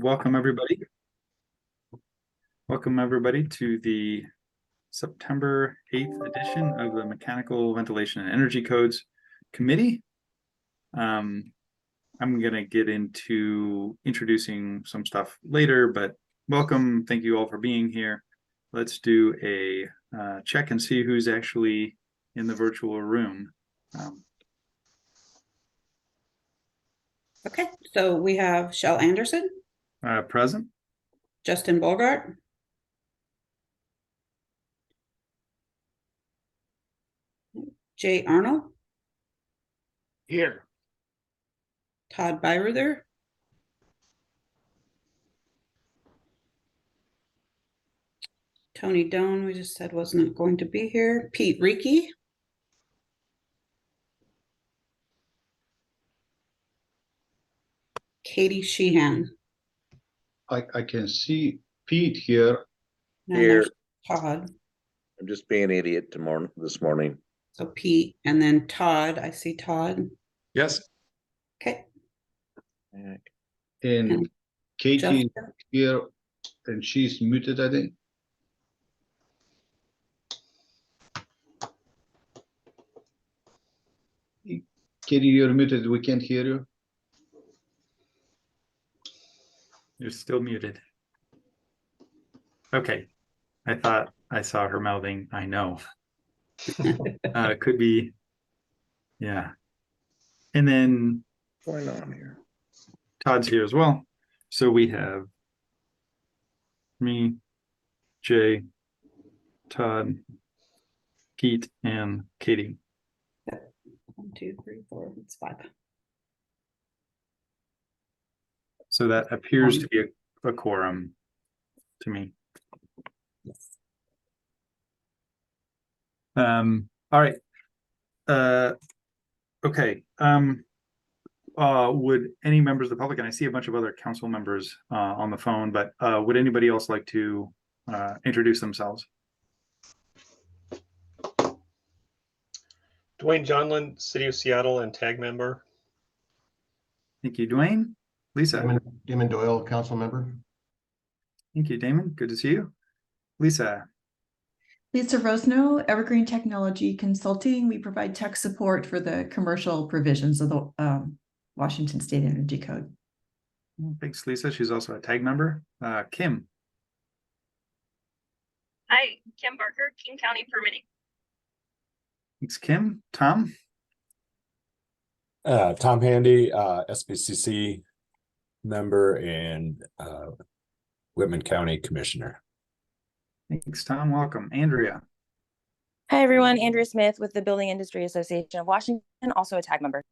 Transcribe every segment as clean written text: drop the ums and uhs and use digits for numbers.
welcome everybody. Welcome everybody to the September 8th edition of the Mechanical Ventilation and Energy Codes Committee. I'm going to get into introducing some stuff later, but welcome. Thank you all for being here. Let's do a check and see who's actually in the virtual room. Okay, so we have Shell Anderson, Present. Justin Bogart, Jay Arnold, here. Todd Byerther, Tony Doan, we just said wasn't going to be here, Pete Reiki, Katie Sheehan. I can see Pete here. And Here. there's Todd. I'm just being an idiot this morning. So Pete, and then Todd. I see Todd. Yes. Okay. And And Katie Justin. here, and she's muted, I think. Katie, you're muted. We can't hear you. You're still muted. Okay. I thought I saw her mouthing, I know. It could be, yeah. And then What's going on here? Todd's here as well. So we have me, Jay, Todd, Pete, and Katie. 1, 2, 3, 4, it's 5. So that appears to be a quorum to me. All right. Okay. Would any members of the public, and I see a bunch of other council members on the phone, but would anybody else like to introduce themselves? Dwayne Johnland, City of Seattle and tag member. Thank you, Dwayne. Lisa. Damon Doyle, council member. Thank you, Damon. Good to see you. Lisa. Lisa Rosno, Evergreen Technology Consulting. We provide tech support for the commercial provisions of the Washington State Energy Code. Thanks, Lisa. She's also a tag member. Kim. Hi, Kim Barker, King County Permitting. Thanks, Kim. Tom. Tom Handy, SBCC member and Whitman County Commissioner. Thanks, Tom. Welcome. Andrea. Hi, everyone. Andrea Smith with the Building Industry Association of Washington, also a tag member.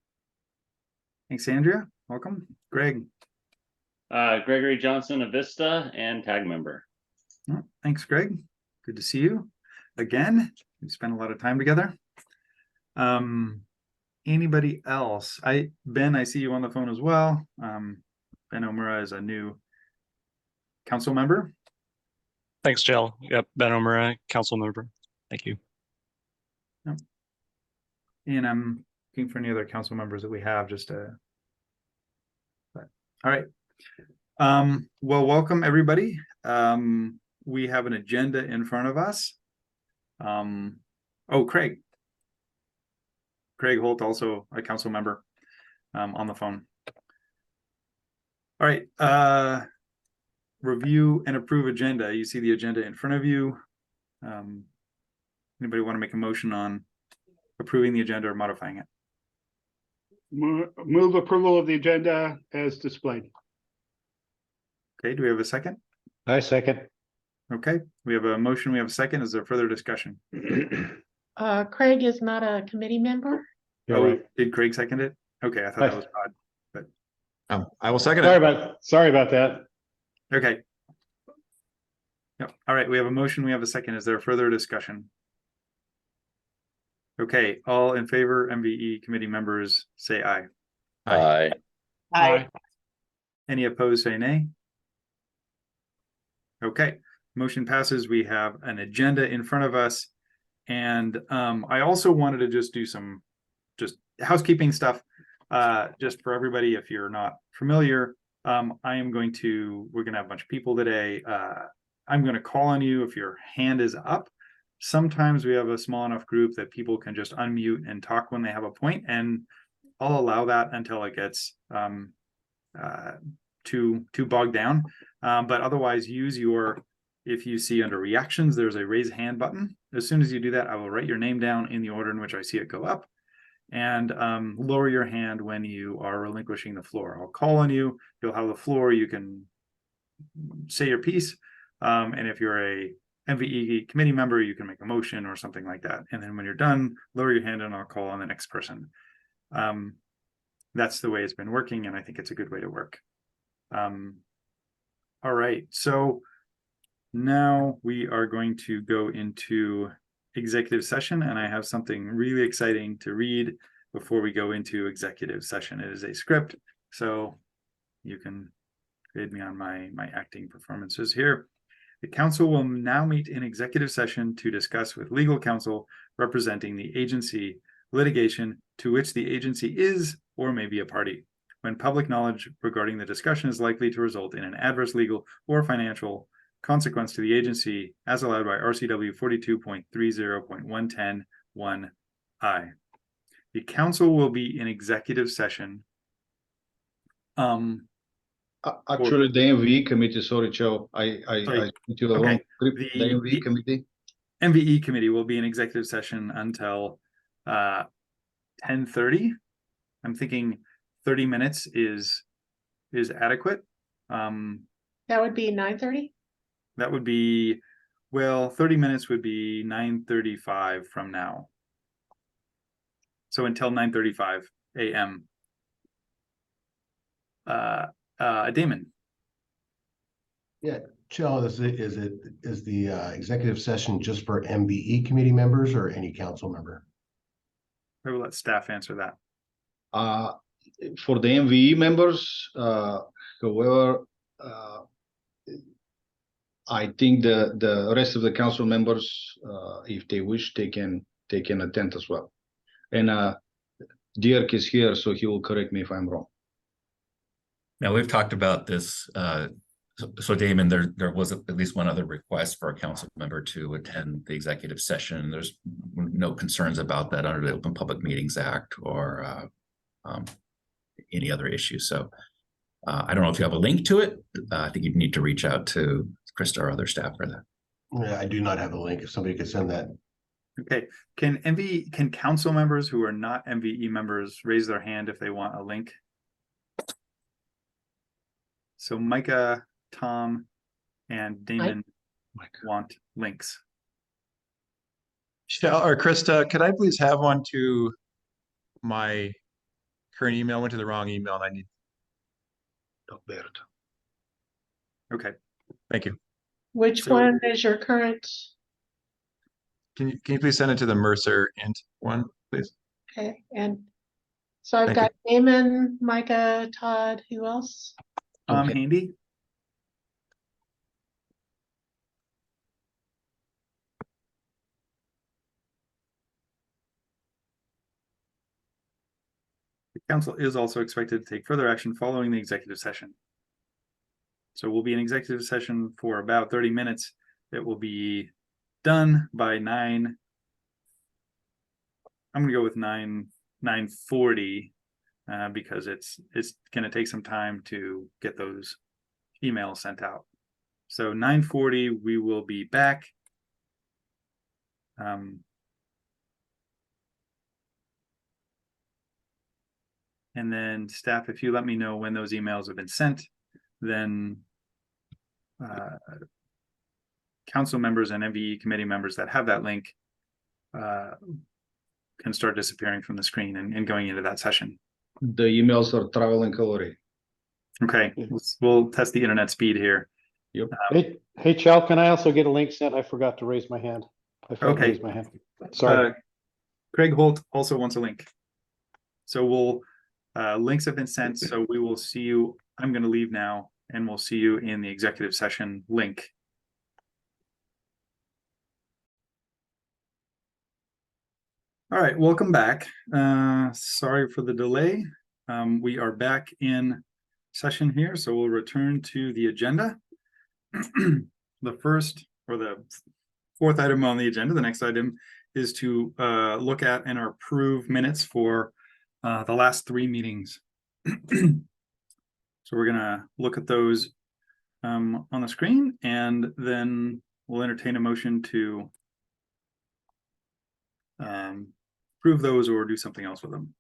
Thanks, Andrea. Welcome. Greg. Gregory Johnson of Vista and tag member. Oh, thanks, Greg. Good to see you again. We spent a lot of time together. Anybody else? Ben, I see you on the phone as well. Ben Omura is a new council member. Thanks, Jill. Yep, Ben Omura, council member. Thank you. Yep. And I'm looking for any other council members that we have just to. But, all right. Well, welcome everybody. We have an agenda in front of us. Oh, Craig Holt, also a council member, on the phone. All right. Review and approve agenda. You see the agenda in front of you. Anybody want to make a motion on approving the agenda or modifying it? Move approval of the agenda as displayed. Okay, do we have a second? I second. Okay, we have a motion, we have a second. Is there further discussion? Craig is not a committee member. Oh, right. Did Craig second it? Okay, I thought that was odd, but I will second Sorry about that. okay. Yep. All right, we have a motion, we have a second. Is there further discussion? Okay, all in favor, MVE committee members say aye. Aye. Aye. Any opposed, say nay. Okay, motion passes. We have an agenda in front of us. And I also wanted to just do some housekeeping stuff just for everybody. If you're not familiar, we're gonna have a bunch of people today. I'm gonna call on you if your hand is up. Sometimes we have a small enough group that people can just unmute and talk when they have a point, and I'll allow that until it gets too bogged down. But otherwise, if you see under reactions, there's a raise hand button. As soon as you do that, I will write your name down in the order in which I see it go up, and lower your hand when you are relinquishing the floor. I'll call on you, you'll have the floor, you can say your piece, and if you're a MVE committee member, you can make a motion or something like that. And then when you're done, lower your hand and I'll call on the next person. That's the way it's been working, and I think it's a good way to work. All right, so now we are going to go into executive session, and I have something really exciting to read before we go into executive session. It is a script, so you can grade me on my acting performances here. The council will now meet in executive session to discuss with legal counsel representing the agency litigation to which the agency is or may be a party, when public knowledge regarding the discussion is likely to result in an adverse legal or financial consequence to the agency as allowed by RCW 42.30.110(1)(I). The council will be in executive session. Actually, the MVE committee, sorry, Joe, I put you the wrong script. The MVE committee. MVE committee will be in executive session until 10:30. I'm thinking 30 minutes is adequate. That would be 9:30? That would be, well, 30 minutes would be 9:35 from now. So until 9:35 a.m. Damon. Yeah, Jill, is the executive session just for MVE committee members or any council member? I will let staff answer that. For the MVE members, however, I think the rest of the council members, if they wish, they can attend as well. And Dirk is here, so he will correct me if I'm wrong. Now, we've talked about this. So Damon, there was at least one other request for a council member to attend the executive session. There's no concerns about that under the Open Public Meetings Act or any other issue. So I don't know if you have a link to it. I think you need to reach out to Krista or other staff for that. Yeah, I do not have a link. If somebody could send that. Okay, can council members who are not MVE members raise their hand if they want a link? So Micah, Tom, and Damon want links. Or Krista, could I please have one to my current email? I went to the wrong email and I need. Okay. Thank you. Which one is your current? Can you please send it to the Mercer int one, please? Okay, and so I've Thank got Damon, Micah, Todd, who else? Handy. The council is also expected to take further action following the executive session. So we'll be in executive session for about 30 minutes. It will be done by 9. I'm gonna go with 9:40 because it's gonna take some time to get those emails sent out. So 9:40 we will be back. And then staff, if you let me know when those emails have been sent, then council members and MVE committee members that have that link can start disappearing from the screen and going into that session. The emails are traveling already. Okay, we'll test the internet speed here. Yep. Hey, Chal, can I also get a link sent? I forgot to raise my hand. I forgot to raise my hand. Sorry. Craig Holt also wants a link. So we'll links have been sent, so we will see you. I'm going to leave now, and we'll see you in the executive session link. All right, welcome back. Sorry for the delay. We are back in session here, so we'll return to the agenda. The first or the fourth item on the agenda, the next item is to look at and approve minutes for the last 3 meetings. So we're gonna look at those on the screen, and then we'll entertain a motion to approve those or do something else with them.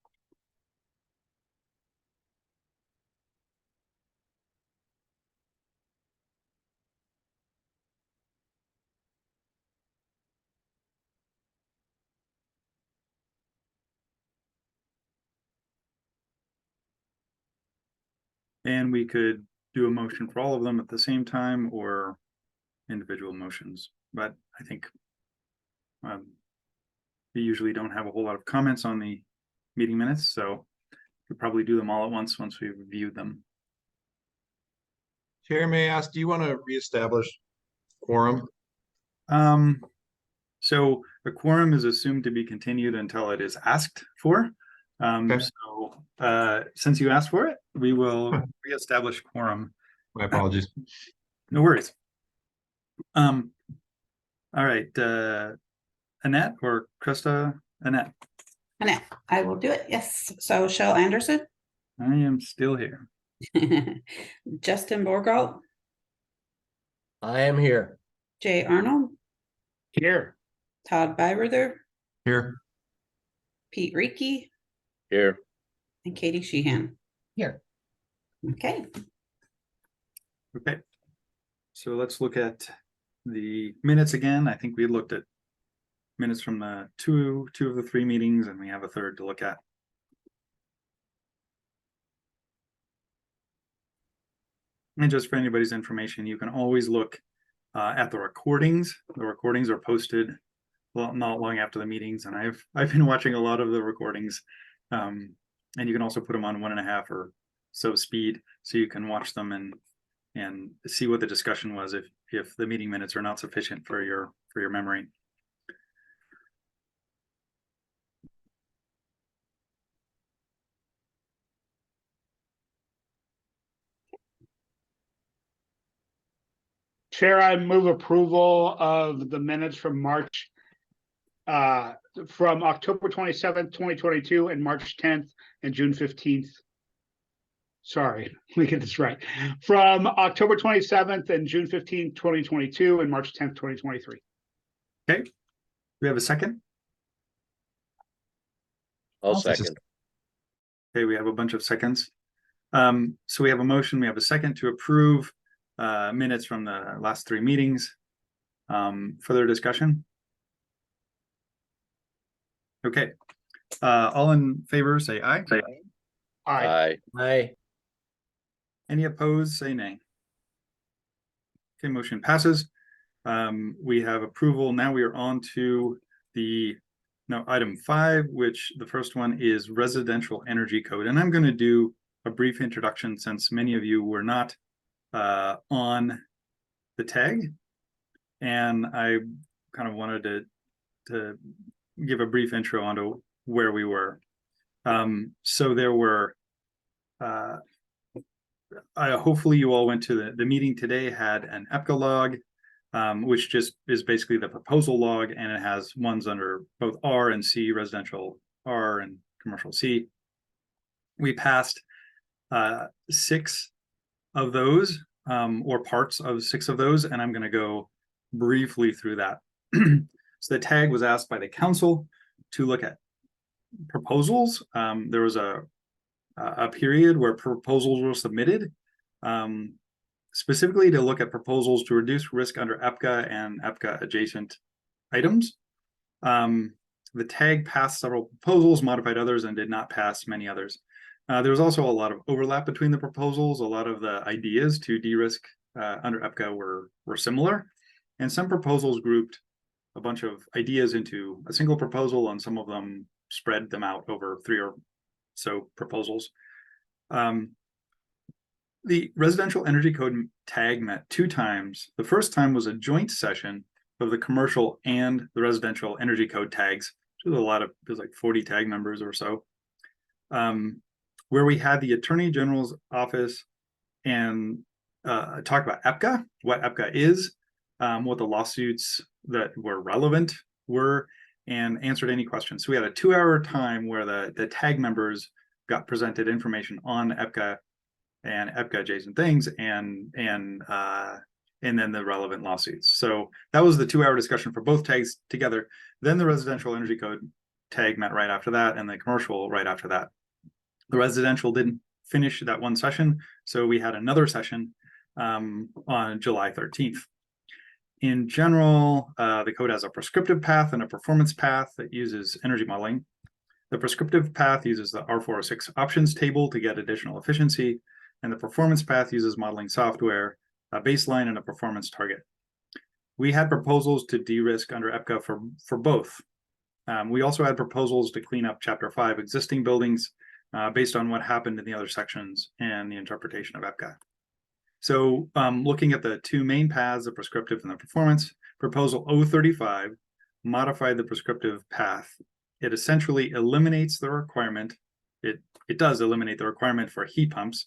And we could do a motion for all of them at the same time or individual motions, but I think we usually don't have a whole lot of comments on the meeting minutes, so we'll probably do them all at once we've reviewed them. Chair, may I ask, do you want to reestablish quorum? So the quorum is assumed to be continued until it is asked for. So since you asked for it, we will reestablish quorum. My apologies. No worries. All right, Annette or Krista? Annette. Annette, I will do it. Yes. So Shell Anderson, I am still here. Justin Borgalt, I am here. Jay Arnold, Here. Todd Byerther, Here. Pete Reekie, Here. and Katie Sheehan. Here. Okay. Okay. So let's look at the minutes again. I think we looked at minutes from the two of the 3 meetings, and we have a third to look at. And just for anybody's information, you can always look at the recordings. The recordings are posted not long after the meetings, and I've been watching a lot of the recordings, and you can also put them on 1.5 or so speed, so you can watch them and see what the discussion was if the meeting minutes are not sufficient for your memory. Chair, I move approval of the minutes from from October 27th, 2022 and March 10th and June 15th. Sorry, let me get this right. From October 27th and June 15th, 2022 and March 10th, 2023. Okay, we have a second? I'll second. Okay, we have a bunch of seconds. So we have a motion, we have a second to approve minutes from the last 3 meetings. Further discussion? Okay, all in favor say aye. Aye. Aye. Any opposed say nay. Okay, motion passes. We have approval. Now we are on to item 5, which the first one is residential energy code. And I'm going to do a brief introduction since many of you were not on the tag, and I kind of wanted to give a brief intro onto where we were. So there were hopefully you all went to the meeting today, had an EPCA log, which just is basically the proposal log, and it has ones under both R and C, residential R and commercial C. We passed 6 of those, or parts of 6 of those, and I'm going to go briefly through that. So the tag was asked by the council to look at proposals. There was a period where proposals were submitted, specifically to look at proposals to reduce risk under EPCA and EPCA adjacent items. The tag passed several proposals, modified others, and did not pass many others. There was also a lot of overlap between the proposals. A lot of the ideas to de-risk under EPCA were similar, and some proposals grouped a bunch of ideas into a single proposal, and some of them spread them out over 3 or so proposals. The residential energy code tag met 2 times. The first time was a joint session of the commercial and the residential energy code tags, which was there's like 40 tag members or so, where we had the Attorney General's office talk about EPCA, what EPCA is, what the lawsuits that were relevant were, and answered any questions. So we had a 2-hour time where the tag members got presented information on EPCA and EPCA adjacent things, and then the relevant lawsuits. So that was the 2-hour discussion for both tags together. Then the residential energy code tag met right after that, and the commercial right after that. The residential didn't finish that one session, so we had another session on July 13th. In general, the code has a prescriptive path and a performance path that uses energy modeling. The prescriptive path uses the R406 options table to get additional efficiency, and the performance path uses modeling software, a baseline, and a performance target. We had proposals to de-risk under EPCA for both. We also had proposals to clean up Chapter 5 existing buildings based on what happened in the other sections and the interpretation of EPCA. So looking at the two main paths, the prescriptive and the performance, proposal 035 modified the prescriptive path. It essentially eliminates the requirement, it does eliminate the requirement for heat pumps,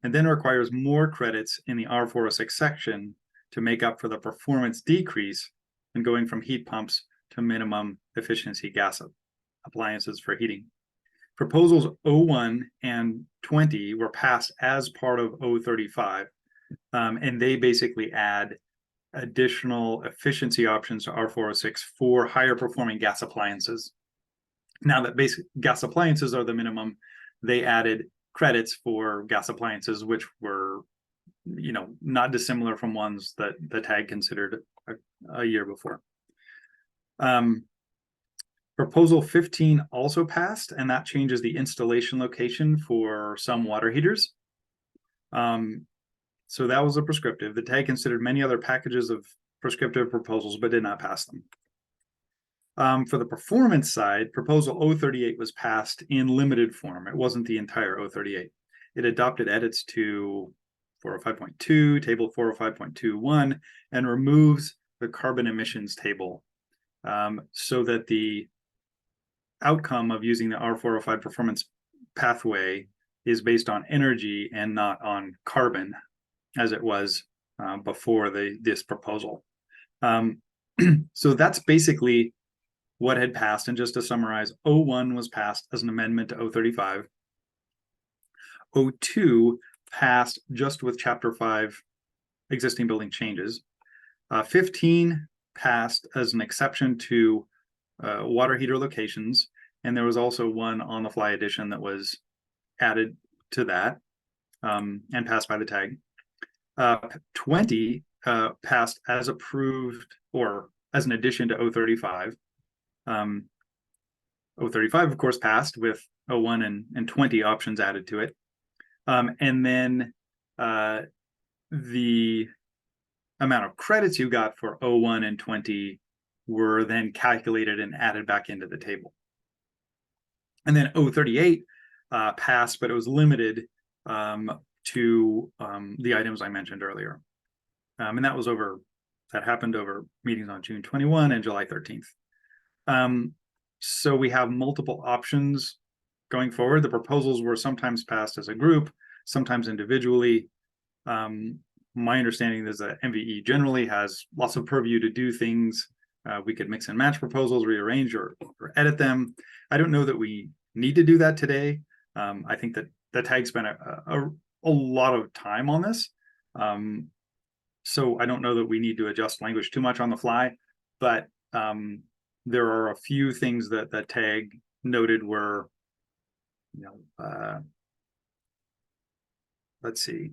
and then requires more credits in the R406 section to make up for the performance decrease in going from heat pumps to minimum efficiency gas appliances for heating. Proposals 01 and 20 were passed as part of 035, and they basically add additional efficiency options to R406 for higher performing gas appliances. Now that basic gas appliances are the minimum, they added credits for gas appliances, which were, not dissimilar from ones that the tag considered a year before. Proposal 15 also passed, and that changes the installation location for some water heaters. So that was a prescriptive. The tag considered many other packages of prescriptive proposals, but did not pass them. For the performance side, proposal 038 was passed in limited form. It wasn't the entire 038. It adopted edits to 405.2, table 405.21, and removes the carbon emissions table so that the outcome of using the R405 performance pathway is based on energy and not on carbon, as it was before this proposal. So that's basically what had passed. And just to summarize, 01 was passed as an amendment to 035. 02 passed just with Chapter 5 existing building changes. 15 passed as an exception to water heater locations, and there was also one on-the-fly addition that was added to that and passed by the tag. 20 passed as approved or as an addition to 035. 035, of course, passed with 01 and 20 options added to it. And then the amount of credits you got for 01 and 20 were then calculated and added back into the table. And then 038 passed, but it was limited to the items I mentioned earlier. And that happened over meetings on June 21 and July 13th. So we have multiple options going forward. The proposals were sometimes passed as a group, sometimes individually. My understanding is that MVE generally has lots of purview to do things. We could mix and match proposals, rearrange or edit them. I don't know that we need to do that today. I think that the tag spent a lot of time on this. So I don't know that we need to adjust language too much on the fly, but there are a few things that the tag noted were, let's see,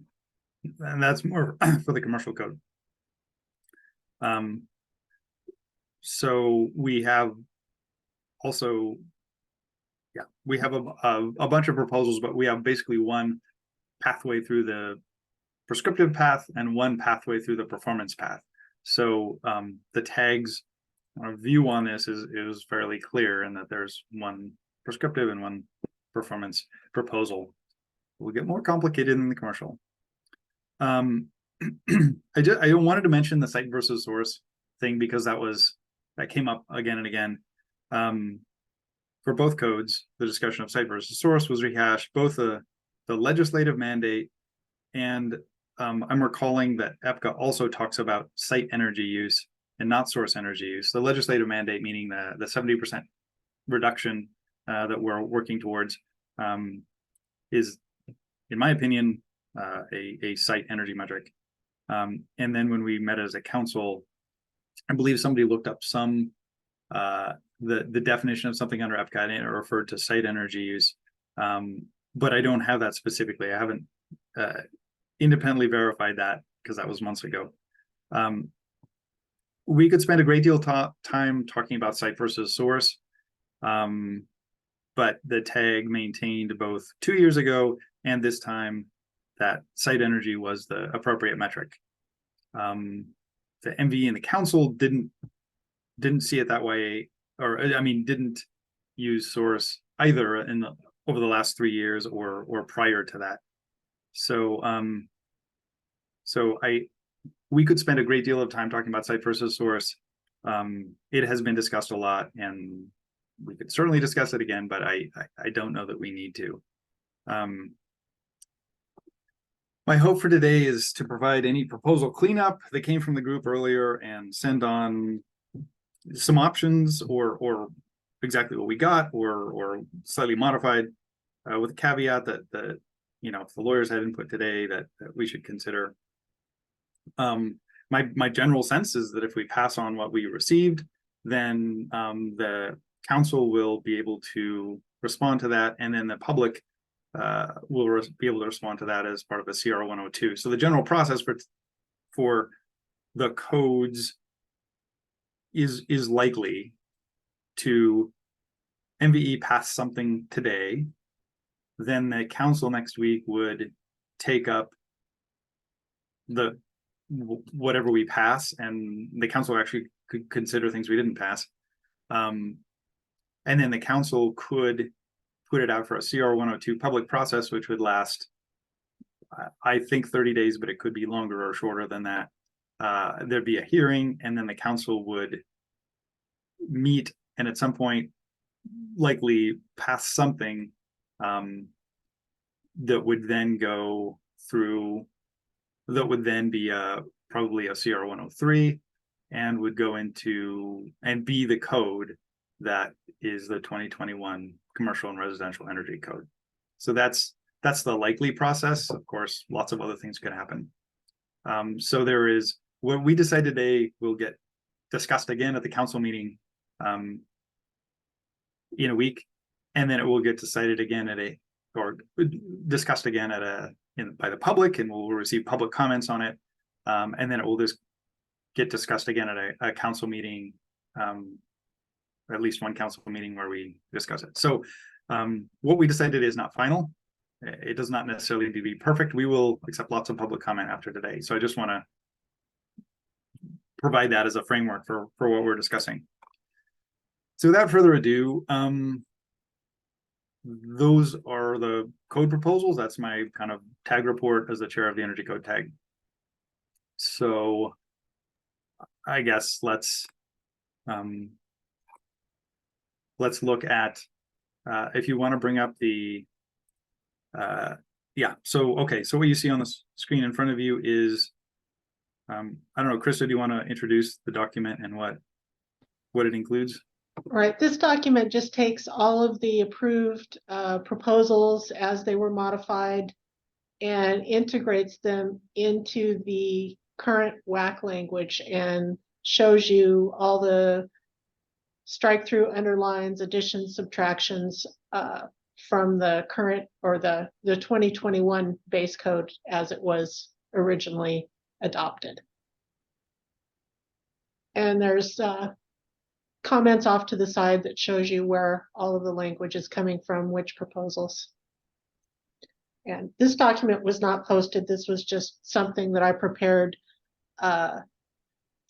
and that's more for the commercial code. So we have also, we have a bunch of proposals, but we have basically one pathway through the prescriptive path and one pathway through the performance path. So the tag's view on this is fairly clear in that there's one prescriptive and one performance proposal. Will get more complicated in the commercial. I wanted to mention the site versus source thing because that came up again and again. For both codes, the discussion of site versus source was rehashed. Both the legislative mandate And I'm recalling that EPCA also talks about site energy use and not source energy use. The legislative mandate, meaning the 70% reduction that we're working towards, is, in my opinion, a site energy metric. And then when we met as a council, I believe somebody looked up some the definition of something under EPCA and it referred to site energy use. But I don't have that specifically. I haven't independently verified that because that was months ago. We could spend a great deal of time talking about site versus source. But the tag maintained both 2 years ago and this time that site energy was the appropriate metric. The MVE and the council didn't see it that way, or I mean, didn't use source either over the last 3 years or prior to that. So we could spend a great deal of time talking about site versus source. It has been discussed a lot, and we could certainly discuss it again, but I don't know that we need to. My hope for today is to provide any proposal cleanup that came from the group earlier and send on some options or exactly what we got or slightly modified, with a caveat that if the lawyers had input today that we should consider. My general sense is that if we pass on what we received, then the council will be able to respond to that, and then the public will be able to respond to that as part of a CR 102. So the general process for the codes is likely to MVE pass something today, then the council next week would take up whatever we pass, and the council actually could consider things we didn't pass. And then the council could put it out for a CR 102 public process, which would last, I think 30 days, but it could be longer or shorter than that. There'd be a hearing, and then the council would meet and at some point likely pass something that would then go through, that would then be probably a CR 103 and would go into and be the code that is the 2021 commercial and residential energy code. So that's the likely process. Of course, lots of other things could happen. So there is what we decide today will get discussed again at the council meeting in a week, and then it will get decided again or discussed again by the public, and we'll receive public comments on it, and then it will just get discussed again at a council meeting, at least one council meeting where we discuss it. So what we decided is not final. It does not necessarily need to be perfect. We will accept lots of public comment after today. So I just want to provide that as a framework for what we're discussing. So without further ado, those are the code proposals. That's my kind of tag report as the chair of the Energy Code Tag. So I guess let's look at, if you want to bring up the, yeah, so, okay, so what you see on the screen in front of you is, I don't know, Krista, do you want to introduce the document and what it includes? Right, this document just takes all of the approved proposals as they were modified and integrates them into the current WAC language and shows you all the strike-through, underlines, additions, subtractions from the current or the 2021 base code as it was originally adopted. And there's comments off to the side that shows you where all of the language is coming from, which proposals. And this document was not posted. This was just something that I prepared for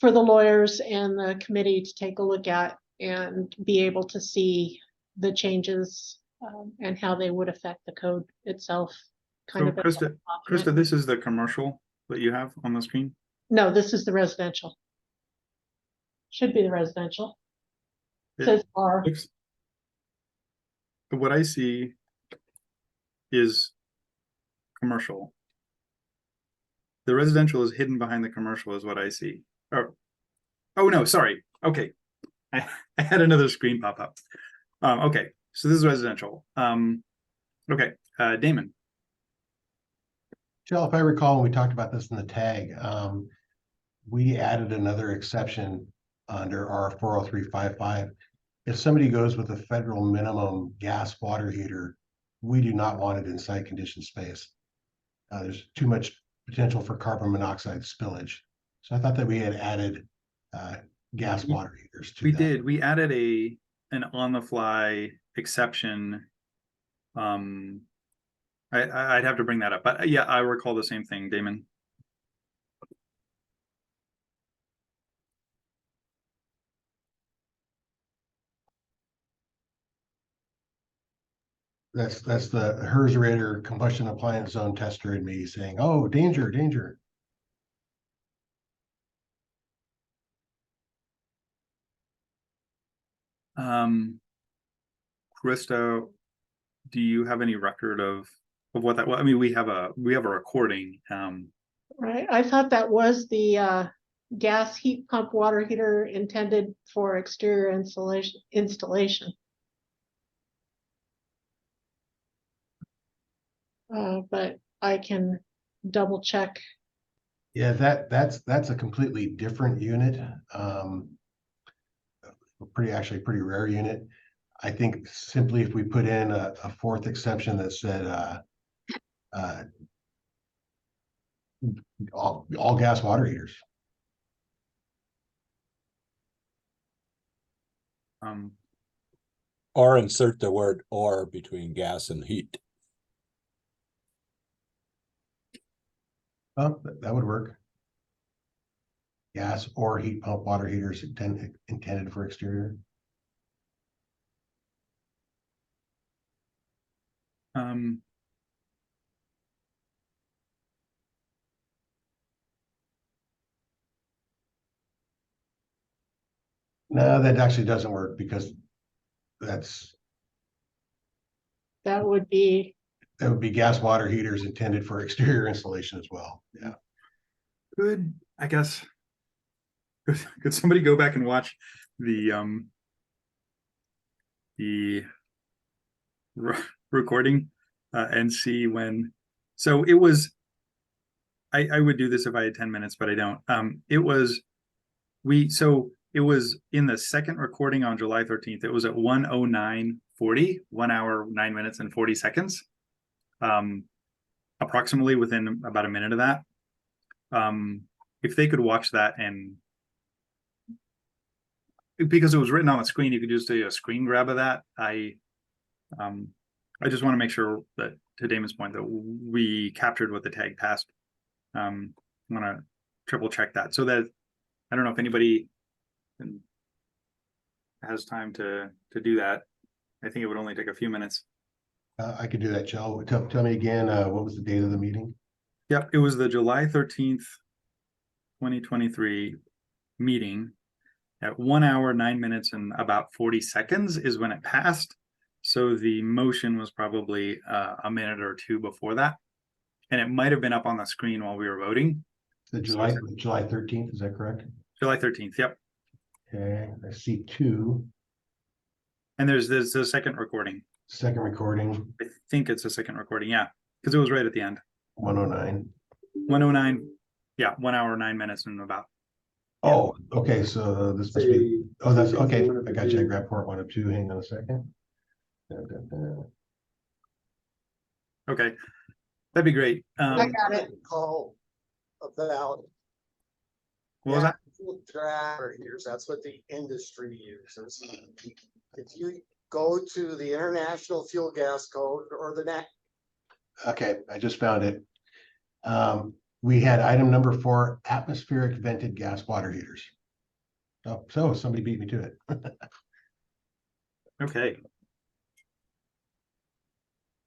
the lawyers and the committee to take a look at and be able to see the changes and how they would affect the code itself. So Krista, this is the commercial that you have on the screen? No, this is the residential. Should be the residential. It says R. What I see is commercial. the residential is hidden behind the commercial is what I see. Oh no, sorry. Okay. I had another screen pop up. Okay, so this is residential. Okay, Damon. Jill, if I recall, when we talked about this in the tag, we added another exception under our 40355. If somebody goes with a federal minimum gas water heater, we do not want it inside conditioned space. There's too much potential for carbon monoxide spillage. So I thought that we had added gas water heaters to We that. did. We added an on-the-fly exception. I'd have to bring that up, but yeah, I recall the same thing, Damon. That's the HERS rater combustion appliance zone tester in me saying, "Oh, danger, danger." Krista, do you have any record of what that? Well, I mean, we have a recording. Right, I thought that was the gas heat pump water heater intended for exterior installation. But I can double check. Yeah, that's a completely different unit. Pretty rare unit. I think simply if we put in a fourth exception that said all gas water heaters. Or insert the word "or" between gas and heat. Oh, that would work. Gas or heat pump water heaters intended for exterior. No, that actually doesn't work because that would be gas water heaters intended for exterior installation as well. Yeah. Good, I guess. Could somebody go back and watch the recording and see when? So it was. I would do this if I had 10 minutes, but I don't. It was in the second recording on July 13th. It was at 1:09:40, 1 hour, 9 minutes and 40 seconds. Approximately within about a minute of that. If they could watch that, and because it was written on the screen, you could just do a screen grab of that. I just want to make sure that, to Damon's point, that we captured what the tag passed. I want to triple check that, so that I don't know if anybody has time to do that. I think it would only take a few minutes. I could do that, Joe. Tell me again, what was the date of the meeting? Yep, it was the July 13th, 2023 meeting. At 1 hour, 9 minutes and about 40 seconds is when it passed. So the motion was probably a minute or two before that. And it might have been up on the screen while we were voting. The July 13th, is that correct? July 13th, yep. Okay, I see two. And there's a second recording. Second recording. I think it's a second recording, yeah. Because it was right at the end. 1:09. 1:09, yeah, 1 hour, 9 minutes and about. Oh, okay, so this must be, oh, that's, okay, I got you, I grabbed port 102, hang on a second. Okay, that'd be great. I got it. Call about What was that? dryer heaters. That's what the industry uses. If you go to the International Fuel Gas Code or the NAC. Okay, I just found it. We had item number 4, atmospheric vented gas water heaters. Oh, so somebody beat me to it. Okay.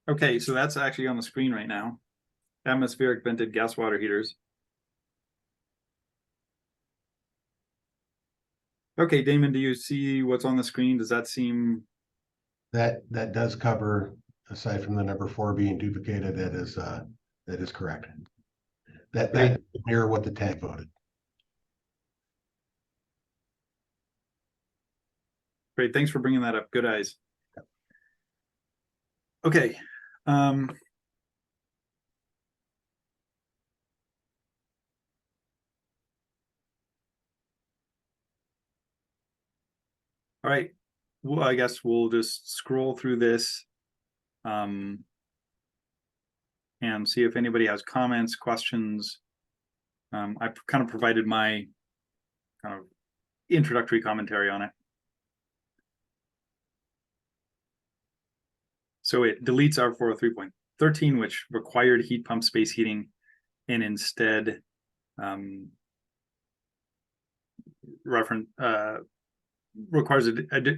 Okay, so that's actually on the screen right now. Atmospheric vented gas water heaters. Okay, Damon, do you see what's on the screen? Does that seem? That does cover, aside from the number 4 being duplicated, that is correct. That mirror what the tag voted. Great, thanks for bringing that up. Good eyes. Okay. All right. Well, I guess we'll just scroll through this and see if anybody has comments, questions. I've kind of provided my kind of introductory commentary on it. So it deletes our 403.13, which required heat pump space heating, and instead requires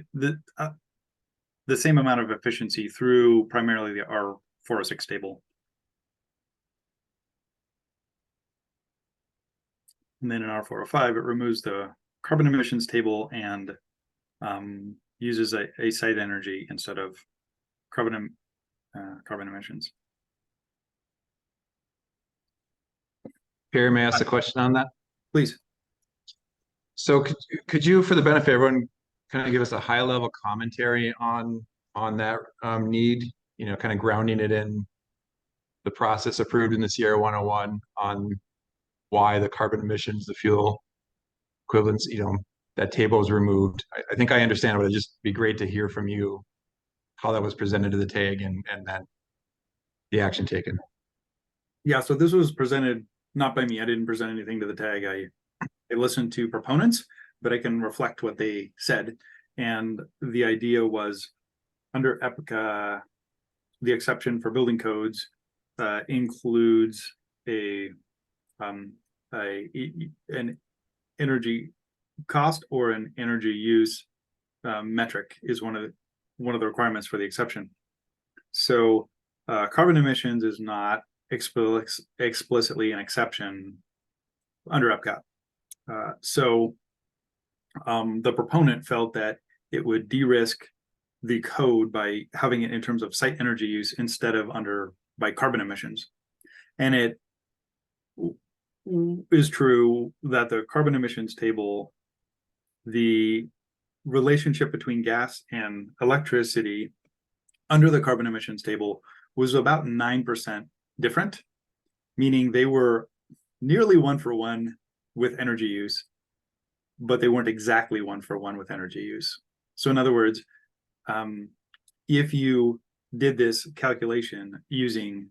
the same amount of efficiency through primarily the R406 table. And then in R405, it removes the carbon emissions table and uses a site energy instead of carbon emissions. Perry, may I ask a question on that? Please. So could you, for the benefit of everyone, kind of give us a high level commentary on that need, you know, kind of grounding it in the process approved in the Sierra 101 on why the carbon emissions, the fuel equivalents, you know, that table was removed. I think I understand, but it'd just be great to hear from you how that was presented to the TAG and then the action taken. Yeah, so this was presented not by me. I didn't present anything to the TAG. I listened to proponents, but I can reflect what they said. And the idea was under EPICA, the exception for building codes includes an energy cost or an energy use metric is one of the requirements for the exception. So carbon emissions is not explicitly an exception under EPCAT. So the proponent felt that it would de-risk the code by having it in terms of site energy use instead of by carbon emissions. And it is true that the carbon emissions table, the relationship between gas and electricity under the carbon emissions table was about 9% different, meaning they were nearly 1-for-1 with energy use, but they weren't exactly 1-for-1 with energy use. So in other words, if you did this calculation using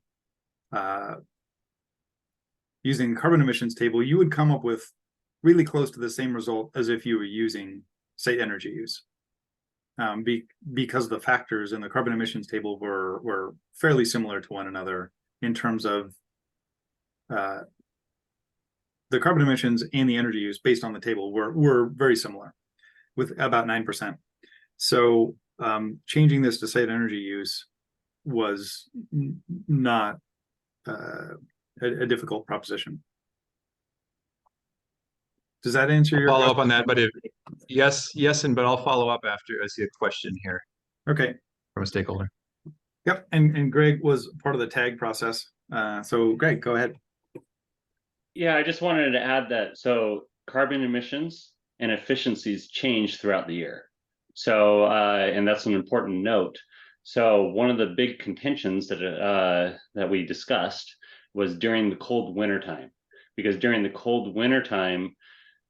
carbon emissions table, you would come up with really close to the same result as if you were using site energy use. Because the factors in the carbon emissions table were fairly similar to one another in terms of the carbon emissions and the energy use based on the table were very similar with about 9%. So changing this to site energy use was not a difficult proposition. Does that answer your follow up on that? But yes, but I'll follow up after I see a question here. Okay. From a stakeholder. Yep, and Greg was part of the TAG process. So Greg, go ahead. Yeah, I just wanted to add that so carbon emissions and efficiencies change throughout the year. So and that's an important note. So one of the big contentions that we discussed was during the cold winter time, because during the cold winter time,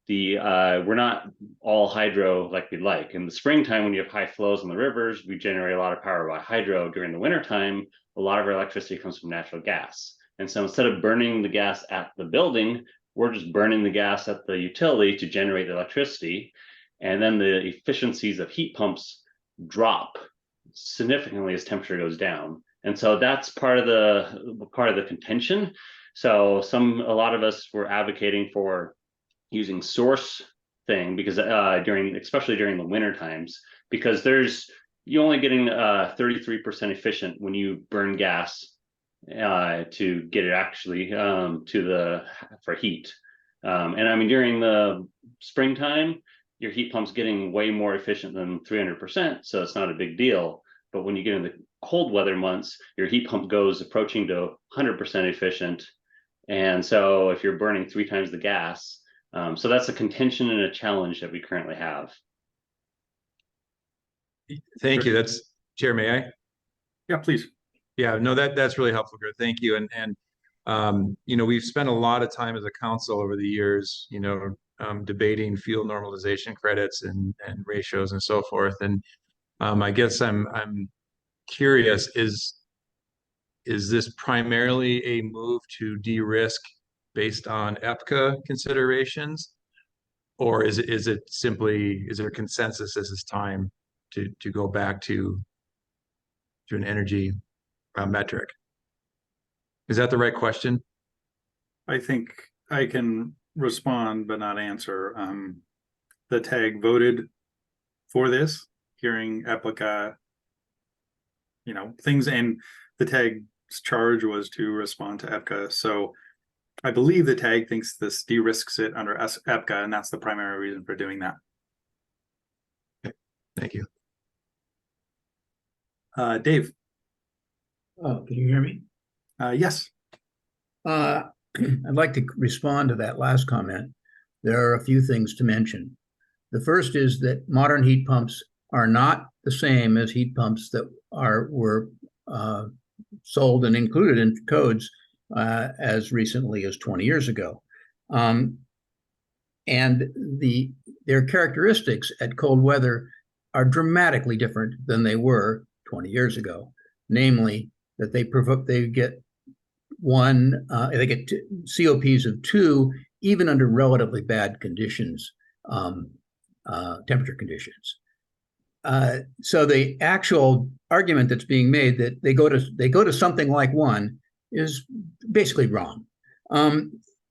we're not all hydro like we'd like. In the springtime, when you have high flows in the rivers, we generate a lot of power by hydro. During the wintertime, a lot of our electricity comes from natural gas. And so instead of burning the gas at the building, we're just burning the gas at the utility to generate the electricity. And then the efficiencies of heat pumps drop significantly as temperature goes down. And so that's part of the contention. So a lot of us were advocating for using source thing because especially during the winter times, because you're only getting 33% efficient when you burn gas to get it actually for heat. And I mean, during the springtime, your heat pump's getting way more efficient than 300%, so it's not a big deal. But when you get in the cold weather months, your heat pump goes approaching to 100% efficient, And so if you're burning 3 times the gas, so that's a contention and a challenge that we currently have. Thank you. That's Chair, may I? Yeah, please. Yeah, no, that's really helpful, Greg. Thank you. And you know, we've spent a lot of time as a council over the years, you know, debating fuel normalization credits and ratios and so forth. And I guess I'm curious, is this primarily a move to de-risk based on EPCA considerations? Or is it simply, is there consensus this is time to go back to an energy metric? Is that the right question? I think I can respond but not answer. The TAG voted for this, hearing EPICA, you know, things, and the TAG's charge was to respond to EPICA. So I believe the TAG thinks this de-risks it under EPICA, and that's the primary reason for doing that. Thank you. Dave. Oh, can you hear me? Yes. I'd like to respond to that last comment. There are a few things to mention. The first is that modern heat pumps are not the same as heat pumps that were sold and included in codes as recently as 20 years ago. And their characteristics at cold weather are dramatically different than they were 20 years ago. Namely, that they get they get COPs of 2 even under relatively bad conditions, temperature conditions. So the actual argument that's being made that they go to something like 1 is basically wrong,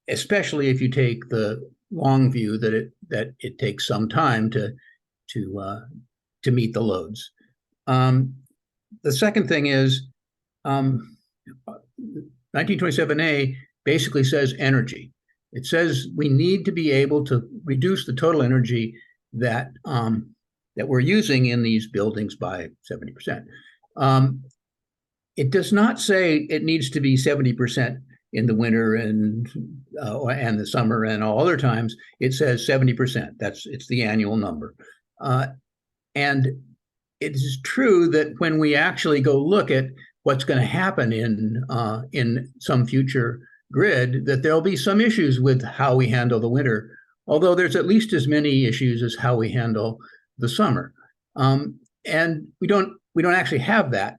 especially if you take the long view that it takes some time to meet the loads. The second thing is 1927A basically says energy. It says we need to be able to reduce the total energy that we're using in these buildings by 70%. It does not say it needs to be 70% in the winter and the summer and all other times. It says 70%. It's the annual number. And it is true that when we actually go look at what's going to happen in some future grid, that there'll be some issues with how we handle the winter, although there's at least as many issues as how we handle the summer. And we don't actually have that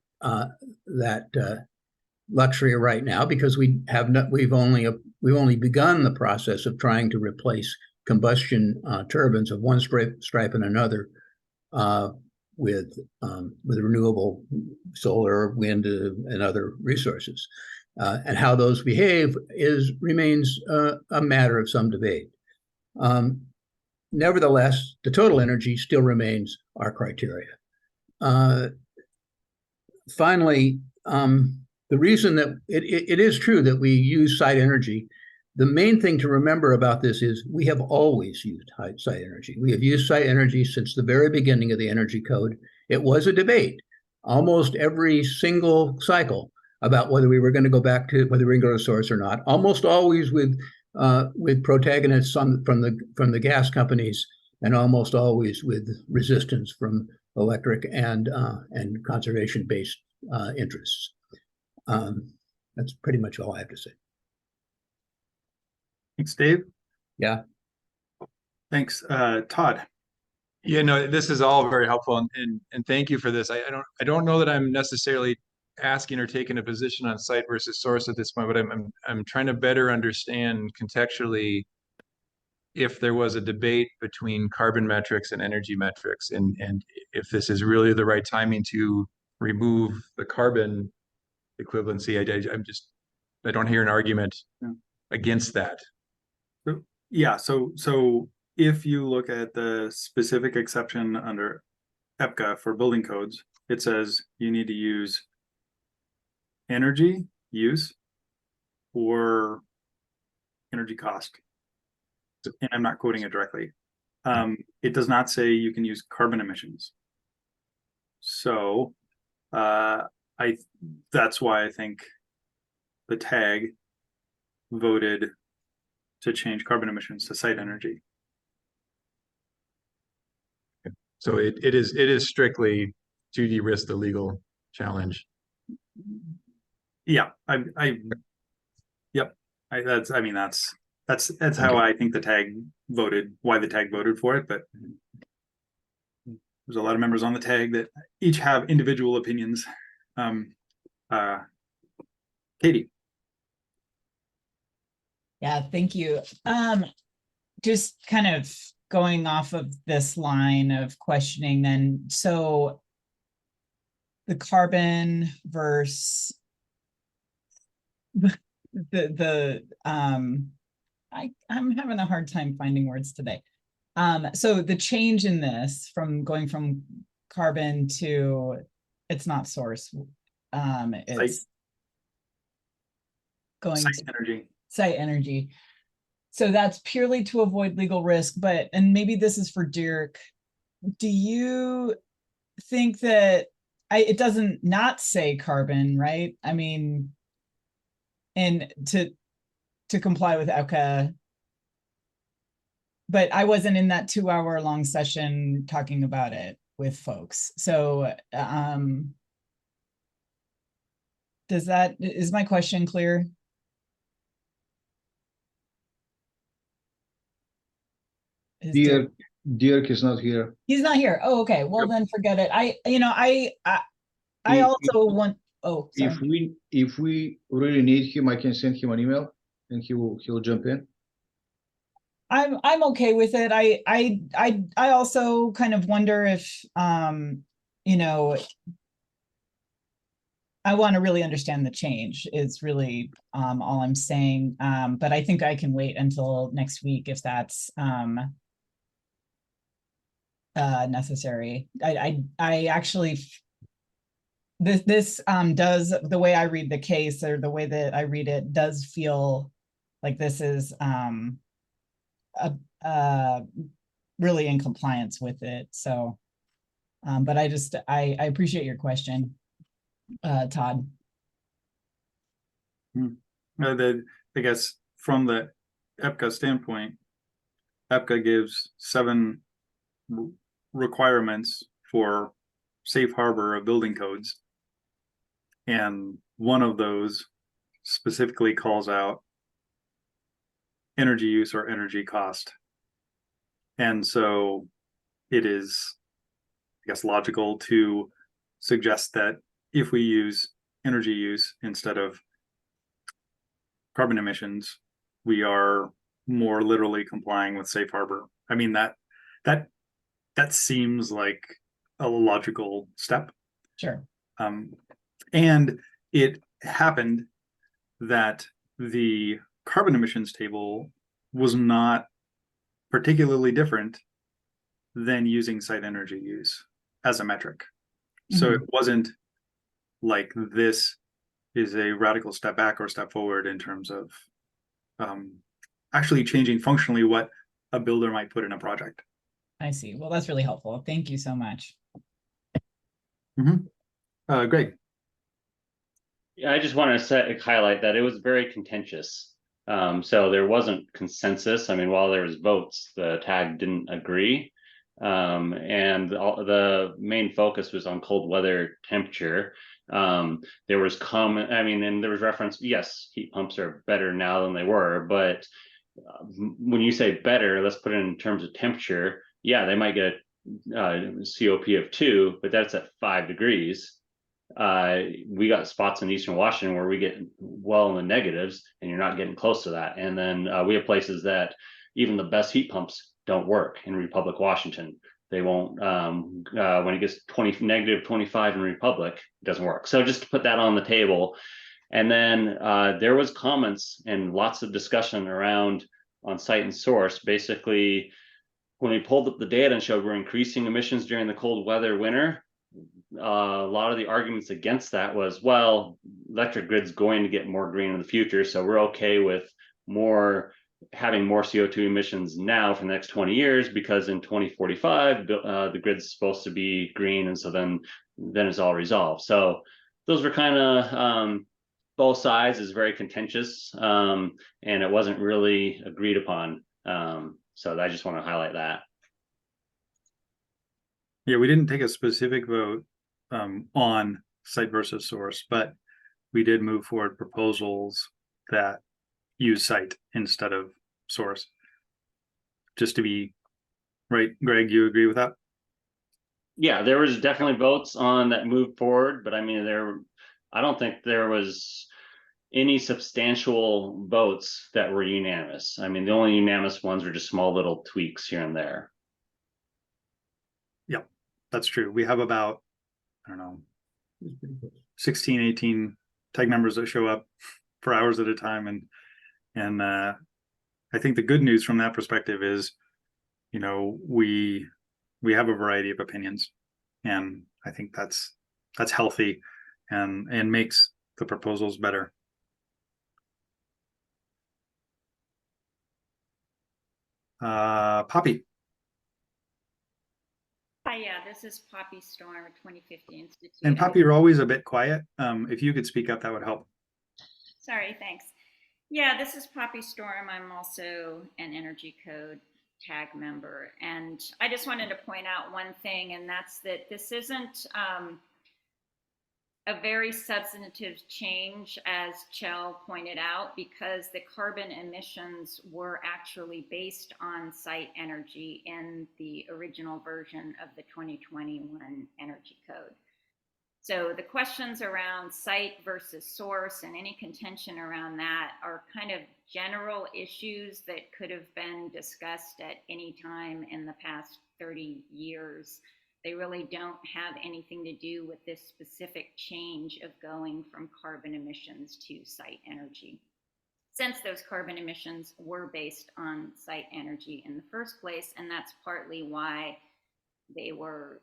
luxury right now, because we've only begun the process of trying to replace combustion turbines of one stripe and another with renewable solar, wind, and other resources. And how those behave remains a matter of some debate. Nevertheless, the total energy still remains our criteria. Finally, the reason that it is true that we use site energy, the main thing to remember about this is we have always used site energy. We have used site energy since the very beginning of the Energy Code. It was a debate almost every single cycle about whether we were going to go back to, whether we were going to go to source or not, almost always with protagonists from the gas companies, and almost always with resistance from electric and conservation-based interests. That's pretty much all I have to say. Thanks, Dave. Yeah. Thanks, Todd. Yeah, no, this is all very helpful, and thank you for this. I don't know that I'm necessarily asking or taking a position on site versus source at this point, but I'm trying to better understand contextually if there was a debate between carbon metrics and energy metrics, and if this is really the right timing to remove the carbon equivalency. I don't hear an argument against that. Yeah, so if you look at the specific exception under EPCA for building codes, it says you need to use energy use or energy cost. And I'm not quoting it directly. It does not say you can use carbon emissions. So that's why I think the TAG voted to change carbon emissions to site energy. So it is strictly to de-risk the legal challenge. Yeah, yep. That's how I think the tag voted, why the tag voted for it, but there's a lot of members on the tag that each have individual opinions. Katie. Yeah, thank you. Just kind of going off of this line of questioning then, so the carbon versus I'm having a hard time finding words today. So the change in this from going from carbon to, it's not source, it's going Site to energy. Site energy. So that's purely to avoid legal risk, but, and maybe this is for Dirk, do you think that, it doesn't not say carbon, right? I mean, and to comply with EPCA, but I wasn't in that 2-hour long session talking about it with folks. So, is my question clear? Dirk is not here. He's not here. Oh, okay. Well, then forget it. I also want, oh, sorry. If we really need him, I can send him an email and he'll jump in. I'm okay with it. I also kind of wonder if, you know, I want to really understand the change is really all I'm saying. But I think I can wait until next week if that's necessary. I actually, this does, the way I read the case or the way that I read it does feel like this is really in compliance with it. So, but I appreciate your question, Todd. I guess from the EPCA standpoint, EPCA gives 7 requirements for safe harbor of building codes. And one of those specifically calls out energy use or energy cost. And so it is, I guess, logical to suggest that if we use energy use instead of carbon emissions, we are more literally complying with safe harbor. I mean, that seems like a logical step. Sure. And it happened that the carbon emissions table was not particularly different than using site energy use as a metric. So it wasn't like this is a radical step back or step forward in terms of actually changing functionally what a builder might put in a project. I see. Well, that's really helpful. Thank you so much. Greg. Yeah, I just want to highlight that it was very contentious. So there wasn't consensus. I mean, while there was votes, the tag didn't agree. And the main focus was on cold weather temperature. There was comment, I mean, and there was reference, yes, heat pumps are better now than they were, but when you say better, let's put it in terms of temperature. Yeah, they might get a COP of 2, but that's at 5 degrees. We got spots in Eastern Washington where we get well in the negatives and you're not getting close to that. And then we have places that even the best heat pumps don't work in Republic, Washington. They won't, when it gets -25 in Republic, it doesn't work. So just to put that on the table. And then there was comments and lots of discussion around on site and source. Basically, when we pulled up the data and showed we're increasing emissions during the cold weather winter, a lot of the arguments against that was, well, electric grid's going to get more green in the future, so we're okay with having more CO2 emissions now for the next 20 years because in 2045 the grid's supposed to be green, and so then it's all resolved. So those were kind of both sides is very contentious, and it wasn't really agreed upon. So I just want to highlight that. Yeah, we didn't take a specific vote on site versus source, but we did move forward proposals that use site instead of source. Just to be right, Greg, you agree with that? Yeah, there was definitely votes on that moved forward, but I mean, I don't think there was any substantial votes that were unanimous. I mean, the only unanimous ones were just small little tweaks here and there. Yep, that's true. We have about, I don't know, 16, 18 tag members that show up for hours at a time. And I think the good news from that perspective is, you know, we have a variety of opinions, and I think that's healthy and makes the proposals better. Poppy. Hi, yeah, this is Poppy Storm, 2050 Institute. And Poppy, you're always a bit quiet. If you could speak up, that would help. Sorry, thanks. Yeah, this is Poppy Storm. I'm also an Energy Code tag member. And I just wanted to point out one thing, and that's that this isn't a very substantive change, as Chell pointed out, because the carbon emissions were actually based on site energy in the original version of the 2021 Energy Code. So the questions around site versus source and any contention around that are kind of general issues that could have been discussed at any time in the past 30 years. They really don't have anything to do with this specific change of going from carbon emissions to site energy, since those carbon emissions were based on site energy in the first place, and that's partly why they were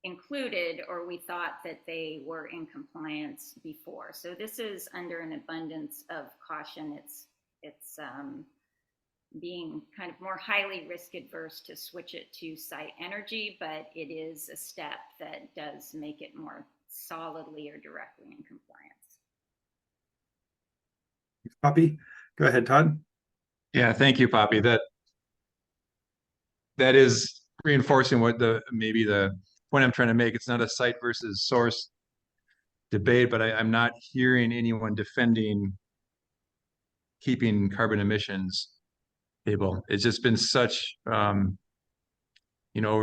included, or we thought that they were in compliance before. So this is under an abundance of caution. It's being kind of more highly risk adverse to switch it to site energy, but it is a step that does make it more solidly or directly in compliance. Poppy, go ahead, Todd. Yeah, thank you, Poppy. That is reinforcing what maybe the point I'm trying to make. It's not a site versus source debate, but I'm not hearing anyone defending keeping carbon emissions stable. It's just been such, over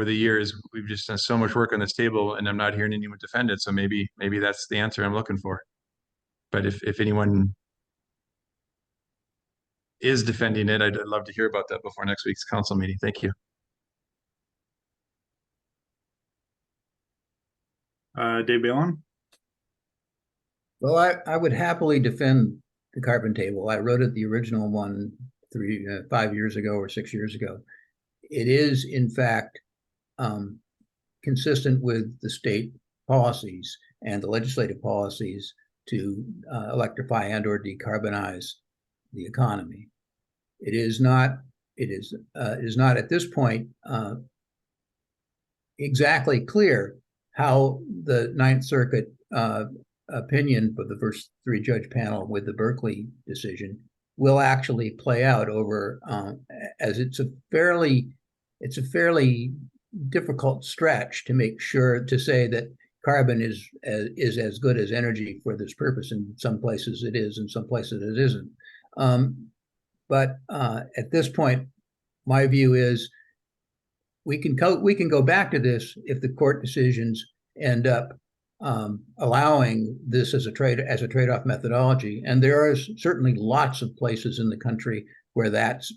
the years, we've just done so much work on this table, and I'm not hearing anyone defend it. So maybe that's the answer I'm looking for. But if anyone is defending it, I'd love to hear about that before next week's council meeting. Thank you. Dave Ballon. Well, I would happily defend the carbon table. I wrote it, the original one, 5 years ago or 6 years ago. It is, in fact, consistent with the state policies and the legislative policies to electrify and or decarbonize the economy. It is not at this point exactly clear how the Ninth Circuit opinion for the first 3-judge panel with the Berkeley decision will actually play out over, as it's a fairly difficult stretch to make sure to say that carbon is as good as energy for this purpose. In some places it is, in some places it isn't. But at this point, my view is we can go back to this if the court decisions end up allowing this as a trade-off methodology. And there are certainly lots of places in the country where that's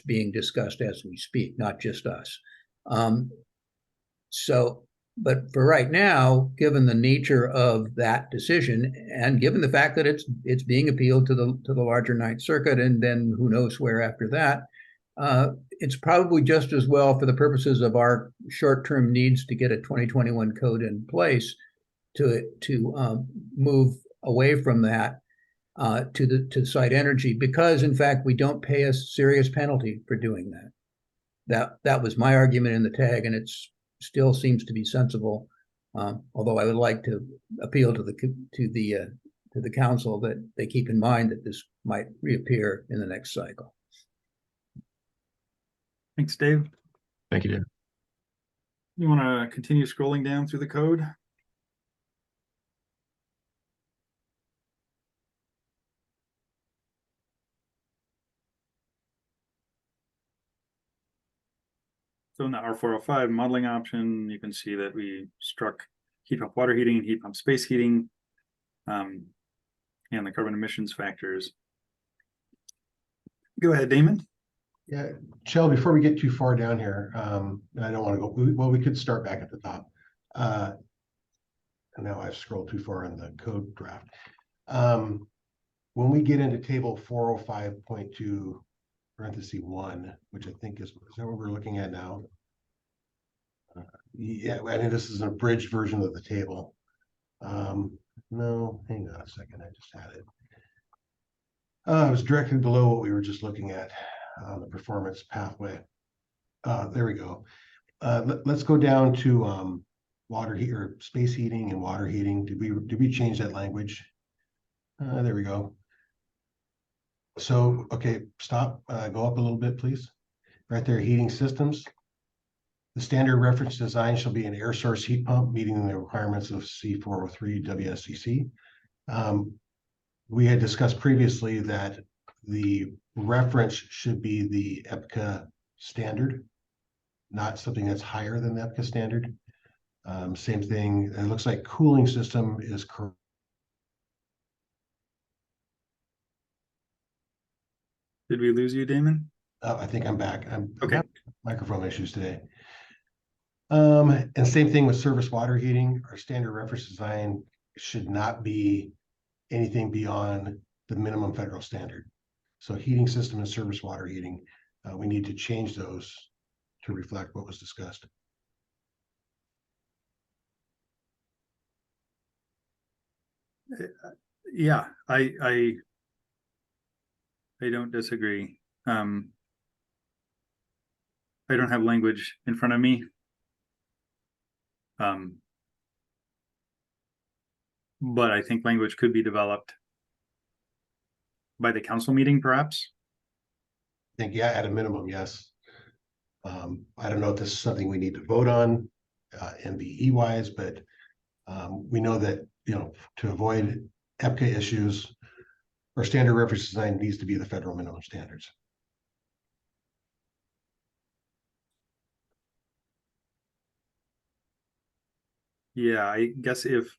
being discussed as we speak, not just us. But for right now, given the nature of that decision, and given the fact that it's being appealed to the larger Ninth Circuit, and then who knows where after that, it's probably just as well for the purposes of our short-term needs to get a 2021 code in place to move away from that to site energy, because in fact we don't pay a serious penalty for doing that. That was my argument in the tag, and it's still seems to be sensible. Although I would like to appeal to the to the council that they keep in mind that this might reappear in the next cycle. Thanks, Dave. Thank you, Dave. You want to continue scrolling down through the code? So in the R405 modeling option, you can see that we struck heat pump water heating and heat pump space heating, and the carbon emissions factors. Go ahead, Damon. Yeah, Chell, before we get too far down here, and I don't want to go, well, we could start back at the top. And now I've scrolled too far in the code draft. When we get into table 405.2 parenthesis 1, which I think is that what we're looking at now? Yeah, I mean, this is an abridged version of the table. No, hang on a second, I just had it. It was directly below what we were just looking at, the performance pathway. There we go. Let's go down to water heat or space heating and water heating. Did we change that language? There we go. So, okay, stop, go up a little bit, please. Right there, heating systems. The standard reference design shall be an air source heat pump meeting the requirements of C403 WSCC. We had discussed previously that the reference should be the EPCA standard, not something that's higher than the EPCA standard. Same thing, it looks like cooling system is correct. Did we lose you, Damon? I think I'm back. Okay. Microphone issues today. And same thing with service water heating. Our standard reference design should not be anything beyond the minimum federal standard. So heating system and service water heating, we need to change those to reflect what was discussed. Yeah, I don't disagree. I don't have language in front of me. But I think language could be developed by the council meeting, perhaps. I think, yeah, at a minimum, yes. I don't know if this is something we need to vote on MVE wise, but we know that, you know, to avoid EPCA issues, our standard reference design needs to be the federal minimum standards. Yeah, I guess if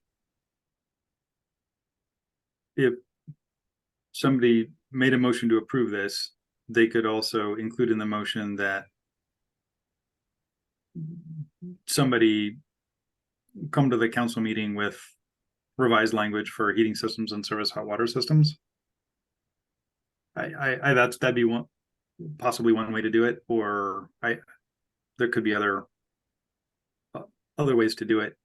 somebody made a motion to approve this, they could also include in the motion that somebody come to the council meeting with revised language for heating systems and service hot water systems. That'd be possibly one way to do it, or there could be other ways to do it.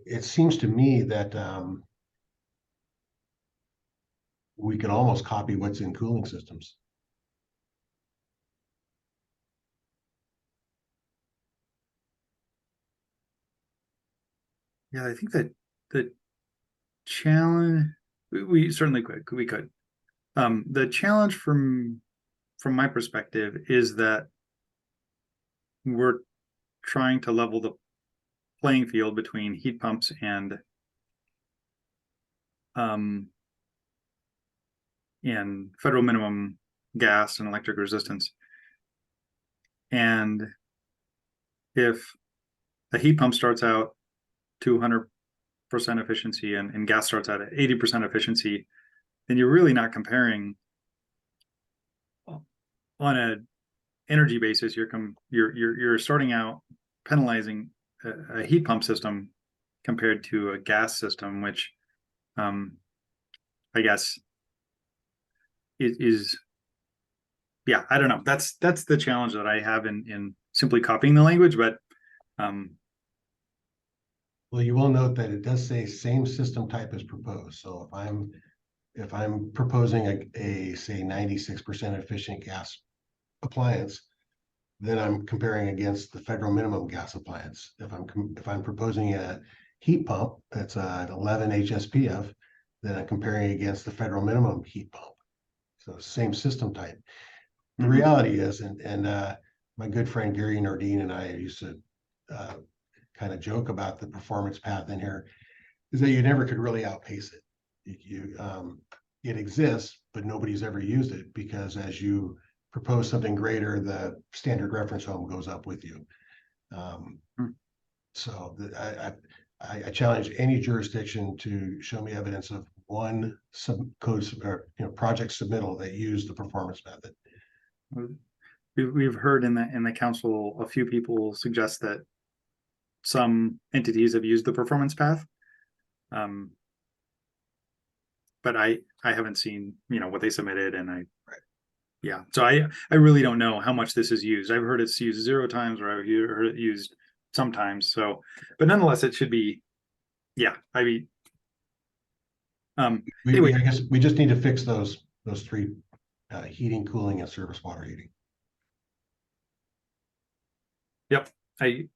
It seems to me that we could almost copy what's in cooling systems. Yeah, I think that the challenge, we certainly could. We could. The challenge from my perspective is that we're trying to level the playing field between heat pumps and federal minimum gas and electric resistance. And if a heat pump starts out to 100% efficiency and gas starts out at 80% efficiency, then you're really not comparing on a energy basis. You're starting out penalizing a heat pump system compared to a gas system, which I guess is yeah, I don't know. That's the challenge that I have in simply copying the language, but well, you will note that it does say same system type as proposed. So if I'm proposing a say 96% efficient gas appliance, then I'm comparing against the federal minimum gas appliance. If I'm proposing a heat pump that's an 11 HSPF, then I'm comparing against the federal minimum heat pump. So same system type. The reality is, and my good friend Gary Nordine and I used to kind of joke about the performance path in here, is that you never could really outpace it. It exists, but nobody's ever used it, because as you propose something greater, the standard reference home goes up with you. So I challenge any jurisdiction to show me evidence of one project submittal that used the performance method. We've heard in the council a few people suggest that some entities have used the performance path. But I haven't seen, what they submitted, and yeah. So I really don't know how much this is used. I've heard it's used 0 times, or I've heard it used sometimes. So, but nonetheless, it should be, yeah. I mean, anyway, I guess we just need to fix those 3: heating, cooling, and surface water heating. Yep, I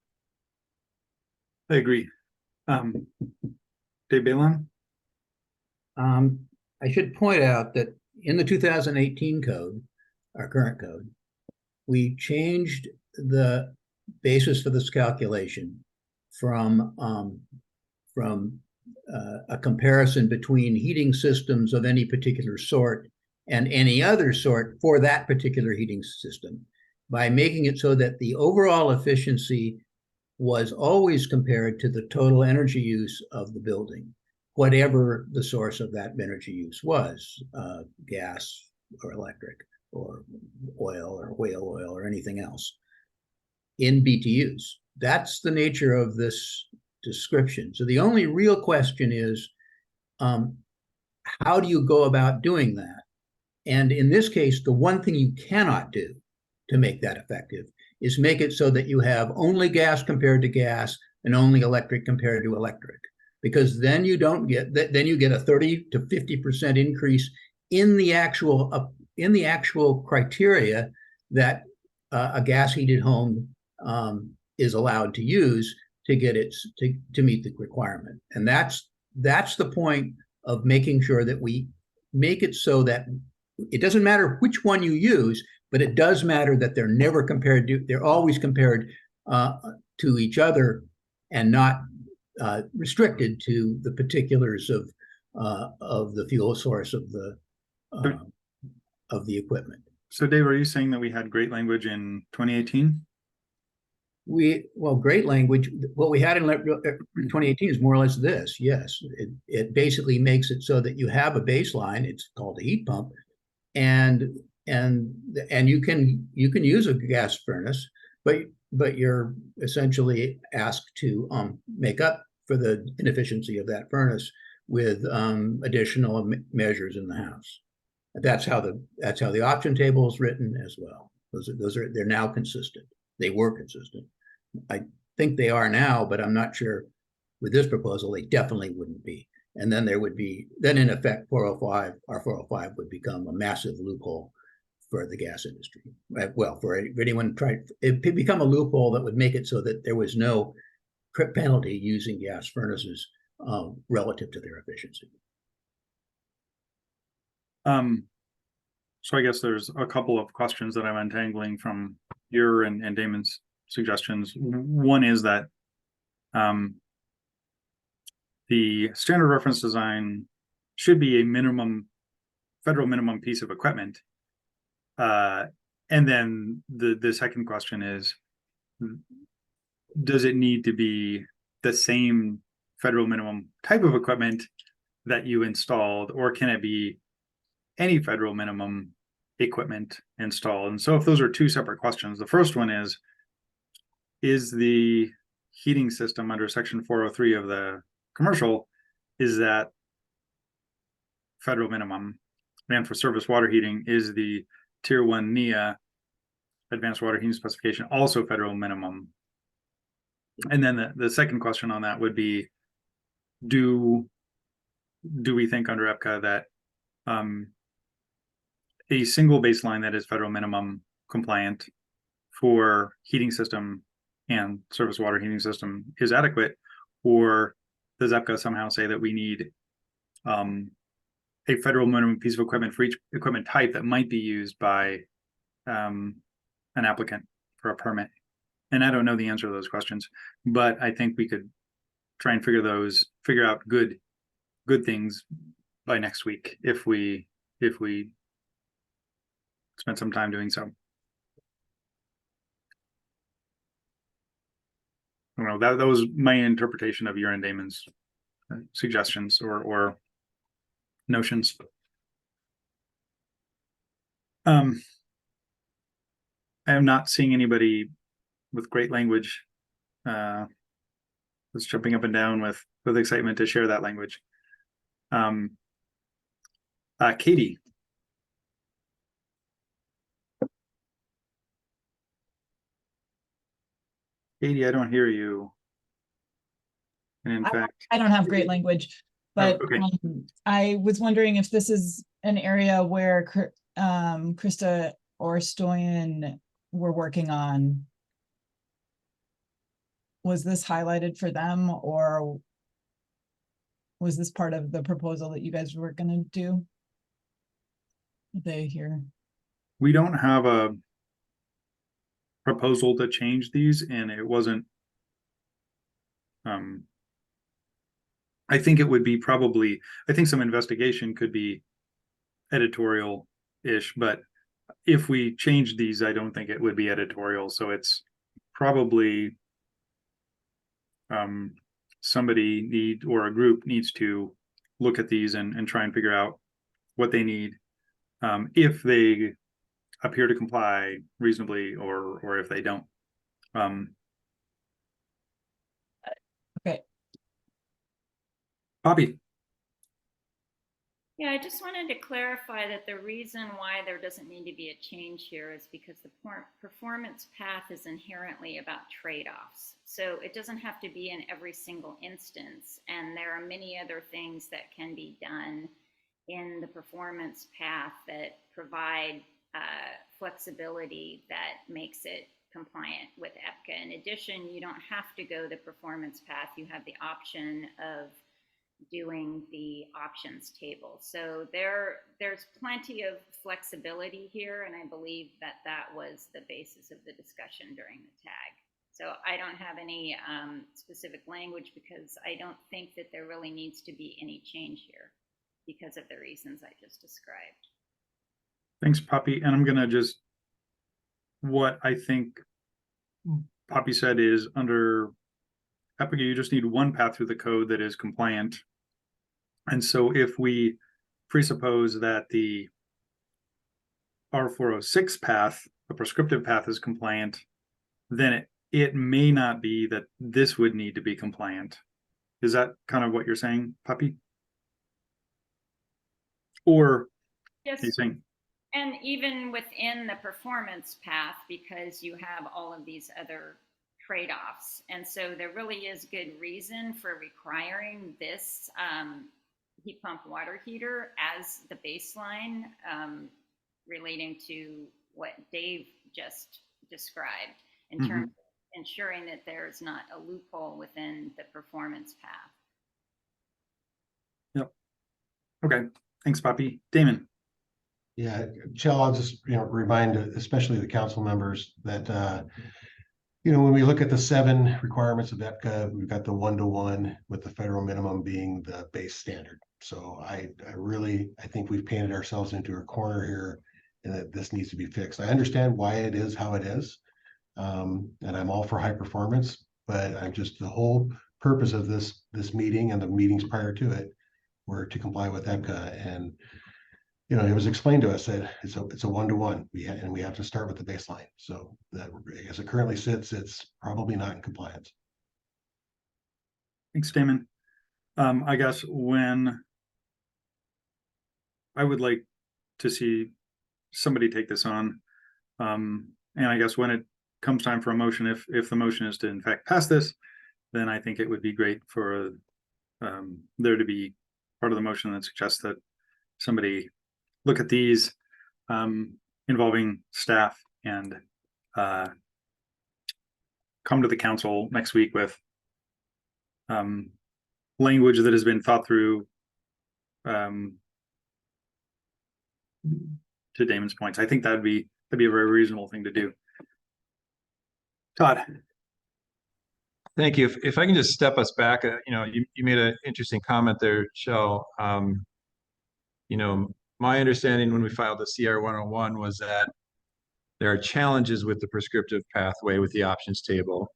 agree. Dave Balon? I should point out that in the 2018 code, our current code, we changed the basis for this calculation from a comparison between heating systems of any particular sort and any other sort for that particular heating system, by making it so that the overall efficiency was always compared to the total energy use of the building, whatever the source of that energy use was, gas or electric or oil or whale oil or anything else, in BTUs. That's the nature of this description. So the only real question is, how do you go about doing that? And in this case, the one thing you cannot do to make that effective is make it so that you have only gas compared to gas and only electric compared to electric, because then you don't get that. Then you get a 30 to 50% increase in the actual criteria that a gas heated home is allowed to use to get it to meet the requirement. And that's the point of making sure that we make it so that it doesn't matter which one you use, but it does matter that they're never compared to, they're always compared to each other, and not restricted to the particulars of the fuel source of the equipment. So Dave, are you saying that we had great language in 2018? Great language. What we had in 2018 is more or less this. Yes, it basically makes it so that you have a baseline. It's called a heat pump, and you can use a gas furnace, but you're essentially asked to make up for the inefficiency of that furnace with additional measures in the house. That's how the option table is written as well. They're now consistent. They were consistent. I think they are now, but I'm not sure with this proposal they definitely wouldn't be. And then there would be, then in effect, 405, our 405 would become a massive loophole for the gas industry. Well, for anyone it could become a loophole that would make it so that there was no penalty using gas furnaces relative to their efficiency. So I guess there's a couple of questions that I'm untangling from your and Damon's suggestions. One is that the standard reference design should be a federal minimum piece of equipment. And then the second question is, does it need to be the same federal minimum type of equipment that you installed, or can it be any federal minimum equipment installed? And so if those are two separate questions, the first one is the heating system under section 403 of the commercial, is that federal minimum? And for surface water heating, is the tier 1 NEA advanced water heating specification also federal minimum? And then the second question on that would be, do we think under EPCA that a single baseline that is federal minimum compliant for heating system and surface water heating system is adequate, or does EPCA somehow say that we need a federal minimum piece of equipment for each equipment type that might be used by an applicant for a permit? And I don't know the answer to those questions, but I think we could try and figure out good things by next week if we spend some time doing so. I don't know, that was my interpretation of your and Damon's suggestions or notions. I am not seeing anybody with great language that's jumping up and down with excitement to share that language. Katie. Katie, I don't hear you. And in fact, I don't have great language, but okay. I was wondering if this is an area where Krista or Stoyan were working on. Was this highlighted for them, or was this part of the proposal that you guys were going to do? They here. We don't have a proposal to change these, and it wasn't. I think it would be probably. I think some investigation could be editorial-ish, but if we change these, I don't think it would be editorial. So it's probably somebody or a group needs to look at these and try and figure out what they need, if they appear to comply reasonably or if they don't. Okay. Bobby. Yeah, I just wanted to clarify that the reason why there doesn't need to be a change here is because the performance path is inherently about trade-offs. So it doesn't have to be in every single instance. And there are many other things that can be done in the performance path that provide flexibility that makes it compliant with EPCA. In addition, you don't have to go the performance path. You have the option of doing the options table. So there's plenty of flexibility here, and I believe that was the basis of the discussion during the tag. So I don't have any specific language because I don't think that there really needs to be any change here because of the reasons I just described. Thanks, Poppy. And I'm gonna just, what I think Poppy said is under EPCA, you just need one path through the code that is compliant. And so if we presuppose that the R406 path, the prescriptive path, is compliant, then it may not be that this would need to be compliant. Is that kind of what you're saying, Poppy? Or yes, are you saying? And even within the performance path, because you have all of these other trade-offs. And so there really is good reason for requiring this heat pump water heater as the baseline, relating to what Dave just described in terms of ensuring that there's not a loophole within the performance path. Yep. Okay. Thanks, Poppy. Damon. Yeah, Chell, I'll just remind especially the council members that when we look at the 7 requirements of EPCA, we've got the 1-to-1 with the federal minimum being the base standard. So I think we've painted ourselves into a corner here, and that this needs to be fixed. I understand why it is how it is, and I'm all for high performance, but I'm just, the whole purpose of this meeting and the meetings prior to it were to comply with EPCA. And it was explained to us that it's a 1-to-1. We have to start with the baseline. So that, as it currently sits, it's probably not in compliance. Thanks, Damon. I guess when I would like to see somebody take this on, and I guess when it comes time for a motion, if the motion is to in fact pass this, then I think it would be great for there to be part of the motion that suggests that somebody look at these, involving staff and come to the council next week with language that has been thought through to Damon's points. I think that'd be a very reasonable thing to do. Todd. Thank you. If I can just step us back, you made an interesting comment there, Shell. My understanding when we filed the CR 101 was that there are challenges with the prescriptive pathway with the options table.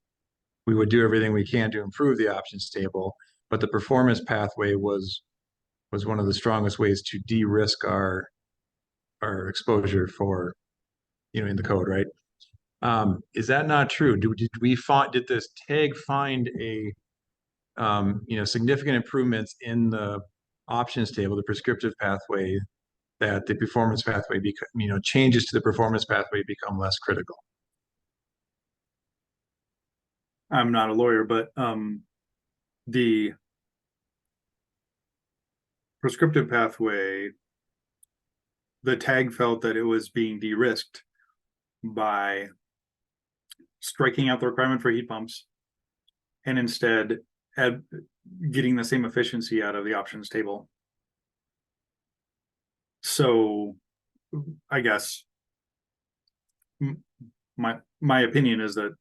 We would do everything we can to improve the options table, but the performance pathway was one of the strongest ways to de-risk our exposure for, in the code, right? Is that not true? Did this tag find a significant improvements in the options table, the prescriptive pathway, that the performance pathway changes to the performance pathway become less critical? I'm not a lawyer, but the prescriptive pathway, the tag felt that it was being de-risked by striking out the requirement for heat pumps and instead getting the same efficiency out of the options table. So I guess my opinion is that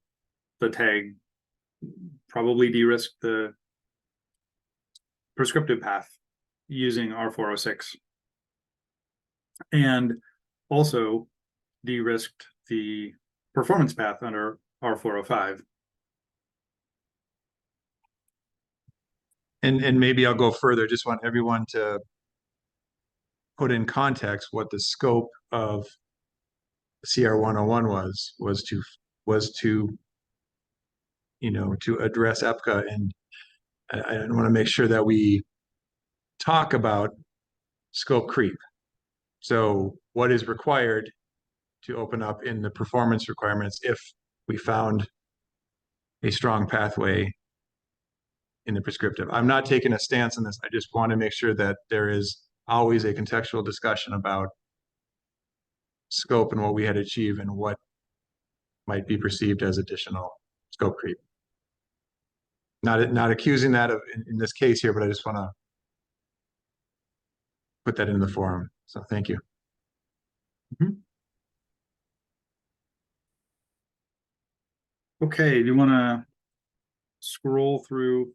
the tag probably de-risked the prescriptive path using R406 and also de-risked the performance path under R405. And maybe I'll go further. Just want everyone to put in context what the scope of CR 101 was to address EPCA, and I want to make sure that we talk about scope creep. So what is required to open up in the performance requirements if we found a strong pathway in the prescriptive? I'm not taking a stance on this. I just want to make sure that there is always a contextual discussion about scope and what we had achieved and what might be perceived as additional scope creep. Not accusing that of in this case here, but I just want to put that in the forum. So thank you. Mm-hmm. Okay, do you want to scroll through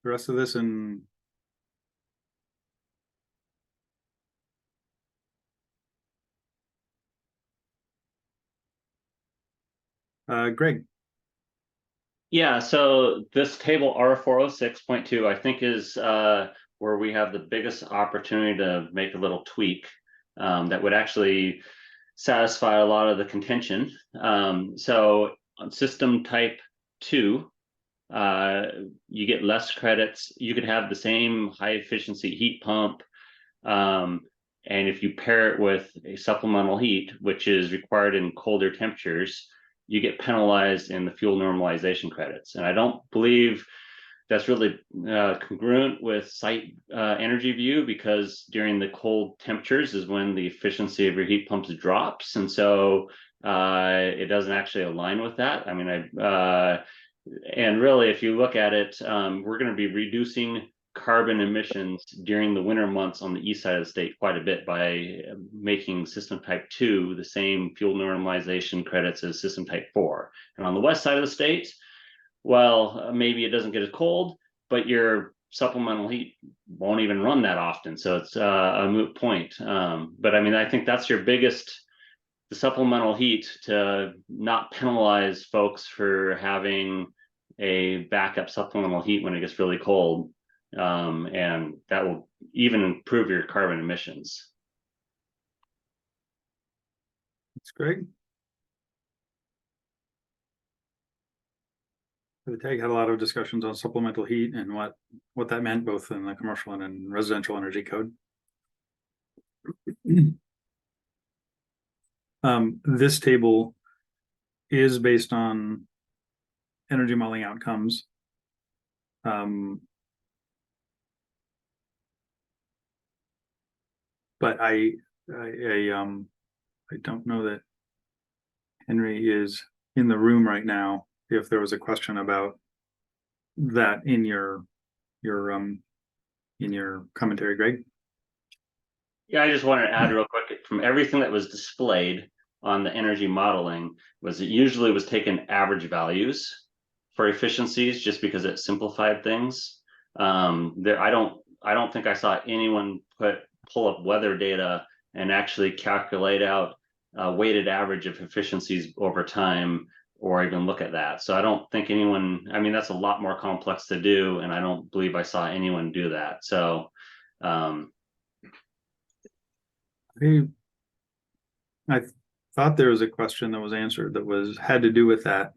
the rest of this and Greg? Yeah, so this table R406.2, I think is where we have the biggest opportunity to make a little tweak that would actually satisfy a lot of the contention. So on system type 2, you get less credits. You could have the same high efficiency heat pump. And if you pair it with a supplemental heat, which is required in colder temperatures, you get penalized in the fuel normalization credits. And I don't believe that's really congruent with site energy view, because during the cold temperatures is when the efficiency of your heat pumps drops. And so it doesn't actually align with that. I mean, and really, if you look at it, we're going to be reducing carbon emissions during the winter months on the east side of the state quite a bit by making system type 2 the same fuel normalization credits as system type 4. And on the west side of the state, well, maybe it doesn't get as cold, but your supplemental heat won't even run that often. So it's a moot point. But I mean, I think that's your biggest, the supplemental heat, to not penalize folks for having a backup supplemental heat when it gets really cold. And that will even improve your carbon emissions. That's great. The tag had a lot of discussions on supplemental heat and what that meant, both in the commercial and in residential energy code. This table is based on energy modeling outcomes. But I don't know that Henry is in the room right now. if there was a question about that in your commentary, Greg. Yeah, I just wanted to add real quick, from everything that was displayed on the energy modeling, was it usually was taken average values for efficiencies just because it simplified things. I don't think I saw anyone pull up weather data and actually calculate out a weighted average of efficiencies over time, or even look at that. So I don't think anyone, I mean, that's a lot more complex to do, and I don't believe I saw anyone do that. So I thought there was a question that was answered that had to do with that.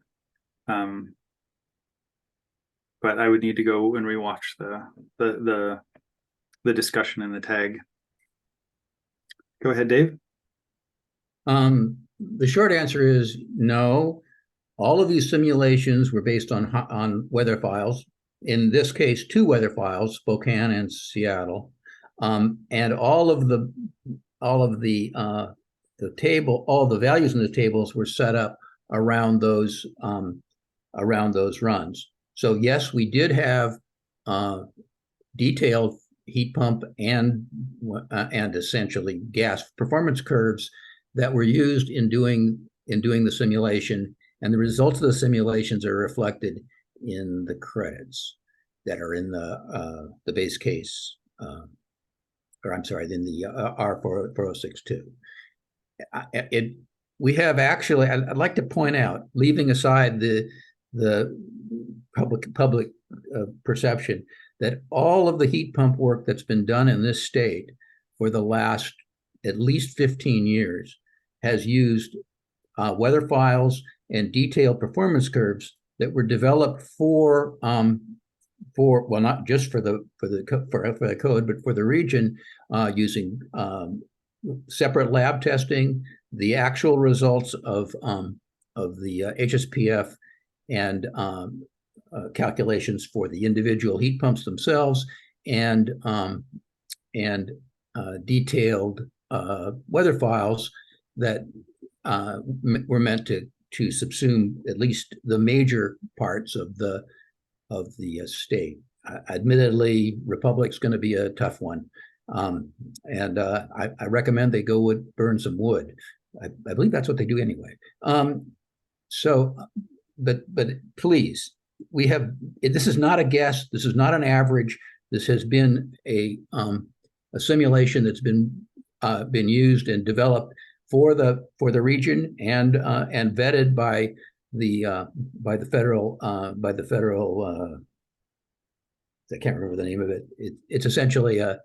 But I would need to go and rewatch the discussion in the tag. Go ahead, Dave. The short answer is no. All of these simulations were based on weather files. In this case, 2 weather files, Spokane and Seattle, and all of the values in the tables were set up around those runs. So yes, we did have detailed heat pump and essentially gas performance curves that were used in doing the simulation, and the results of the simulations are reflected in the credits that are in the base case, or I'm sorry, in the R4062. We have actually, I'd like to point out, leaving aside the public perception, that all of the heat pump work that's been done in this state for the last at least 15 years has used weather files and detailed performance curves that were developed for well, not just for the code, but for the region, using separate lab testing, the actual results of the HSPF and calculations for the individual heat pumps themselves, and detailed weather files that were meant to subsume at least the major parts of the state. Admittedly, Republic's going to be a tough one, and I recommend they go burn some wood. I believe that's what they do anyway. But please, we have, this is not a guess. This is not an average. This has been a simulation that's been used and developed for the region, and vetted by the federal I can't remember the name of it. It's essentially a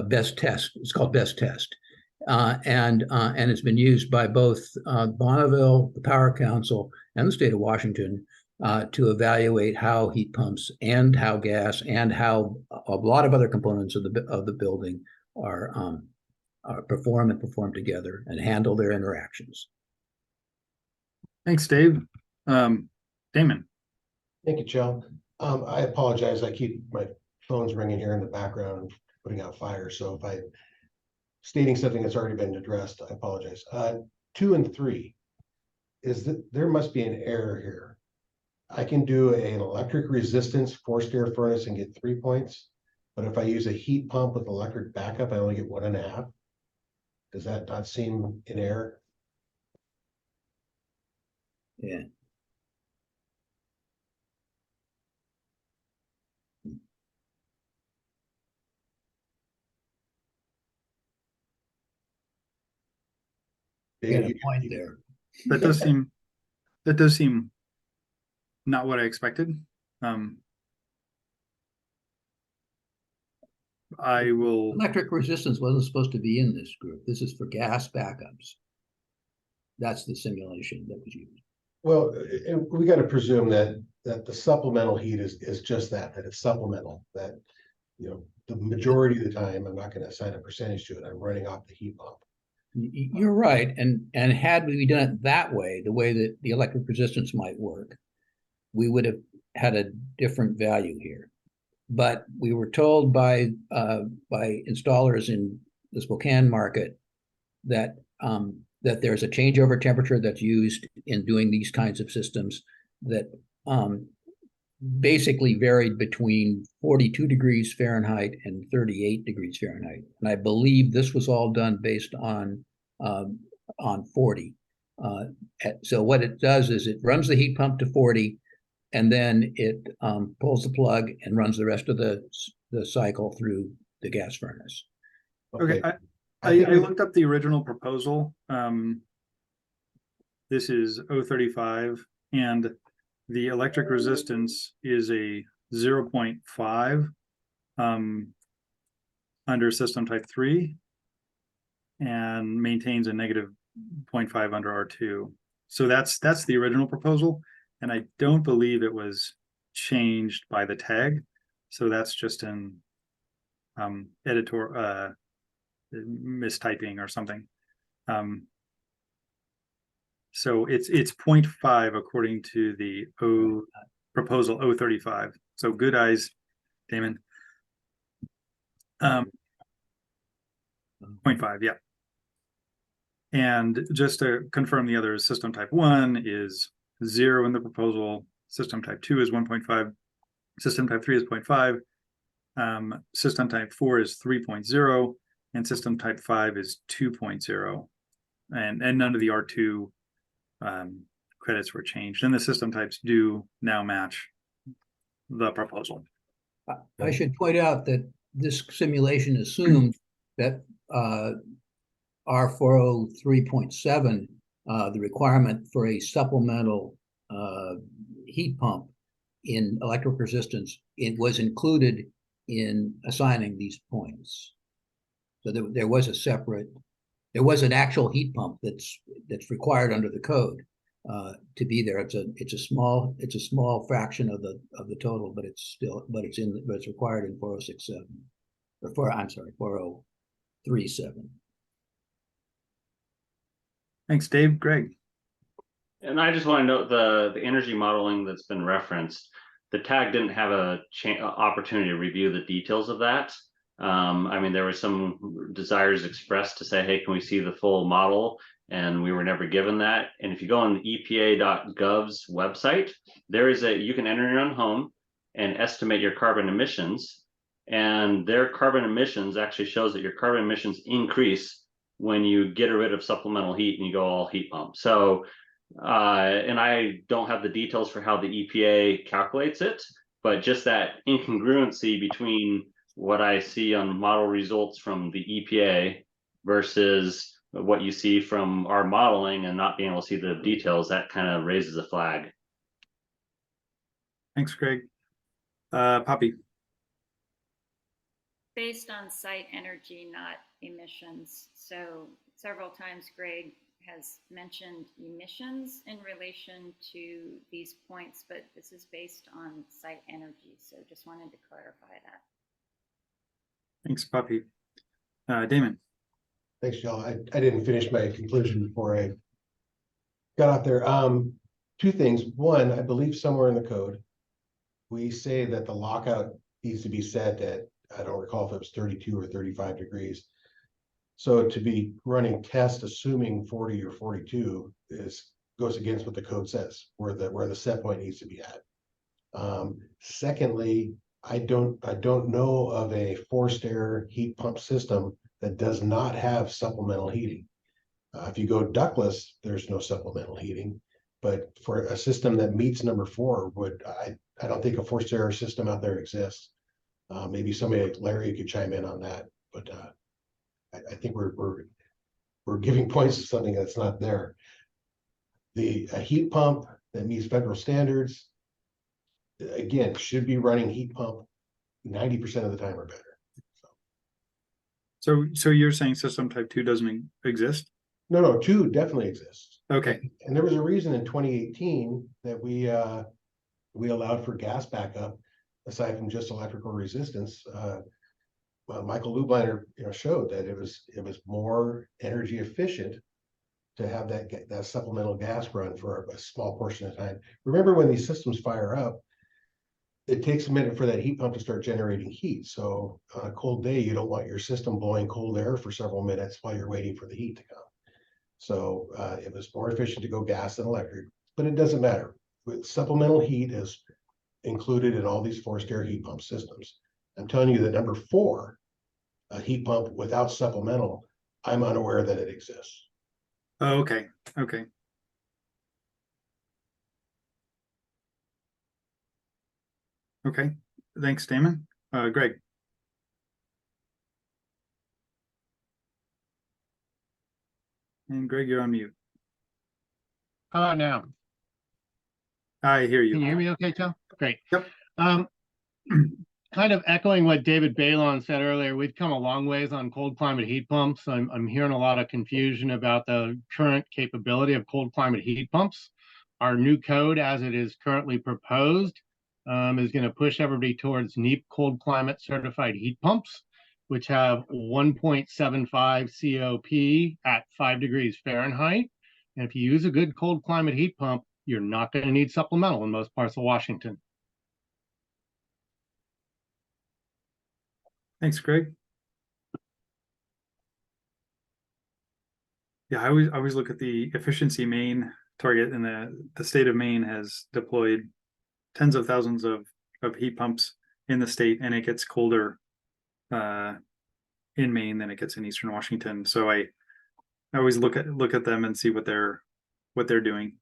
best test. It's called best test, and it's been used by both Bonneville, the Power Council, and the state of Washington to evaluate how heat pumps and how gas and how a lot of other components of the building are perform together and handle their interactions. Thanks, Dave. Damon. Thank you, Joe. I apologize. My phone's ringing here in the background, putting out fires. So if I'm stating something that's already been addressed, I apologize. 2 and 3 is that there must be an error here. I can do an electric resistance forced air furnace and get 3 points, but if I use a heat pump with electric backup, I only get 1.5. Does that not seem in error? Yeah. Got a point there. That does seem not what I expected. I will. Electric resistance wasn't supposed to be in this group. This is for gas backups. That's the simulation that was used. Well, we got to presume that the supplemental heat is just that it's supplemental. That, the majority of the time, I'm not going to assign a percentage to it. I'm running off the heat pump. You're right, and had we done it that way, the way that the electric resistance might work, we would have had a different value here. But we were told by installers in the Spokane market that there's a changeover temperature that's used in doing these kinds of systems that basically varied between 42 degrees Fahrenheit and 38 degrees Fahrenheit. And I believe this was all done based on 40. So what it does is it runs the heat pump to 40, and then it pulls the plug and runs the rest of the cycle through the gas furnace. Okay, I looked up the original proposal. This is 035, and the electric resistance is a 0.5 under system type 3 and maintains a negative 0.5 under R2. So that's the original proposal, and I don't believe it was changed by the tag. So that's just an editor mistyping or something. So it's 0.5 according to the proposal 035. So good eyes, Damon. 0.5, yeah. And just to confirm, the other system type 1 is 0 in the proposal. System type 2 is 1.5. System type 3 is 0.5. System type 4 is 3.0, and system type 5 is 2.0. And none of the R2 credits were changed, and the system types do now match the proposal. I should point out that this simulation assumed that R403.7, the requirement for a supplemental heat pump in electric resistance, it was included in assigning these points. So there was a separate, there was an actual heat pump that's required under the code to be there. It's a small fraction of the total, but it's required in 4067 or 4037. Thanks, Dave. Greg. And I just want to note the energy modeling that's been referenced. The tag didn't have a opportunity to review the details of that. I mean, there were some desires expressed to say, hey, can we see the full model? And we were never given that. And if you go on the EPA.gov's website, you can enter your own home and estimate your carbon emissions. And their carbon emissions actually shows that your carbon emissions increase when you get rid of supplemental heat and you go all heat pump. So, and I don't have the details for how the EPA calculates it, but just that incongruency between what I see on model results from the EPA versus what you see from our modeling and not being able to see the details, that kind of raises a flag. Thanks, Greg. Poppy. Based on site energy, not emissions. So several times Greg has mentioned emissions in relation to these points, but this is based on site energy. So just wanted to clarify that. Thanks, Poppy. Damon. Thanks, Jill. I didn't finish my conclusion before I got out there. Two things. One, I believe somewhere in the code, we say that the lockout needs to be set at, I don't recall if it was 32 or 35 degrees. So to be running tests assuming 40 or 42 goes against what the code says, where the set point needs to be at. Secondly, I don't know of a forced air heat pump system that does not have supplemental heating. If you go ductless, there's no supplemental heating. But for a system that meets number 4, I don't think a forced air system out there exists. Maybe somebody like Larry could chime in on that, but I think we're giving points to something that's not there. A heat pump that meets federal standards, again, should be running heat pump 90% of the time or better. So you're saying system type 2 doesn't exist? No, 2 definitely exists. Okay. And there was a reason in 2018 that we allowed for gas backup aside from just electrical resistance. Michael Lubliner, showed that it was more energy efficient to have that supplemental gas run for a small portion of time. Remember, when these systems fire up, it takes a minute for that heat pump to start generating heat. So on a cold day, you don't want your system blowing cold air for several minutes while you're waiting for the heat to come. So it was more efficient to go gas than electric, but it doesn't matter. with supplemental heat is included in all these forced air heat pump systems. I'm telling you that number 4, a heat pump without supplemental, I'm unaware that it exists. Oh, okay. Okay. Okay. Thanks, Damon. Greg. And Greg, you're on mute. How about now? I hear you. Can you hear me okay, Joe? Great. Yep. Kind of echoing what David Balon said earlier, we've come a long ways on cold climate heat pumps. I'm hearing a lot of confusion about the current capability of cold climate heat pumps. Our new code, as it is currently proposed, is going to push everybody towards NEEP cold climate certified heat pumps, which have 1.75 COP at 5 degrees Fahrenheit. And if you use a good cold climate heat pump, you're not going to need supplemental in most parts of Washington. Thanks, Greg. Yeah, I always look at the efficiency Maine target, and the state of Maine has deployed tens of thousands of heat pumps in the state, and it gets colder in Maine than it gets in Eastern Washington. So I always look at them and see what they're doing,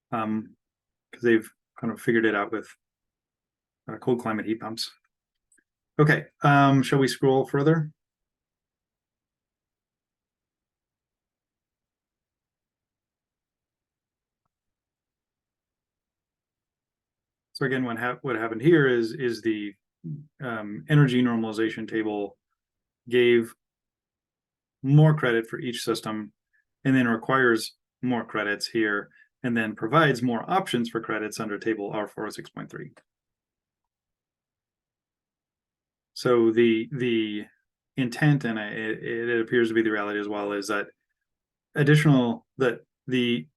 because they've kind of figured it out with cold climate heat pumps. Okay, shall we scroll further? So again, what happened here is the energy normalization table gave more credit for each system, and then requires more credits here, and then provides more options for credits under table R406.3. So the intent, and it appears to be the reality as well, is that the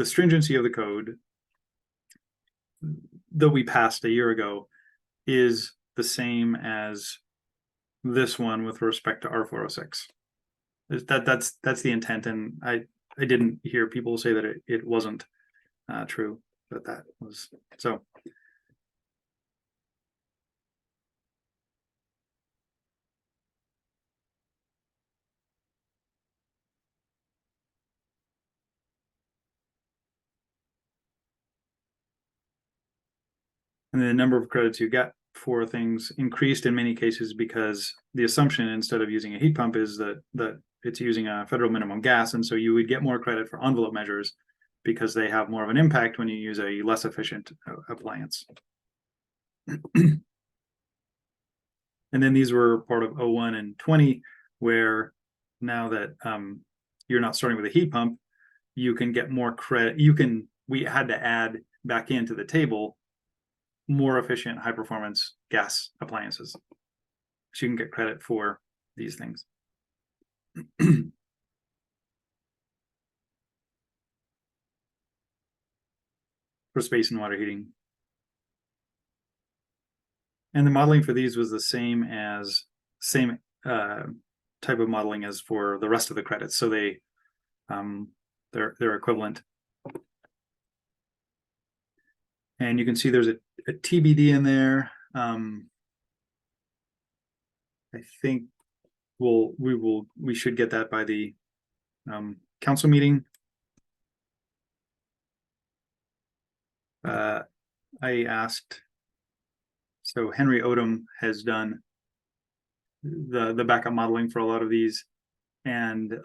stringency of the code that we passed a year ago is the same as this one with respect to R406. That's the intent, and I didn't hear people say that it wasn't true, but that was so. And the number of credits you get for things increased in many cases because the assumption, instead of using a heat pump, is that it's using a federal minimum gas, and so you would get more credit for envelope measures because they have more of an impact when you use a less efficient appliance. And then these were part of 01 and 20, where now that you're not starting with a heat pump, you can get more credit. We had to add back into the table more efficient, high performance gas appliances, so you can get credit for these things. For space and water heating. And the modeling for these was the same type of modeling as for the rest of the credits, so they're equivalent. And you can see there's a TBD in there. I think we should get that by the council meeting. I asked, so Henry Odom has done the backup modeling for a lot of these, and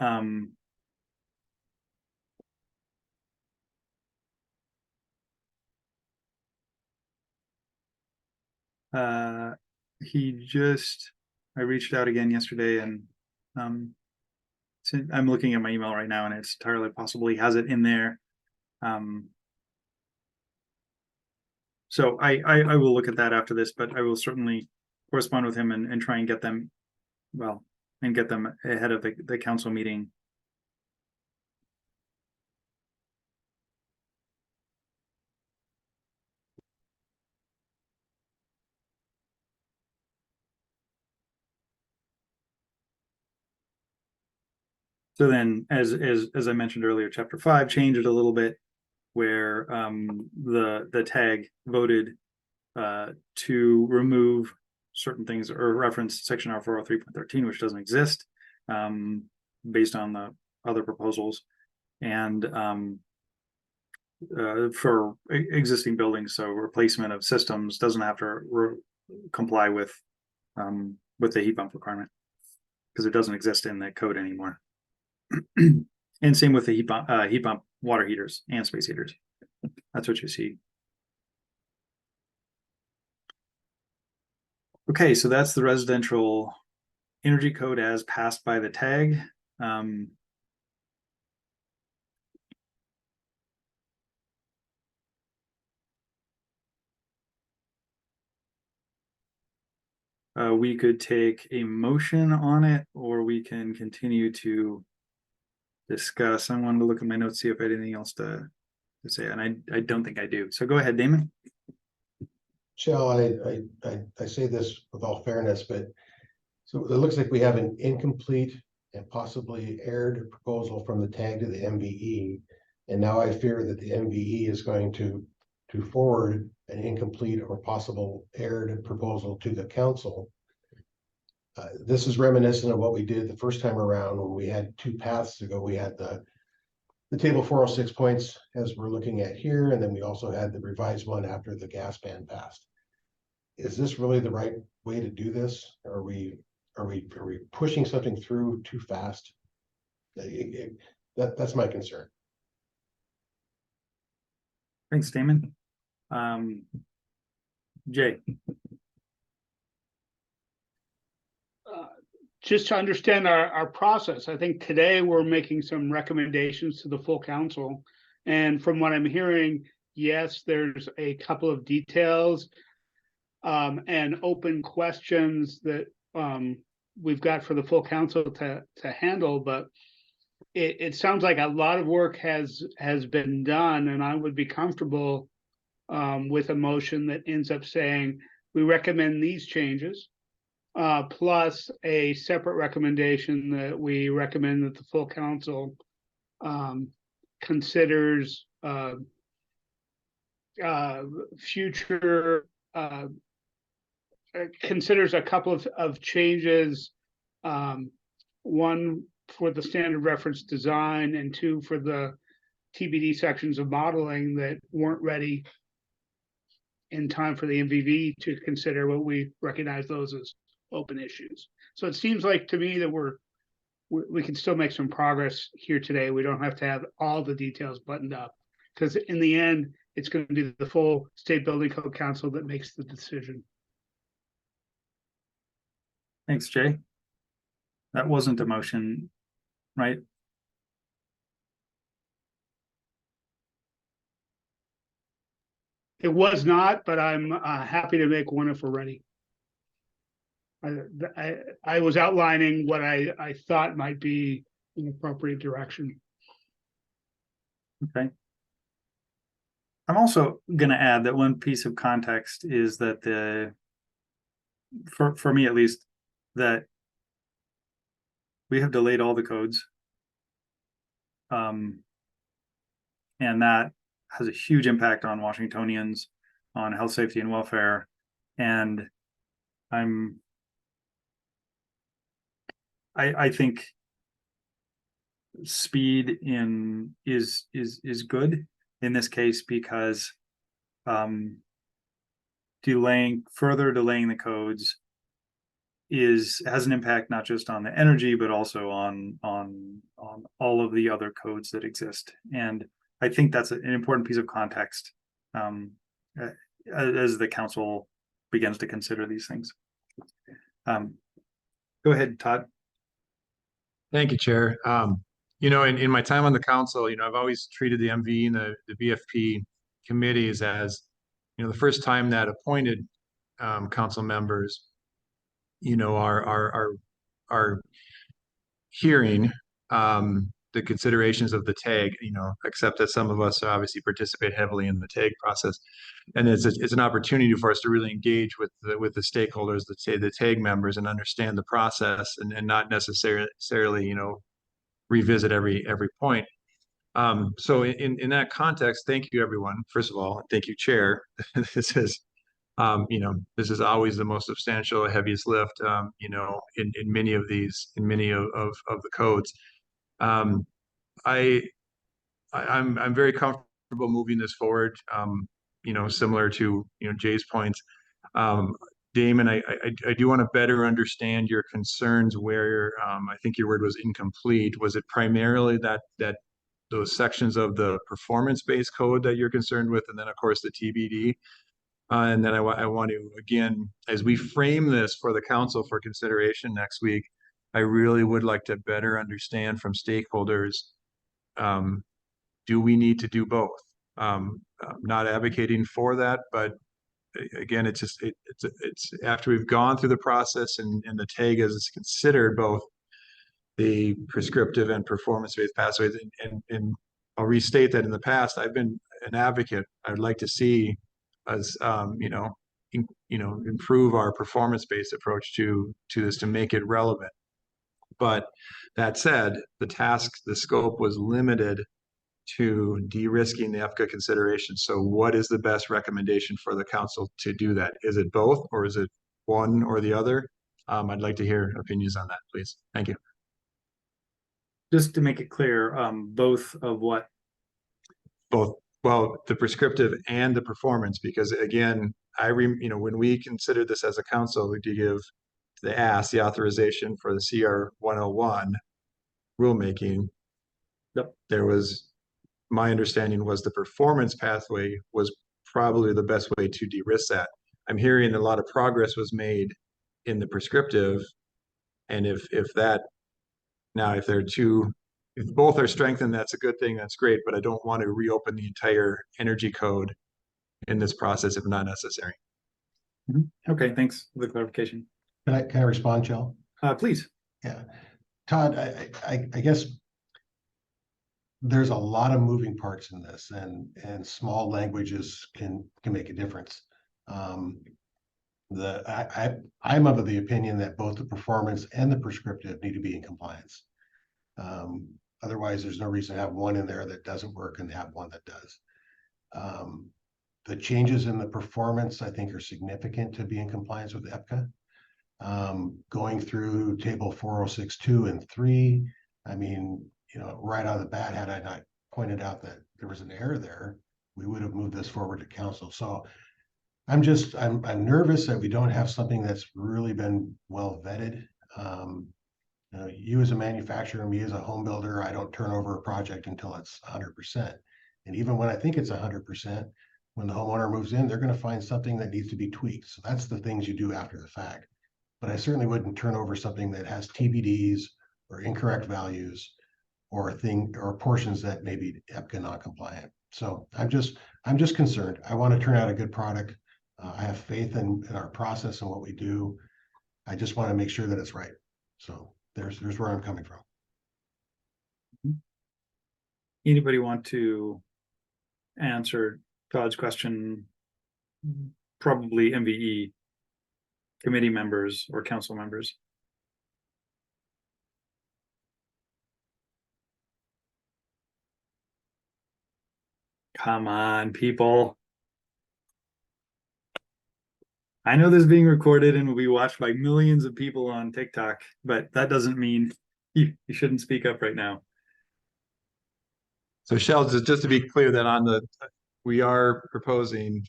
I reached out again yesterday, and so I'm looking at my email right now, and it's entirely possible he has it in there. So I will look at that after this, but I will certainly correspond with him and try and get them, and get them ahead of the council meeting. So then, as I mentioned earlier, chapter 5 changed it a little bit. where the tag voted to remove certain things or reference section R403.13, which doesn't exist, based on the other proposals, and for existing buildings, so replacement of systems doesn't have to comply with the heat pump requirement because it doesn't exist in the code anymore. And same with the heat pump water heaters and space heaters. That's what you see. Okay, so that's the residential energy code as passed by the tag. We could take a motion on it, or we can continue to discuss. I wanted to look at my notes, see if I had anything else to say, and I don't think I do. So go ahead, Damon. Shall I say this with all fairness, but so it looks like we have an incomplete and possibly erred proposal from the tag to the MVE. And now I fear that the MVE is going to forward an incomplete or possible erred proposal to the council. This is reminiscent of what we did the first time around when we had two paths to go. We had the table 406 points as we're looking at here, and then we also had the revised one after the gas ban passed. Is this really the right way to do this? Are we pushing something through too fast? That's my concern. Thanks, Damon. Jay. Just to understand our process, I think today we're making some recommendations to the full council. And from what I'm hearing, yes, there's a couple of details and open questions that we've got for the full council to handle, but it sounds like a lot of work has been done, and I would be comfortable with a motion that ends up saying we recommend these changes, plus a separate recommendation that we recommend that the full council considers future considers a couple of changes, one for the standard reference design and two for the TBD sections of modeling that weren't ready in time for the MVE to consider, what we recognize those as open issues. So it seems like to me that we can still make some progress here today. We don't have to have all the details buttoned up, because in the end, it's going to be the full State Building Code Council that makes the decision. Thanks, Jay. That wasn't a motion, right? It was not, but I'm happy to make one if we're ready. I was outlining what I thought might be an appropriate direction. Okay. I'm also going to add that one piece of context is that for me at least, that we have delayed all the codes. And that has a huge impact on Washingtonians, on health, safety, and welfare. And I think speed is good in this case, because further delaying the codes has an impact not just on the energy, but also on all of the other codes that exist. And I think that's an important piece of context as the council begins to consider these things. Go ahead, Todd. Thank you, Chair. In my time on the council, I've always treated the MVE and the BFP committees as, the first time that appointed council members, are hearing the considerations of the TAG, except that some of us obviously participate heavily in the TAG process. And it's an opportunity for us to really engage with the stakeholders, the TAG members, and understand the process and not necessarily, revisit every point. So in that context, thank you, everyone. First of all, thank you, Chair. This is, this is always the most substantial, heaviest lift, in many of these, in many of the codes. I'm very comfortable moving this forward. Similar to Jay's points. Damon, I do want to better understand your concerns where I think your word was incomplete. Was it primarily that those sections of the performance-based code that you're concerned with, and then of course the TBD? And then I want to, again, as we frame this for the council for consideration next week, I really would like to better understand from stakeholders, do we need to do both? I'm not advocating for that, but again, it's just it's after we've gone through the process and the TAG is considered both the prescriptive and performance-based pathways, and I'll restate that in the past I've been an advocate. I'd like to see us improve our performance-based approach to this to make it relevant. But that said, the scope was limited to de-risking the EFCA consideration. So what is the best recommendation for the council to do that? Is it both, or is it one or the other? I'd like to hear opinions on that, please. Thank you. Just to make it clear, both of what? Both. Well, the prescriptive and the performance, because again, when we considered this as a council to give the authorization for the CR 101 rulemaking, there was, my understanding was the performance pathway was probably the best way to de-risk that. I'm hearing a lot of progress was made in the prescriptive, and if both are strengthened, that's a good thing, that's great, but I don't want to reopen the entire energy code in this process if not necessary. Okay, thanks for the clarification. Can I respond, Joe? Please. Yeah. Todd, I guess there's a lot of moving parts in this, and small languages can make a difference. I'm of the opinion that both the performance and the prescriptive need to be in compliance. Otherwise, there's no reason to have one in there that doesn't work and have one that does. The changes in the performance, I think, are significant to be in compliance with EPCA. Going through table 406.2 and 3, I mean, right out of the bat, had I not pointed out that there was an error there, we would have moved this forward to council. So I'm nervous that we don't have something that's really been well vetted. You as a manufacturer, me as a home builder, I don't turn over a project until it's 100%. And even when I think it's 100%, when the homeowner moves in, they're going to find something that needs to be tweaked. So that's the things you do after the fact. But I certainly wouldn't turn over something that has TBDs or incorrect values or portions that may be EPCA not compliant. So I'm just concerned. I want to turn out a good product. I have faith in our process and what we do. I just want to make sure that it's right. So there's where I'm coming from. Anybody want to answer Todd's question? Probably MVE committee members or council members. Come on, people. I know this is being recorded and will be watched by millions of people on TikTok, but that doesn't mean you shouldn't speak up right now. So Shell, just to be clear that we are proposing,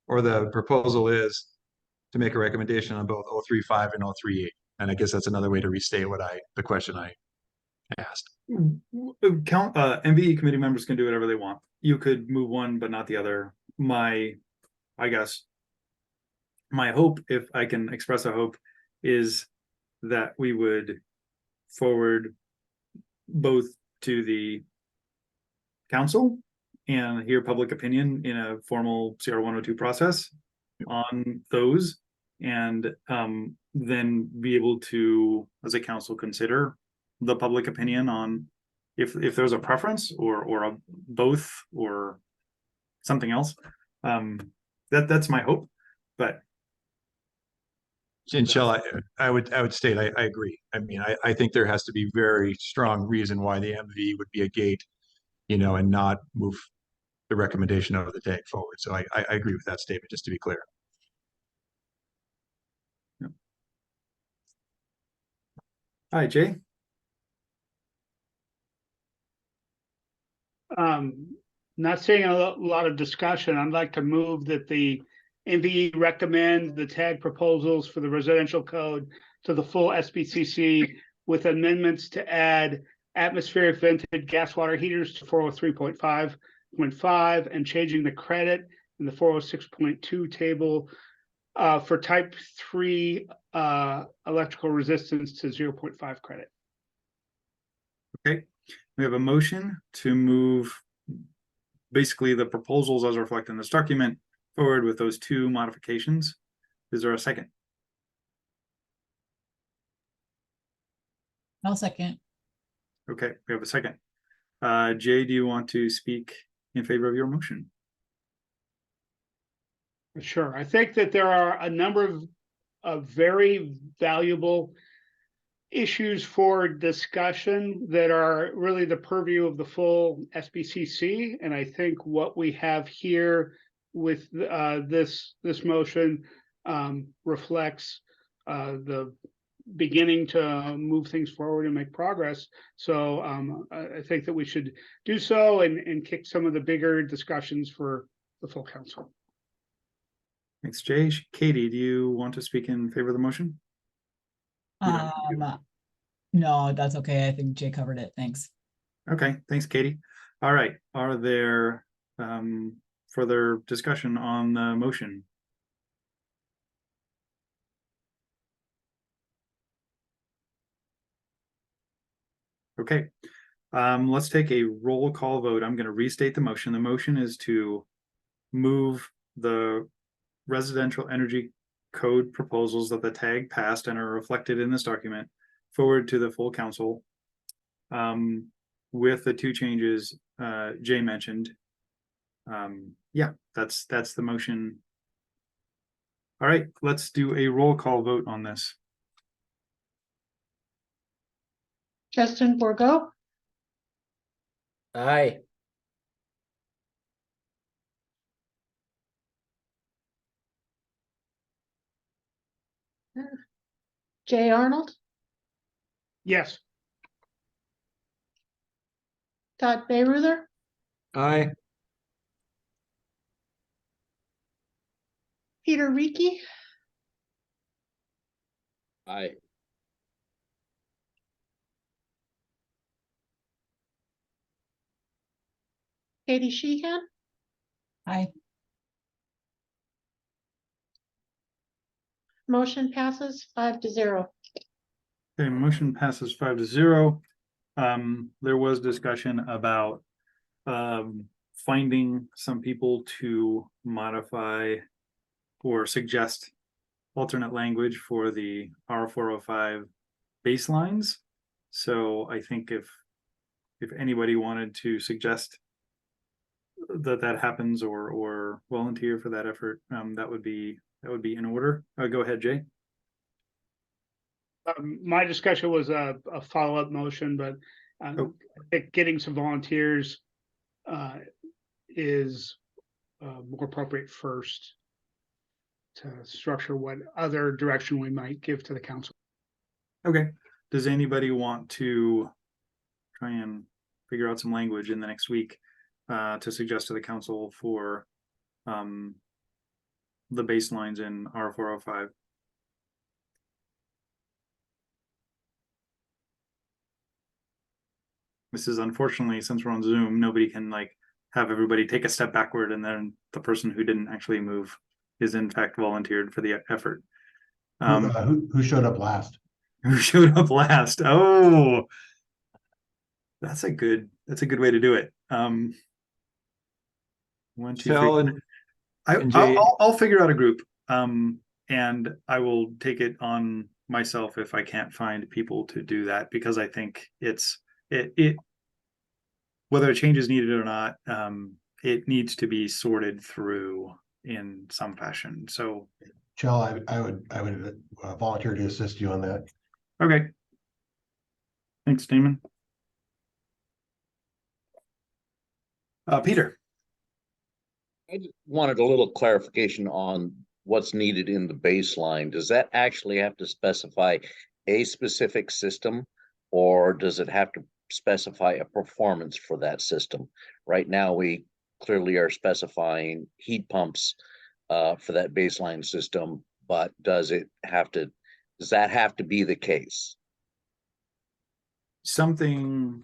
or the proposal is to make a recommendation on both 035 and 038. And I guess that's another way to restate the question I asked. MVE committee members can do whatever they want. You could move one, but not the other. I guess my hope, if I can express a hope, is that we would forward both to the council and hear public opinion in a formal CR 102 process on those, and then be able to, as a council, consider the public opinion on if there's a preference or both or something else. That's my hope, but. And Shell, I would state I agree. I mean, I think there has to be very strong reason why the MVE would be a gate and not move the recommendation of the tag forward. So I agree with that statement, just to be clear. All right, Jay. Not seeing a lot of discussion. I'd like to move that the MVE recommend the tag proposals for the residential code to the full SBCC with amendments to add atmospheric vented gas water heaters to 403.5.5 and changing the credit in the 406.2 table for type 3 electrical resistance to 0.5 credit. Okay, we have a motion to move basically the proposals as reflected in this document forward with those two modifications. Is there a second? I'll second. Okay, we have a second. Jay, do you want to speak in favor of your motion? Sure. I think that there are a number of very valuable issues for discussion that are really the purview of the full SBCC. And I think what we have here with this motion reflects the beginning to move things forward and make progress. So I think that we should do so and kick some of the bigger discussions for the full council. Thanks, Jay. Katie, do you want to speak in favor of the motion? No, that's okay. I think Jay covered it. Thanks. Okay, thanks, Katie. All right, are there further discussion on the motion? Okay, let's take a roll call vote. I'm going to restate the motion. The motion is to move the residential energy code proposals that the tag passed and are reflected in this document forward to the full council with the two changes Jay mentioned. Yeah, that's the motion. All right, let's do a roll call vote on this. Justin Borgo, Aye. Jay Arnold, Yes. Todd Bayreuther, Aye. Peter Reiki, Aye. Katie Sheehan, Aye. motion passes 5-0. Okay, motion passes 5-0. There was discussion about finding some people to modify or suggest alternate language for the R405 baselines. So I think if anybody wanted to suggest that happens or volunteer for that effort, that would be in order. Go ahead, Jay. My discussion was a follow-up motion, but I think getting some volunteers is more appropriate first to structure what other direction we might give to the council. Okay. Does anybody want to try and figure out some language in the next week to suggest to the council for the baselines in R405? This is unfortunately, since we're on Zoom, nobody can have everybody take a step backward and then the person who didn't actually move is in fact volunteered for the effort. Who showed up last? Who showed up last? Oh, that's a good way to do it. 1, 2, 3. I'll figure out a group, and I will take it on myself if I can't find people to do that, because I think it whether a change is needed or not, it needs to be sorted through in some fashion. So, Chell, I would volunteer to assist you on that. Okay. Thanks, Damon. Peter. I just wanted a little clarification on what's needed in the baseline. Does that actually have to specify a specific system, or does it have to specify a performance for that system? Right now, we clearly are specifying heat pumps for that baseline system, but does that have to be the case? Something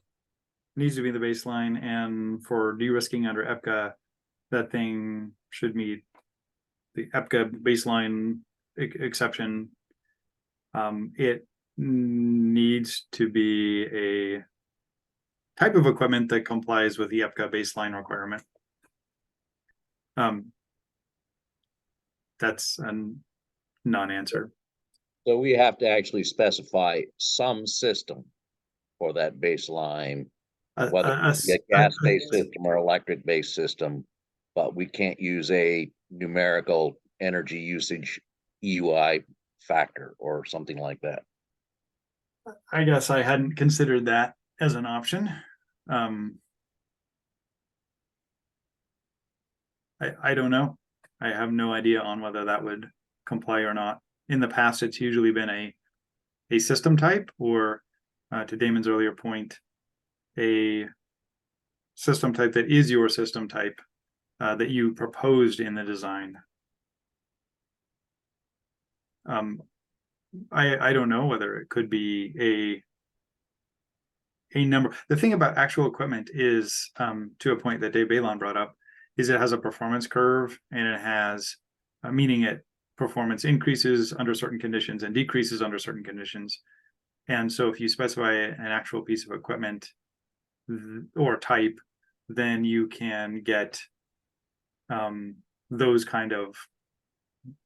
needs to be in the baseline, and for de-risking under EPCA, that thing should meet the EPCA baseline exception. It needs to be a type of equipment that complies with the EPCA baseline requirement. That's a non-answer. So we have to actually specify some system for that baseline, whether it's a gas-based system or electric-based system, but we can't use a numerical energy usage EUI factor or something like that. I guess I hadn't considered that as an option. I don't know. I have no idea on whether that would comply or not. In the past, it's usually been a system type, or to Damon's earlier point, a system type that is your system type that you proposed in the design. I don't know whether it could be a number. The thing about actual equipment is, to a point that Dave Balon brought up, is it has a performance curve, and it has, meaning it performance increases under certain conditions and decreases under certain conditions. And so if you specify an actual piece of equipment or type, then you can get those kind of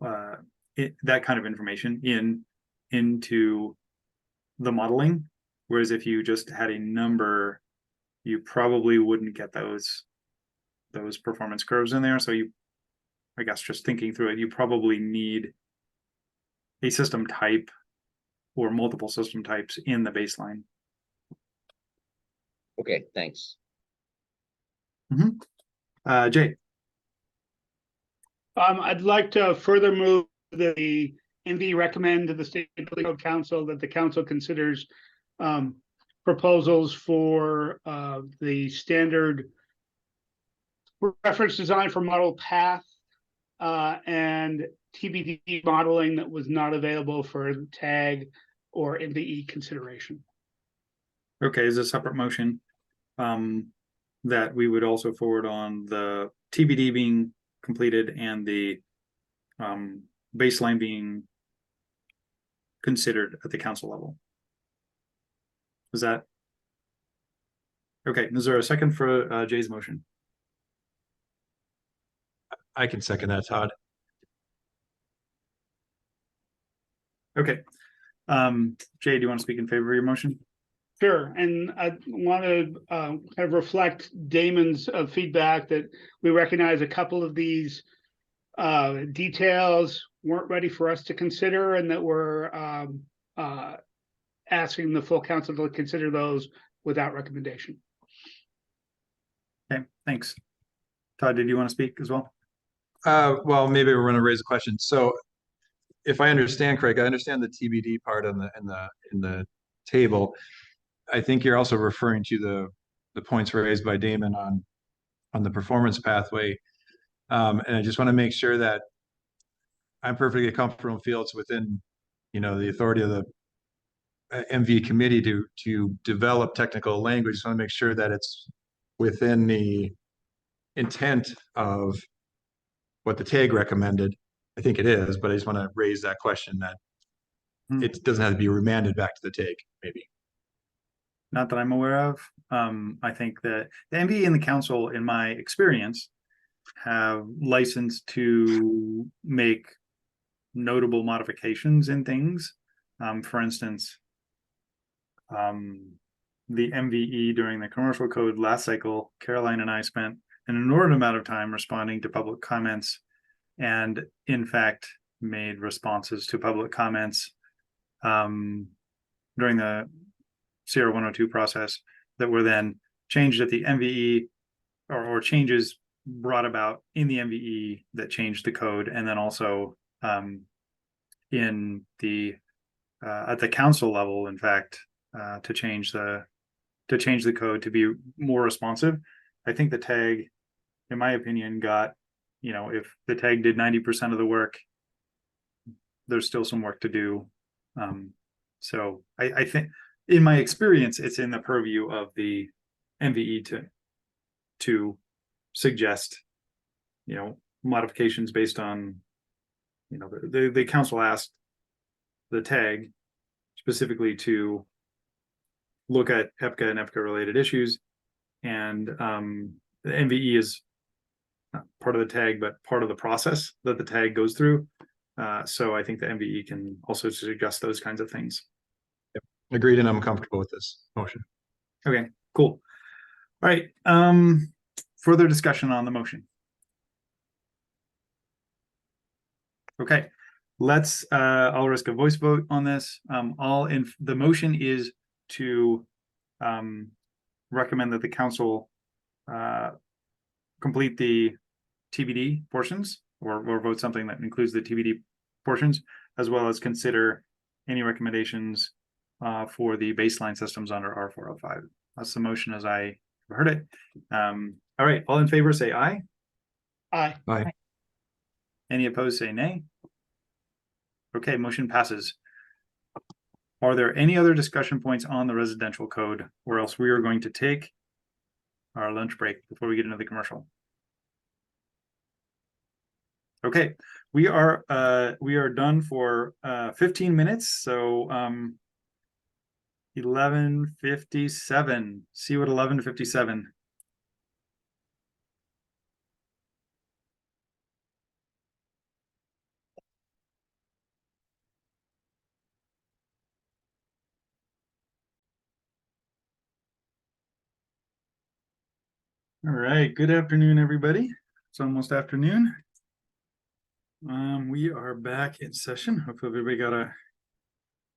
that kind of information into the modeling. Whereas if you just had a number, you probably wouldn't get those performance curves in there. So I guess just thinking through it, you probably need a system type or multiple system types in the baseline. Okay, thanks. Jay. I'd like to further move the MVE recommend to the State Building Code Council that the council considers proposals for the standard reference design for model path and TBD modeling that was not available for TAG or MVE consideration. Okay, is a separate motion that we would also forward on the TBD being completed and the baseline being considered at the council level. Is that okay? Is there a second for Jay's motion? I can second that, Todd. Okay. Jay, do you want to speak in favor of your motion? Sure, and I want to kind of reflect Damon's feedback that we recognize a couple of these details weren't ready for us to consider, and that we're asking the full council to consider those without recommendation. Okay, thanks. Todd, did you want to speak as well? Well, maybe we're going to raise a question. So, if I understand, Craig, I understand the TBD part in the table. I think you're also referring to the points raised by Damon on the performance pathway, and I just want to make sure that I'm perfectly comfortable and feel it's within, the authority of the MVE committee to develop technical language. Just want to make sure that it's within the intent of what the TAG recommended. I think it is, but I just want to raise that question that it doesn't have to be remanded back to the TAG, maybe. Not that I'm aware of. I think that the MVE and the council, in my experience, have license to make notable modifications in things. For instance, the MVE during the commercial code last cycle, Caroline and I spent an inordinate amount of time responding to public comments, and in fact made responses to public comments during the CR 102 process that were then changed at the MVE or changes brought about in the MVE that changed the code, and then also in the at the council level, in fact, to change the code to be more responsive. I think the tag, in my opinion, got, you know, if the tag did 90% of the work, there's still some work to do. So I think, in my experience, it's in the purview of the MVE to suggest, you know, modifications based on, you know, the council asked the tag specifically to look at EPCA and EPCA related issues, and the MVE is not part of the tag, but part of the process that the tag goes through. So I think the MVE can also suggest those kinds of things. Yep. Agreed, and I'm comfortable with this motion. Okay, cool. All right. Further discussion on the motion. Okay, let's I'll risk a voice vote on this. The motion is to recommend that the council complete the TBD portions, or vote something that includes the TBD portions, as well as consider any recommendations for the baseline systems under R405. That's the motion as I heard it. All right, all in favor say aye. Aye. Aye. Any opposed say nay. Okay, motion passes. Are there any other discussion points on the residential code, or else we are going to take our lunch break before we get into the commercial? Okay, we are done for 15 minutes, so 11:57. See what 11:57. All right, good afternoon, everybody. It's almost afternoon. We are back in session. Hopefully everybody got a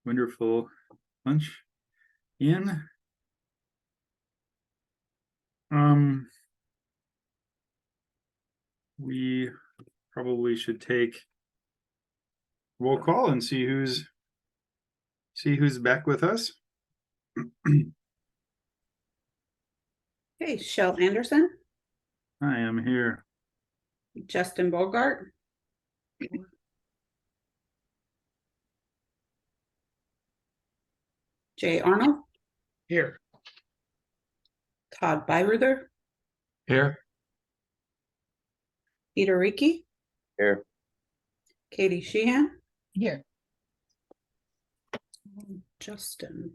wonderful lunch in. We probably should take roll call and see who's back with us. Okay, Shell Anderson, I am here. Justin Bogart, Jay Arnold, Here. Todd Byeruther, Here. Peter Reiki, Here. Katie Sheehan, Here. Justin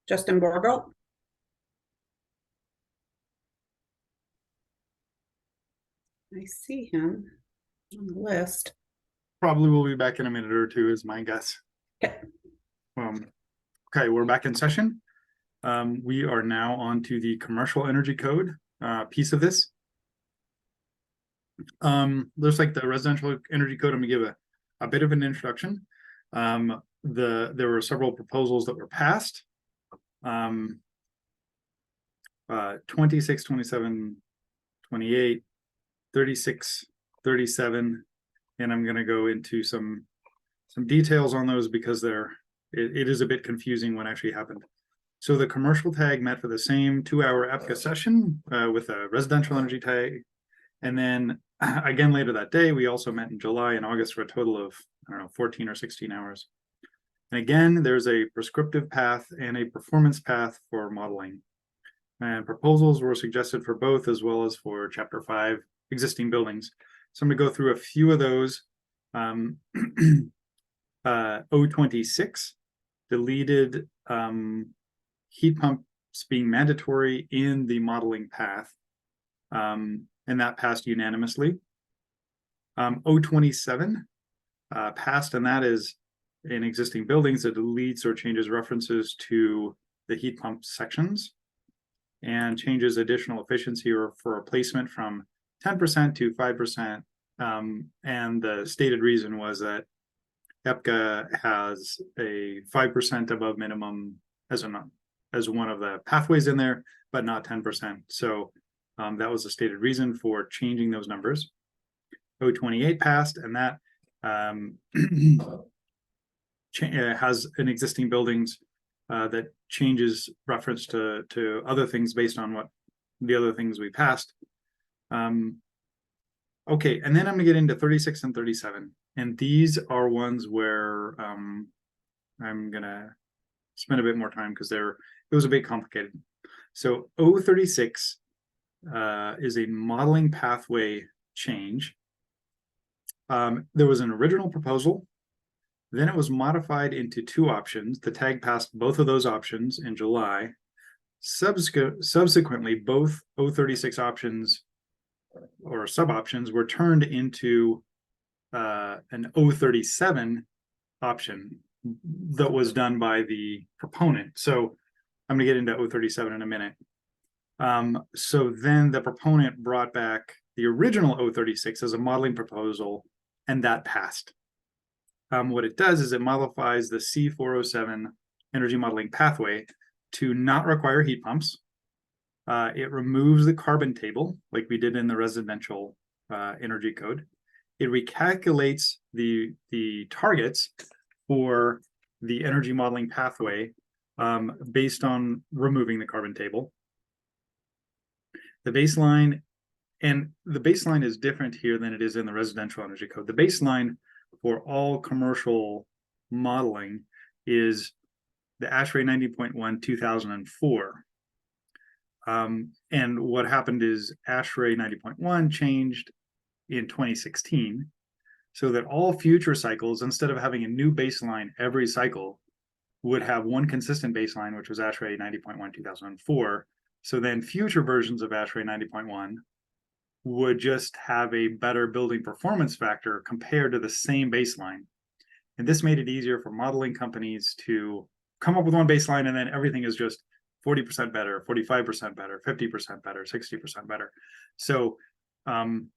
Borgelt. I see him on the list. Probably will be back in a minute or two, is my guess. Okay. Okay, we're back in session. We are now on to the commercial energy code piece of this. Looks like the residential energy code. I'm gonna give a bit of an introduction. There were several proposals that were passed. 26, 27, 28, 36, 37, and I'm going to go into some details on those because it is a bit confusing what actually happened. So the commercial tag met for the same 2-hour EPCA session with a residential energy tag, and then again later that day we also met in July and August for a total of, I don't know, 14 or 16 hours. And again, there's a prescriptive path and a performance path for modeling, and proposals were suggested for both, as well as for Chapter 5 existing buildings. So I'm going to go through a few of those. 026 deleted heat pumps being mandatory in the modeling path, and that passed unanimously. 027 passed, and that is in existing buildings that deletes or changes references to the heat pump sections and changes additional efficiency or for replacement from 10% to 5%. And the stated reason was that EPCA has a 5% above minimum as as one of the pathways in there, but not 10%. So that was the stated reason for changing those numbers. 028 passed, and that has an existing buildings that changes reference to other things based on what the other things we passed. Okay, and then I'm gonna get into 36 and 37, and these are ones where I'm gonna spend a bit more time because it was a bit complicated. So 036 is a modeling pathway change. There was an original proposal, then it was modified into two options. The tag passed both of those options in July. Subsequently, both 036 options or sub options were turned into an 037 option that was done by the proponent. So I'm going to get into 037 in a minute. So then the proponent brought back the original 036 as a modeling proposal, and that passed. What it does is it modifies the C407 energy modeling pathway to not require heat pumps. It removes the carbon table like we did in the residential energy code. It recalculates the targets for the energy modeling pathway based on removing the carbon table. The baseline is different here than it is in the residential energy code. The baseline for all commercial modeling is the ASHRAE 90.1 2004. And what happened is ASHRAE 90.1 changed in 2016 so that all future cycles, instead of having a new baseline every cycle, would have one consistent baseline, which was ASHRAE 90.1 2004. So then future versions of ASHRAE 90.1 would just have a better building performance factor compared to the same baseline. And this made it easier for modeling companies to come up with one baseline, and then everything is just 40% better, 45% better, 50% better, 60% better. So, and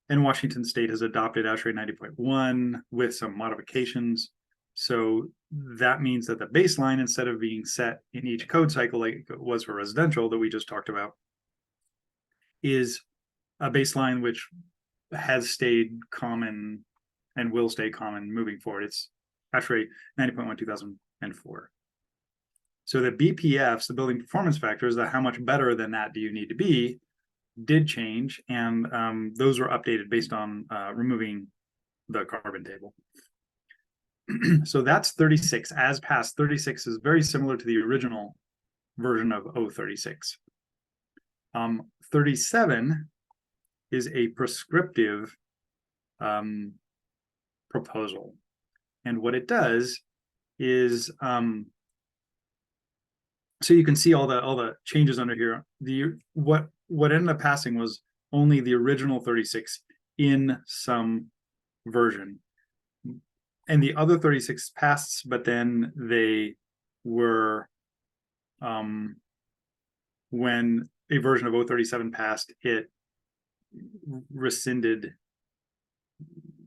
Washington State has adopted ASHRAE 90.1 with some modifications. So that means that the baseline, instead of being set in each code cycle like it was for residential that we just talked about, is a baseline which has stayed common and will stay common moving forward. It's ASHRAE 90.1 2004. So the BPFs, the building performance factors, that how much better than that do you need to be, did change, and those were updated based on removing the carbon table. So that's 36 as passed. 36 is very similar to the original version of 036. 37 is a prescriptive proposal, and what it does is so you can see all the changes under here. What ended up passing was only the original 36 in some version, and the other 36 passed, but then they were when a version of 037 passed, it rescinded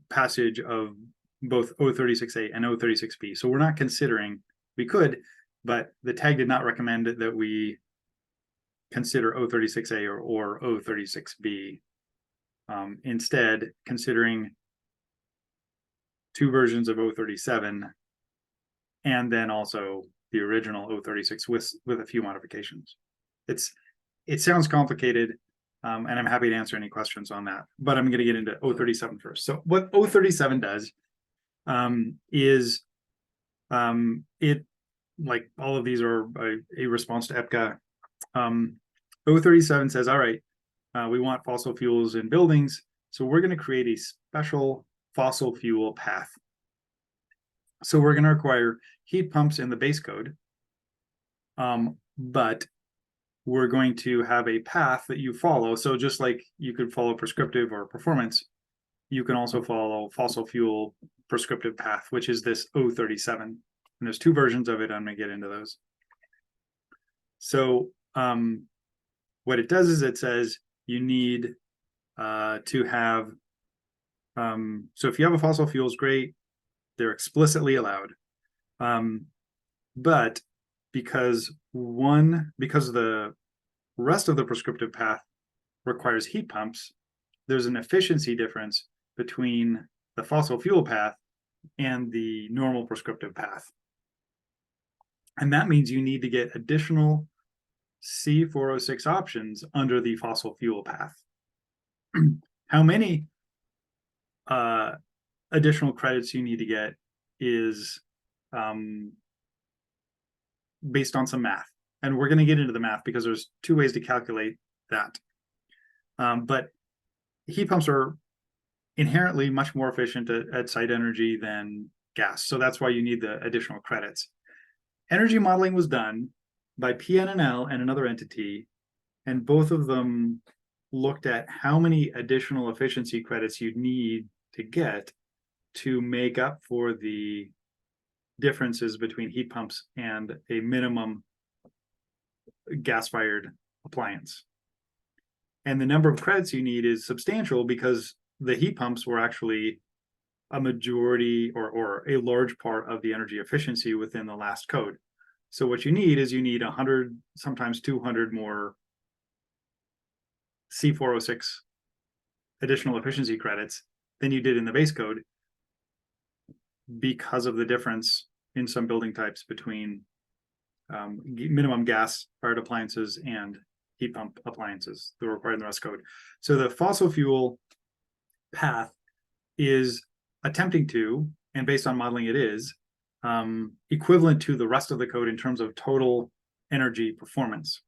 passage of both 036A and 036B. So we're not considering, we could, but the tag did not recommend that we consider 036A or 036B. Instead, considering two versions of 037 and then also the original 036 with a few modifications. It sounds complicated, and I'm happy to answer any questions on that, but I'm going to get into 037 first. So what 037 does is it, like all of these are a response to EPCA. 037 says, all right, we want fossil fuels in buildings, so we're going to create a special fossil fuel path. So we're going to require heat pumps in the base code, but we're going to have a path that you follow. So just like you could follow prescriptive or performance, you can also follow fossil fuel prescriptive path, which is this 037. And there's two versions of it. I'm going to get into those. So what it does is it says you need to have, so if you have a fossil fuels, great, they're explicitly allowed. But because the rest of the prescriptive path requires heat pumps, there's an efficiency difference between the fossil fuel path and the normal prescriptive path. And that means you need to get additional C406 options under the fossil fuel path. How many additional credits you need to get is based on some math. And we're going to get into the math because there's two ways to calculate that. But heat pumps are inherently much more efficient at site energy than gas. So that's why you need the additional credits. Energy modeling was done by PNNL and another entity, and both of them looked at how many additional efficiency credits you'd need to get to make up for the differences between heat pumps and a minimum gas-fired appliance. And the number of credits you need is substantial because the heat pumps were actually a majority or a large part of the energy efficiency within the last code. So what you need is 100, sometimes 200 more C406 additional efficiency credits than you did in the base code because of the difference in some building types between minimum gas-fired appliances and heat pump appliances that are required in the rest code. So the fossil fuel path is attempting to, and based on modeling it is, equivalent to the rest of the code in terms of total energy performance.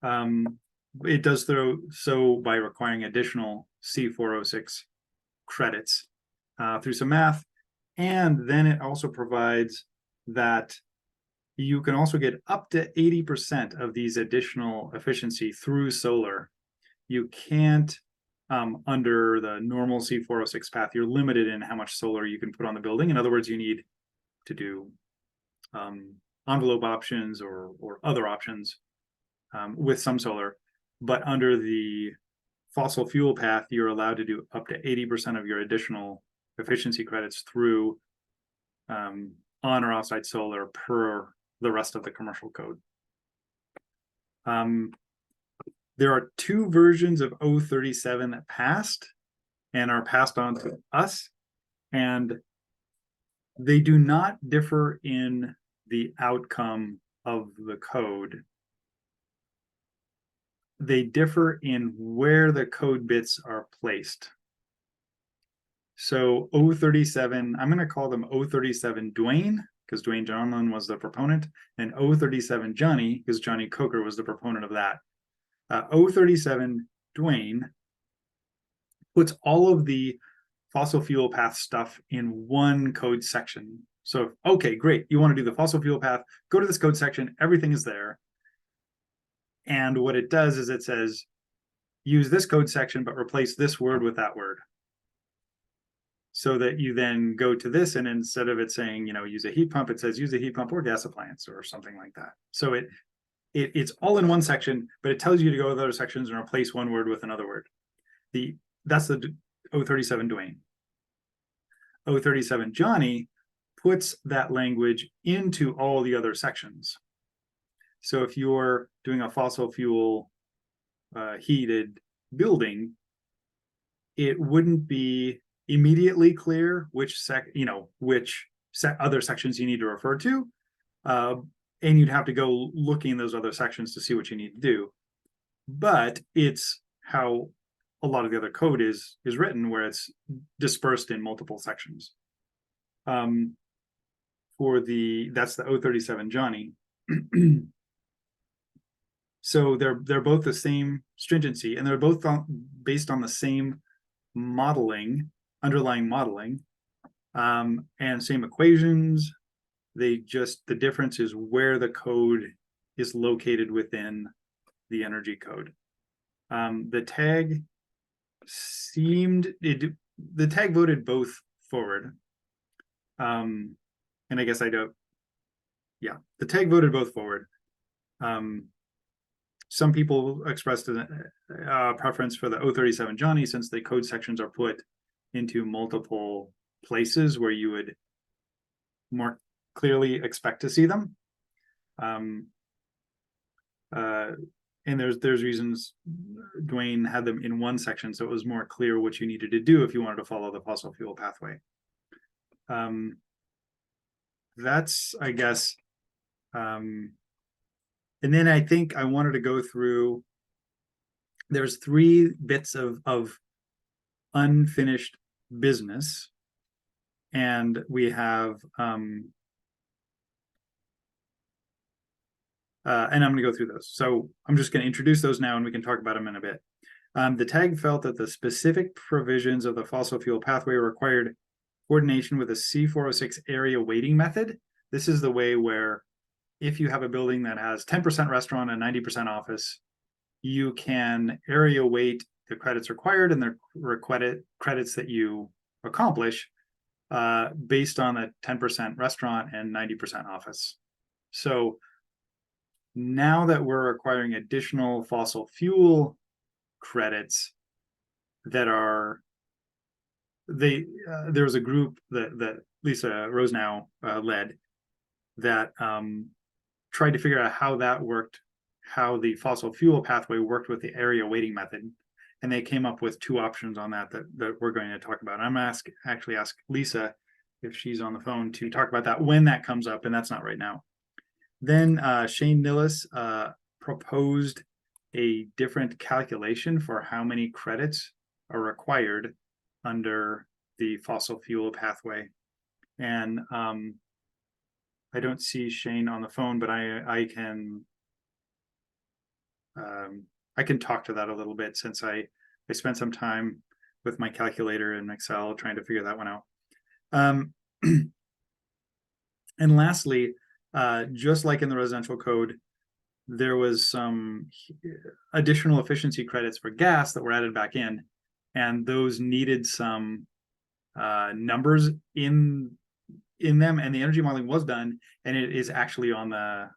It does so by requiring additional C406 credits through some math, and then it also provides that you can also get up to 80% of these additional efficiency through solar. You can't, under the normal C406 path, you're limited in how much solar you can put on the building. In other words, you need to do envelope options or other options with some solar. But under the fossil fuel path, you're allowed to do up to 80% of your additional efficiency credits through on or offsite solar per the rest of the commercial code. There are two versions of 037 that passed and are passed on to us, and they do not differ in the outcome of the code. They differ in where the code bits are placed. So 037, I'm going to call them 037 Dwayne, because Dwayne Johnlin was the proponent, and 037 Johnny, because Johnny Coker was the proponent of that. 037 Dwayne puts all of the fossil fuel path stuff in one code section. So, okay, great. You want to do the fossil fuel path, go to this code section, everything is there. And what it does is it says, use this code section, but replace this word with that word. So that you then go to this, and instead of it saying, use a heat pump, it says use a heat pump or gas appliance or something like that. So it's all in one section, but it tells you to go to other sections and replace one word with another word. That's the 037 Dwayne. 037 Johnny puts that language into all the other sections. So if you're doing a fossil fuel heated building, it wouldn't be immediately clear which other sections you need to refer to, and you'd have to go looking in those other sections to see what you need to do. But it's how a lot of the other code is written, where it's dispersed in multiple sections. That's the 037 Johnny. So they're both the same stringency, and they're both based on the same underlying modeling, and same equations. The difference is where the code is located within the energy code. The tag voted both forward. And I guess the tag voted both forward. Some people expressed a preference for the 037 Johnny, since the code sections are put into multiple places where you would more clearly expect to see them. And there's reasons Dwayne had them in one section, so it was more clear what you needed to do if you wanted to follow the fossil fuel pathway. That's, I guess, and then I think I wanted to go through, there's 3 bits of unfinished business, and we have and I'm going to go through those. So I'm just going to introduce those now and we can talk about them in a bit. The TAG felt that the specific provisions of the fossil fuel pathway required coordination with a C406 area weighting method. This is the way where if you have a building that has 10% restaurant and 90% office, you can area weight the credits required and the credits that you accomplish based on a 10% restaurant and 90% office. So now that we're acquiring additional fossil fuel credits that are, there was a group that Lisa Rosenow led that tried to figure out how that worked, how the fossil fuel pathway worked with the area weighting method. And they came up with 2 options on that we're going to talk about. I'm going to actually ask Lisa if she's on the phone to talk about that when that comes up, and that's not right now. Then Shane Nillis proposed a different calculation for how many credits are required under the fossil fuel pathway. And I don't see Shane on the phone, but I can talk to that a little bit, since I spent some time with my calculator in Excel trying to figure that one out. And lastly, just like in the residential code, there was some additional efficiency credits for gas that were added back in, and those needed some numbers in them, and the energy modeling was done, and it is actually on the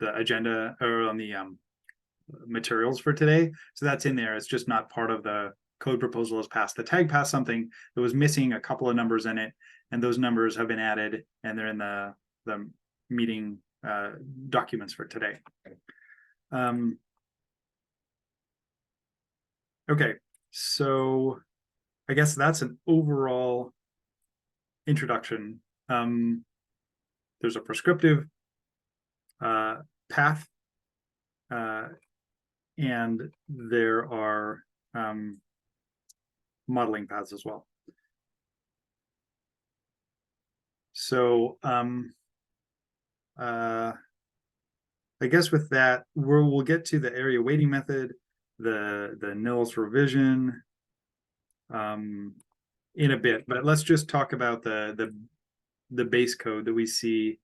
agenda, or on the materials for today. So that's in there. It's just not part of the code proposal as passed. The TAG passed something that was missing a couple of numbers in it, and those numbers have been added, and they're in the meeting documents for today. Okay, so I guess that's an overall introduction. There's a prescriptive path, and there are modeling paths as well. So I guess with that, we'll get to the area weighting method, the Nills revision in a bit, but let's just talk about the base code that we see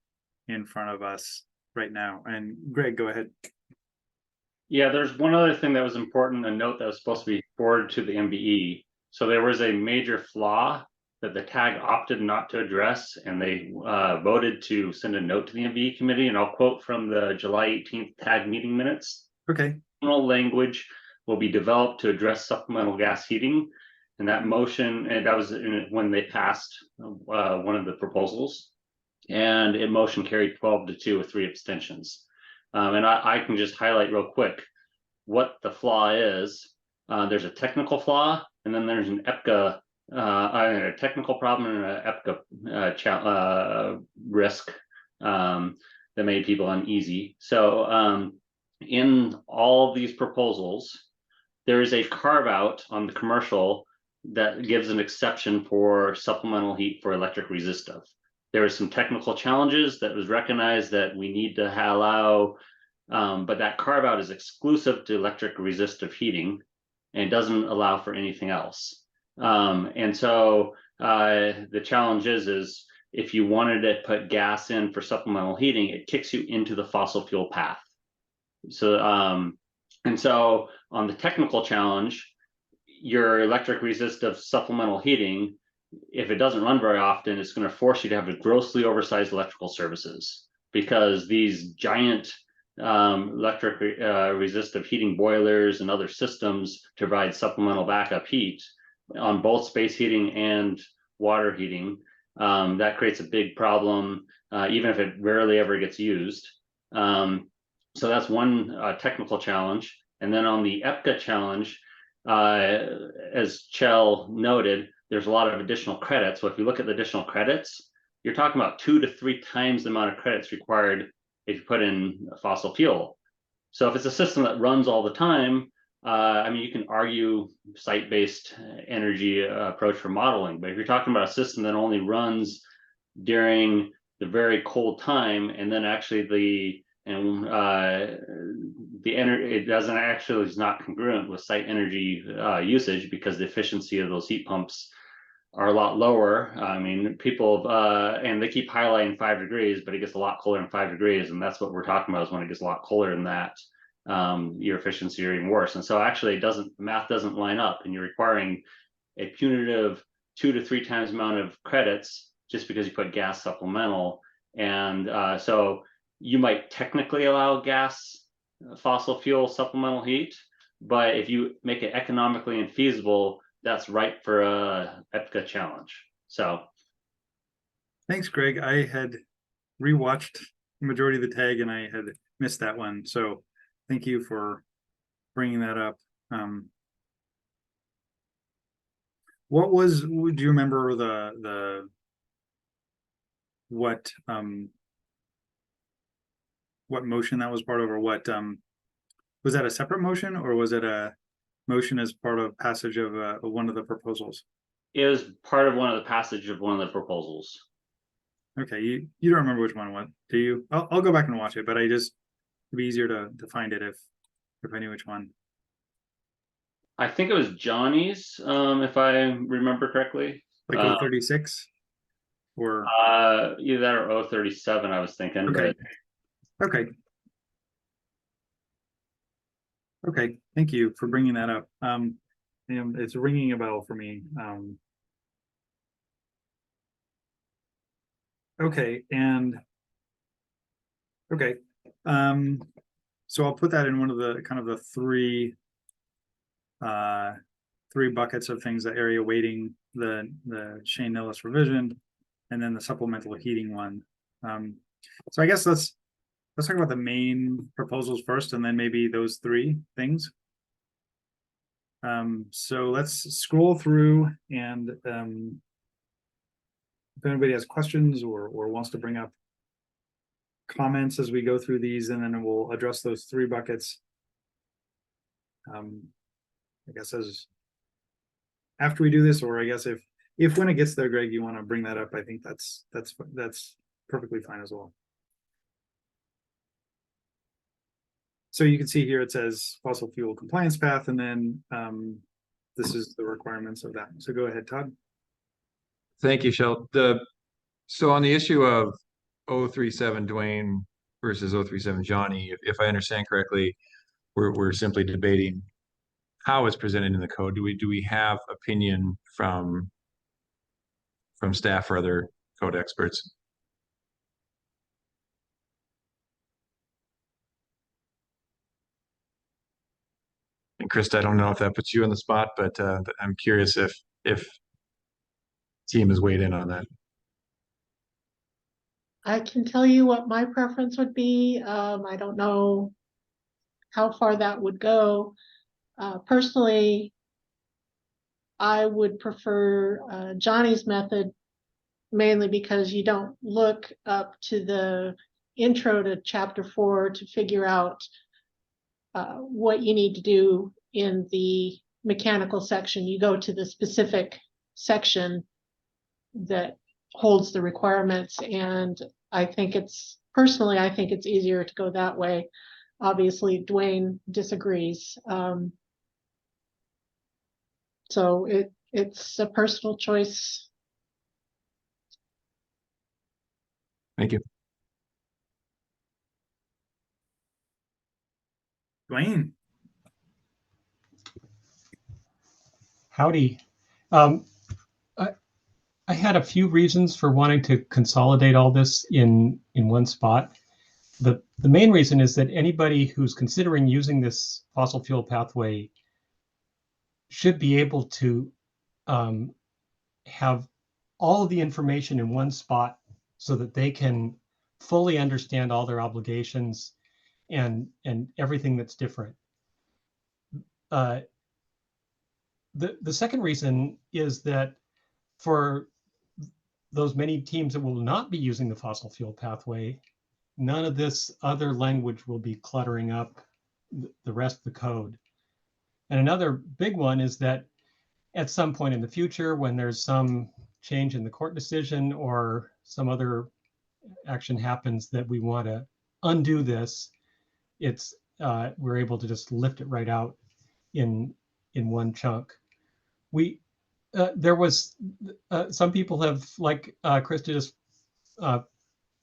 in front of us right now. And Greg, go ahead. Yeah, there's one other thing that was important, a note that was supposed to be forwarded to the MVE. So there was a major flaw that the TAG opted not to address, and they voted to send a note to the MVE committee, and I'll quote from the July 18th TAG meeting minutes. Okay. Language will be developed to address supplemental gas heating, and that motion, and that was when they passed one of the proposals, and it motion carried 12-2 with 3 abstentions. And I can just highlight real quick what the flaw is. There's a technical flaw, and then there's an EPCA, a technical problem and an EPCA risk that made people uneasy. So in all of these proposals, there is a carve out on the commercial that gives an exception for supplemental heat for electric resistive. There were some technical challenges that was recognized that we need to allow, but that carve out is exclusive to electric resistive heating and doesn't allow for anything else. And so the challenge is if you wanted to put gas in for supplemental heating, it kicks you into the fossil fuel path. So and so on the technical challenge, your electric resistive supplemental heating, if it doesn't run very often, it's going to force you to have a grossly oversized electrical services, because these giant electric resistive heating boilers and other systems to provide supplemental backup heat on both space heating and water heating, that creates a big problem, even if it rarely ever gets used. So that's one technical challenge. And then on the EPCA challenge, as Chell noted, there's a lot of additional credits. So if you look at the additional credits, you're talking about 2 to 3 times the amount of credits required if you put in a fossil fuel. So if it's a system that runs all the time, I mean, you can argue site-based energy approach for modeling, but if you're talking about a system that only runs during the very cold time, and then actually the energy, it doesn't actually, is not congruent with site energy usage, because the efficiency of those heat pumps are a lot lower. I mean, people and they keep highlighting 5 degrees, but it gets a lot colder than 5 degrees, and that's what we're talking about, is when it gets a lot colder than that, your efficiency are even worse. And so actually math doesn't line up, and you're requiring a punitive 2 to 3 times amount of credits just because you put gas supplemental. And so you might technically allow gas fossil fuel supplemental heat, but if you make it economically infeasible, that's ripe for a EPCA challenge. So Thanks, Greg. I had rewatched the majority of the tag and I had missed that one. So thank you for bringing that up. What was, do you remember what motion that was part of, or what, was that a separate motion, or was it a motion as part of passage of one of the proposals? it was part of one of the passage of one of the proposals. Okay, you don't remember which one it was, do you? I'll go back and watch it, but it'd be easier to find it if I knew which one. I think it was Johnny's, if I remember correctly. Like 036? Or either that or 037, I was thinking. Okay. But Okay. Okay, thank you for bringing that up. And it's ringing a bell for me. Okay, and okay. So I'll put that in one of the kind of the three buckets of things: the area weighting, the Shane Nillis revision, and then the supplemental heating one. So I guess let's talk about the main proposals first, and then maybe those 3 things. So let's scroll through, and if anybody has questions or wants to bring up comments as we go through these, and then we'll address those 3 buckets. I guess as after we do this, or I guess if when it gets there, Greg, you want to bring that up, I think that's perfectly fine as well. So you can see here it says fossil fuel compliance path, and then this is the requirements of that. So go ahead, Todd. Thank you, Shel. So on the issue of 037 Dwayne versus 037 Johnny, if I understand correctly, we're simply debating how it's presented in the code. Do we have opinion from staff or other code experts? And Krista, I don't know if that puts you on the spot, but I'm curious if team has weighed in on that. I can tell you what my preference would be. I don't know how far that would go. Personally, I would prefer Johnny's method, mainly because you don't look up to the intro to chapter 4 to figure out what you need to do in the mechanical section. You go to the specific section that holds the requirements, and I think it's easier to go that way. Obviously, Dwayne disagrees. So it's a personal choice. Thank you. Dwayne. Howdy. I had a few reasons for wanting to consolidate all this in one spot. The main reason is that anybody who's considering using this fossil fuel pathway should be able to have all of the information in one spot so that they can fully understand all their obligations and everything that's different. The second reason is that for those many teams that will not be using the fossil fuel pathway, none of this other language will be cluttering up the rest of the code. And another big one is that at some point in the future, when there's some change in the court decision or some other action happens that we want to undo this, it's we're able to just lift it right out in one chunk. There was some people have, like Krista just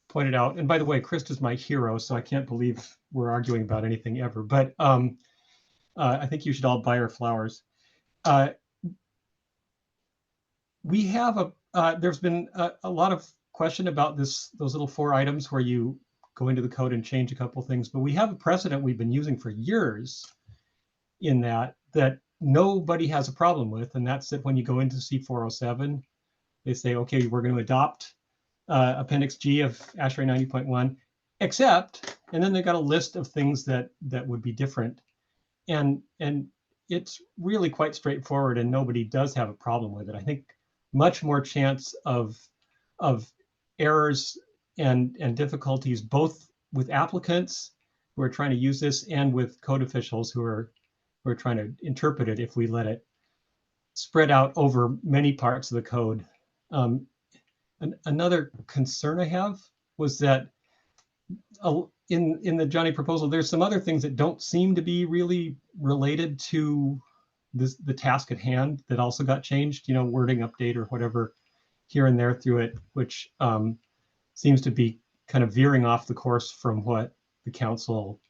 pointed out, and by the way, Krista's my hero, so I can't believe we're arguing about anything ever, but I think you should all buy her flowers. We have there's been a lot of question about those little 4 items where you go into the code and change a couple things, but we have a precedent we've been using for years in that nobody has a problem with, and that's that when you go into C407, they say, okay, we're going to adopt Appendix G of ASHRAE 90.1, except, and then they've got a list of things that would be different. And it's really quite straightforward, and nobody does have a problem with it. I think much more chance of errors and difficulties, both with applicants who are trying to use this and with code officials who are trying to interpret it if we let it spread out over many parts of the code. Another concern I have was that in the Johnny proposal, there's some other things that don't seem to be really related to the task at hand that also got changed, wording update or whatever here and there through it, which seems to be kind of veering off the course from what the council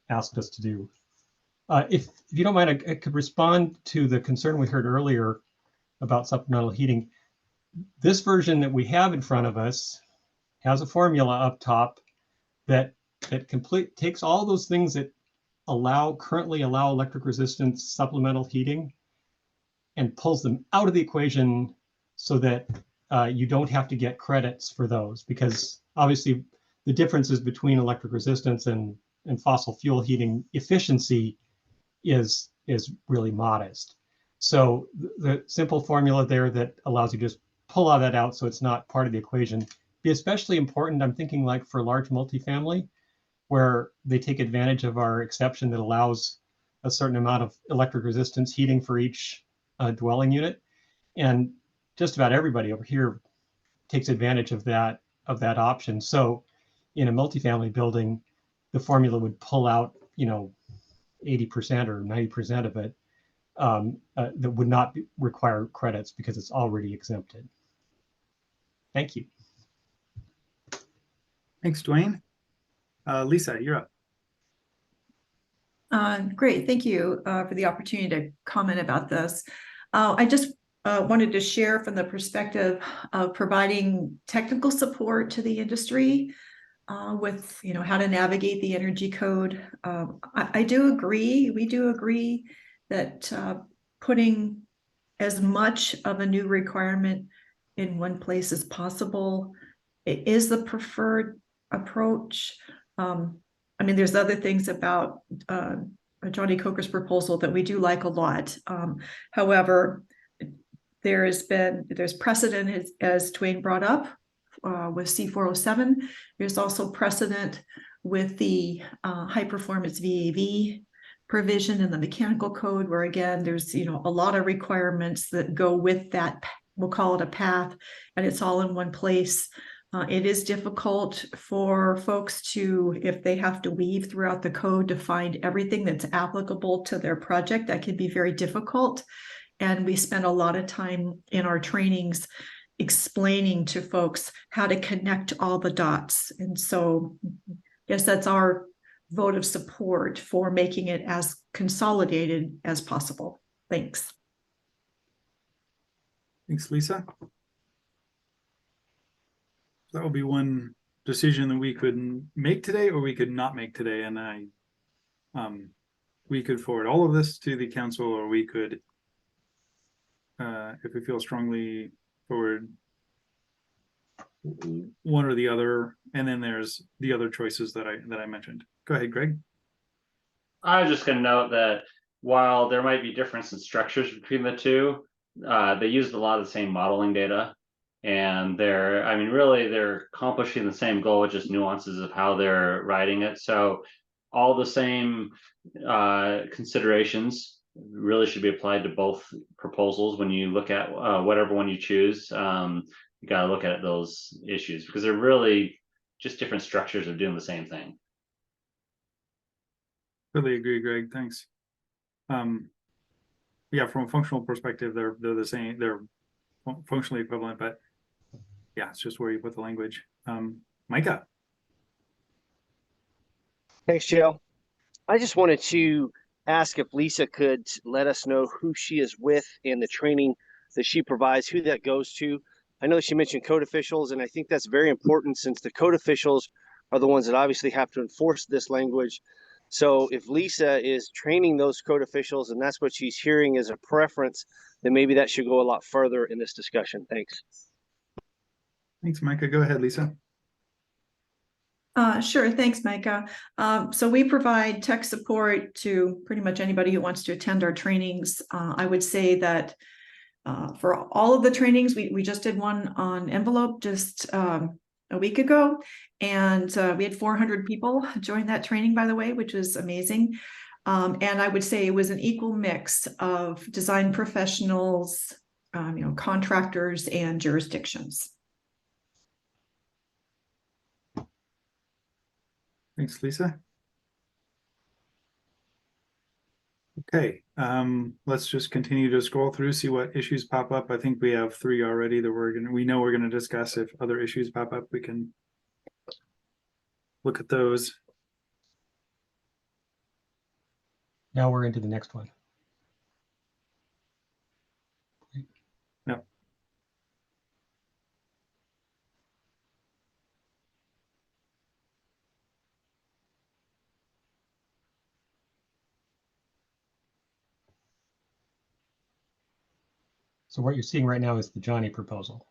asked us to do. If you don't mind, I could respond to the concern we heard earlier about supplemental heating. This version that we have in front of us has a formula up top that takes all those things that currently allow electric resistance supplemental heating and pulls them out of the equation so that you don't have to get credits for those, because obviously the differences between electric resistance and fossil fuel heating efficiency is really modest. So the simple formula there that allows you to just pull all that out so it's not part of the equation be especially important, I'm thinking, like for large multifamily, where they take advantage of our exception that allows a certain amount of electric resistance heating for each dwelling unit. And just about everybody over here takes advantage of that option. So in a multifamily building, the formula would pull out, 80% or 90% of it that would not require credits because it's already exempted. Thank you. Thanks, Dwayne. Lisa, you're up. Great, thank you for the opportunity to comment about this. I just wanted to share from the perspective of providing technical support to the industry with how to navigate the energy code. I do agree, we do agree that putting as much of a new requirement in one place as possible is the preferred approach. There's other things about Johnny Coker's proposal that we do like a lot. However, there's precedent, as Dwayne brought up, with C407. There's also precedent with the high performance VAV provision in the mechanical code, where again, there's a lot of requirements that go with that, we'll call it a path, and it's all in one place. It is difficult for folks to, if they have to weave throughout the code to find everything that's applicable to their project. That can be very difficult. And we spend a lot of time in our trainings explaining to folks how to connect all the dots. And so I guess that's our vote of support for making it as consolidated as possible. Thanks. Thanks, Lisa. That will be one decision that we could make today, or we could not make today. And we could forward all of this to the council, or we could, if we feel strongly, forward one or the other, and then there's the other choices that I mentioned. Go ahead, Greg. I was just going to note that while there might be difference in structures between the two, they used a lot of the same modeling data, and they're accomplishing the same goal with just nuances of how they're writing it. So all the same considerations really should be applied to both proposals when you look at whatever one you choose. You got to look at those issues because they're really just different structures of doing the same thing. Really agree, Greg. Thanks. Yeah, from a functional perspective, they're the same. They're functionally equivalent, but yeah, it's just where you put the language. Micah. Thanks, Jill. I just wanted to ask if Lisa could let us know who she is with and the training that she provides, who that goes to. I know she mentioned code officials, and I think that's very important since the code officials are the ones that obviously have to enforce this language. So if Lisa is training those code officials and that's what she's hearing as a preference, then maybe that should go a lot further in this discussion. Thanks. Thanks, Micah. Go ahead, Lisa. Sure. Thanks, Micah. So we provide tech support to pretty much anybody who wants to attend our trainings. I would say that for all of the trainings, we just did one on envelope just a week ago, and we had 400 people join that training, by the way, which was amazing. And I would say it was an equal mix of design professionals, contractors, and jurisdictions. Thanks, Lisa. Okay, let's just continue to scroll through, see what issues pop up. I think we have 3 already that we know we're gonna discuss. If other issues pop up, we can look at those. Now we're into the next one. Yep. So what you're seeing right now is the Johnny proposal.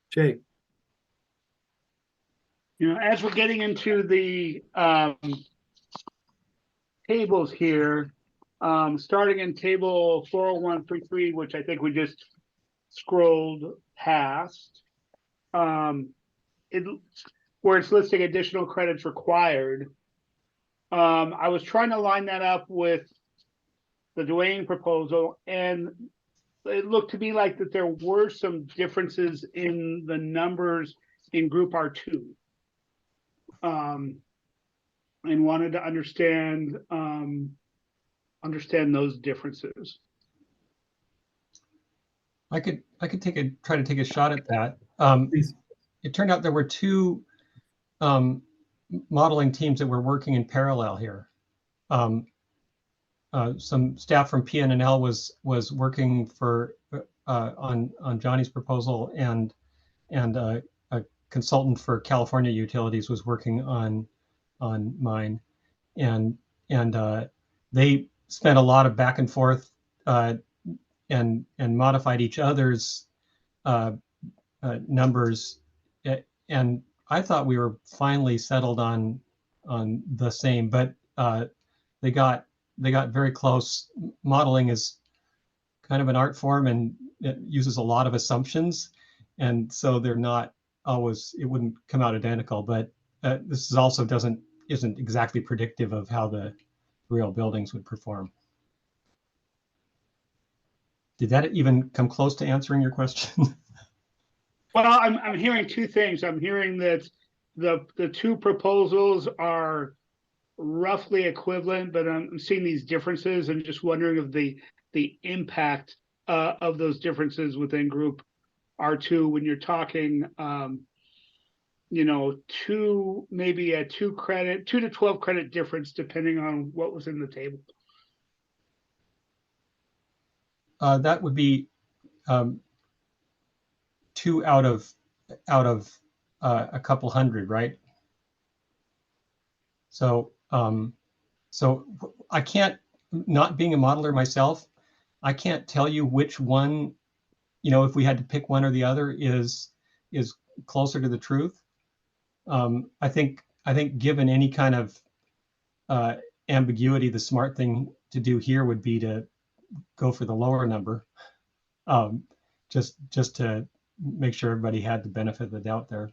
Jay. As we're getting into the tables here, starting in table 40133, which I think we just scrolled past, where it's listing additional credits required. I was trying to line that up with the Dwayne proposal, and it looked to me like that there were some differences in the numbers in group R2. And wanted to understand those differences. I could try to take a shot at that. It turned out there were 2 modeling teams that were working in parallel here. Some staff from PNNL was working for on Johnny's proposal, and a consultant for California Utilities was working on mine, and they spent a lot of back and forth and modified each other's numbers, and I thought we were finally settled on the same, but they got very close. Modeling is kind of an art form, and it uses a lot of assumptions, and so they're not always, it wouldn't come out identical, but this is also isn't exactly predictive of how the real buildings would perform. Did that even come close to answering your question? Well, I'm hearing 2 things. I'm hearing that the 2 proposals are roughly equivalent, but I'm seeing these differences and just wondering of the impact of those differences within group R2 when you're talking maybe a 2 to 12 credit difference depending on what was in the table. That would be 2 out of a couple hundred, right? So, so I can't, not being a modeler myself, I can't tell you which one, if we had to pick one or the other is closer to the truth. I think given any kind of ambiguity, the smart thing to do here would be to go for the lower number, just to make sure everybody had the benefit of the doubt there.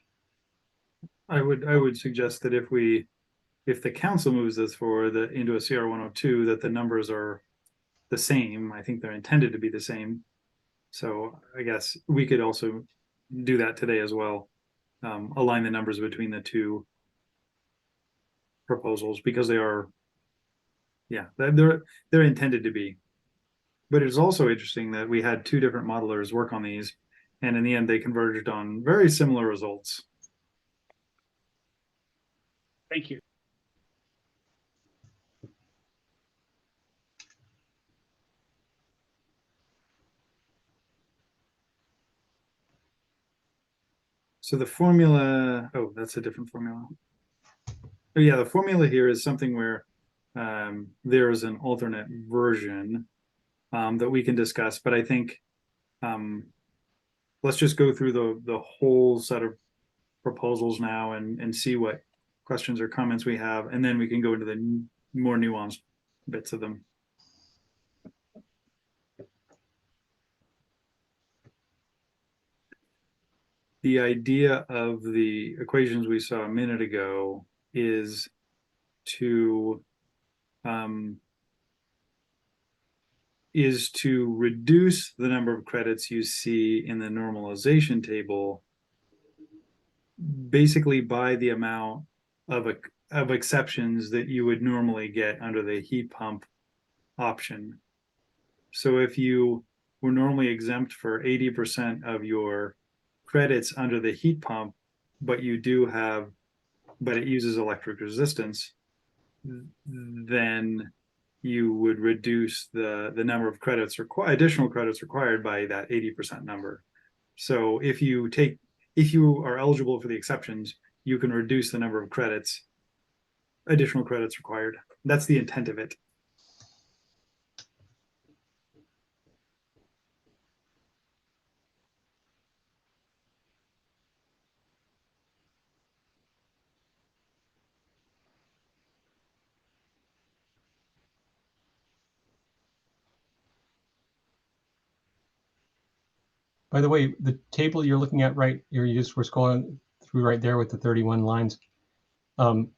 I would suggest that if the council moves this forward into a CR 102, that the numbers are the same. I think they're intended to be the same. So I guess we could also do that today as well. Align the numbers between the two proposals because they are, they're intended to be. But it's also interesting that we had two different modelers work on these, and in the end they converged on very similar results. Thank you. So the formula, oh, that's a different formula. Oh yeah, the formula here is something where there is an alternate version that we can discuss, but I think let's just go through the whole set of proposals now and see what questions or comments we have, and then we can go into the more nuanced bits of them. The idea of the equations we saw a minute ago is to reduce the number of credits you see in the normalization table basically by the amount of exceptions that you would normally get under the heat pump option. So if you were normally exempt for 80% of your credits under the heat pump, but it uses electric resistance, then you would reduce the number of credits additional credits required by that 80% number. So if you are eligible for the exceptions, you can reduce the number of additional credits required. That's the intent of it. By the way, the table you're looking at, right, we're scrolling through right there with the 31 lines. The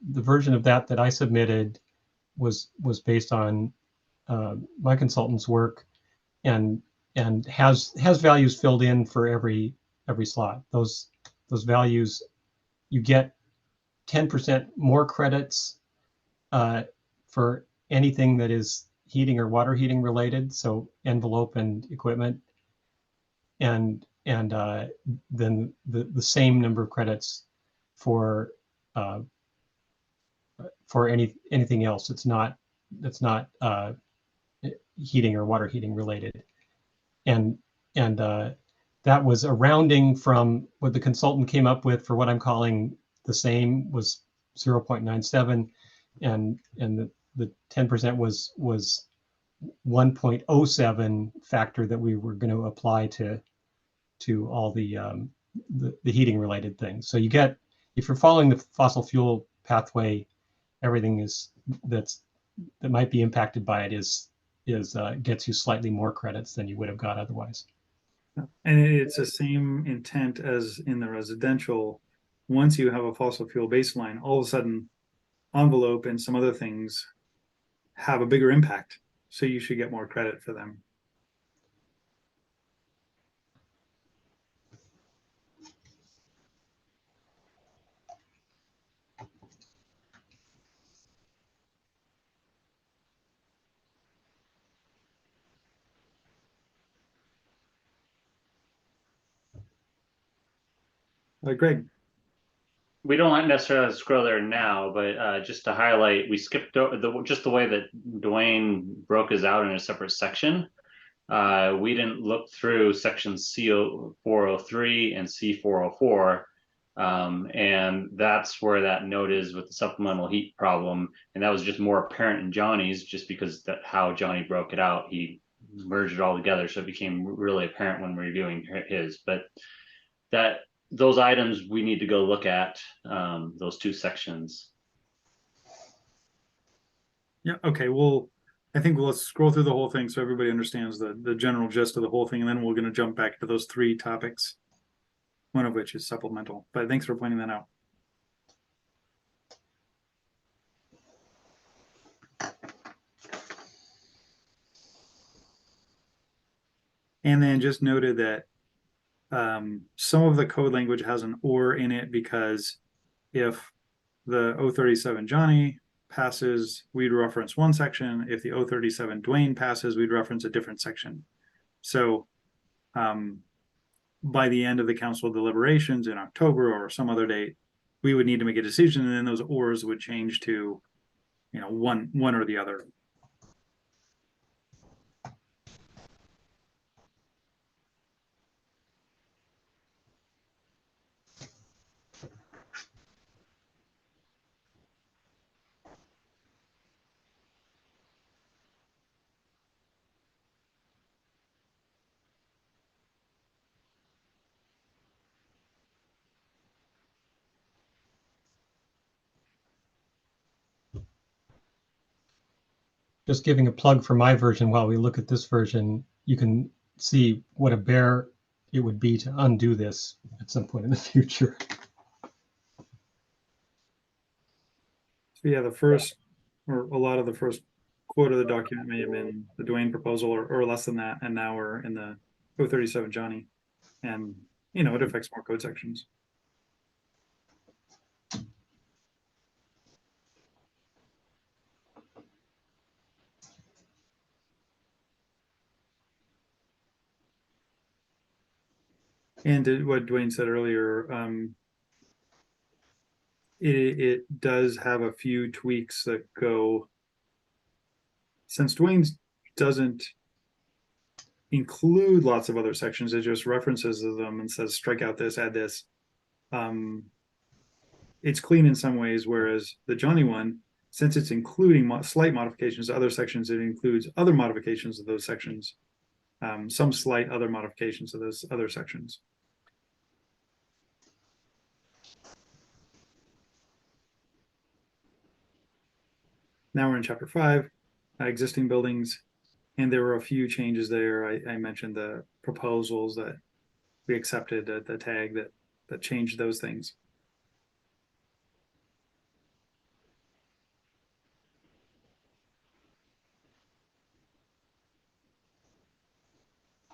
version of that I submitted was based on my consultant's work and has values filled in for every slot. Those values, you get 10% more credits for anything that is heating or water heating related, so envelope and equipment, and then the same number of credits for anything else that's not heating or water heating related, and that was a rounding from what the consultant came up with for what I'm calling the same was 0.97, and the 10% was 1.07 factor that we were going to apply to all the heating related things. So you get, if you're following the fossil fuel pathway, everything that might be impacted by it gets you slightly more credits than you would have got otherwise. And it's the same intent as in the residential. Once you have a fossil fuel baseline, all of a sudden envelope and some other things have a bigger impact. So you should get more credit for them. Greg. We don't necessarily scroll there now, but just to highlight, we skipped over just the way that Dwayne broke us out in a separate section. We didn't look through sections C403 and C404, And that's where that note is with the supplemental heat problem. And that was just more apparent in Johnny's, just because that how Johnny broke it out. He merged it all together, so it became really apparent when reviewing his. But that those items we need to go look at, those two sections. Yeah, okay, well, I think let's scroll through the whole thing so everybody understands the general gist of the whole thing, and then we're gonna jump back to those three topics, one of which is supplemental, but thanks for pointing that out. And then just noted that some of the code language has an or in it because if the 037 Johnny passes, we'd reference one section. If the 037 Dwayne passes, we'd reference a different section. So by the end of the council deliberations in October or some other date, we would need to make a decision, and then those ors would change to, you know, one or the other. Just giving a plug for my version while we look at this version, you can see what a bear it would be to undo this at some point in the future. So yeah, the first, or a lot of the first quote of the document may have been the Dwayne proposal or less than that, and now we're in the 037 Johnny. And, you know, it affects more code sections. And what Dwayne said earlier, it does have a few tweaks that go, since Dwayne's doesn't include lots of other sections, it just references them and says strike out this, add this. It's clean in some ways, whereas the Johnny one, since it's including slight modifications to other sections, it includes other modifications of those sections, some slight other modifications of those other sections. Now we're in chapter 5, existing buildings, and there were a few changes there. I mentioned the proposals that we accepted at the tag that changed those things.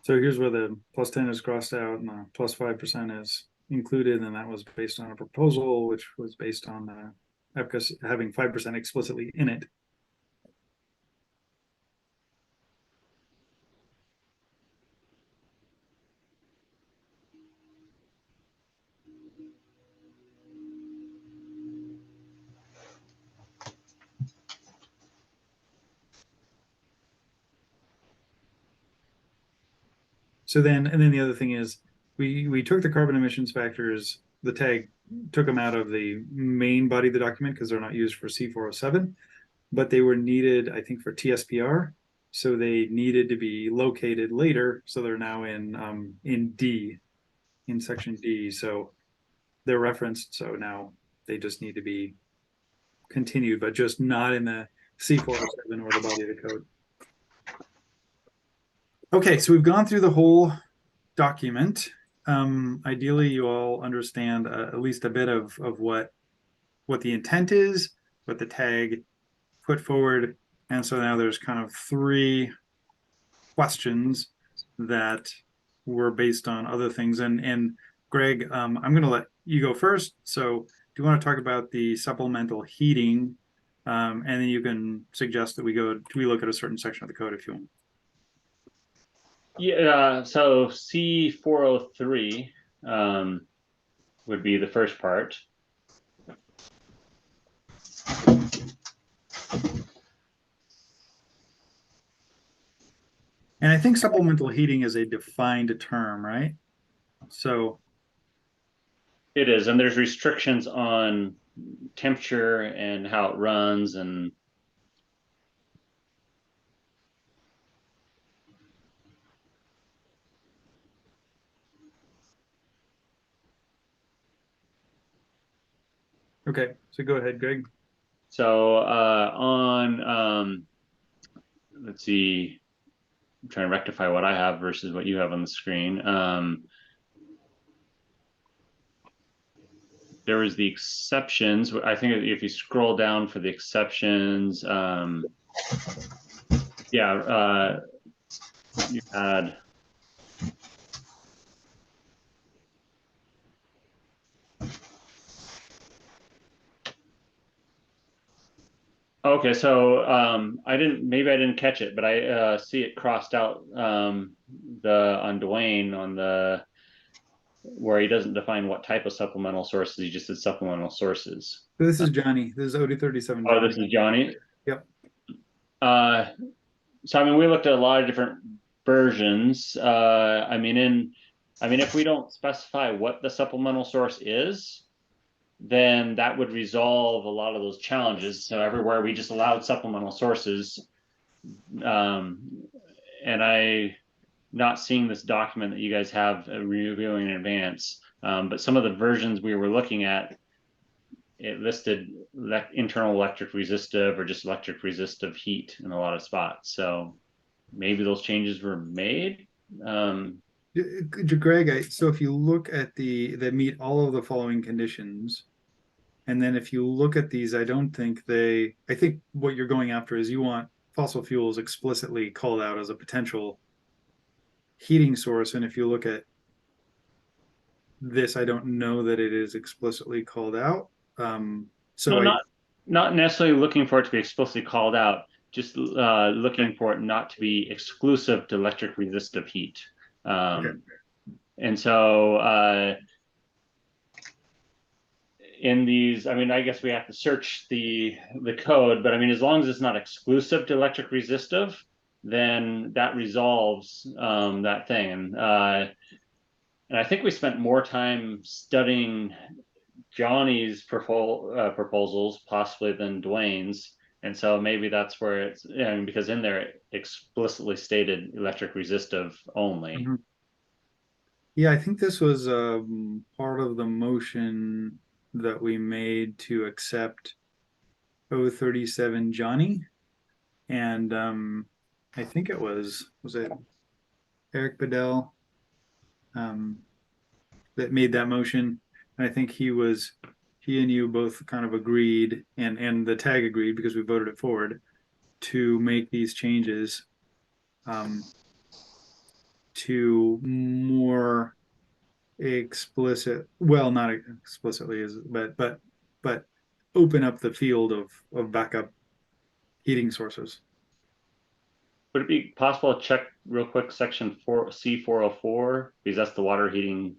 So here's where the +10 is crossed out and the +5% is included, and that was based on a proposal, which was based on EPCA having 5% explicitly in it. So then, and then the other thing is, we took the carbon emissions factors, the tag took them out of the main body of the document because they're not used for C407, but they were needed, I think, for TSPR. So they needed to be located later. So they're now in D, in section D. So they're referenced. So now they just need to be continued, but just not in the C407 or the body of the code. Okay, so we've gone through the whole document. Ideally, you all understand at least a bit of what the intent is, what the tag put forward. And so now there's kind of 3 questions that were based on other things. And Greg, I'm going to let you go first. So do you want to talk about the supplemental heating? And then you can suggest that we look at a certain section of the code if you want. Yeah, so C403 would be the first part. And I think supplemental heating is a defined term, right? So It is, and there's restrictions on temperature and how it runs and. Okay, so go ahead, Greg. So let's see, I'm trying to rectify what I have versus what you have on the screen. There was the exceptions. I think if you scroll down for the exceptions, yeah, you had. Okay, so I didn't catch it, but I see it crossed out on Dwayne on the where he doesn't define what type of supplemental sources, he just said supplemental sources. So this is Johnny. This is OD 37. Oh, this is Johnny. Yep. So I mean, we looked at a lot of different versions. I mean, if we don't specify what the supplemental source is, then that would resolve a lot of those challenges. So everywhere we just allowed supplemental sources, and I not seeing this document that you guys have reviewing in advance, but some of the versions we were looking at, it listed internal electric resistive or just electric resistive heat in a lot of spots. So maybe those changes were made. Greg, so if you look at they meet all of the following conditions, and then if you look at these, I think what you're going after is you want fossil fuels explicitly called out as a potential heating source. And if you look at this, I don't know that it is explicitly called out. So no, not necessarily looking for it to be explicitly called out, just looking for it not to be exclusive to electric resistive heat. And so in these, I mean, I guess we have to search the code, but I mean, as long as it's not exclusive to electric resistive, then that resolves that thing. And I think we spent more time studying Johnny's proposals possibly than Dwayne's. And so maybe that's where it's, because in there it explicitly stated electric resistive only. Mm-hmm. Yeah, I think this was part of the motion that we made to accept 037 Johnny. And I think it was it Eric Bedell that made that motion. And I think he and you both kind of agreed, and the tag agreed because we voted it forward to make these changes to more explicit, well, not explicitly, but open up the field of backup heating sources. Would it be possible to check real quick section C404, because that's the water heating,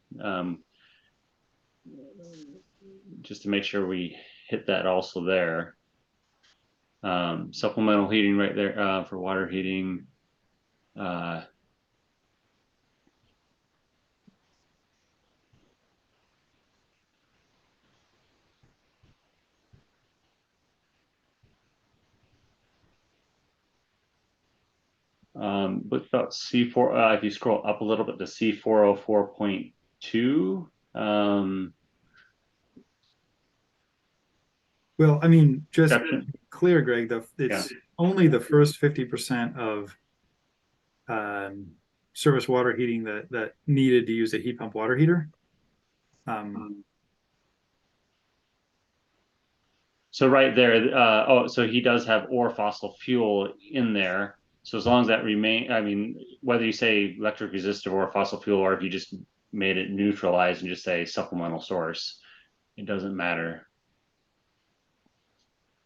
just to make sure we hit that also there. Supplemental heating right there for water heating. What about C4? If you scroll up a little bit to C404.2. Well, I mean, just to be clear, Greg, it's only the first 50% of service water heating that needed to use a heat pump water heater. So right there, so he does have or fossil fuel in there. So as long as that I mean, whether you say electric resistive or fossil fuel, or if you just made it neutralized and just say supplemental source, it doesn't matter.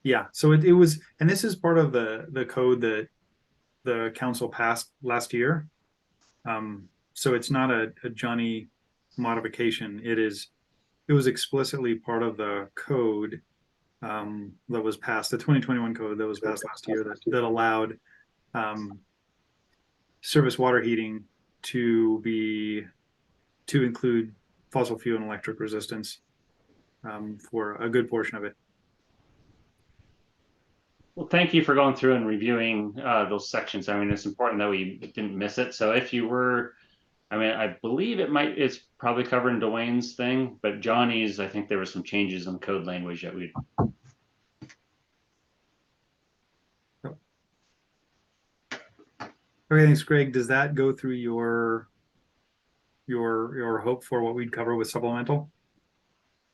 Yeah, so it was, and this is part of the code that the council passed last year. So it's not a Johnny modification. It was explicitly part of the code that was passed, the 2021 code that was passed last year that allowed surface water heating to include fossil fuel and electric resistance for a good portion of it. Well, thank you for going through and reviewing those sections. I mean, it's important that we didn't miss it. So if you were, I mean, I believe it's probably covering Dwayne's thing, but Johnny's, I think there were some changes in code language that we. Okay, thanks, Greg. Does that go through your hope for what we'd cover with supplemental?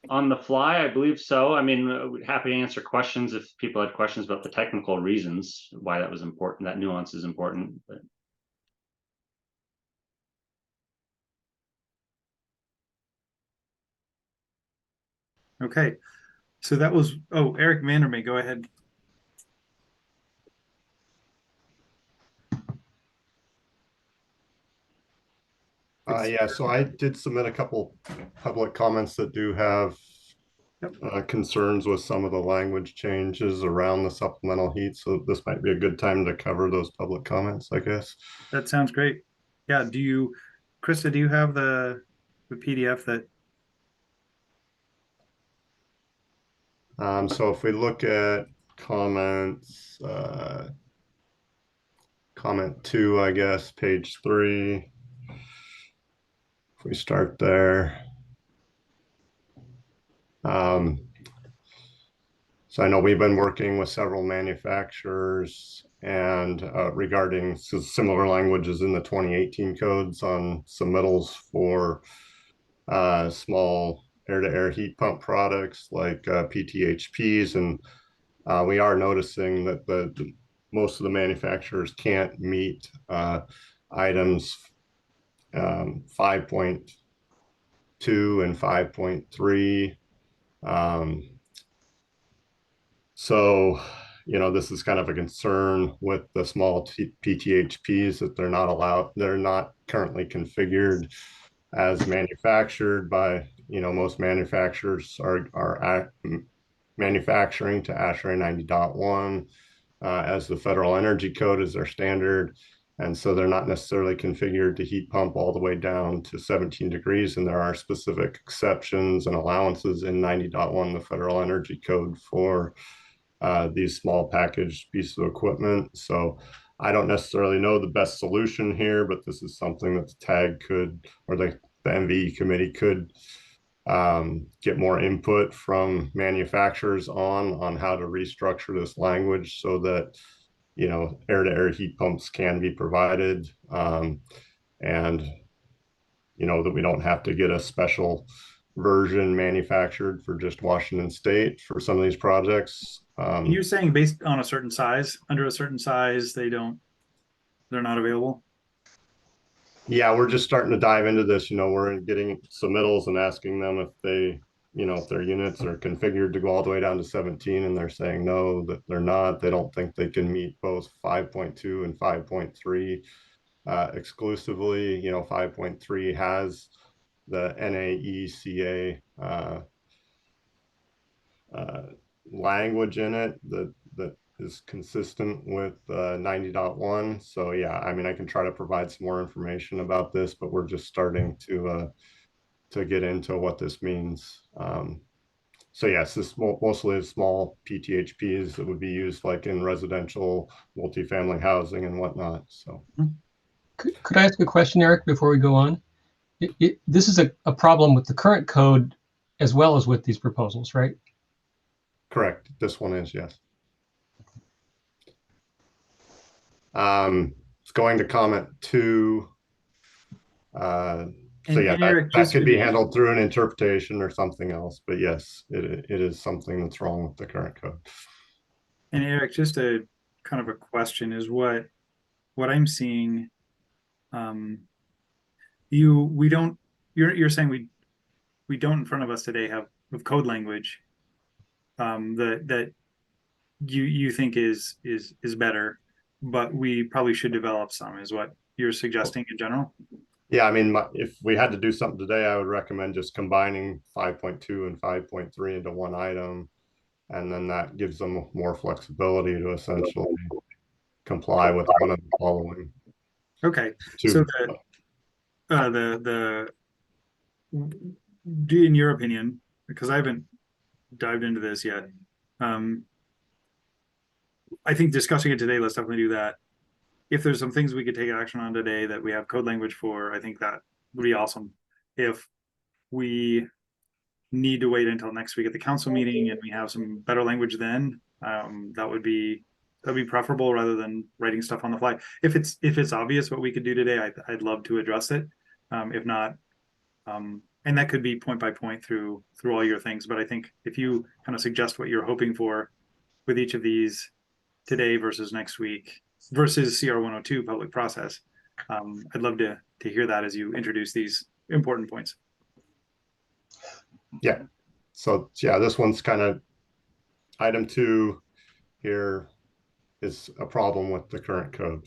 On the fly, I believe so. I mean, happy to answer questions if people had questions about the technical reasons why that was important. That nuance is important. But okay, so that was, oh, Eric Vandermeer, go ahead. Yeah, so I did submit a couple public comments that do have concerns with some of the language changes around the supplemental heat. So this might be a good time to cover those public comments, I guess. That sounds great. Yeah, Krista, do you have the PDF that? So if we look at comments, comment 2, I guess, page 3. If we start there. So I know we've been working with several manufacturers and regarding similar languages in the 2018 codes on submittals for small air-to-air heat pump products like PTHPs, and we are noticing that most of the manufacturers can't meet items 5.2 and 5.3. So, this is kind of a concern with the small PTHPs that they're not currently configured as manufactured by, most manufacturers are manufacturing to ASHRAE 90.1 as the Federal Energy Code is their standard. And so they're not necessarily configured to heat pump all the way down to 17 degrees. And there are specific exceptions and allowances in 90.1, the Federal Energy Code, for these small packaged pieces of equipment. So I don't necessarily know the best solution here, but this is something that the TAG could, or the MVE committee could get more input from manufacturers on how to restructure this language so that, air-to-air heat pumps can be provided, and, that we don't have to get a special version manufactured for just Washington State for some of these projects. You're saying based on a certain size, under a certain size, they're not available? Yeah, we're just starting to dive into this. We're getting submittals and asking them if they, if their units are configured to go all the way down to 17, and they're saying no, that they're not. They don't think they can meet both 5.2 and 5.3 exclusively. 5.3 has the NAECA language in it that is consistent with 90.1. So yeah, I mean, I can try to provide some more information about this, but we're just starting to get into what this means. So yes, this mostly is small PTHPs that would be used like in residential multifamily housing and whatnot. So could I ask a question, Eric, before we go on? This is a problem with the current code as well as with these proposals, right? Correct. This one is, yes. It's going to comment 2. So yeah, that could be handled through an interpretation or something else, but yes, it is something that's wrong with the current code. And Eric, just a kind of a question is what I'm seeing. You're saying we don't in front of us today have code language that you think is better, but we probably should develop some, is what you're suggesting in general? Yeah, I mean, if we had to do something today, I would recommend just combining 5.2 and 5.3 into one item, and then that gives them more flexibility to essentially comply with one of the following. Okay, so in your opinion, because I haven't dived into this yet, I think discussing it today, let's definitely do that. If there's some things we could take action on today that we have code language for, I think that would be awesome. If we need to wait until next week at the council meeting and we have some better language then, that'd be preferable rather than writing stuff on the fly. If it's obvious what we could do today, I'd love to address it. If not, and that could be point by point through all your things. But I think if you kind of suggest what you're hoping for with each of these today versus next week versus CR 102 public process, I'd love to hear that as you introduce these important points. Yeah. So yeah, this one's kind of item 2 here is a problem with the current code.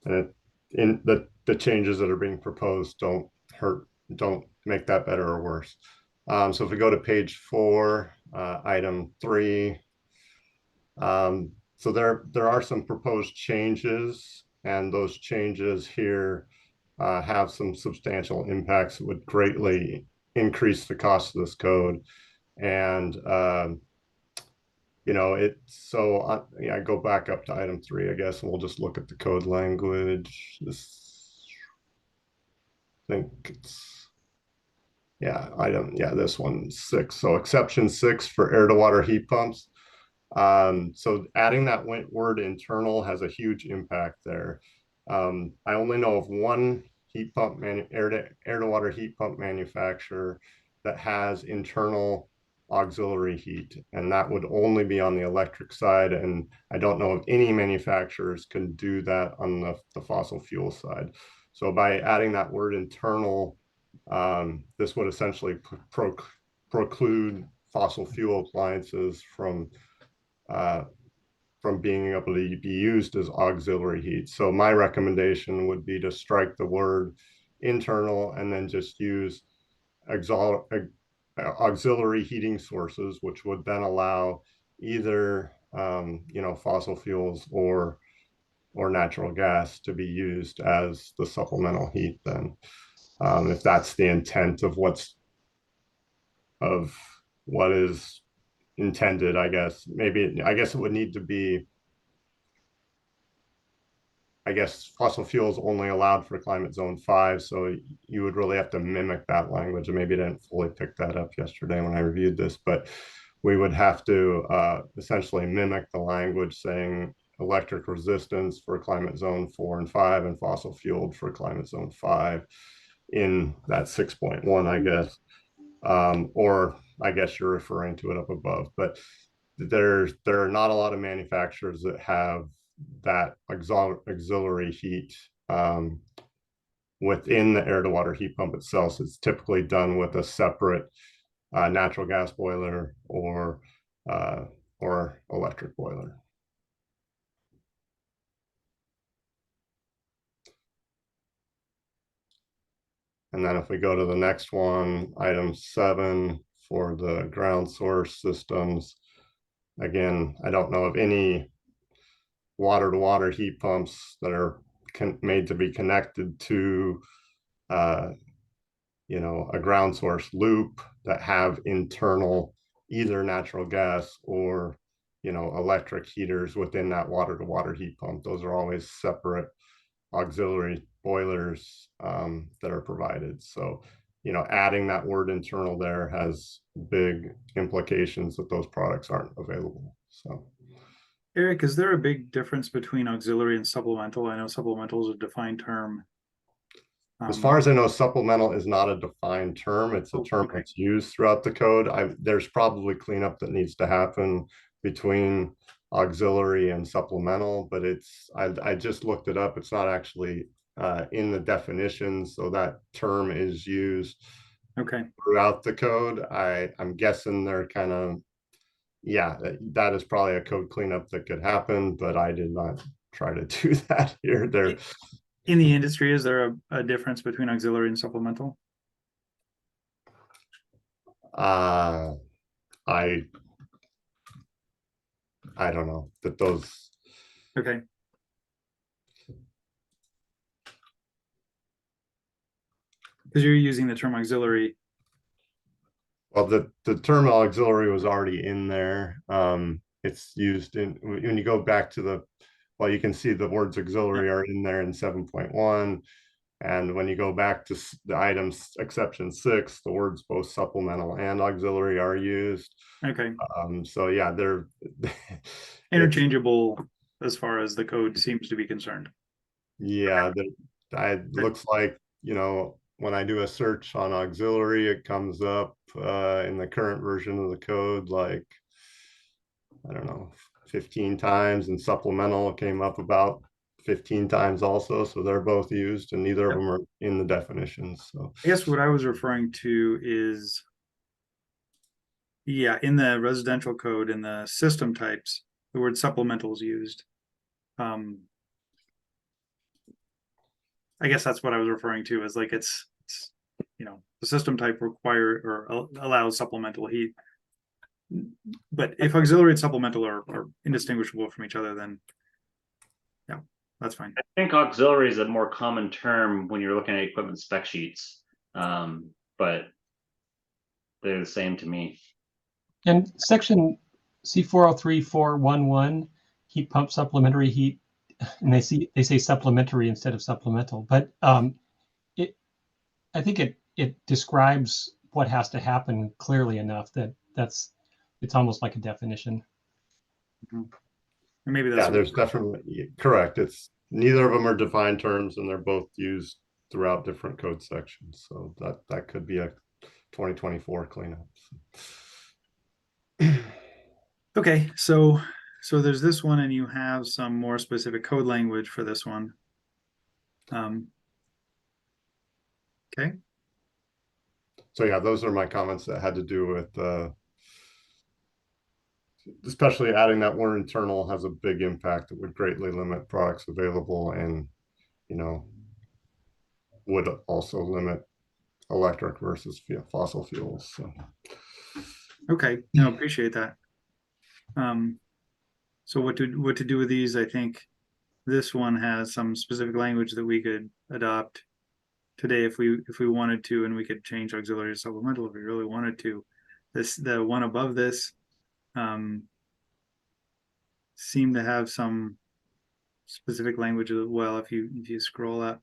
And in the changes that are being proposed don't make that better or worse. So if we go to page 4, item 3, so there are some proposed changes, and those changes here have some substantial impacts that would greatly increase the cost of this code. And you know, yeah, I go back up to item 3, I guess, and we'll just look at the code language. I think it's, yeah, this one, 6. So exception 6 for air to water heat pumps. So adding that word internal has a huge impact there. I only know of one heat pump air to water heat pump manufacturer that has internal auxiliary heat, and that would only be on the electric side. And I don't know if any manufacturers can do that on the fossil fuel side. So by adding that word internal, this would essentially preclude fossil fuel appliances from being able to be used as auxiliary heat. So my recommendation would be to strike the word internal and then just use auxiliary heating sources, which would then allow either you know, fossil fuels or natural gas to be used as the supplemental heat then, if that's the intent of what is intended. I guess I guess it would need to be, I guess fossil fuels only allowed for climate zone 5, so you would really have to mimic that language. And maybe I didn't fully pick that up yesterday when I reviewed this, but we would have to essentially mimic the language saying electric resistance for climate zone 4 and 5 and fossil fueled for climate zone 5 in that 6.1, I guess. Or I guess you're referring to it up above, but there are not a lot of manufacturers that have that auxiliary heat within the air to water heat pump itself. So it's typically done with a separate natural gas boiler or electric boiler. And then if we go to the next one, item 7 for the ground source systems, again, I don't know of any water to water heat pumps that are made to be connected to you know, a ground source loop that have internal either natural gas or, you know, electric heaters within that water to water heat pump. Those are always separate auxiliary boilers that are provided. So, you know, adding that word internal there has big implications that those products aren't available. So Eric, is there a big difference between auxiliary and supplemental? I know supplemental is a defined term. As far as I know, supplemental is not a defined term. It's a term that's used throughout the code. There's probably cleanup that needs to happen between auxiliary and supplemental, but I just looked it up. It's not actually in the definition, so that term is used throughout the code. I'm guessing they're kind of, yeah, that is probably a code cleanup that could happen, but I did not try to do that here. In the industry, is there a difference between auxiliary and supplemental? I don't know that those. Okay. Because you're using the term auxiliary Well, the term auxiliary was already in there. It's used in, when you go back to the, well, you can see the words auxiliary are in there in 7.1. And when you go back to the items exception 6, the words both supplemental and auxiliary are used. Okay. So yeah, they're interchangeable as far as the code seems to be concerned. Yeah, it looks like, you know, when I do a search on auxiliary, it comes up in the current version of the code, like, I don't know, 15 times, and supplemental came up about 15 times also. So they're both used, and neither of them are in the definitions. So I guess what I was referring to is, yeah, in the residential code, in the system types, the word supplemental is used. I guess that's what I was referring to, is like it's you know, the system type require or allows supplemental heat. But if auxiliary and supplemental are indistinguishable from each other, then yeah, that's fine. I think auxiliary is a more common term when you're looking at equipment spec sheets, but they're the same to me. And section C403411, heat pump supplementary heat, and they say supplementary instead of supplemental, but I think it describes what has to happen clearly enough that it's almost like a definition. Mm-hmm. And maybe that's, yeah, there's definitely, correct. It's neither of them are defined terms, and they're both used throughout different code sections. So that could be a 2024 cleanup. okay. So there's this one, and you have some more specific code language for this one. Okay. So yeah, those are my comments that had to do with especially adding that word internal has a big impact. It would greatly limit products available, and, you know, would also limit electric versus fossil fuels. So okay, no, appreciate that. So what to do with these? I think this one has some specific language that we could adopt today if we wanted to, and we could change auxiliary to supplemental if we really wanted to. The one above this seem to have some specific language as well. If you scroll up,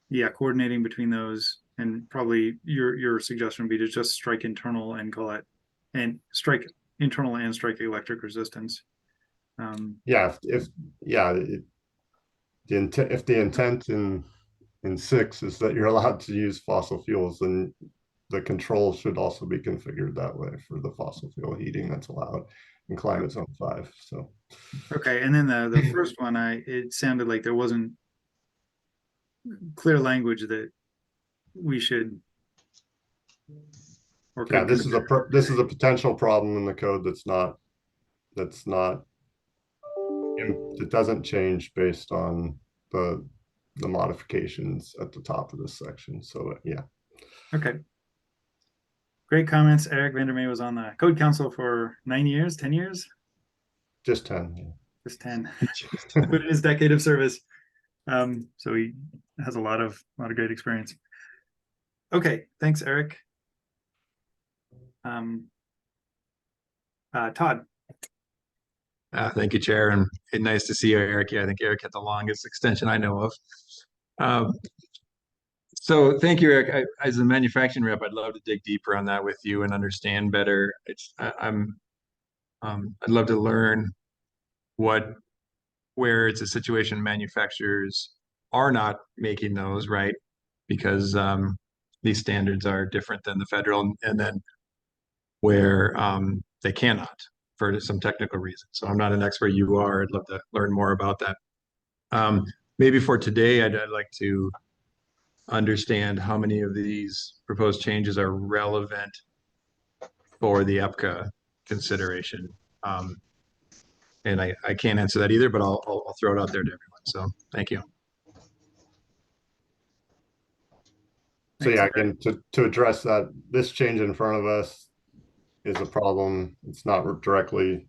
yeah, coordinating between those, and probably your suggestion would be to just strike internal and call it, and strike internal and strike electric resistance. yeah, if the intent in 6 is that you're allowed to use fossil fuels, then the control should also be configured that way for the fossil fuel heating that's allowed in climate zone 5. So okay, and then the first one, it sounded like there wasn't clear language that we should, or yeah, this is a potential problem in the code that's not it doesn't change based on the modifications at the top of this section. So yeah. Okay. Great comments. Eric Vandermeer was on the Code Council for 9 years, 10 years? Just 10. Yeah. Just 10. Put in his decade of service. So he has a lot of great experience. Okay, thanks, Eric. Todd. Thank you, Chair, and nice to see you, Eric. Yeah, I think Eric had the longest extension I know of. So thank you, Eric. As a manufacturing rep, I'd love to dig deeper on that with you and understand better. I'd love to learn where it's a situation manufacturers are not making those, right? Because these standards are different than the federal, and then where they cannot for some technical reasons. So I'm not an expert, you are. I'd love to learn more about that. Maybe for today, I'd like to understand how many of these proposed changes are relevant for the EPCA consideration. And I can't answer that either, but I'll throw it out there to everyone. So thank you. So yeah, again, to address that, this change in front of us is a problem. It's not directly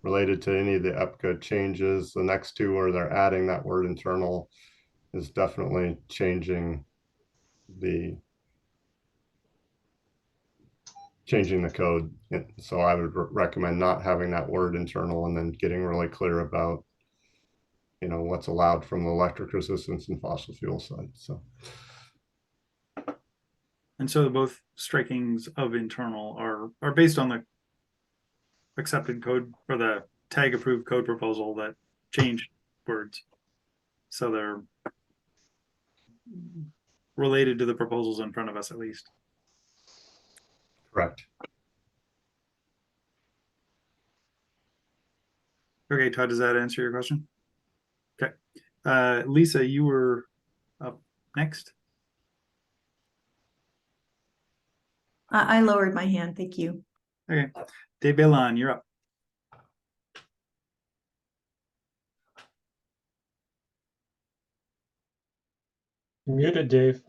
related to any of the EPCA changes. The next two are they're adding that word internal is definitely changing the code. So I would recommend not having that word internal, and then getting really clear about, you know, what's allowed from the electric resistance and fossil fuel side. So. And so both strikings of internal are based on the accepted code, or the tag approved code proposal that changed words. So they're related to the proposals in front of us, at least. Correct. Okay, Todd, does that answer your question? Okay. Lisa, you were up next. I lowered my hand. Thank you. Okay. Dave Bailon, you're up. You're muted, Dave.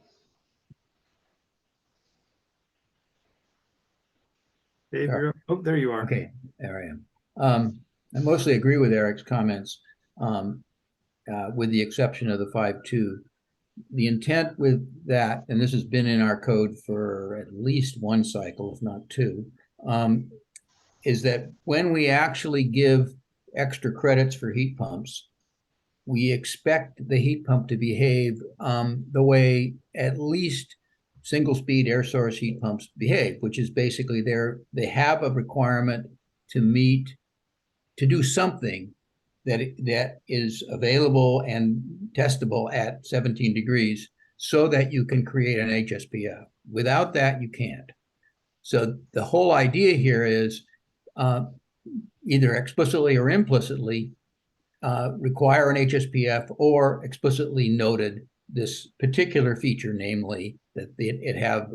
Dave, you're up. Oh, there you are. Okay, there I am. I mostly agree with Eric's comments, with the exception of the 5.2. The intent with that, and this has been in our code for at least one cycle, if not two, is that when we actually give extra credits for heat pumps, we expect the heat pump to behave the way at least single-speed air source heat pumps behave, which is basically they have a requirement to do something that is available and testable at 17 degrees so that you can create an HSPF. Without that, you can't. So the whole idea here is either explicitly or implicitly require an HSPF, or explicitly noted this particular feature, namely that it have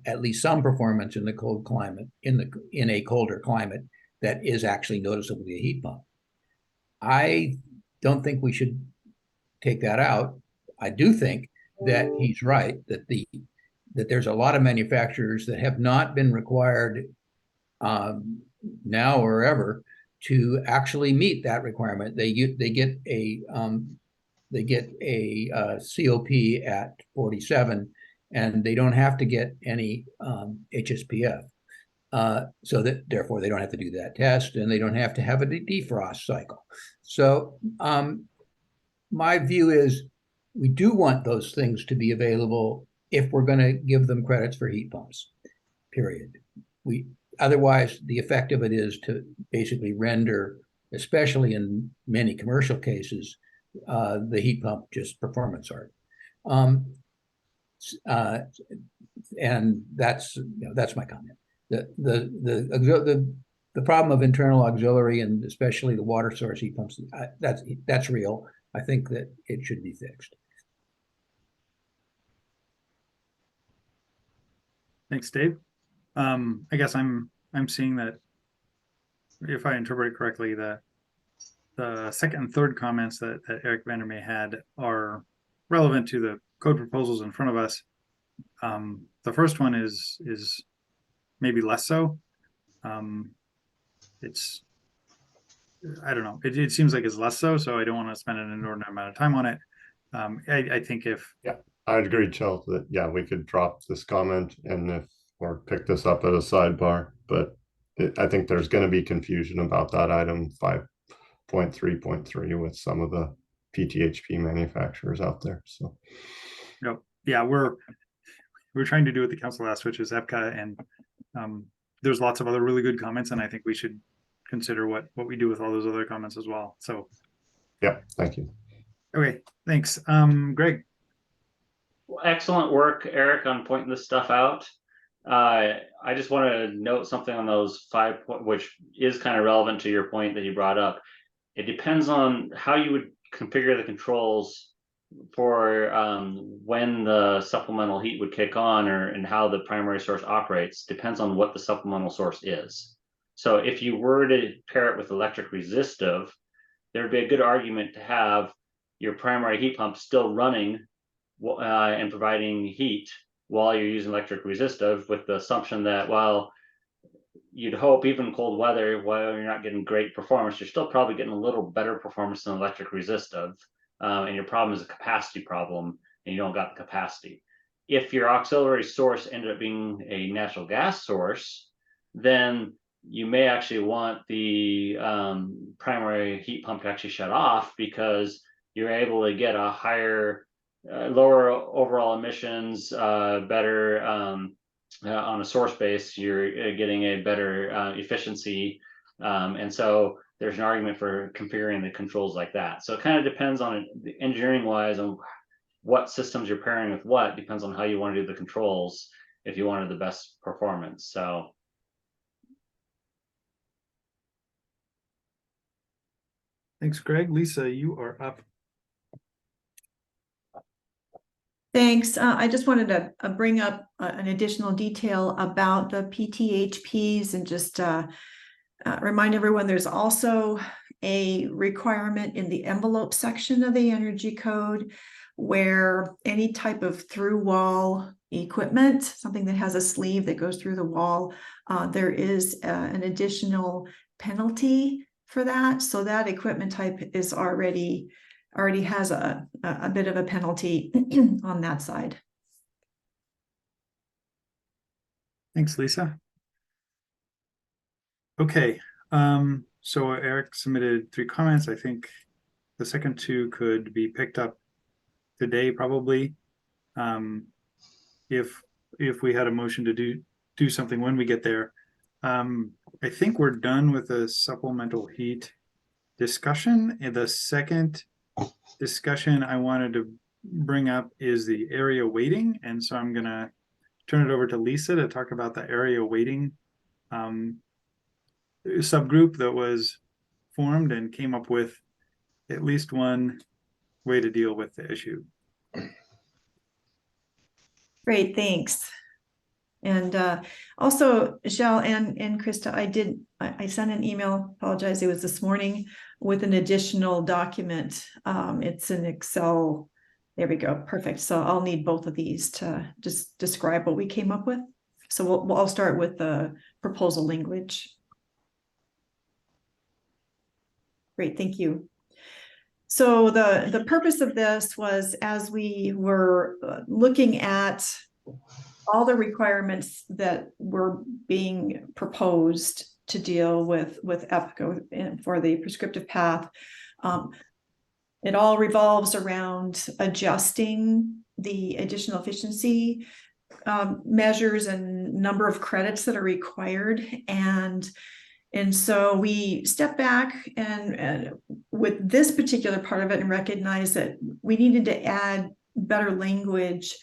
at least some performance in the cold climate, in a colder climate, that is actually noticeably a heat pump. I don't think we should take that out. I do think that he's right, that there's a lot of manufacturers that have not been required now or ever to actually meet that requirement. They get a COP at 47, and they don't have to get any HSPF. So that therefore they don't have to do that test, and they don't have to have a defrost cycle. So my view is we do want those things to be available if we're going to give them credits for heat pumps, period. Otherwise, the effect of it is to basically render, especially in many commercial cases, the heat pump just performance art. And that's my comment. The problem of internal auxiliary, and especially the water source heat pumps, that's real. I think that it should be fixed. Thanks, Dave. I guess I'm seeing that, if I interpret it correctly, the second and third comments that Eric Vandermeer had are relevant to the code proposals in front of us. The first one is maybe less so. It's, I don't know. It seems like it's less so, so I don't want to spend an inordinate amount of time on it. I think I'd agree, Chell, that we could drop this comment or pick this up at a sidebar, but I think there's going to be confusion about that item 5.3.3 with some of the PTHP manufacturers out there. So, yeah, we're trying to do what the council asked, which is EPCA, and there's lots of other really good comments, and I think we should consider what we do with all those other comments as well. So, yeah, thank you. Okay, thanks. Greg. Well, excellent work, Eric, on pointing this stuff out. I just want to note something on those 5 points, which is kind of relevant to your point that you brought up. It depends on how you would configure the controls for when the supplemental heat would kick on, and how the primary source operates. Depends on what the supplemental source is. So if you were to pair it with electric resistive, there would be a good argument to have your primary heat pump still running and providing heat while you're using electric resistive, with the assumption that while you'd hope even cold weather, while you're not getting great performance, you're still probably getting a little better performance than electric resistive. and your problem is a capacity problem, and you don't got the capacity. If your auxiliary source ended up being a natural gas source, then you may actually want the primary heat pump to actually shut off, because you're able to get a higher, lower overall emissions, better on a source base. You're getting a better efficiency, and so there's an argument for configuring the controls like that. So it kind of depends on engineering wise on what systems you're pairing with what, depends on how you want to do the controls if you wanted the best performance. So Thanks, Greg. Lisa, you are up. Thanks. I just wanted to bring up an additional detail about the PTHPs and just remind everyone there's also a requirement in the envelope section of the energy code where any type of through wall equipment, something that has a sleeve that goes through the wall, there is an additional penalty for that. So that equipment type is already has a bit of a penalty on that side. Thanks, Lisa. Okay, so Eric submitted 3 comments. I think the second 2 could be picked up today, probably. If we had a motion to do something when we get there. I think we're done with the supplemental heat discussion. And the second discussion I wanted to bring up is the area weighting. And so I'm gonna turn it over to Lisa to talk about the area weighting subgroup that was formed and came up with at least one way to deal with the issue. Great, thanks. And also, Michelle and Krista, I sent an email, apologize, it was this morning, with an additional document. It's an Excel. There we go, perfect. So I'll need both of these to just describe what we came up with. So I'll start with the proposal language. Great, thank you. So the purpose of this was, as we were looking at all the requirements that were being proposed to deal with EPCO and for the prescriptive path, it all revolves around adjusting the additional efficiency measures and number of credits that are required. And so we stepped back and with this particular part of it and recognized that we needed to add better language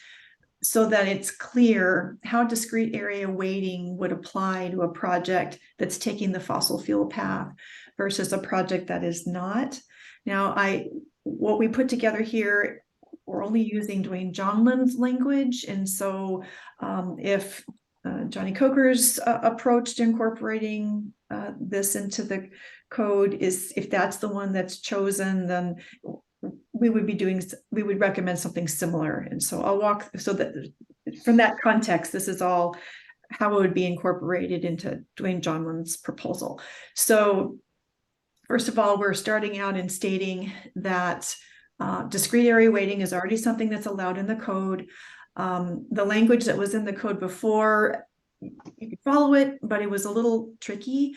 so that it's clear how discrete area weighting would apply to a project that's taking the fossil fuel path versus a project that is not. Now, what we put together here, we're only using Dwayne Johnland's language. And so if Johnny Coker's approach to incorporating this into the code if that's the one that's chosen, then we would recommend something similar. And so I'll walk, so that from that context, this is all how it would be incorporated into Dwayne Johnland's proposal. So first of all, we're starting out in stating that discrete area weighting is already something that's allowed in the code. The language that was in the code before, you could follow it, but it was a little tricky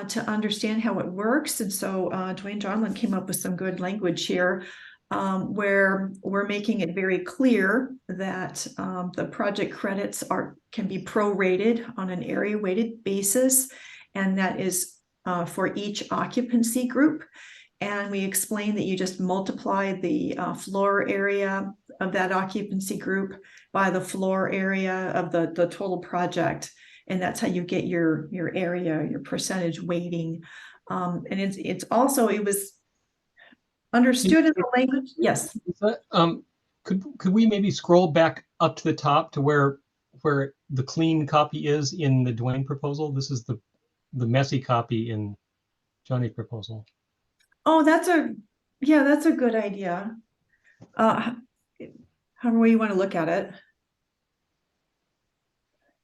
to understand how it works. And so Dwayne Johnland came up with some good language here where we're making it very clear that the project credits can be prorated on an area weighted basis, and that is for each occupancy group. And we explained that you just multiply the floor area of that occupancy group by the floor area of the total project. And that's how you get your area, your percentage weighting. And it's also, it was understood in the language. Yes. Could we maybe scroll back up to the top to where the clean copy is in the Dwayne proposal? This is the messy copy in Johnny's proposal. Oh, that's a good idea. However you want to look at it.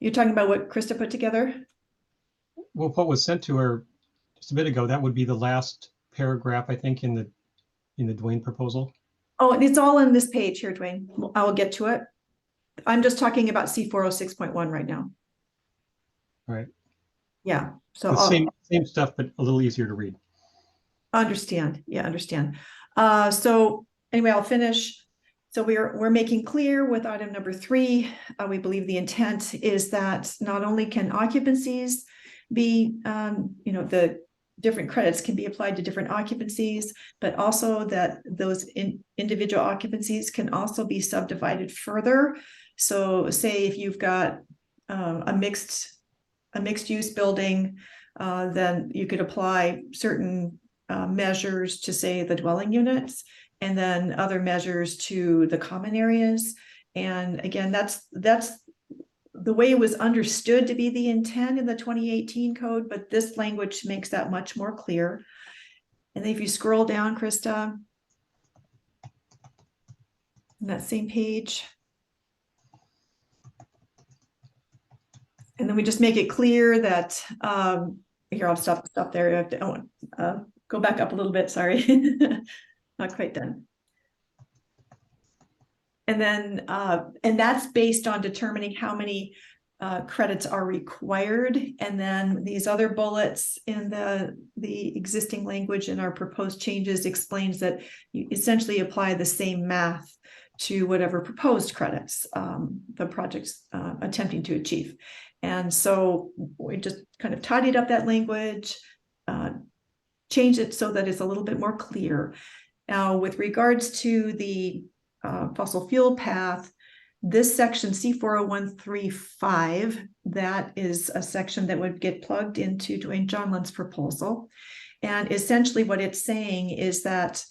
You're talking about what Krista put together? Well, what was sent to her just a bit ago, that would be the last paragraph, I think, in the Dwayne proposal. Oh, and it's all in this page here, Dwayne. I will get to it. I'm just talking about C406.1 right now. All right. Yeah. So The same stuff, but a little easier to read. Understand. Yeah, understand. So anyway, I'll finish. So we're making clear with item number 3, we believe the intent is that not only can occupancies be, the different credits can be applied to different occupancies, but also that those individual occupancies can also be subdivided further. So say if you've got a mixed use building, then you could apply certain measures to, say, the dwelling units, and then other measures to the common areas. And again, that's the way it was understood to be the intent in the 2018 code, but this language makes that much more clear. And then if you scroll down, Krista, on that same page, and then we just make it clear that, here, I'll stop there. I have to go back up a little bit, sorry. Not quite done. And then, and that's based on determining how many credits are required. And then these other bullets in the existing language in our proposed changes explains that you essentially apply the same math to whatever proposed credits the project's attempting to achieve. And so we just kind of tidied up that language, changed it so that it's a little bit more clear. Now, with regards to the fossil fuel path, this section C40135, that is a section that would get plugged into Dwayne Johnland's proposal. And essentially what it's saying is that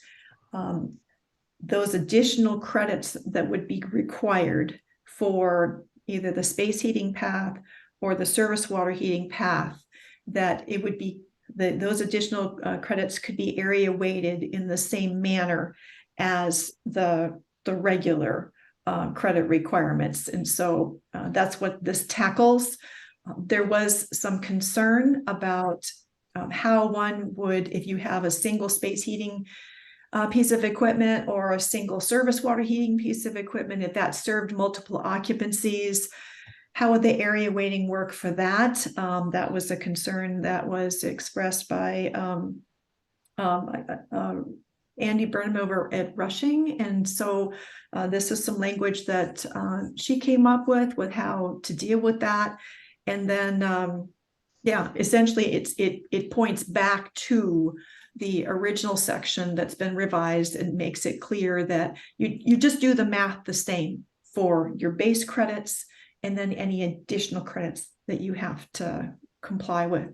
those additional credits that would be required for either the space heating path or the service water heating path, that it would be those additional credits could be area weighted in the same manner as the regular credit requirements. And so that's what this tackles. There was some concern about how one would, if you have a single space heating piece of equipment or a single service water heating piece of equipment, if that served multiple occupancies, how would the area weighting work for that? That was a concern that was expressed by Andy Burnham over at Rushing. And so this is some language that she came up with how to deal with that. And then, yeah, essentially it points back to the original section that's been revised and makes it clear that you just do the math the same for your base credits and then any additional credits that you have to comply with.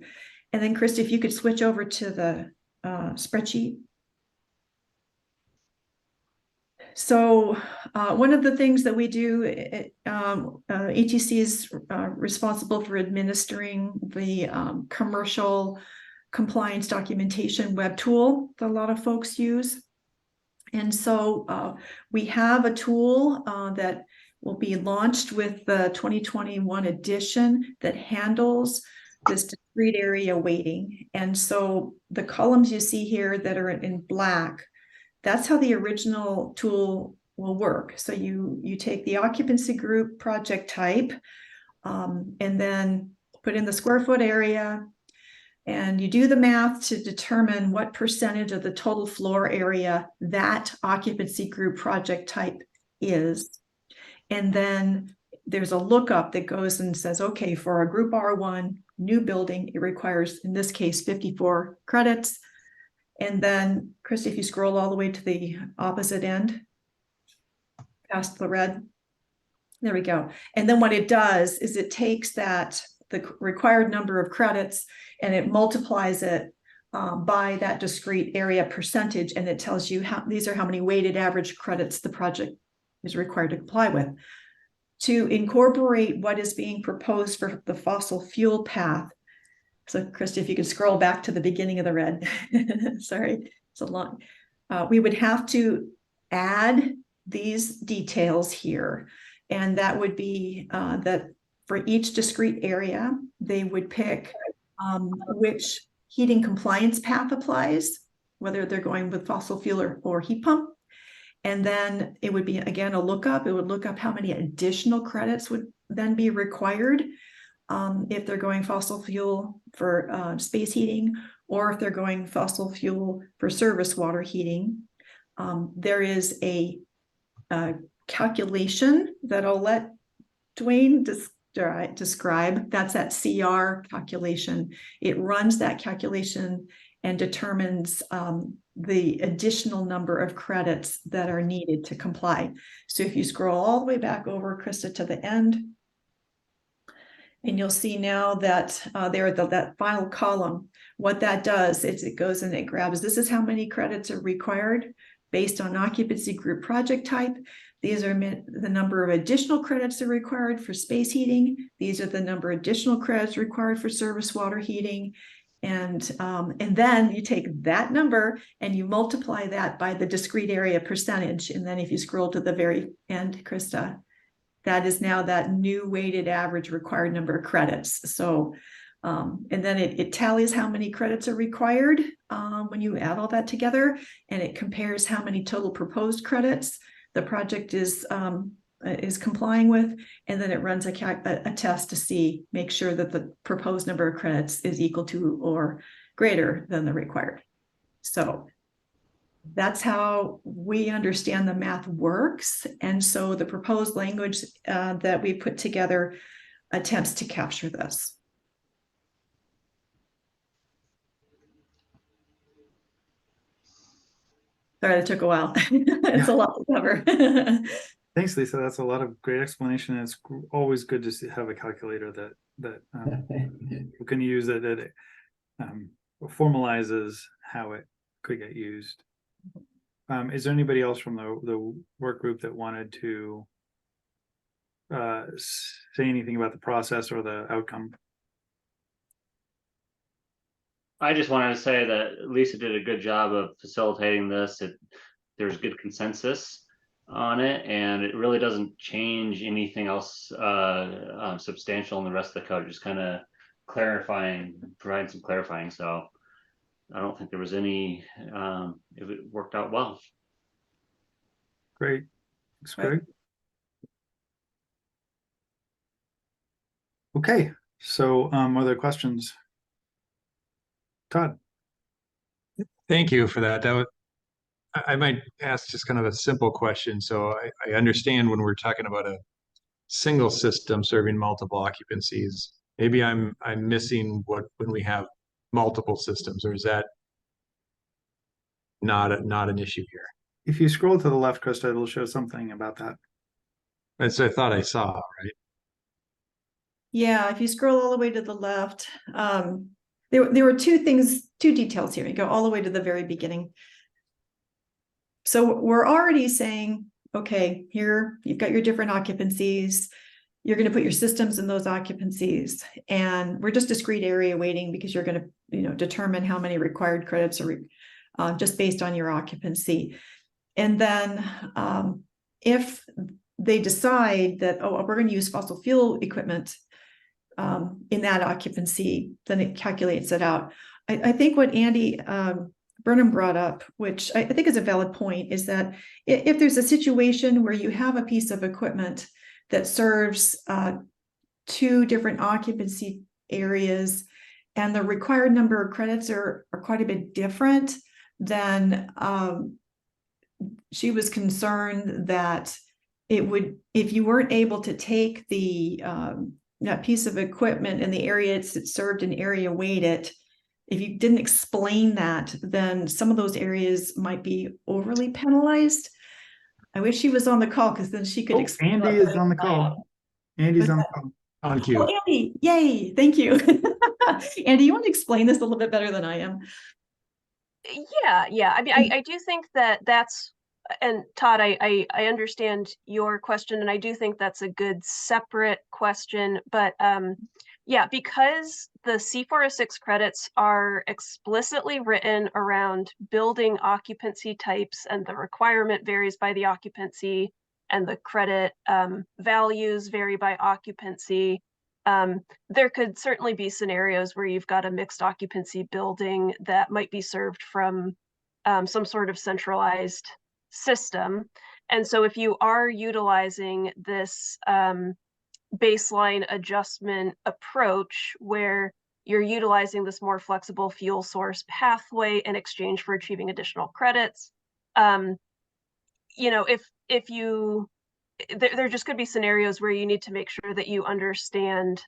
And then, Christy, if you could switch over to the spreadsheet. So one of the things that we do, ETC is responsible for administering the commercial compliance documentation web tool that a lot of folks use. And so we have a tool that will be launched with the 2021 edition that handles this discrete area weighting. And so the columns you see here that are in black, that's how the original tool will work. So you take the occupancy group project type and then put in the square foot area, and you do the math to determine what percentage of the total floor area that occupancy group project type is. And then there's a lookup that goes and says, okay, for a group R1 new building, it requires, in this case, 54 credits. And then, Christy, if you scroll all the way to the opposite end, past the red, there we go. And then what it does is it takes the required number of credits and it multiplies it by that discrete area percentage, and it tells you these are how many weighted average credits the project is required to comply with. To incorporate what is being proposed for the fossil fuel path. So, Christy, if you could scroll back to the beginning of the red. Sorry, it's a lot. We would have to add these details here, and that would be that for each discrete area, they would pick which heating compliance path applies, whether they're going with fossil fuel or heat pump. And then it would be, again, a lookup. It would look up how many additional credits would then be required if they're going fossil fuel for space heating, or if they're going fossil fuel for surface water heating. There is a calculation that I'll let Dwayne describe. That's that CR calculation. It runs that calculation and determines the additional number of credits that are needed to comply. So if you scroll all the way back over, Krista, to the end, and you'll see now that there, that final column, what that does is it goes and it grabs, this is how many credits are required based on occupancy group project type. These are the number of additional credits that are required for space heating. These are the number of additional credits required for surface water heating. And then you take that number and you multiply that by the discrete area percentage. And then if you scroll to the very end, Krista, that is now that new weighted average required number of credits. So, and then it tallies how many credits are required when you add all that together, and it compares how many total proposed credits the project is complying with, and then it runs a test to make sure that the proposed number of credits is equal to or greater than the required. So that's how we understand the math works. And so the proposed language that we put together attempts to capture this. Sorry, that took a while. It's a lot to cover. Thanks, Lisa. That's a lot of great explanation. It's always good to have a calculator that we can use that formalizes how it could get used. Is there anybody else from the work group that wanted to say anything about the process or the outcome? I just wanted to say that Lisa did a good job of facilitating this. There's good consensus on it, and it really doesn't change anything else substantial in the rest of the code. Just kind of providing some clarifying. So I don't think there was any. It worked out well. Great, thanks, Greg. Okay, so other questions? Todd. Thank you for that. I might ask just kind of a simple question. So I understand when we're talking about a single system serving multiple occupancies, maybe I'm missing when we have multiple systems, or is that not an issue here? If you scroll to the left, Krista, it'll show something about that. That's what I thought I saw, right? Yeah, if you scroll all the way to the left, there were two details here. You go all the way to the very beginning. So we're already saying, okay, here you've got your different occupancies. You're going to put your systems in those occupancies, and we're just discrete area weighting because you're going to, determine how many required credits are just based on your occupancy. And then if they decide that, oh, we're going to use fossil fuel equipment in that occupancy, then it calculates it out. I think what Andy Burnham brought up, which I think is a valid point, is that if there's a situation where you have a piece of equipment that serves two different occupancy areas and the required number of credits are quite a bit different, then she was concerned that it would, if you weren't able to take that piece of equipment and the area it's served and area weight it, if you didn't explain that, then some of those areas might be overly penalized. I wish she was on the call because then she could explain. Andy is on the call. Andy's on the call. On cue. Oh, Andy, yay, thank you. Andy, you want to explain this a little bit better than I am? Yeah. I mean, I do think that's, and Todd, I understand your question, and I do think that's a good separate question, but yeah, because the C406 credits are explicitly written around building occupancy types, and the requirement varies by the occupancy, and the credit values vary by occupancy. There could certainly be scenarios where you've got a mixed occupancy building that might be served from some sort of centralized system. And so if you are utilizing this baseline adjustment approach where you're utilizing this more flexible fuel source pathway in exchange for achieving additional credits, you know, if you, there just could be scenarios where you need to make sure that you understand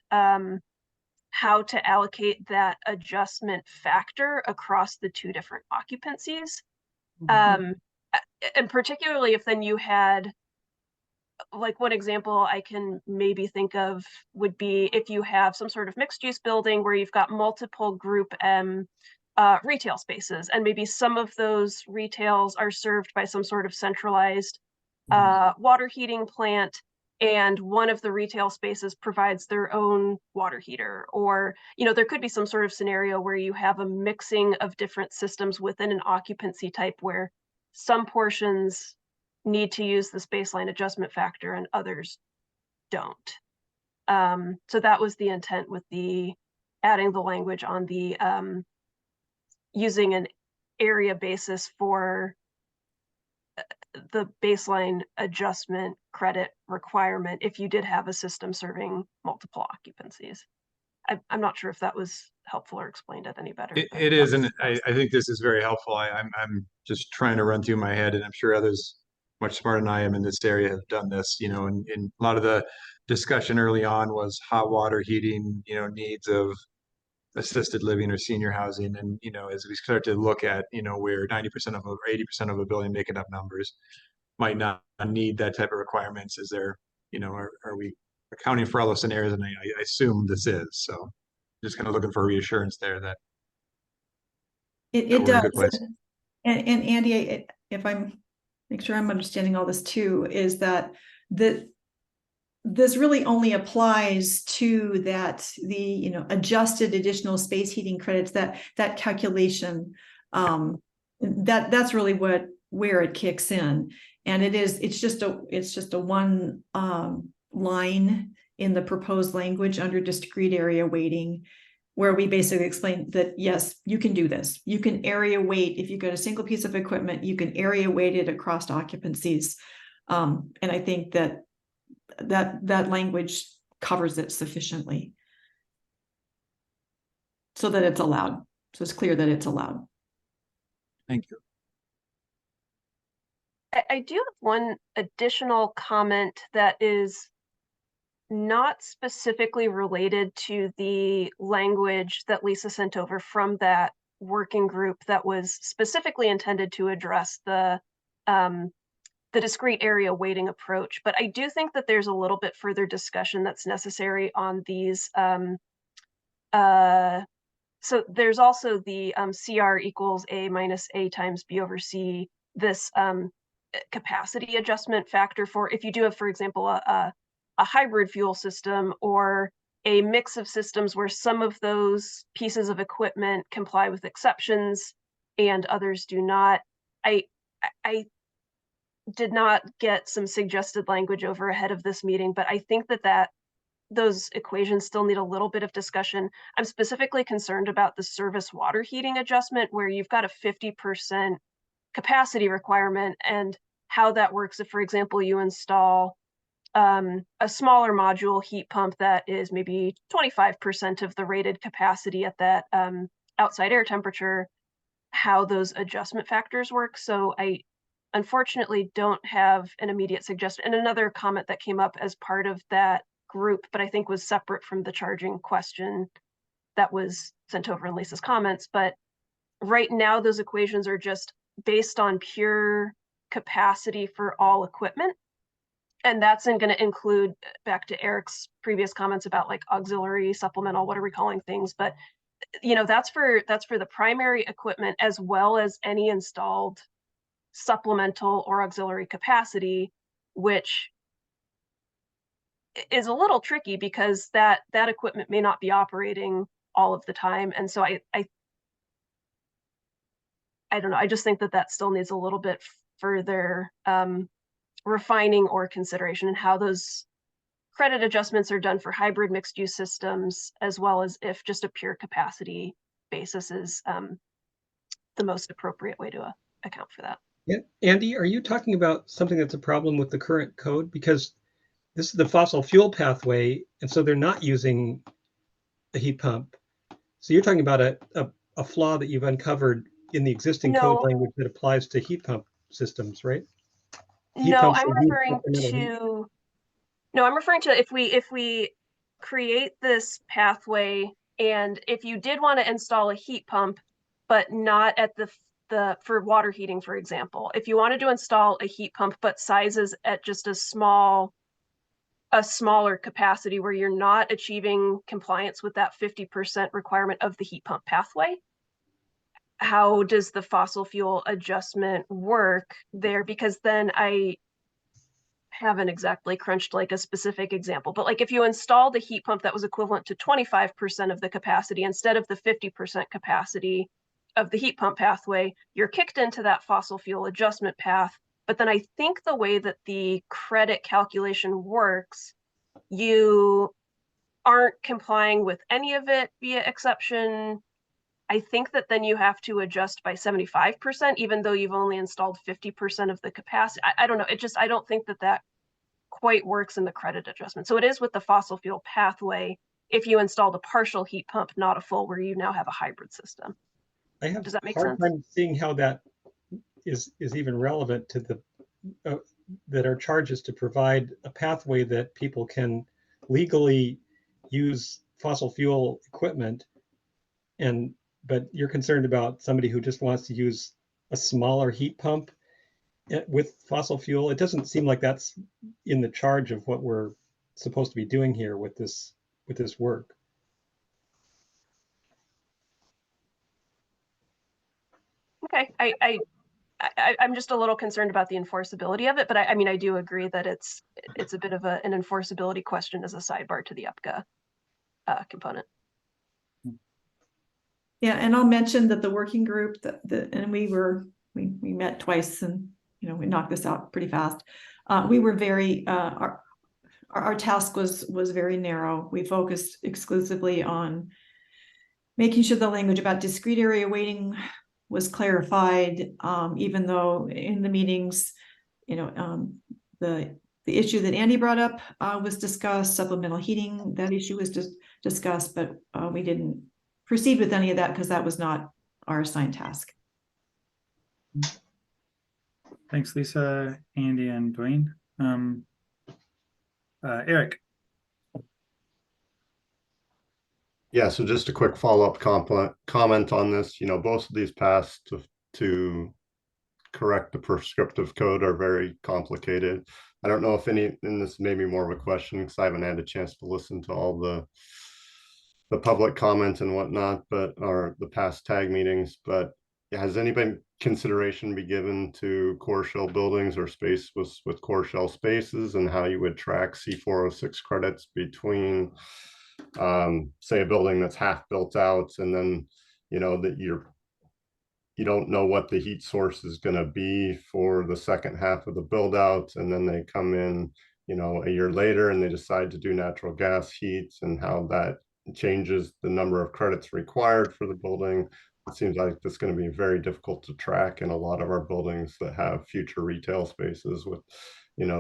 how to allocate that adjustment factor across the two different occupancies. And particularly if then you had, like one example I can maybe think of would be if you have some sort of mixed use building where you've got multiple group M retail spaces, and maybe some of those retails are served by some sort of centralized water heating plant, and one of the retail spaces provides their own water heater. Or, you know, there could be some sort of scenario where you have a mixing of different systems within an occupancy type where some portions need to use this baseline adjustment factor and others don't. So that was the intent with the adding the language on the using an area basis for the baseline adjustment credit requirement if you did have a system serving multiple occupancies. I'm not sure if that was helpful or explained it any better. It is, and I think this is very helpful. I'm just trying to run through my head, and I'm sure others much smarter than I am in this area have done this, you know, and a lot of the discussion early on was hot water heating, you know, needs of assisted living or senior housing. And, you know, as we start to look at, you know, where 90% of or 80% of a building making up numbers might not need that type of requirements, is there, you know, are we accounting for all those scenarios? And I assume this is, so just kind of looking for reassurance there that it we're in a does. good place. And Andy, if I'm make sure I'm understanding all this too, is that this really only applies to the, you know, adjusted additional space heating credits, that calculation, that's really where it kicks in. And it's just a one line in the proposed language under discrete area weighting, where we basically explain that, yes, you can do this. You can area weight, if you've got a single piece of equipment, you can area weight it across occupancies. And I think that language covers it sufficiently so that it's allowed. So it's clear that it's allowed. Thank you. I do have one additional comment that is not specifically related to the language that Lisa sent over from that working group that was specifically intended to address the discrete area weighting approach. But I do think that there's a little bit further discussion that's necessary on these. So there's also the CR equals A minus A times B over C, this capacity adjustment factor for if you do have, for example, a hybrid fuel system or a mix of systems where some of those pieces of equipment comply with exceptions and others do not. I did not get some suggested language over ahead of this meeting, but I think that those equations still need a little bit of discussion. I'm specifically concerned about the service water heating adjustment where you've got a 50% capacity requirement and how that works if, for example, you install a smaller module heat pump that is maybe 25% of the rated capacity at that outside air temperature, how those adjustment factors work. So I unfortunately don't have an immediate suggestion. And another comment that came up as part of that group, but I think was separate from the charging question that was sent over in Lisa's comments. But right now, those equations are just based on pure capacity for all equipment. And that's going to include, back to Eric's previous comments about like auxiliary, supplemental, what are we calling things? But, you know, that's for the primary equipment as well as any installed supplemental or auxiliary capacity, which is a little tricky because that equipment may not be operating all of the time. And so I don't know, I just think that still needs a little bit further refining or consideration in how those credit adjustments are done for hybrid mixed use systems, as well as if just a pure capacity basis is the most appropriate way to account for that. Andy, are you talking about something that's a problem with the current code? Because this is the fossil fuel pathway, and so they're not using a heat pump. So you're talking about a flaw that you've uncovered in the existing code No. language that applies to heat pump systems, right? Heat No, pumps I'm that use referring supplemental heat. to, no, I'm referring to if we create this pathway, and if you did want to install a heat pump, but not at the for water heating, for example, if you wanted to install a heat pump, but sizes at just a smaller capacity where you're not achieving compliance with that 50% requirement of the heat pump pathway, how does the fossil fuel adjustment work there? Because then I haven't exactly crunched like a specific example, but like if you installed a heat pump that was equivalent to 25% of the capacity instead of the 50% capacity of the heat pump pathway, you're kicked into that fossil fuel adjustment path. But then I think the way that the credit calculation works, you aren't complying with any of it via exception. I think that then you have to adjust by 75%, even though you've only installed 50% of the capacity. I don't know. I don't think that quite works in the credit adjustment. So it is with the fossil fuel pathway if you installed a partial heat pump, not a full, where you now have a hybrid system. Does that make sense? I have a hard time seeing how that is even relevant to the that our charge is to provide a pathway that people can legally use fossil fuel equipment, but you're concerned about somebody who just wants to use a smaller heat pump with fossil fuel. It doesn't seem like that's in the charge of what we're supposed to be doing here with this work. Okay, I'm just a little concerned about the enforceability of it, but I mean, I do agree that it's a bit of an enforceability question as a sidebar to the UPCA component. Yeah, and I'll mention that the working group and we met twice, and we knocked this out pretty fast. We were very our task was very narrow. We focused exclusively on making sure the language about discrete area weighting was clarified, even though in the meetings, the issue that Andy brought up was discussed, supplemental heating, that issue was just discussed, but we didn't proceed with any of that because that was not our assigned task. Thanks, Lisa, Andy, and Dwayne. Eric. Yeah, so just a quick follow-up comment on this. Both of these paths to correct the prescriptive code are very complicated. I don't know if and this may be more of a question because I haven't had a chance to listen to all the public comment and whatnot, or the past tag meetings, but has any consideration be given to core shell buildings or space with core shell spaces, and how you would track C406 credits between say a building that's half built out, and then that you don't know what the heat source is going to be for the second half of the build out, and then they come in a year later and they decide to do natural gas heat, and how that changes the number of credits required for the building. It seems like it's going to be very difficult to track in a lot of our buildings that have future retail spaces with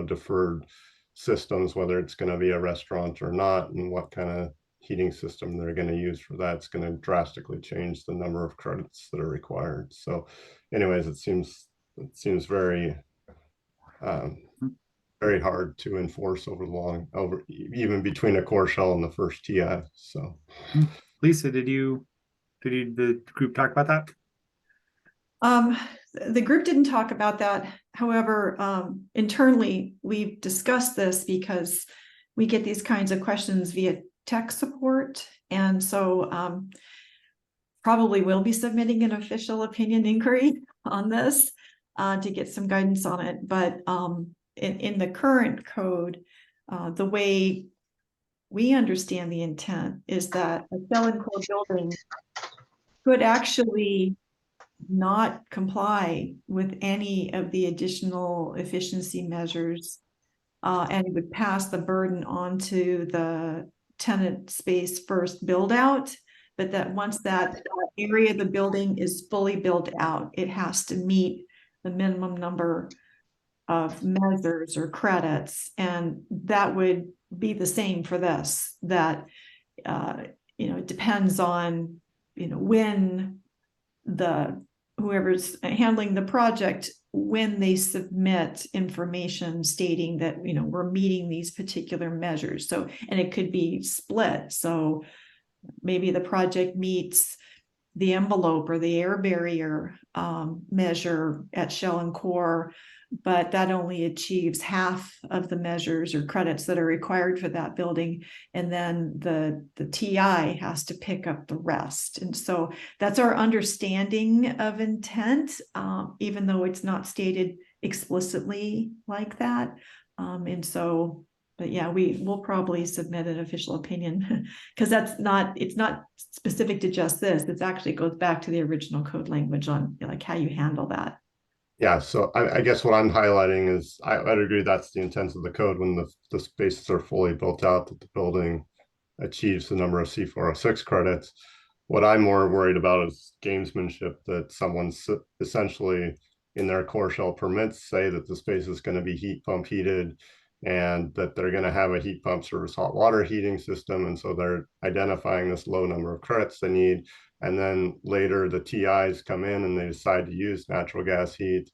deferred systems, whether it's going to be a restaurant or not, and what kind of heating system they're going to use for that. It's going to drastically change the number of credits that are required. So anyways, it seems very very hard to enforce over even between a core shell and the first TI. So Lisa, did the group talk about that? The group didn't talk about that. However, internally, we've discussed this because we get these kinds of questions via tech support. And so probably will be submitting an official opinion inquiry on this to get some guidance on it. But in the current code, the way we understand the intent is that a shell and core building could actually not comply with any of the additional efficiency measures, and it would pass the burden on to the tenant space first build out, but that once that area of the building is fully built out, it has to meet the minimum number of measures or credits, and that would be the same for this, that it depends on when whoever's handling the project, when they submit information stating that we're meeting these particular measures. So, and it could be split, so maybe the project meets the envelope or the air barrier measure at shell and core, but that only achieves half of the measures or credits that are required for that building. And then the TI has to pick up the rest. And so that's our understanding of intent, even though it's not stated explicitly like that. But yeah, we'll probably submit an official opinion because it's not specific to just this. It actually goes back to the original code language on like how you handle that. Yeah, so I guess what I'm highlighting is I'd agree that's the intent of the code when the spaces are fully built out, that the building achieves the number of C406 credits. What I'm more worried about is gamesmanship, that someone's essentially in their core shell permits say that the space is going to be heat pump heated and that they're going to have a heat pump service hot water heating system. And so they're identifying this low number of credits they need. And then later the TIs come in and they decide to use natural gas heat.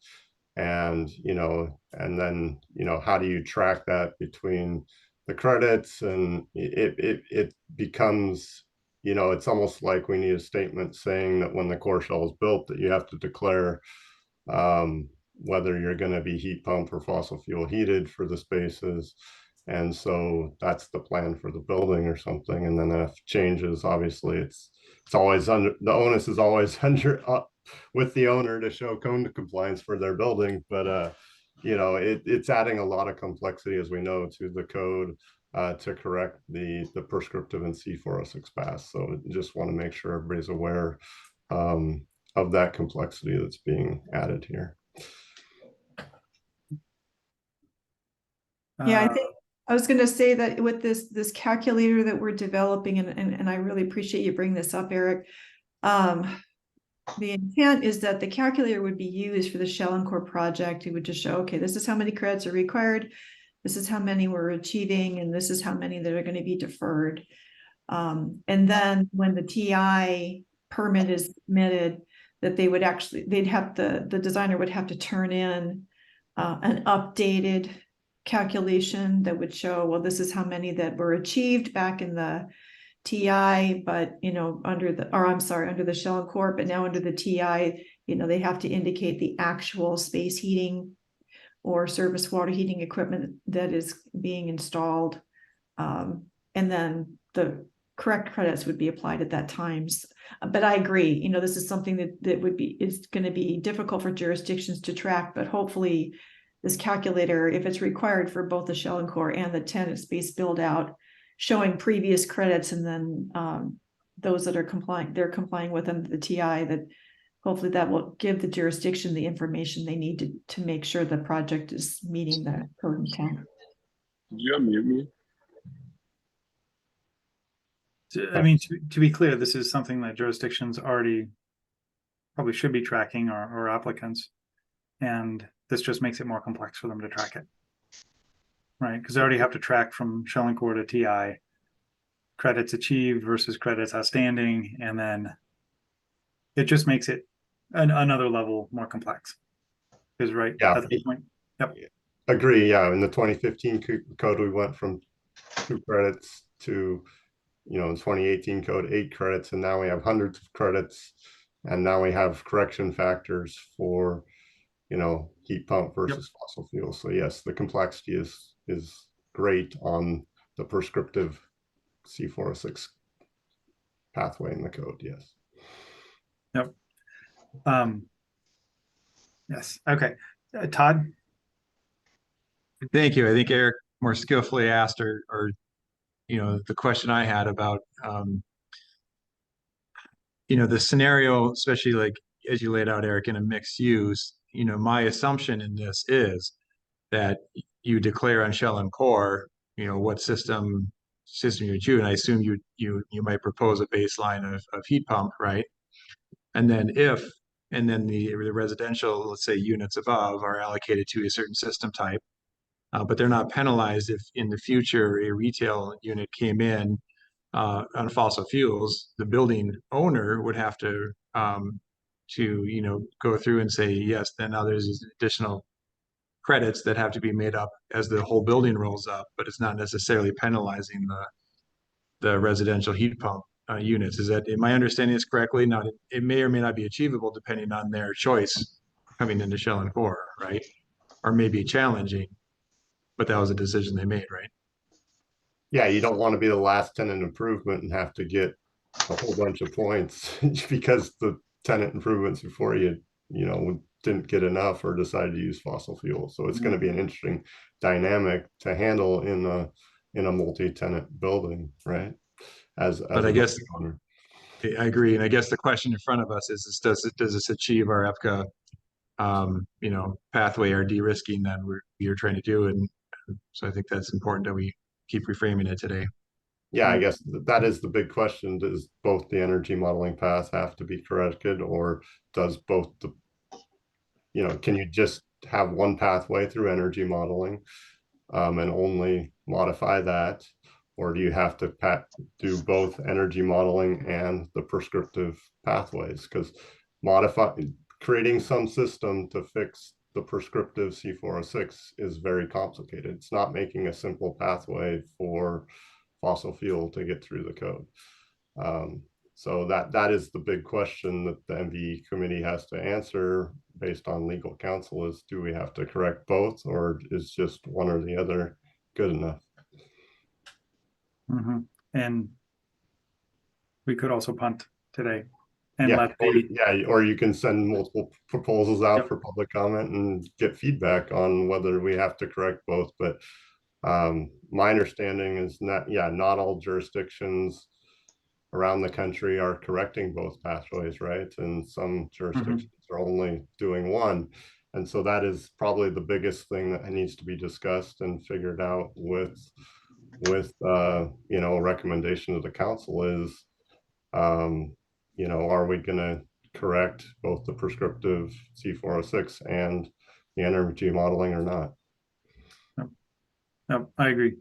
And, and then, how do you track that between the credits? And it becomes, it's almost like we need a statement saying that when the core shell is built, that you have to declare whether you're going to be heat pump or fossil fuel heated for the spaces. And so that's the plan for the building or something. And then if it changes, obviously it's always the onus is always with the owner to show code compliance for their building. But it's adding a lot of complexity, as we know, to the code to correct the prescriptive and C406 pass. So just want to make sure everybody's aware of that complexity that's being added here. Yeah, I think I was going to say that with this calculator that we're developing, and I really appreciate you bringing this up, Eric. The intent is that the calculator would be used for the shell and core project. It would just show, okay, this is how many credits are required, this is how many we're achieving, and this is how many that are going to be deferred. And then when the TI permit is submitted, that the designer would have to turn in an updated calculation that would show, well, this is how many that were achieved back in the TI, but under the shell and core, but now under the TI, they have to indicate the actual space heating or surface water heating equipment that is being installed. And then the correct credits would be applied at that time. But I agree, this is something that is going to be difficult for jurisdictions to track, but hopefully this calculator, if it's required for both the shell and core and the tenant space build out, showing previous credits, and then those that are complying with under the TI, that hopefully that will give the jurisdiction the information they need to make sure the project is meeting the code intent. Did you unmute me? I mean, to be clear, this is something that jurisdictions already probably should be tracking, or applicants, and this just makes it more complex for them to track it, right? Because they already have to track from shell and core to TI, credits achieved versus credits outstanding, and then it just makes it another level more complex. Is right? Yeah. That's the point. Yep. Agree. Yeah. In the 2015 code, we went from 2 credits to, in 2018 code, 8 credits, and now we have hundreds of credits, and now we have correction factors for, heat pump versus fossil fuel. So yes, the complexity is great on the prescriptive C406 pathway in the code. Yes. Yep. Yes. Okay. Todd. Thank you. I think Eric more skillfully asked, or the question I had about, the scenario, especially like as you laid out, Eric, in a mixed use. My assumption in this is that you declare on shell and core, what system you choose, and I assume you might propose a baseline of heat pump, right? And then if and then the residential, let's say units above, are allocated to a certain system type. But they're not penalized if in the future a retail unit came in on fossil fuels. The building owner would have to go through and say, yes, then now there's these additional credits that have to be made up as the whole building rolls up, but it's not necessarily penalizing the residential heat pump units. Am I understanding this correctly? Now, it may or may not be achievable depending on their choice coming into Shell and Core, right? Or maybe challenging, but that was a decision they made, right? Yeah, you don't want to be the last tenant improvement and have to get a whole bunch of points because the tenant improvements before you didn't get enough or decided to use fossil fuel. So it's going to be an interesting dynamic to handle in a multi-tenant building, right? But I guess I agree, and I guess the question in front of us is does this achieve our EPCA pathway, our de-risking that we're trying to do? And so I think that's important that we keep reframing it today. Yeah, I guess that is the big question. Does both the energy modeling path have to be corrected, or does both can you just have one pathway through energy modeling and only modify that? Or do you have to do both energy modeling and the prescriptive pathways? Because creating some system to fix the prescriptive C406 is very complicated. It's not making a simple pathway for fossil fuel to get through the code. So that is the big question that the MVE committee has to answer based on legal counsel is, do we have to correct both, or is just one or the other good enough? Mm-hmm. And we could also punt today. And or you can send multiple proposals out for public comment and get feedback on whether we have to correct both. But my understanding is not all jurisdictions around the country are correcting both pathways, right? And some jurisdictions are only doing one. And so that is probably the biggest thing that needs to be discussed and figured out with a recommendation to the council is, are we going to correct both the prescriptive C406 and the energy modeling or not? No, I agree.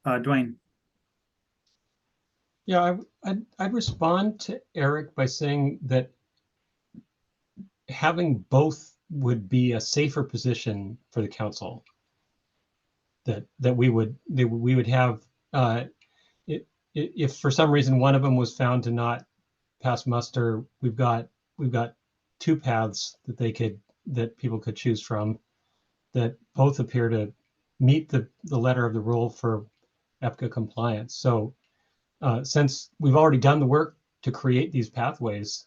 Dwayne. Yeah, I'd respond to Eric by saying that having both would be a safer position for the council. That we would have if for some reason one of them was found to not pass muster, we've got two paths that people could choose from that both appear to meet the letter of the rule for EPCA compliance. So since we've already done the work to create these pathways,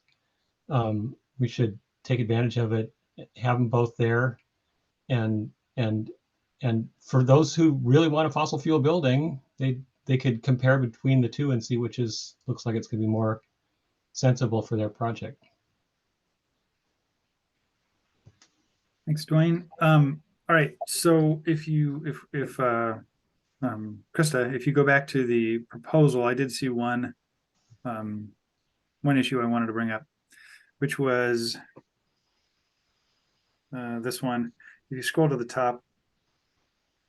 we should take advantage of it, have them both there, and for those who really want a fossil fuel building, they could compare between the two and see which looks like it's going to be more sensible for their project. Thanks, Dwayne. All right, so if Krista, if you go back to the proposal, I did see one issue I wanted to bring up, which was this one. If you scroll to the top,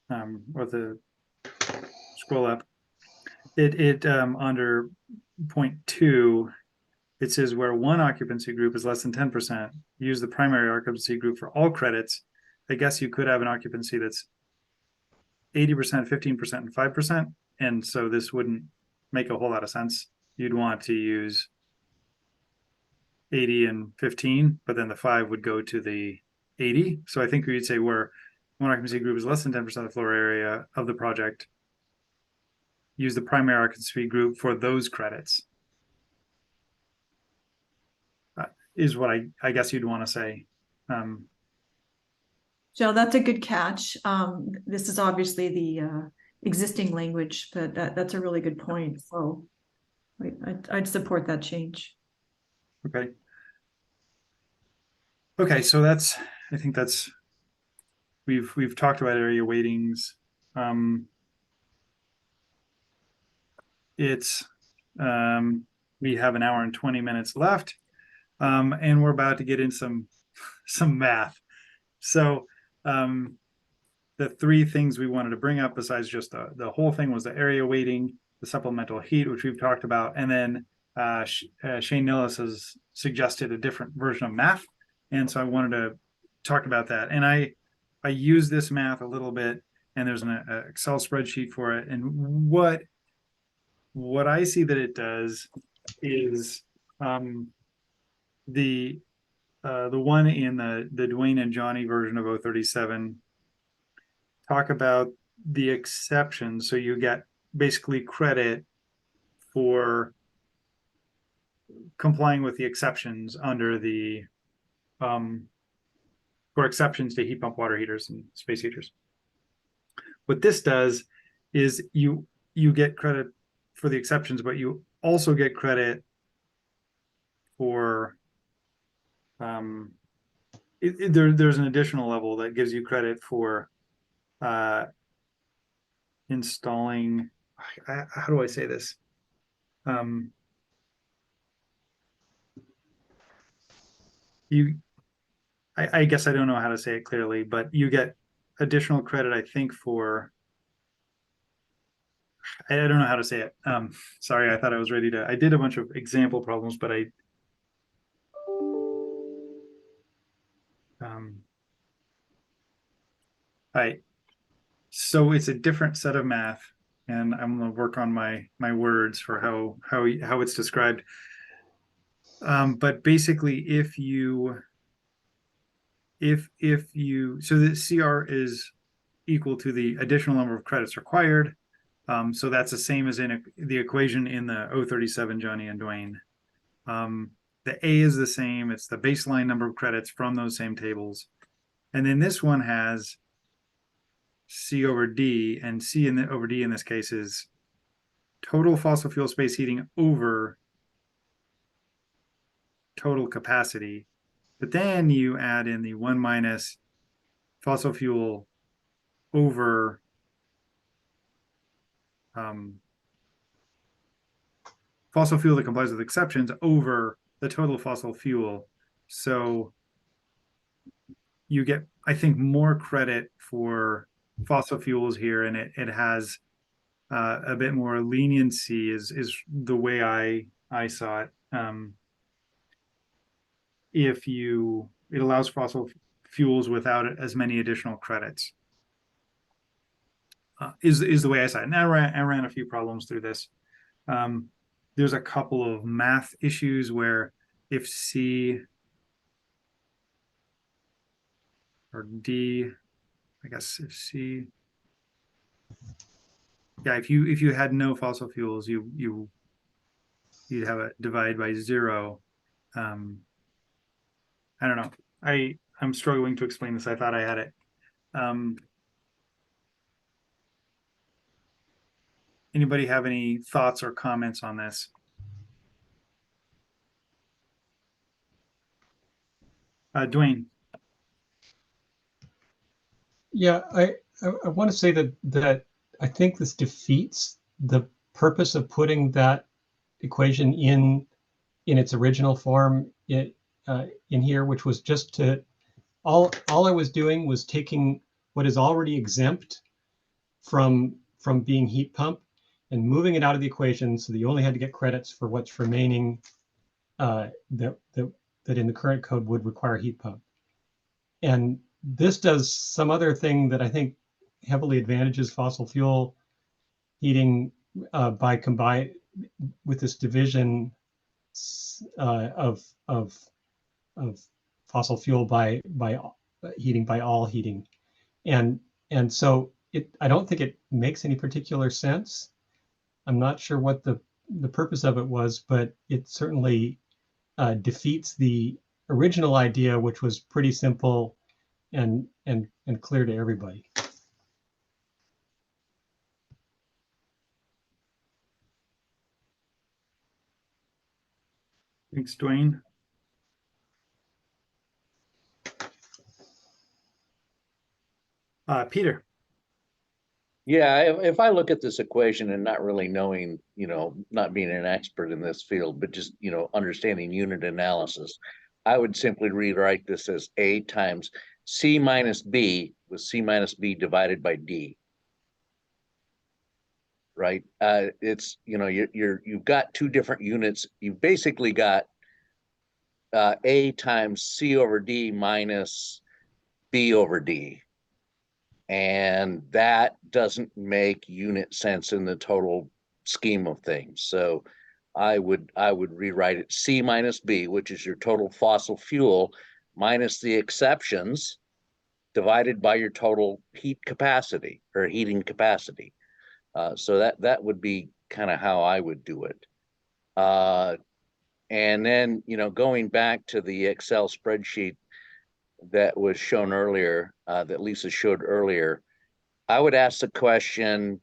or scroll up, it under point 2, it says where one occupancy group is less than 10%, use the primary occupancy group for all credits. I guess you could have an occupancy that's 80%, 15%, and 5%. And so this wouldn't make a whole lot of sense. You'd want to use 80 and 15, but then the 5 would go to the 80. So I think we'd say where one occupancy group is less than 10% of the floor area of the project, use the primary occupancy group for those credits. Is what I guess you'd want to say. Joe, that's a good catch. This is obviously the existing language, but that's a really good point. So I'd support that change. Okay. Okay, so I think that's we've talked about area weightings. We have an hour and 20 minutes left. And we're about to get in some math. So the three things we wanted to bring up besides just the whole thing was the area weighting, the supplemental heat, which we've talked about, and then Shane Nillis has suggested a different version of math. And so I wanted to talk about that. And I use this math a little bit, and there's an Excel spreadsheet for it. And what I see that it does is the one in the Dwayne and Johnny version of 037 talk about the exceptions. So you get basically credit for complying with the exceptions under the for exceptions to heat pump water heaters and space heaters. What this does is you get credit for the exceptions, but you also get credit for there's an additional level that gives you credit for installing, how do I say this? I guess I don't know how to say it clearly, but you get additional credit, I think, for, I don't know how to say it. Sorry, I thought I was ready to, I did a bunch of example problems, but so it's a different set of math, and I'm going to work on my words for how it's described. But basically, if you so the CR is equal to the additional number of credits required. So that's the same as in the equation in the 037 Johnny and Dwayne. The A is the same. It's the baseline number of credits from those same tables. And then this one has C over D, and C over D in this case is total fossil fuel space heating over total capacity. But then you add in the 1 minus fossil fuel over fossil fuel that complies with exceptions over the total fossil fuel. So you get, I think, more credit for fossil fuels here, and it has a bit more leniency is the way I saw it. It allows fossil fuels without as many additional credits. Is the way I saw it. And I ran a few problems through this. There's a couple of math issues where if C or D, I guess if C, yeah, if you had no fossil fuels, you'd have it divide by 0. I don't know. I'm struggling to explain this. I thought I had it. Anybody have any thoughts or comments on this? Dwayne. Yeah, I want to say that I think this defeats the purpose of putting that equation in its original form in here, which was just to all I was doing was taking what is already exempt from being heat pump and moving it out of the equation, so that you only had to get credits for what's remaining that in the current code would require heat pump. And this does some other thing that I think heavily advantages fossil fuel heating by combine with this division of fossil fuel by heating by all heating, and so I don't think it makes any particular sense. I'm not sure what the purpose of it was, but it certainly defeats the original idea, which was pretty simple and clear to everybody. Thanks, Dwayne. Peter. Yeah, if I look at this equation and not really knowing, not being an expert in this field, but just, understanding unit analysis, I would simply rewrite this as A times C minus B with C minus B divided by D. Right? It's, you've got two different units. You've basically got A times C over D minus B over D. And that doesn't make unit sense in the total scheme of things. So I would rewrite it C minus B, which is your total fossil fuel minus the exceptions divided by your total heat capacity or heating capacity. So that would be kind of how I would do it. And then, going back to the Excel spreadsheet that was shown earlier, that Lisa showed earlier, I would ask the question,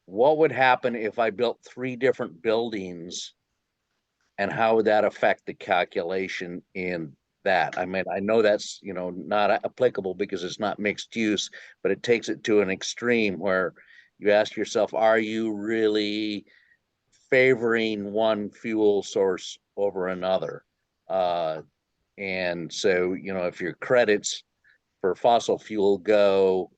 what would happen if I built 3 different buildings, and how would that affect the calculation in that? I mean, I know that's, not applicable because it's not mixed use, but it takes it to an extreme where you ask yourself, are you really favoring one fuel source over another? And so, if your credits for fossil fuel go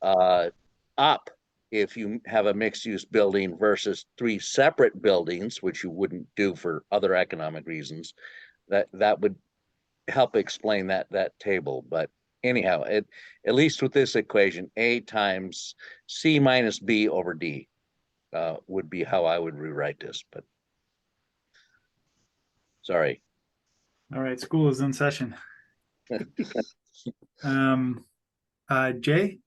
up if you have a mixed use building versus 3 separate buildings, which you wouldn't do for other economic reasons, that would help explain that table. But anyhow, at least with this equation, A times C minus B over D would be how I would rewrite this. But sorry. All right, school is in session. Jay?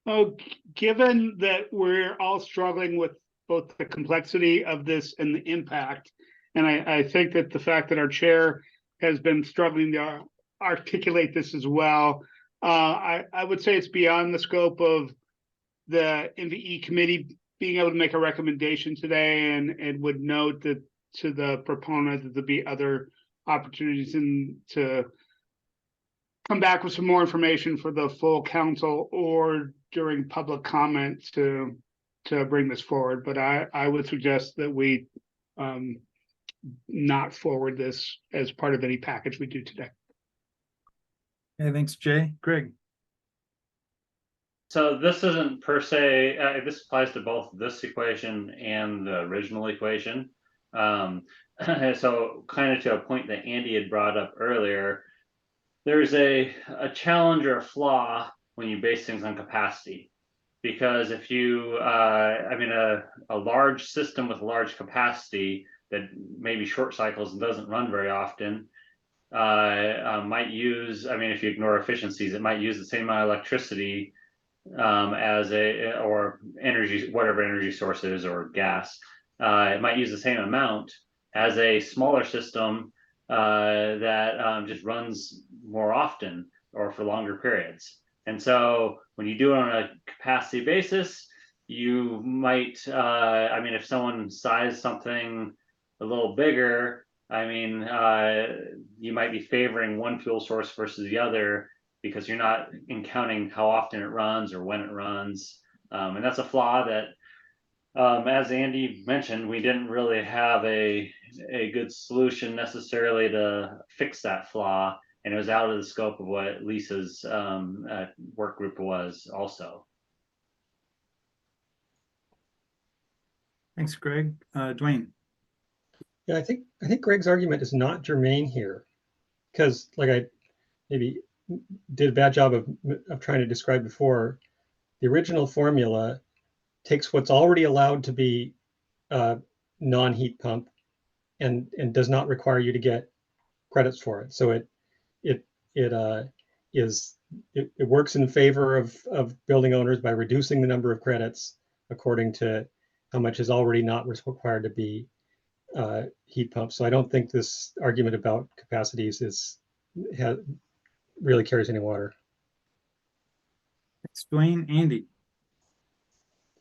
Oh, given that we're all struggling with both the complexity of this and the impact, and I think that the fact that our chair has been struggling to articulate this as well, I would say it's beyond the scope of the MVE committee being able to make a recommendation today, and would note that to the proponent that there'll be other opportunities to come back with some more information for the full council or during public comment to bring this forward. But I would suggest that we not forward this as part of any package we do today. Hey, thanks, Jay. Greg? So this isn't per se, this applies to both this equation and the original equation. So kind of to a point that Andy had brought up earlier, there's a challenge or a flaw when you base things on capacity. Because if you, a large system with large capacity that maybe short cycles and doesn't run very often, might use, if you ignore efficiencies, it might use the same amount of electricity as or energy, whatever energy source is, or gas. It might use the same amount as a smaller system that just runs more often or for longer periods. And so when you do it on a capacity basis, you might, if someone sized something a little bigger, you might be favoring one fuel source versus the other because you're not counting how often it runs or when it runs. And that's a flaw that, as Andy mentioned, we didn't really have a good solution necessarily to fix that flaw. And it was out of the scope of what Lisa's work group was also. Thanks, Greg. Dwayne? Yeah, I think Greg's argument is not germane here, because like I maybe did a bad job of trying to describe before, the original formula takes what's already allowed to be non-heat pump and does not require you to get credits for it. So it works in favor of building owners by reducing the number of credits according to how much is already not required to be heat pumps. So I don't think this argument about capacities really carries any water. Thanks, Dwayne. Andy?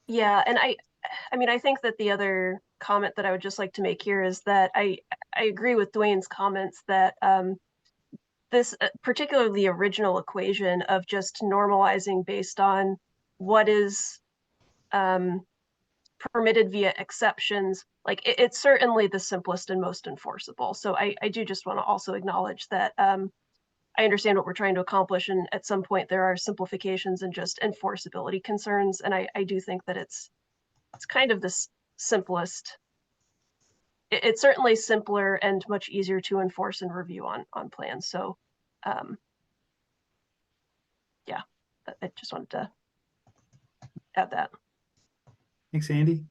Yeah, and I think that the other comment that I would just like to make here is that I agree with Dwayne's comments that this, particularly the original equation of just normalizing based on what is permitted via exceptions, like it's certainly the simplest and most enforceable. So I do just want to also acknowledge that I understand what we're trying to accomplish, and at some point there are simplifications and just enforceability concerns, and I do think that it's kind of the simplest. It's certainly simpler and much easier to enforce and review on plans. So yeah, I just wanted to add that. Thanks, Andy.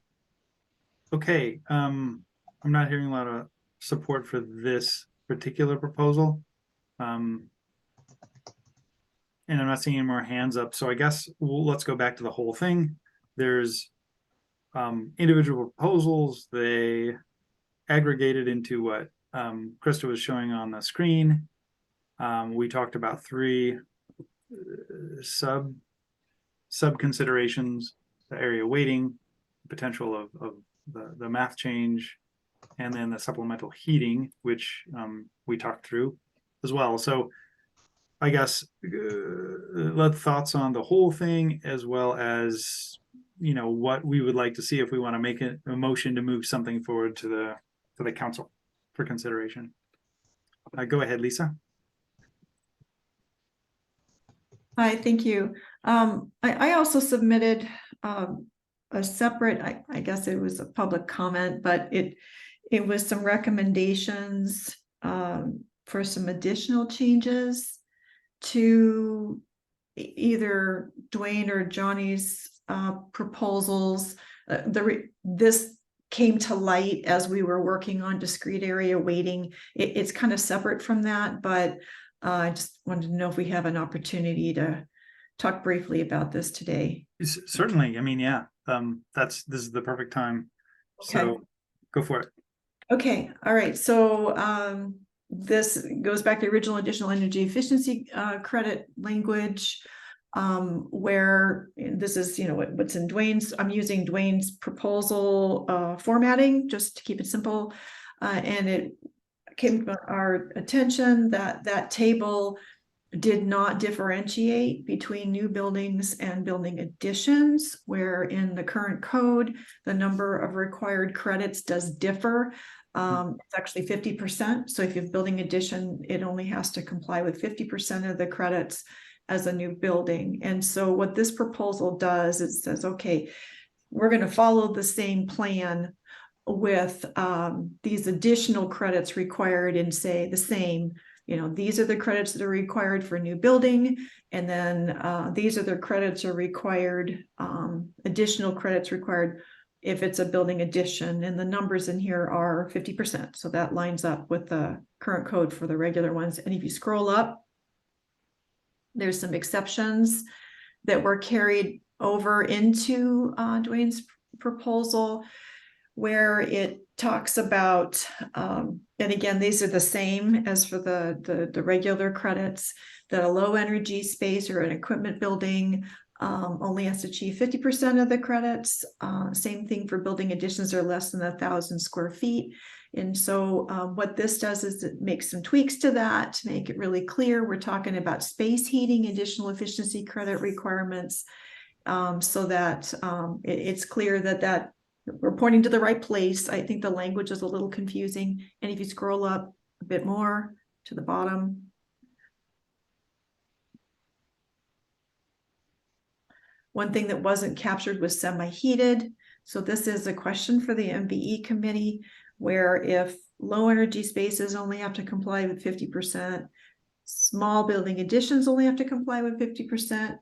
Okay, I'm not hearing a lot of support for this particular proposal. And I'm not seeing any more hands up. So I guess let's go back to the whole thing. There's individual proposals. They aggregated into what Krista was showing on the screen. We talked about 3 sub considerations: the area weighting, potential of the math change, and then the supplemental heating, which we talked through as well. So I guess thoughts on the whole thing, as well as, you know, what we would like to see if we want to make a motion to move something forward to the council for consideration. Go ahead, Lisa. Hi, thank you. I also submitted a separate, I guess it was a public comment, but it was some recommendations for some additional changes to either Dwayne or Johnny's proposals. This came to light as we were working on discrete area weighting. It's kind of separate from that, but I just wanted to know if we have an opportunity to talk briefly about this today. Certainly. I mean, yeah, this is the perfect time. Okay. So go for it. Okay. All right. So this goes back to the original additional energy efficiency credit language, where this is, you know, what's in Dwayne's. I'm using Dwayne's proposal formatting just to keep it simple, and it came to our attention that that table did not differentiate between new buildings and building additions, where in the current code, the number of required credits does differ. It's actually 50%. So if you have building addition, it only has to comply with 50% of the credits as a new building. And so what this proposal does, it says, okay, we're going to follow the same plan with these additional credits required in, say, the same, you know, these are the credits that are required for a new building, and then these are the credits are required, additional credits required if it's a building addition, and the numbers in here are 50%. So that lines up with the current code for the regular ones. And if you scroll up, there's some exceptions that were carried over into Dwayne's proposal, where it talks about, and again, these are the same as for the regular credits, that a low energy space or an equipment building only has to achieve 50% of the credits. Same thing for building additions are less than 1,000 square feet. And so what this does is it makes some tweaks to that to make it really clear. We're talking about space heating, additional efficiency credit requirements, so that it's clear that we're pointing to the right place. I think the language is a little confusing. And if you scroll up a bit more to the bottom, one thing that wasn't captured was semi-heated. So this is a question for the MVE committee, where if low energy spaces only have to comply with 50%, small building additions only have to comply with 50%,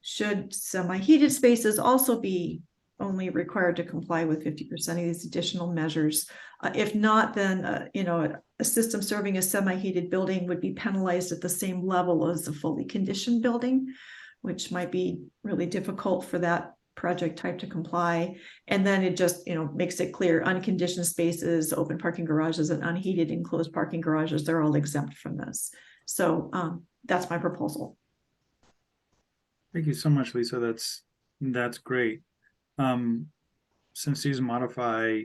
should semi-heated spaces also be only required to comply with 50% of these additional measures? If not, then you know, a system serving a semi-heated building would be penalized at the same level as a fully conditioned building, which might be really difficult for that project type to comply. And then it just, you know, makes it clear unconditioned spaces, open parking garages, and unheated enclosed parking garages, they're all exempt from this. So that's my proposal. Thank you so much, Lisa. That's great. Since these modify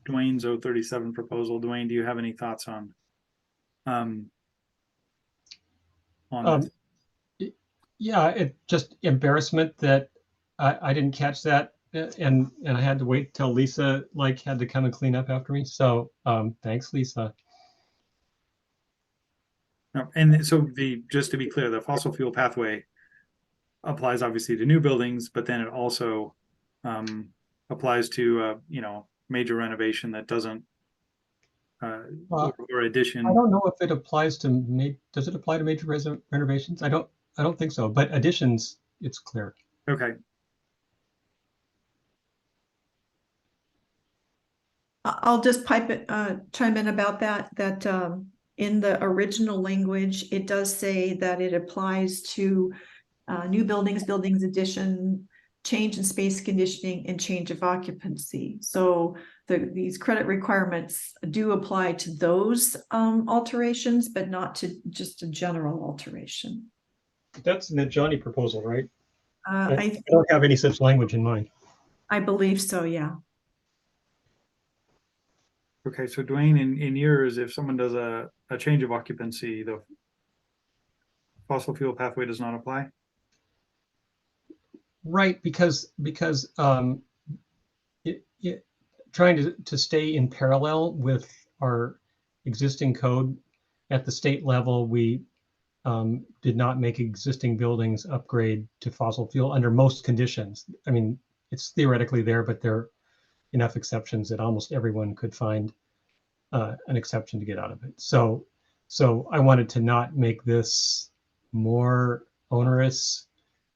Dwayne's 037 proposal, Dwayne, do you have any thoughts on this? Yeah, it just embarrassment that I didn't catch that, and I had to wait till Lisa like had to come and clean up after me. So thanks, Lisa. No, and so just to be clear, the fossil fuel pathway applies obviously to new buildings, but then it also applies to major renovation that doesn't or addition. I don't know if it applies to does it apply to major renovations? I don't think so, but additions, it's clear. Okay. I'll just chime in about that, in the original language, it does say that it applies to new buildings addition, change in space conditioning, and change of occupancy. So these credit requirements do apply to those alterations, but not to just a general alteration. That's in the Johnny proposal, right? I don't have any such language in mind. I believe so, yeah. Okay, so Dwayne, in yours, if someone does a change of occupancy, the fossil fuel pathway does not apply? Right, because trying to stay in parallel with our existing code at the state level, we did not make existing buildings upgrade to fossil fuel under most conditions. I mean, it's theoretically there, but there are enough exceptions that almost everyone could find an exception to get out of it. So I wanted to not make this more onerous,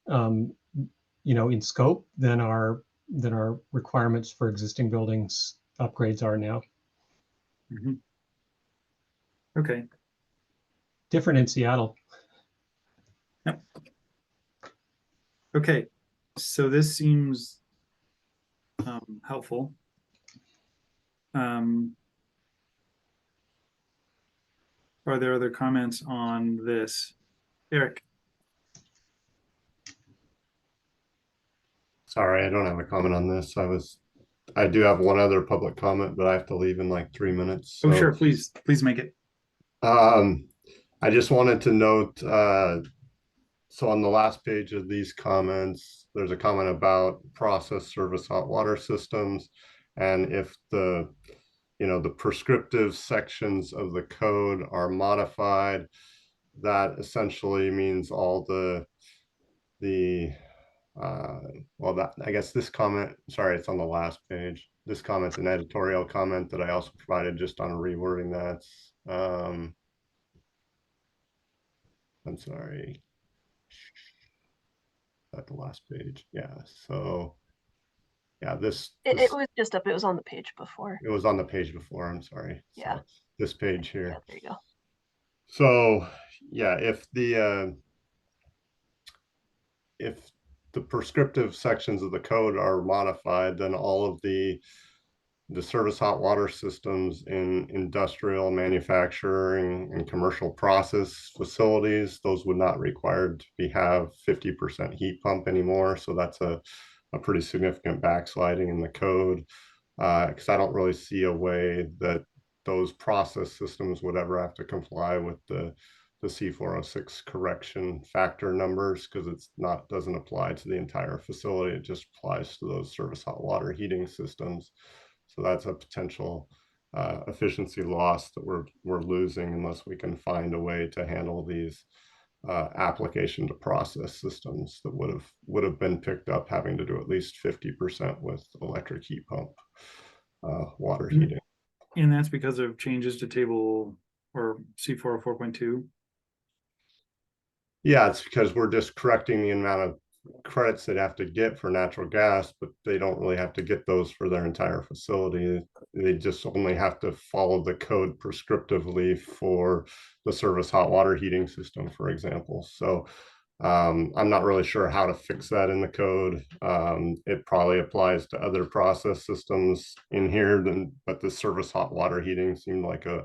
in scope than our requirements for existing buildings upgrades are now. Mm-hmm. Okay. Different in Seattle. Yep. Okay, so this seems helpful. Are there other comments on this? Eric? Sorry, I don't have a comment on this. I do have one other public comment, but I have to leave in like 3 minutes. So, oh, sure, please make it. I just wanted to note, so on the last page of these comments, there's a comment about process service hot water systems. And if the prescriptive sections of the code are modified, that essentially means all I guess this comment, sorry, it's on the last page. This comment's an editorial comment that I also provided just on rewording that. I'm sorry. At the last page. Yeah. So yeah, it was just up, it was on the page before. It was on the page before, I'm sorry. Yeah. So this page here. Yeah, there you go. So yeah, if the prescriptive sections of the code are modified, then all of the service hot water systems in industrial, manufacturing, and commercial process facilities, those would not require to have 50% heat pump anymore. So that's a pretty significant backsliding in the code, because I don't really see a way that those process systems would ever have to comply with the C406 correction factor numbers, because doesn't apply to the entire facility. It just applies to those service hot water heating systems. So that's a potential efficiency loss that we're losing unless we can find a way to handle these application to process systems that would have been picked up having to do at least 50% with electric heat pump water heating. And that's because of changes to table or C404.2. Yeah, it's because we're just correcting the amount of credits they'd have to get for natural gas, but they don't really have to get those for their entire facility. They just only have to follow the code prescriptively for the service hot water heating system, for example. So I'm not really sure how to fix that in the code. It probably applies to other process systems in here, but the service hot water heating seemed like a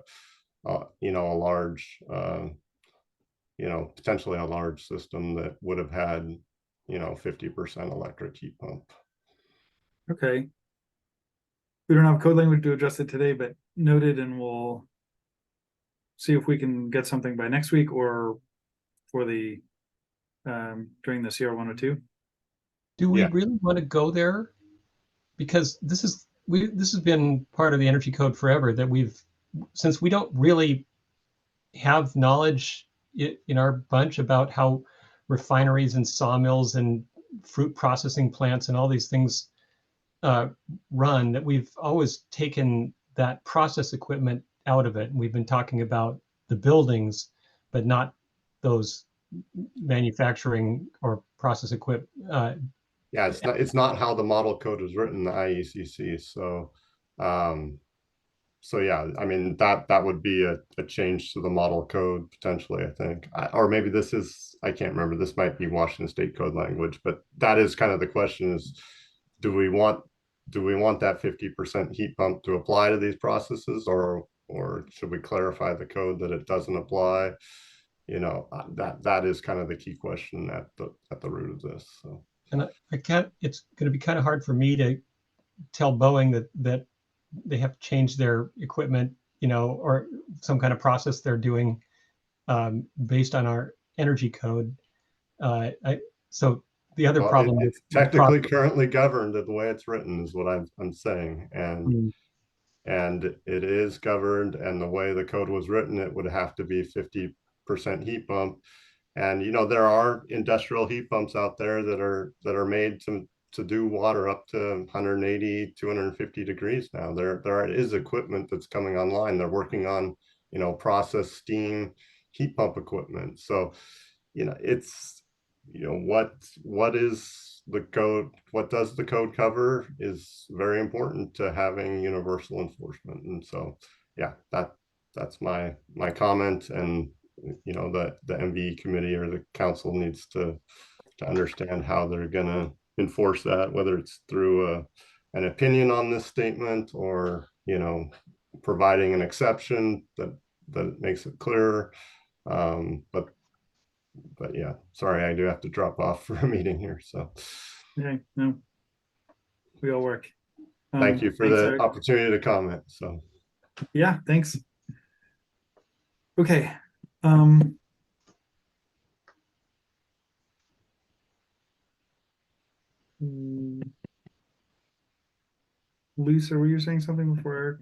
large potentially a large system that would have had 50% electric heat pump. Okay. We don't have code language to address it today, but noted, and we'll see if we can get something by next week or for the during the CR 102. Do we Yeah. really want to go there? Because this has been part of the energy code forever, that since we don't really have knowledge in our bunch about how refineries and sawmills and fruit processing plants and all these things run, that we've always taken that process equipment out of it. And we've been talking about the buildings, but not those manufacturing or process equipment. Yeah, it's not how the model code was written, the IECC. So, so yeah, I mean, that would be a change to the model code potentially, I think. Or maybe this is, I can't remember, this might be Washington State code language, but that is kind of the question is, do we want that 50% heat pump to apply to these processes, or should we clarify the code that it doesn't apply? You know, that is kind of the key question at the root of this. So. And it's going to be kind of hard for me to tell Boeing that they have to change their equipment, you know, or some kind of process they're doing based on our energy code. So the other problem it's technically currently governed the way it's written is what I'm saying, and it is governed, and the way the code was written, it would have to be 50% heat pump. And you know, there are industrial heat pumps out there that are made to do water up to 180, 250 degrees now. There is equipment that's coming online. They're working on, you know, process steam heat pump equipment. So, you know, it's, you know, what is the code, what does the code cover is very important to having universal enforcement. And so, yeah, that's my comment. And you know, the MVE committee or the council needs to understand how they're going to enforce that, whether it's through an opinion on this statement, or, you know, providing an exception that makes it clearer. But yeah, sorry, I do have to drop off for a meeting here. So yeah, no, we all work. Thank you for the opportunity to comment. So yeah, thanks. Okay. Lisa, were you saying something before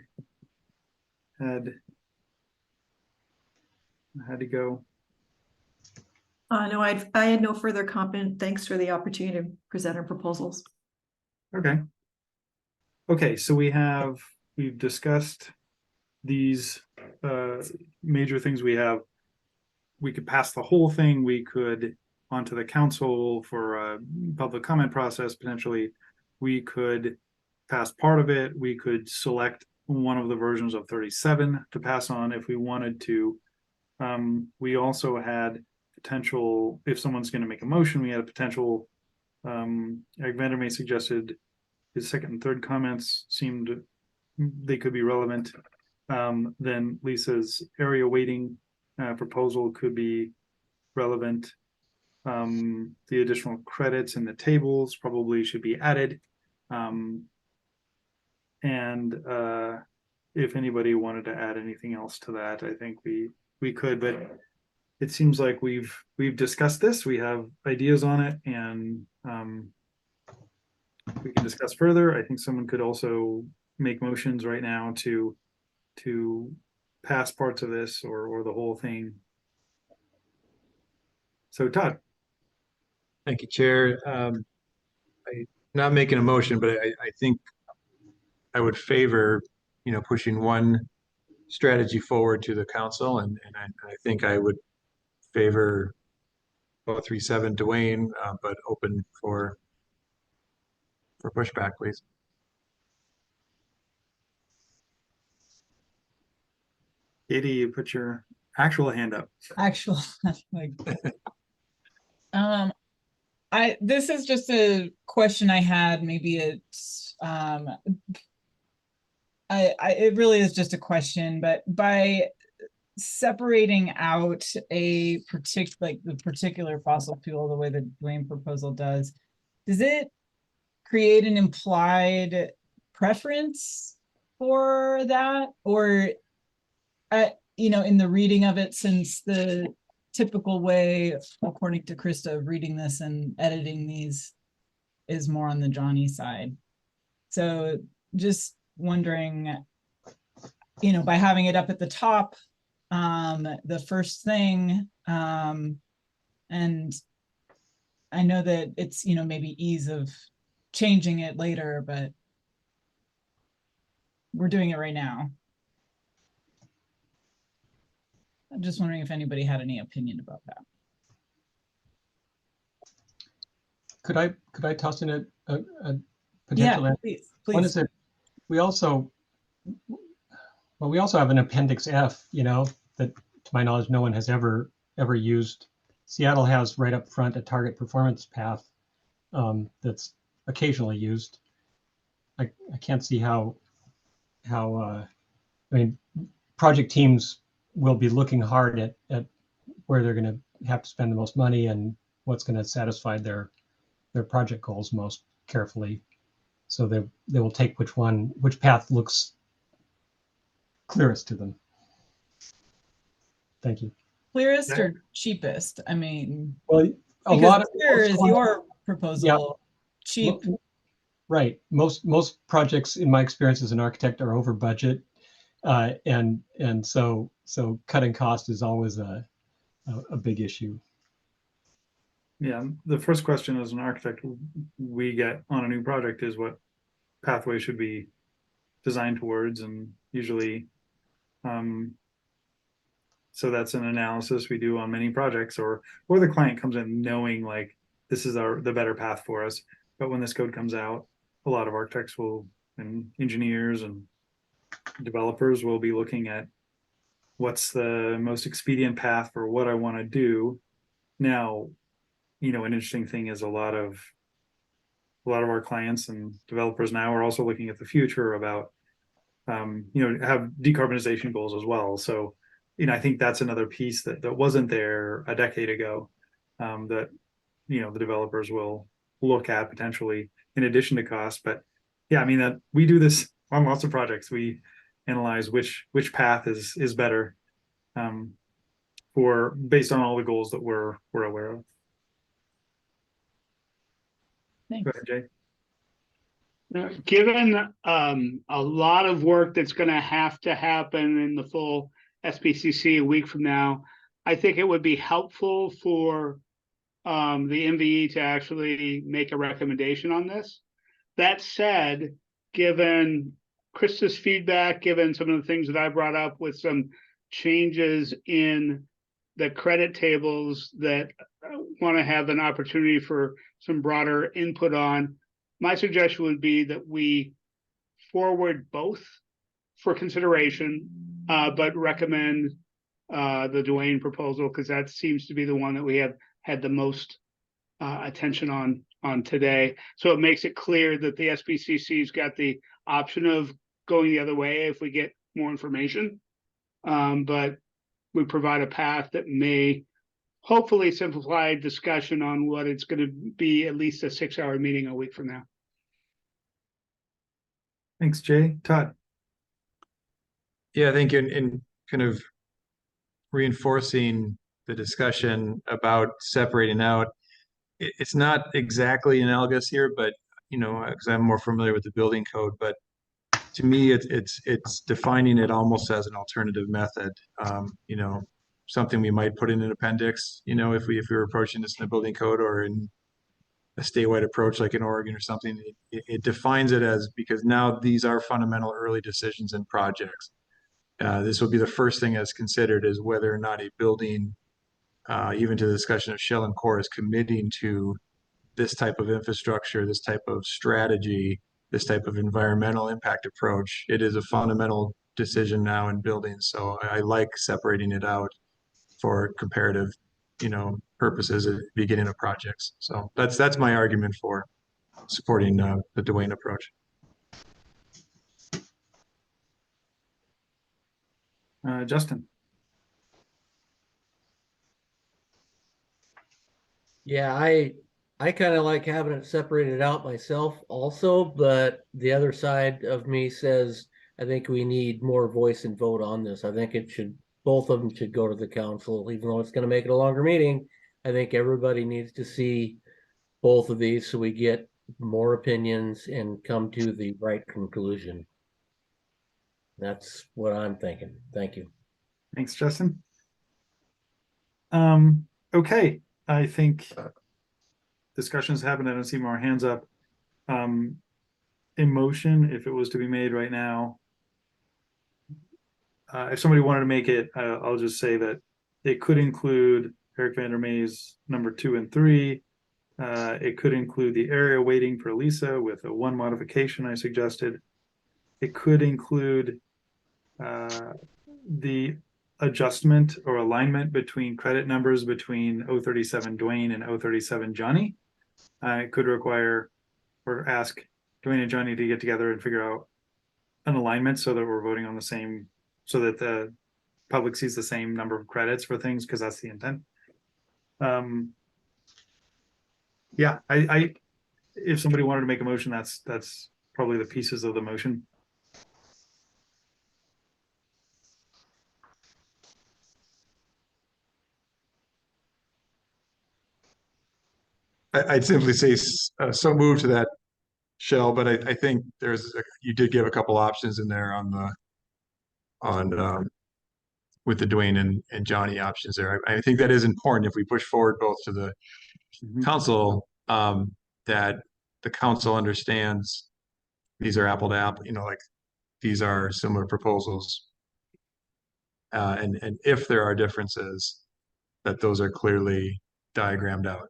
Eric had to go? No, I had no further comment. Thanks for the opportunity to present our proposals. Okay, so we've discussed these major things we have. We could pass the whole thing. We could onto the council for a public comment process. Potentially, we could pass part of it. We could select one of the versions of 37 to pass on if we wanted to. We also had potential, if someone's going to make a motion, we had a potential, Eric Vandermeer suggested his second and third comments seemed they could be relevant. Then Lisa's area weighting proposal could be relevant. The additional credits in the tables probably should be added. And if anybody wanted to add anything else to that, I think we could, but it seems like we've discussed this, we have ideas on it, and we can discuss further. I think someone could also make motions right now to pass parts of this or the whole thing. So Todd. Thank you, Chair. I'm not making a motion, but I think I would favor, you know, pushing one strategy forward to the council, and I think I would favor 037 Dwayne, but open for pushback, please. Katie, you put your actual hand up. Actual, like, this is just a question I had. Maybe it's, it really is just a question, but by separating out a particular fossil fuel, the way the Dwayne proposal does it create an implied preference for that? Or, you know, in the reading of it, since the typical way, according to Krista, of reading this and editing these is more on the Johnny side. So just wondering, you know, by having it up at the top, the first thing, and I know that it's, you know, maybe ease of changing it later, but we're doing it right now. I'm just wondering if anybody had any opinion about that. Could I toss in a Yeah, potential? please. One is that we also have an appendix F, you know, that to my knowledge no one has ever used. Seattle has right up front a target performance path that's occasionally used. I can't see how I mean, project teams will be looking hard at where they're going to have to spend the most money and what's going to satisfy their project goals most carefully. So they will take which path looks clearest to them. Thank you. Clearest or cheapest? I mean, well, a lot of clear is your proposal. Cheap. Right. Most projects, in my experience as an architect, are over budget, and so cutting cost is always a big issue. Yeah, the first question as an architect we get on a new project is what pathway should be designed towards, and usually so that's an analysis we do on many projects, or the client comes in knowing like this is the better path for us. But when this code comes out, a lot of architects and engineers and developers will be looking at what's the most expedient path for what I want to do. Now, you know, an interesting thing is a lot of our clients and developers now are also looking at the future about, you know, have decarbonization goals as well. So, you know, I think that's another piece that wasn't there a decade ago, that, you know, the developers will look at potentially in addition to cost. But yeah, I mean, that we do this on lots of projects. We analyze which path is better, based on all the goals that we're aware of. Thanks. Go ahead, Jay. Given a lot of work that's going to have to happen in the full SBCC a week from now, I think it would be helpful for the MVE to actually make a recommendation on this. That said, given Krista's feedback, given some of the things that I brought up with some changes in the credit tables that I want to have an opportunity for some broader input on, my suggestion would be that we forward both for consideration, but recommend the Duane proposal, because that seems to be the one that we have had the most attention on today. So it makes it clear that the SBCC's got the option of going the other way if we get more information. But we provide a path that may hopefully simplify discussion on what it's going to be, at least a 6-hour meeting a week from now. Thanks, Jay. Todd. Yeah, I think in kind of reinforcing the discussion about separating out, it's not exactly analogous here, but you know, because I'm more familiar with the building code, but to me, it's defining it almost as an alternative method. You know, something we might put in an appendix. You know, if we were approaching this in the building code or in a statewide approach like in Oregon or something, it defines it as, because now these are fundamental early decisions in projects. This will be the first thing that's considered, is whether or not a building, even to the discussion of shell and core, is committing to this type of infrastructure, this type of strategy, this type of environmental impact approach. It is a fundamental decision now in buildings. So I like separating it out for comparative, you know, purposes at the beginning of projects. So that's my argument for supporting the Duane approach. Justin. Yeah, I kind of like having it separated out myself also, but the other side of me says I think we need more voice and vote on this. I think both of them should go to the council, even though it's going to make it a longer meeting. I think everybody needs to see both of these so we get more opinions and come to the right conclusion. That's what I'm thinking. Thank you. Thanks, Justin. Okay, I think discussions happened. I don't see more hands up. Emotion, if it was to be made right now, if somebody wanted to make it, I'll just say that it could include Eric Vandermeer's number 2 and 3. It could include the area weighting for Lisa with a 1 modification I suggested. It could include the adjustment or alignment between credit numbers between 037 Dwayne and 037 Johnny. It could require or ask Dwayne and Johnny to get together and figure out an alignment so that we're voting on the same, so that the public sees the same number of credits for things, because that's the intent. Yeah, I if somebody wanted to make a motion, that's probably the pieces of the motion. I'd simply say so moved to that, Shell, but I think you did give a couple options in there with the Dwayne and Johnny options there. I think that is important if we push forward both to the council, that the council understands these are apple to apple, like these are similar proposals. And if there are differences, that those are clearly diagrammed out.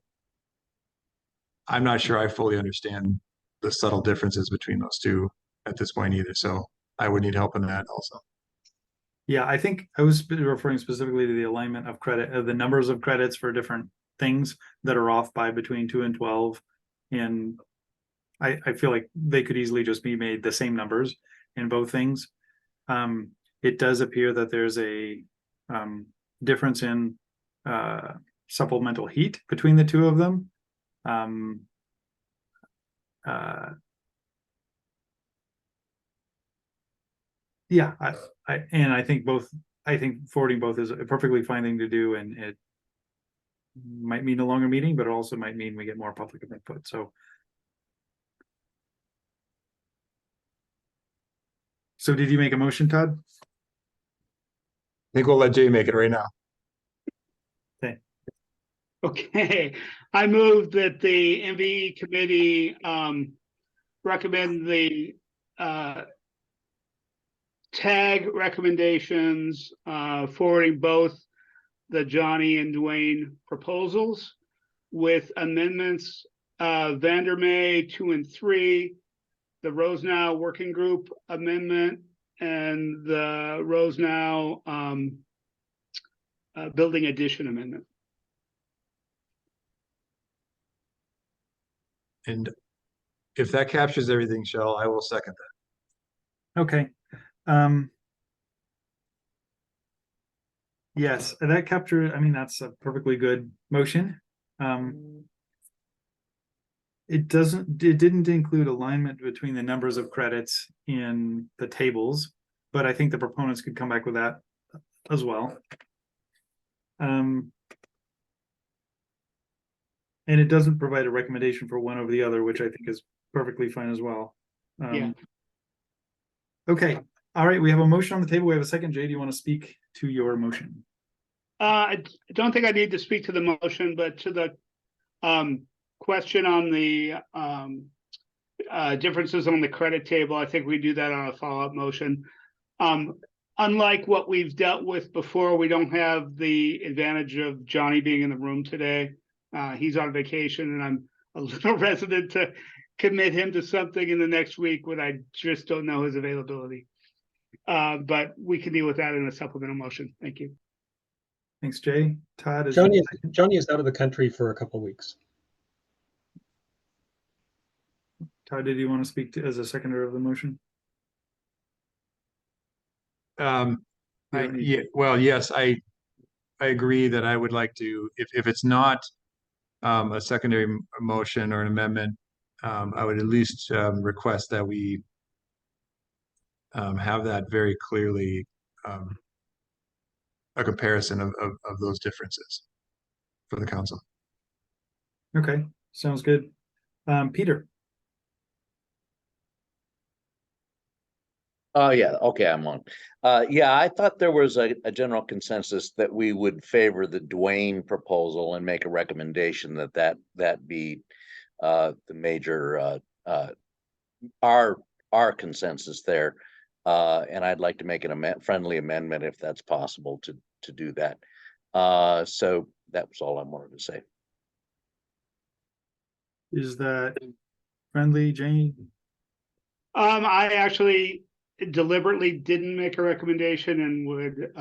I'm not sure I fully understand the subtle differences between those two at this point either. So I would need help in that also. Yeah, I think I was referring specifically to the alignment of credit, the numbers of credits for different things that are off by between 2 and 12. And I feel like they could easily just be made the same numbers in both things. It does appear that there's a difference in supplemental heat between the two of them. Yeah, I think forwarding both is a perfectly fine thing to do, and it might mean a longer meeting, but it also might mean we get more public input. So did you make a motion, Todd? I think we'll let Jay make it right now. Okay. Okay, I move that the MVE committee recommend the tag recommendations, forwarding both the Johnny and Dwayne proposals with amendments, Vandermeer 2 and 3, the Rosenow Working Group amendment, and the Rosenow Building Addition amendment. And if that captures everything, Shell, I will second that. Okay. Yes, that capture, I mean, that's a perfectly good motion. It didn't include alignment between the numbers of credits in the tables, but I think the proponents could come back with that as well. And it doesn't provide a recommendation for one over the other, which I think is perfectly fine as well. Yeah. Okay. All right. We have a motion on the table. We have a second. Jay, do you want to speak to your motion? I don't think I need to speak to the motion, but to the question on the differences on the credit table, I think we do that on a follow-up motion. Unlike what we've dealt with before, we don't have the advantage of Johnny being in the room today. He's on vacation, and I'm a little resident to commit him to something in the next week when I just don't know his availability. But we can deal with that in a supplemental motion. Thank you. Thanks, Jay. Todd, Johnny is out of the country for a couple of weeks. Todd, did you want to speak as a seconder of the motion? Yes, I agree that I would like to, if it's not a secondary motion or an amendment, I would at least request that we have that very clearly, a comparison of those differences for the council. Okay, sounds good. Peter. Oh, yeah, okay, I'm on. Yeah, I thought there was a general consensus that we would favor the Dwayne proposal and make a recommendation that be the major our consensus there. And I'd like to make an friendly amendment if that's possible to do that. So that was all I wanted to say. Is that friendly, Jane? I actually deliberately didn't make a recommendation and would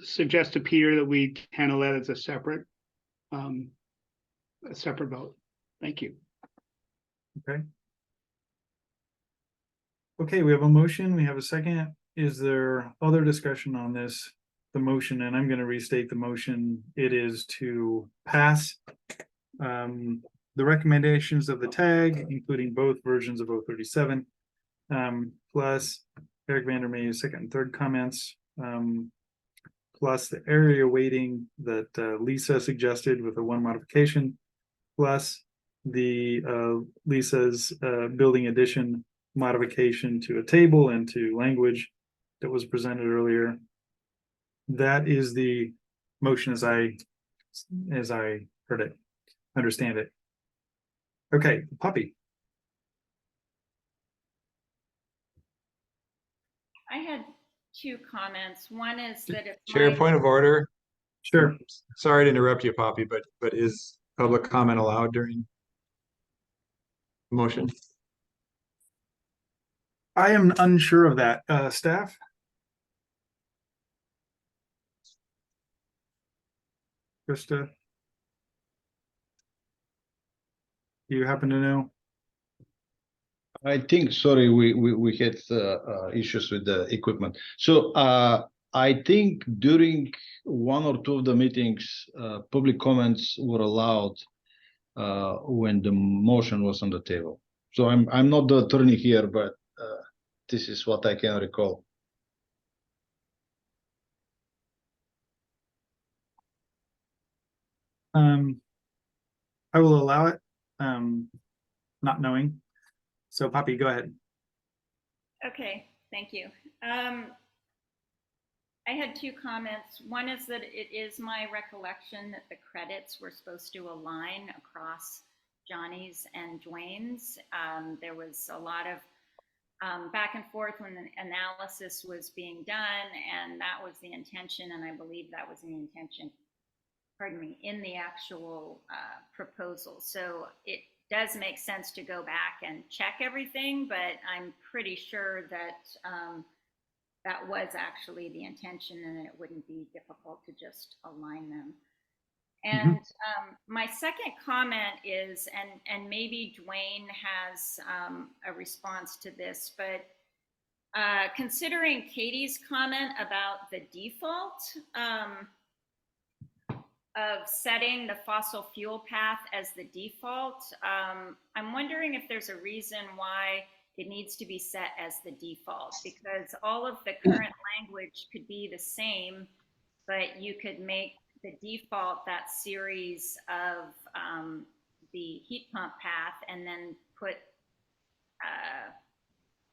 suggest to Peter that we handle that as a separate vote. Thank you. Okay. Okay, we have a motion. We have a second. Is there other discussion on this? The motion, and I'm going to restate the motion. It is to pass the recommendations of the tag, including both versions of 037, plus Eric Vandermeer's second and third comments, plus the area weighting that Lisa suggested with the one modification, plus the Lisa's building addition modification to a table and to language that was presented earlier. That is the motion as I heard it, understand it. Okay, Poppy. I had two comments. One is that if Chair, point of order. Sure. Sorry to interrupt you, Poppy, but is public comment allowed during motion? I am unsure of that. Staff? Krista? Do you happen to know? I think, sorry, we had issues with the equipment. So I think during one or two of the meetings, public comments were allowed when the motion was on the table. So I'm not the attorney here, but this is what I can recall. I will allow it, not knowing. So Poppy, go ahead. Okay, thank you. I had two comments. One is that it is my recollection that the credits were supposed to align across Johnny's and Dwayne's. There was a lot of back and forth when the analysis was being done, and that was the intention, and I believe that was the intention, pardon me, in the actual proposal. So it does make sense to go back and check everything, but I'm pretty sure that that was actually the intention, and it wouldn't be difficult to just align them. And my second comment is, and maybe Dwayne has a response to this, but considering Katie's comment about the default of setting the fossil fuel path as the default, I'm wondering if there's a reason why it needs to be set as the default, because all of the current language could be the same, but you could make the default that series of the heat pump path and then put,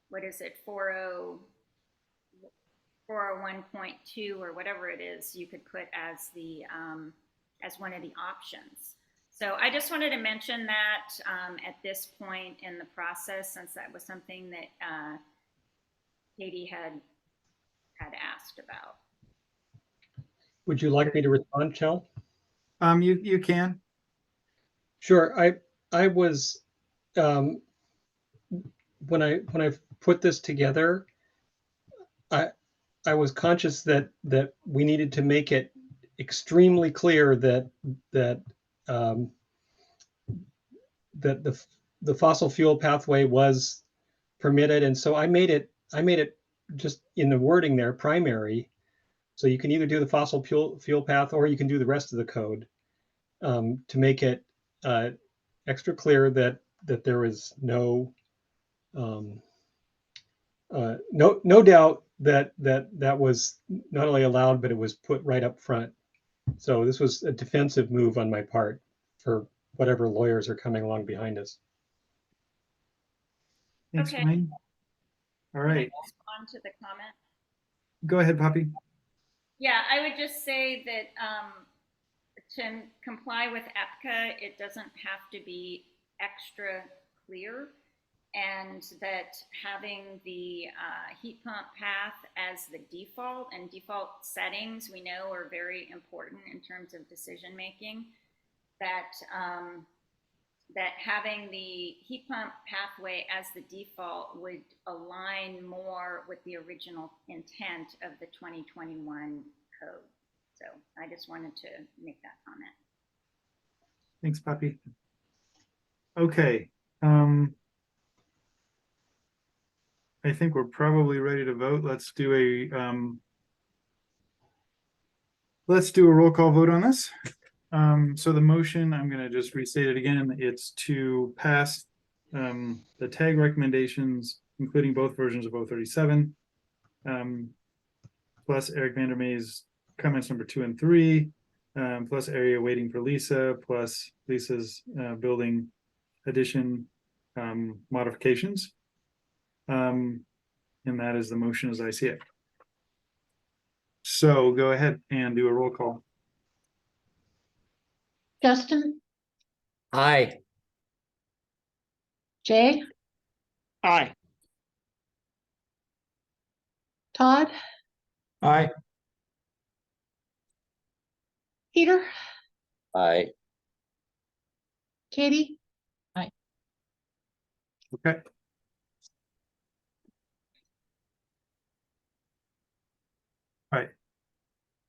what is it, 401.2 or whatever it is, you could put as the as one of the options. So I just wanted to mention that at this point in the process, since that was something that Katie had asked about. Would you like me to respond, Chell? You can. Sure. I was when I put this together, I was conscious that we needed to make it extremely clear that the fossil fuel pathway was permitted, and so I made it just in the wording there primary. So you can either do the fossil fuel path or you can do the rest of the code to make it extra clear that there is no doubt that was not only allowed, but it was put right up front. So this was a defensive move on my part for whatever lawyers are coming along behind us. Thanks, Okay. Dwayne. All right, Respond to the comment. go ahead, Poppy. Yeah, I would just say that to comply with EPCA, it doesn't have to be extra clear, and that having the heat pump path as the default, and default settings we know are very important in terms of decision making, that that having the heat pump pathway as the default would align more with the original intent of the 2021 code. So I just wanted to make that comment. Thanks, Poppy. Okay. I think we're probably ready to vote. Let's do a roll call vote on this. So the motion, I'm going to just restate it again. It's to pass the tag recommendations, including both versions of 037, plus Eric Vandermeer's comments number 2 and 3, plus area waiting for Lisa, plus Lisa's building addition modifications. And that is the motion as I see it. So go ahead and do a roll call. Justin, Aye. Jay, Aye. Todd, Aye. Peter, Aye. Katie. Okay. All right.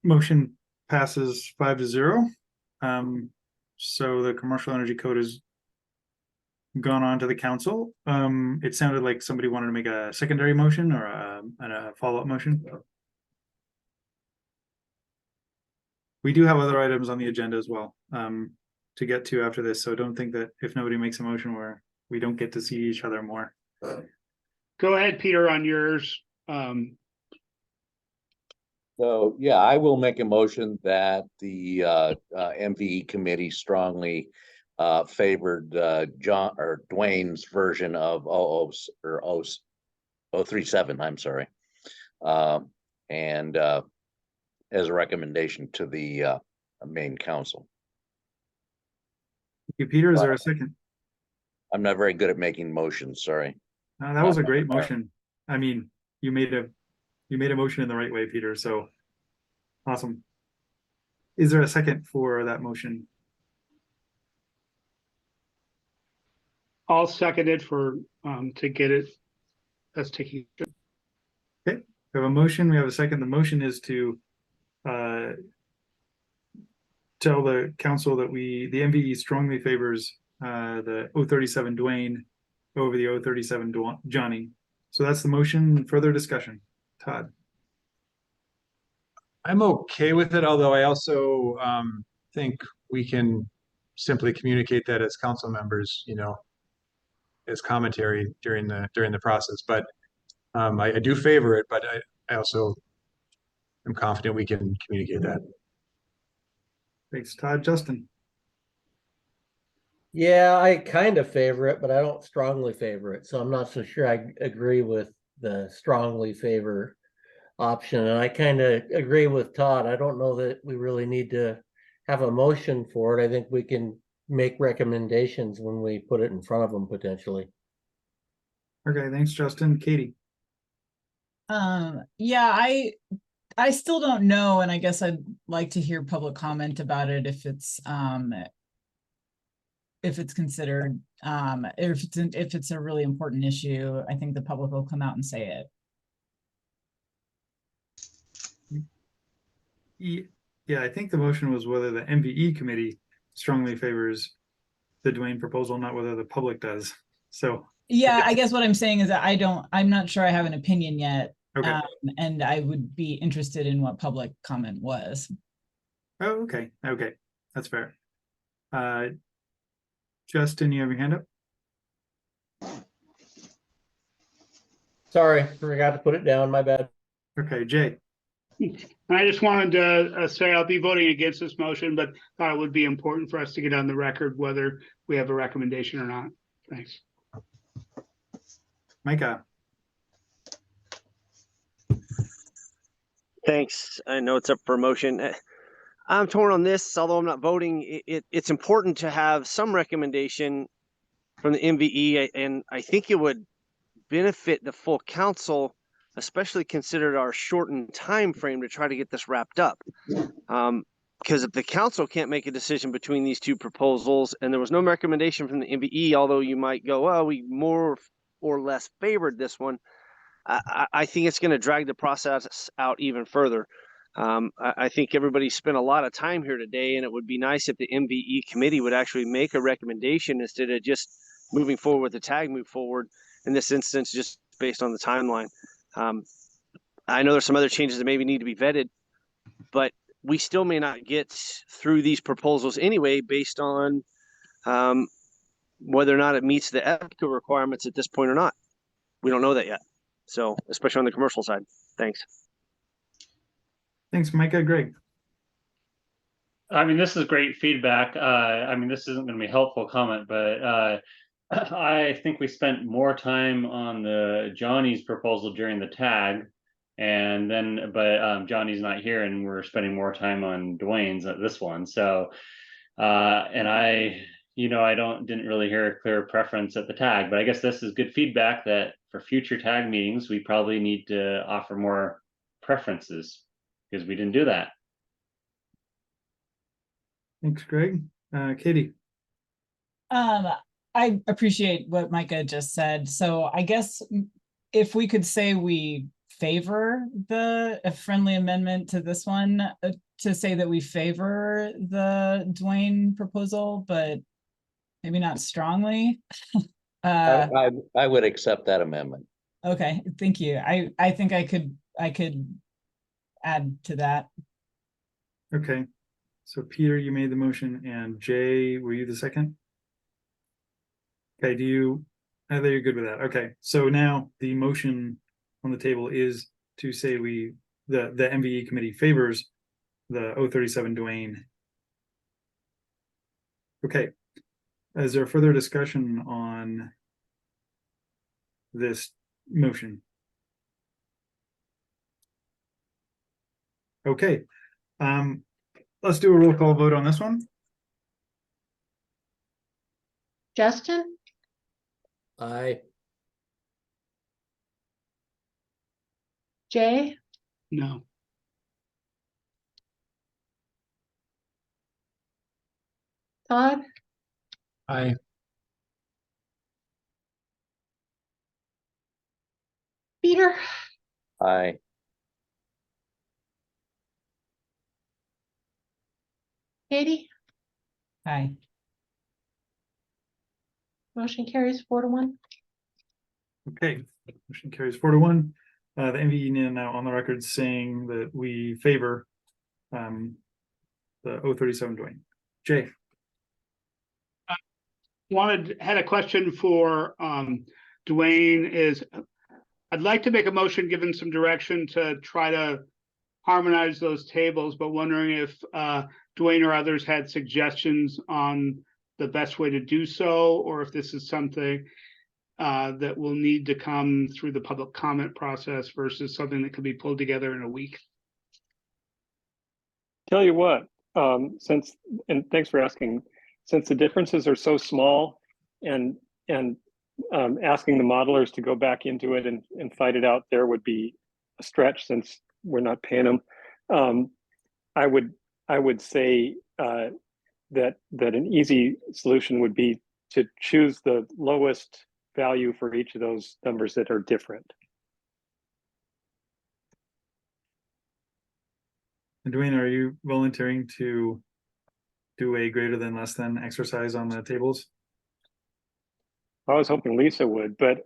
Motion passes 5-0. So the commercial energy code has gone on to the council. It sounded like somebody wanted to make a secondary motion or a follow-up motion. We do have other items on the agenda as well to get to after this. So don't think that if nobody makes a motion we don't get to see each other more. Go ahead, Peter, on yours. So, yeah, I will make a motion that the MVE committee strongly favored John or Dwayne's version of 037, I'm sorry. And as a recommendation to the main council. Thank you, Peter. Is there a second? I'm not very good at making motions, sorry. That was a great motion. I mean, you made a motion in the right way, Peter. So awesome. Is there a second for that motion? I'll second it for to get it. That's taking. Okay, we have a motion. We have a second. The motion is to tell the council that the MVE strongly favors the 037 Dwayne over the 037 Johnny. So that's the motion. Further discussion. Todd. I'm okay with it, although I also think we can simply communicate that as council members, as commentary during the process. But I do favor it, but I also am confident we can communicate that. Thanks, Todd. Justin. Yeah, I kind of favor it, but I don't strongly favor it. So I'm not so sure I agree with the strongly favor option. And I kind of agree with Todd. I don't know that we really need to have a motion for it. I think we can make recommendations when we put it in front of them potentially. Okay, thanks, Justin. Katie. Yeah, I still don't know, and I guess I'd like to hear public comment about it if it's considered if it's a really important issue. I think the public will come out and say it. Yeah, I think the motion was whether the MVE committee strongly favors the Dwayne proposal, not whether the public does. So yeah, I guess what I'm saying is that I'm not sure I have an opinion yet. Okay. And I would be interested in what public comment was. Oh, okay. Okay. That's fair. Justin, you have your hand up? Sorry, forgot to put it down. My bad. Okay, Jay. I just wanted to say I'll be voting against this motion, but thought it would be important for us to get on the record whether we have a recommendation or not. Thanks. Micah. Thanks. I know it's up for motion. I'm torn on this, although I'm not voting. It's important to have some recommendation from the MVE, and I think it would benefit the full council, especially considered our shortened time frame to try to get this wrapped up. Because if the council can't make a decision between these two proposals, and there was no recommendation from the MVE, although you might go, well, we more or less favored this one, I think it's going to drag the process out even further. I think everybody spent a lot of time here today, and it would be nice if the MVE committee would actually make a recommendation instead of just moving forward with the tag move forward, in this instance, just based on the timeline. I know there's some other changes that maybe need to be vetted, but we still may not get through these proposals anyway, based on whether or not it meets the ethical requirements at this point or not. We don't know that yet. So, especially on the commercial side. Thanks. Thanks, Micah. Greg. I mean, this is great feedback. I mean, this isn't going to be a helpful comment, but I think we spent more time on the Johnny's proposal during the tag, and then, but Johnny's not here, and we're spending more time on Dwayne's at this one. So, and I didn't really hear a clear preference at the tag, but I guess this is good feedback that for future tag meetings, we probably need to offer more preferences because we didn't do that. Thanks, Greg. Katie. I appreciate what Micah just said. So I guess if we could say we favor a friendly amendment to this one, to say that we favor the Dwayne proposal, but maybe not strongly. I would accept that amendment. Okay, thank you. I think I could add to that. Okay. So Peter, you made the motion, and Jay, were you the second? Okay, I think you're good with that. Okay, so now the motion on the table is to say the MVE committee favors the 037 Dwayne. Okay, is there further discussion on this motion? Okay, let's do a roll call vote on this one. Justin? Aye. Jay? No. Todd? Aye. Peter? Aye. Katie? Aye. Motion carries 4-1. Okay, motion carries 4-1. The MVE now on the record saying that we favor the 037 Dwayne. Jay. Had a question for Dwayne. I'd like to make a motion given some direction to try to harmonize those tables, but wondering if Dwayne or others had suggestions on the best way to do so, or if this is something that will need to come through the public comment process versus something that could be pulled together in a week. Tell you what, and thanks for asking, since the differences are so small, and asking the modelers to go back into it and fight it out there would be a stretch since we're not paying them. I would say that an easy solution would be to choose the lowest value for each of those numbers that are different. And Dwayne, are you volunteering to do a greater than less than exercise on the tables? I was hoping Lisa would, but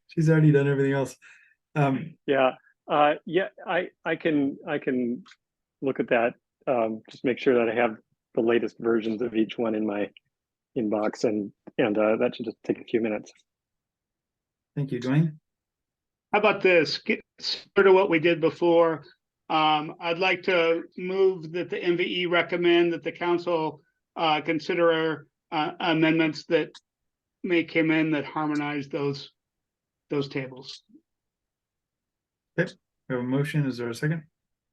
she's already done everything else. Yeah, I can look at that. Just make sure that I have the latest versions of each one in my inbox, and that should just take a few minutes. Thank you, Dwayne. How about this? Sort of what we did before. I'd like to move that the MVE recommend that the council consider amendments that may come in that harmonize those tables. Okay. We have a motion. Is there a second?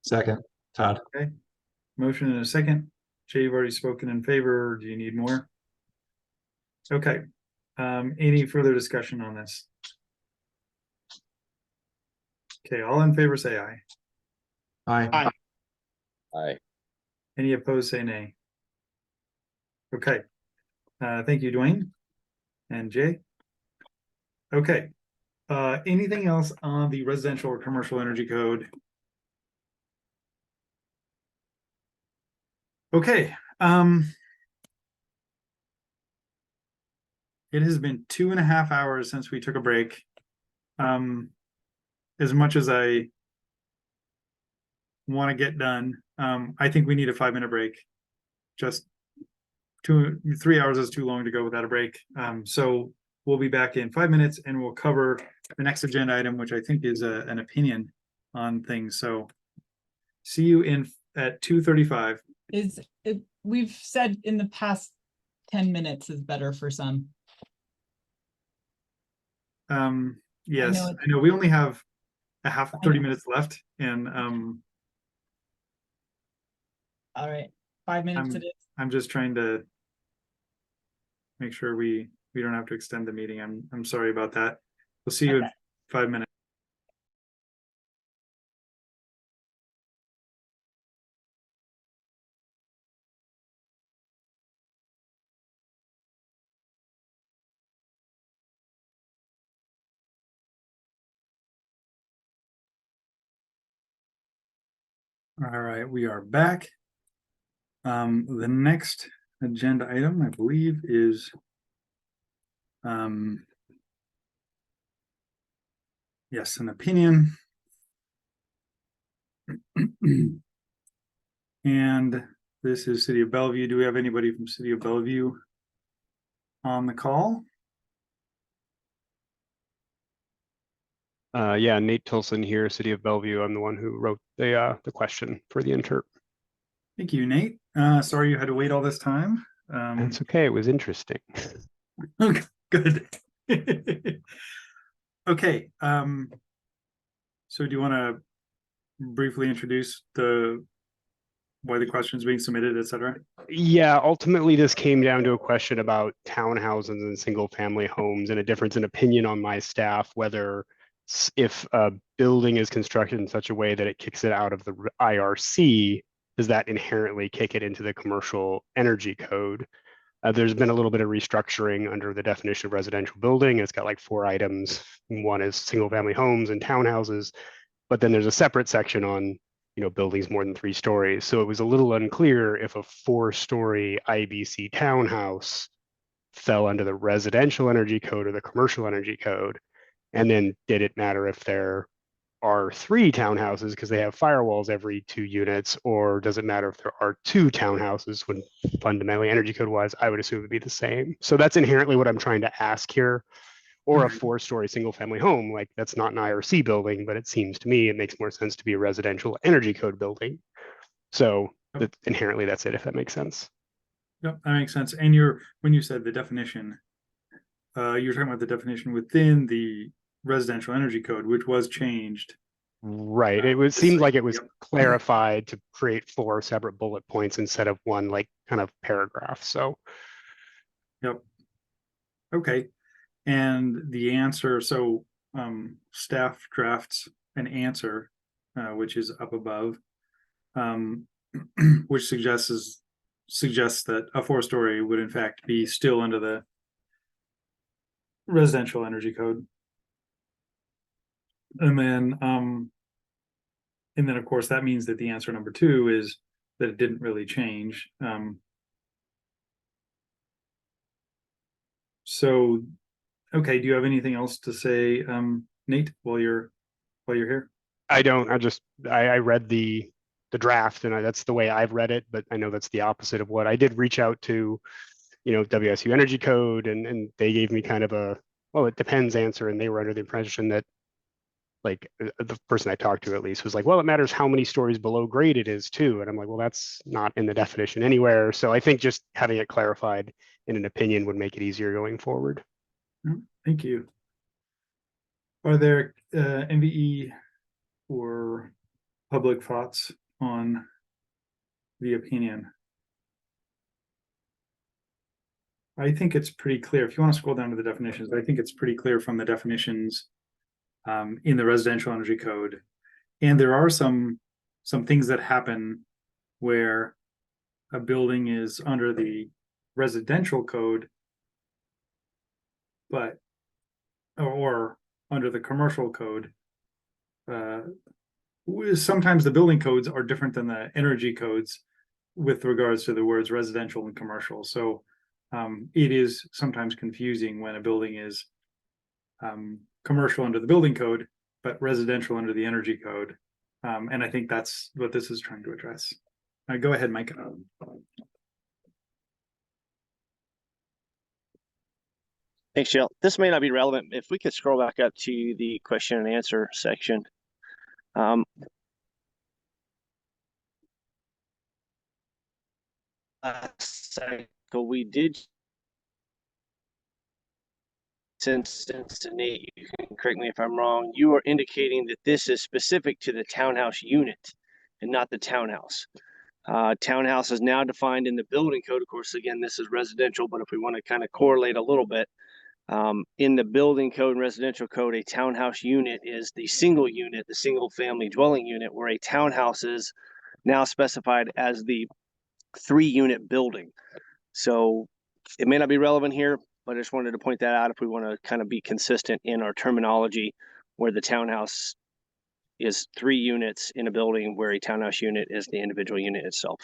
Second, Todd. Okay. Motion and a second. Jay, you've already spoken in favor. Do you need more? Okay. Any further discussion on this? Okay, all in favor say aye. Aye. Aye. Any opposed say nay. Okay. Thank you, Dwayne and Jay. Okay. Anything else on the residential or commercial energy code? Okay. It has been 2.5 hours since we took a break. As much as I want to get done, I think we need a 5-minute break. Just 3 hours is too long to go without a break. So we'll be back in 5 minutes and we'll cover the next agenda item, which I think is an opinion on things. So see you at 2:35. We've said in the past 10 minutes is better for some. Yes, I know we only have a half 30 minutes left, and all right, 5 minutes it is. I'm just trying to make sure we don't have to extend the meeting. I'm sorry about that. We'll see you in 5 minutes. All right, we are back. The next agenda item, I believe, is yes, an opinion. And this is City of Bellevue. Do we have anybody from City of Bellevue on the call? Yeah, Nate Tilson here, City of Bellevue. I'm the one who wrote the question for the interp. Thank you, Nate. Sorry you had to wait all this time. That's okay. It was interesting. Good. Okay. So do you want to briefly introduce why the question is being submitted, etc.? Yeah, ultimately this came down to a question about townhouses and single family homes and a difference in opinion on my staff, whether if a building is constructed in such a way that it kicks it out of the IRC, does that inherently kick it into the commercial energy code? There's been a little bit of restructuring under the definition of residential building. It's got like 4 items. One is single family homes and townhouses, but then there's a separate section on, buildings more than 3 stories. So it was a little unclear if a 4-story IBC townhouse fell under the residential energy code or the commercial energy code. And then did it matter if there are 3 townhouses because they have firewalls every 2 units, or does it matter if there are 2 townhouses when fundamentally energy code wise, I would assume it would be the same. So that's inherently what I'm trying to ask here. Or a 4-story single family home, like that's not an IRC building, but it seems to me it makes more sense to be a residential energy code building. So inherently that's it, if that makes sense. Yep, that makes sense. And when you said the definition, you're talking about the definition within the residential energy code, which was changed. Right. It seemed like it was clarified to create 4 separate bullet points instead of one like kind of paragraph. So. Yep. Okay. And the answer, so staff drafts an answer, which is up above, which suggests that a 4-story would in fact be still under the residential energy code. And then of course that means that the answer number 2 is that it didn't really change. So okay, do you have anything else to say, Nate, while you're here? I don't. I read the draft, and that's the way I've read it, but I know that's the opposite of what I did. Reach out to, WSU Energy Code, and they gave me kind of a, well, it depends answer, and they were under the impression that, like, the person I talked to at least was like, well, it matters how many stories below grade it is too, and I'm like, well, that's not in the definition anywhere. So I think just having it clarified in an opinion would make it easier going forward. Thank you. Are there MVE or public thoughts on the opinion? I think it's pretty clear. If you want to scroll down to the definitions, I think it's pretty clear from the definitions in the residential energy code. And there are some things that happen where a building is under the residential code, but or under the commercial code. Sometimes the building codes are different than the energy codes with regards to the words residential and commercial. So it is sometimes confusing when a building is commercial under the building code, but residential under the energy code. And I think that's what this is trying to address. Go ahead, Mike. Thanks, Jill. This may not be relevant. If we could scroll back up to the question and answer section. Last cycle we did, since Nate, you can correct me if I'm wrong, you are indicating that this is specific to the townhouse unit and not the townhouse. Townhouse is now defined in the building code. Of course, again, this is residential, but if we want to kind of correlate a little bit, in the building code and residential code, a townhouse unit is the single unit, the single family dwelling unit, where a townhouse is now specified as the 3-unit building. So it may not be relevant here, but I just wanted to point that out if we want to kind of be consistent in our terminology, where the townhouse is 3 units in a building, where a townhouse unit is the individual unit itself.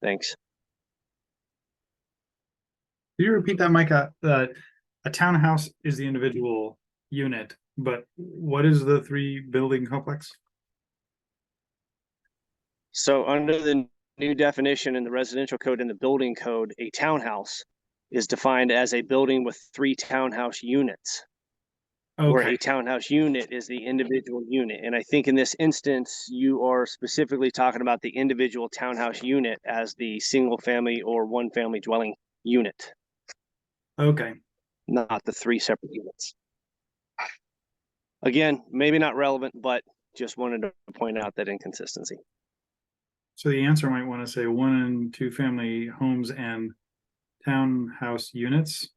Thanks. Can you repeat that, Micah? A townhouse is the individual unit, but what is the 3-building complex? So under the new definition in the residential code and the building code, a townhouse is defined as a building with 3 townhouse units. Okay. Where a townhouse unit is the individual unit. And I think in this instance, you are specifically talking about the individual townhouse unit as the single family or 1-family dwelling unit. Okay. Not the 3 separate units. Again, maybe not relevant, but just wanted to point out that inconsistency. So the answer might want to say 1 and 2 family homes and townhouse units.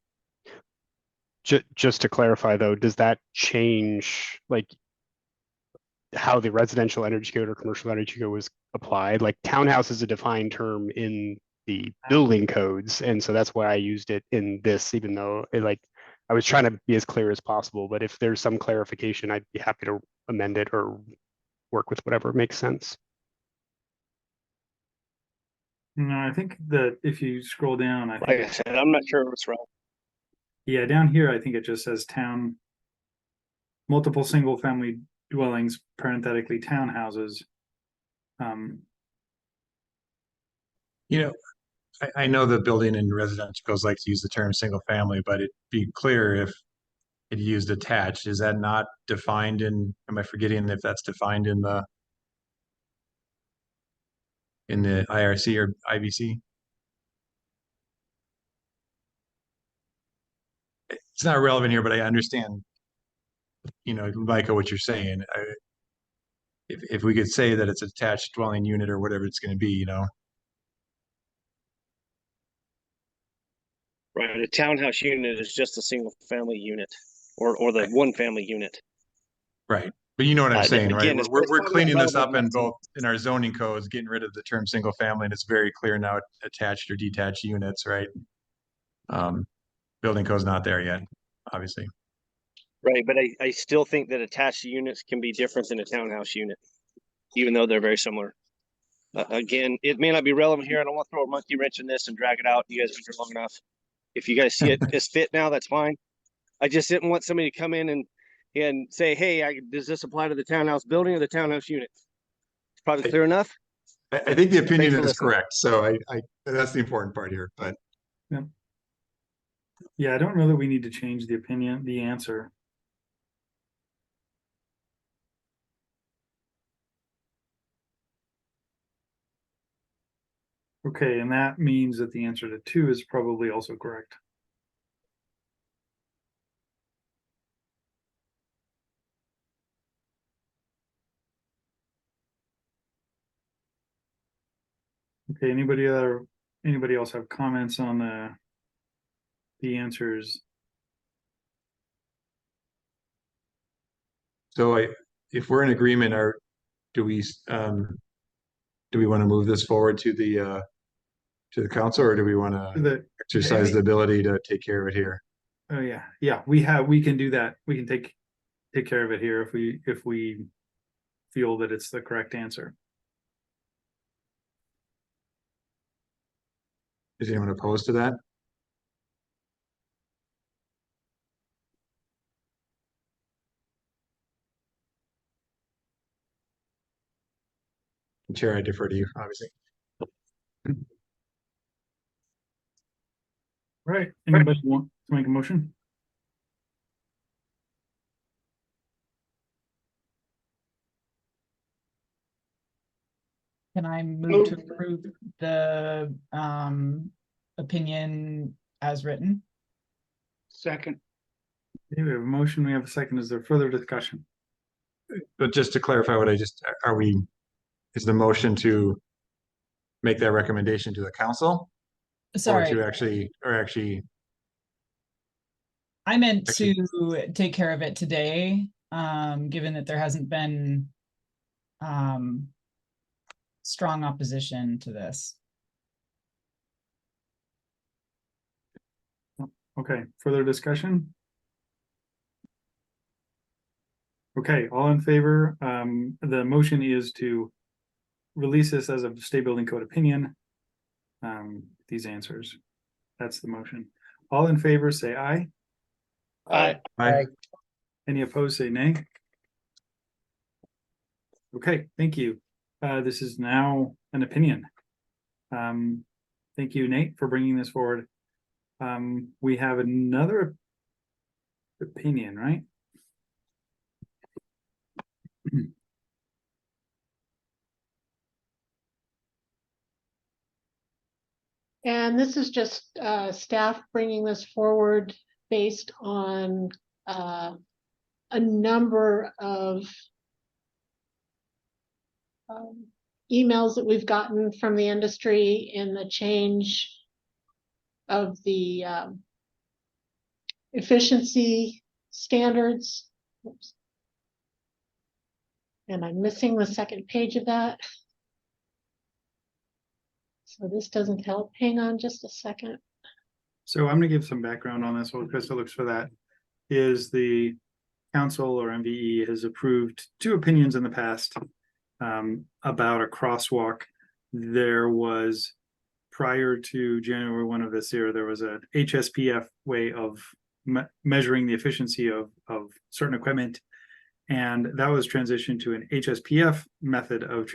Just to clarify though, does that change like how the residential energy code or commercial energy code was applied? Like townhouse is a defined term in the building codes, and so that's why I used it in this, even though I was trying to be as clear as possible. But if there's some clarification, I'd be happy to amend it or work with whatever makes sense. No, I think that if you scroll down, I think like I said, I'm not sure what's wrong. Yeah, down here, I think it just says multiple single family dwellings, parenthetically townhouses. I know the building and residential codes like to use the term single family, but it'd be clear if it used attached. Is that not defined in, am I forgetting if that's defined in the IRC or IBC? It's not relevant here, but I understand, Micah, what you're saying. If we could say that it's an attached dwelling unit or whatever it's going to be, Right, a townhouse unit is just a single family unit, or the 1-family unit. Right, but you know what I'm saying, again, right? We're cleaning this up in both in our zoning codes, getting rid of the term single family, and it's very clear now attached or detached units, right? Building code's not there yet, obviously. Right, but I still think that attached units can be different than a townhouse unit, even though they're very similar. Again, it may not be relevant here. I don't want to throw a monkey wrench in this and drag it out. You guys have been here long enough. If you guys see it as fit now, that's fine. I just didn't want somebody to come in and say, hey, does this apply to the townhouse building or the townhouse unit? It's probably clear enough. I think the opinion is correct. So I that's the important part here. But yeah, I don't know that we need to change the answer. Okay, and that means that the answer to 2 is probably also correct. Okay, anybody else have comments on the answers? So if we're in agreement, do we want to move this forward to the council, or do we want to exercise the ability to take care of it here? Oh, yeah, we can do that. We can take care of it here if we feel that it's the correct answer. Is anyone opposed to that? Chair, I defer to you, obviously. Right. Anybody want to make a motion? Can I move to approve the opinion as written? Second. Okay, we have a motion, we have a second. Is there further discussion? But just to clarify what is the motion to make that recommendation to the council? Sorry. Or actually I meant to take care of it today, given that there hasn't been strong opposition to this. Okay, further discussion? Okay, all in favor? The motion is to release this as a state building code opinion. These answers. That's the motion. All in favor, say aye. Aye. Aye. Any opposed, say nay. Okay, thank you. This is now an opinion. Thank you, Nate, for bringing this forward. We have another opinion, right? And this is just staff bringing this forward based on a number of emails that we've gotten from the industry in the change of the efficiency standards. Oops. And I'm missing the second page of that. So this doesn't help. Hang on just a second. So I'm going to give some background on this while Krista looks for that. Is the council or MVE has approved 2 opinions in the past about a crosswalk. There was, prior to January 1 of this year, there was a HSPF way of measuring the efficiency of certain equipment. And that was transitioned to an HSPF method of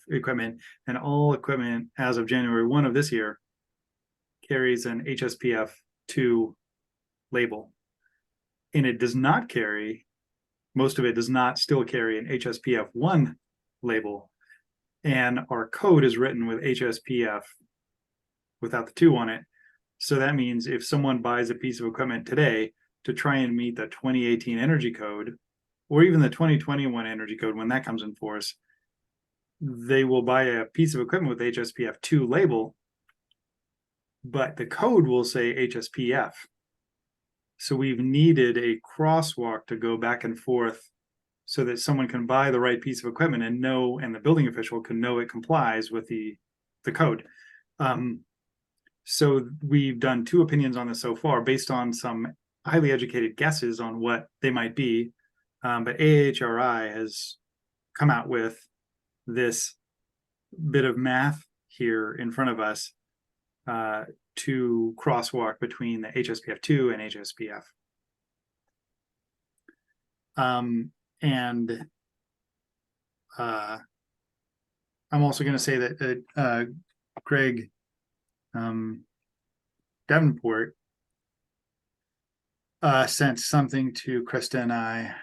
equipment, and all equipment as of January 1 of this year carries an HSPF 2 label. And it does not carry, most of it does not still carry an HSPF 1 label. And our code is written with HSPF without the 2 on it. So that means if someone buys a piece of equipment today to try and meet the 2018 energy code, or even the 2021 energy code, when that comes in force, they will buy a piece of equipment with HSPF 2 label, but the code will say HSPF. So we've needed a crosswalk to go back and forth so that someone can buy the right piece of equipment and know, and the building official can know it complies with the code. So we've done 2 opinions on this so far based on some highly educated guesses on what they might be. But AHRI has come out with this bit of math here in front of us to crosswalk between the HSPF 2 and HSPF. And I'm also going to say that Greg Davenport sent something to Krista and I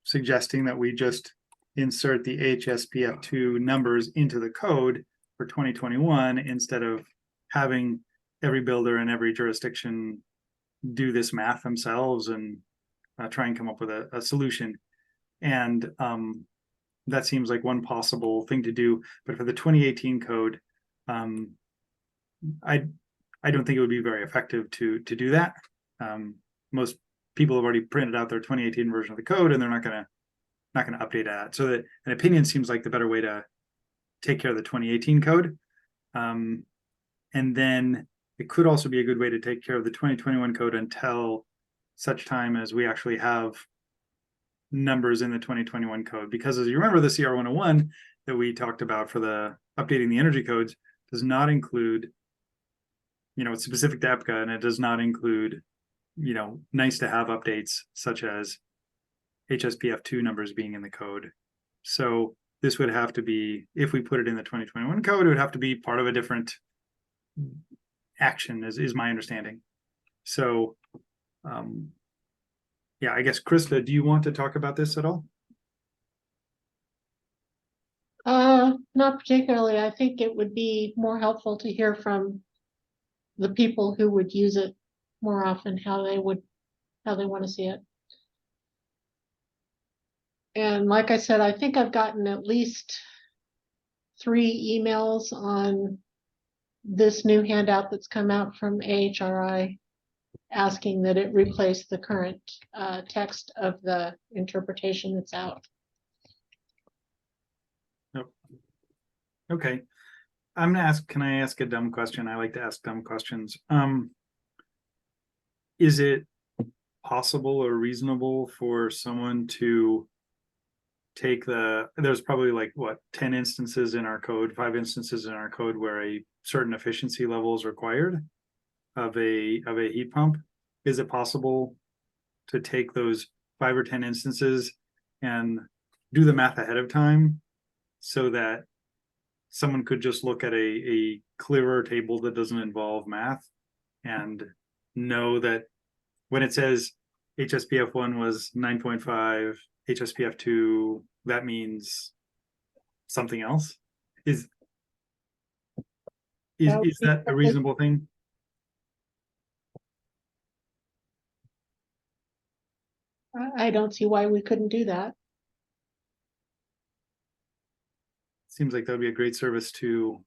suggesting that we just insert the HSPF 2 numbers into the code for 2021 instead of having every builder in every jurisdiction do this math themselves and try and come up with a solution. And that seems like one possible thing to do. But for the 2018 code, I don't think it would be very effective to do that. Most people have already printed out their 2018 version of the code, and they're not gonna update that. So that an opinion seems like the better way to take care of the 2018 code. And then it could also be a good way to take care of the 2021 code until such time as we actually have numbers in the 2021 code. Because as you remember, the CR 101 that we talked about for the updating the energy codes does not include, it's specific to EPCA, and it does not include, nice to have updates such as HSPF2 numbers being in the code. So this would have to be, if we put it in the 2021 code, it would have to be part of a different action, is my understanding. So, yeah, I guess, Krista, do you want to talk about this at all? Not particularly. I think it would be more helpful to hear from the people who would use it more often, how they want to see it. And like I said, I think I've gotten at least 3 emails on this new handout that's come out from AHRI asking that it replace the current text of the interpretation that's out. Nope. Okay. I'm gonna ask, can I ask a dumb question? I like to ask dumb questions. Is it possible or reasonable for someone to take there's probably like 10 instances in our code, 5 instances in our code where a certain efficiency level is required of a heat pump. Is it possible to take those 5 or 10 instances and do the math ahead of time so that someone could just look at a clearer table that doesn't involve math and know that when it says HSPF1 was 9.5, HSPF2, that means something else? Is that a reasonable thing? I don't see why we couldn't do that. Seems like that would be a great service to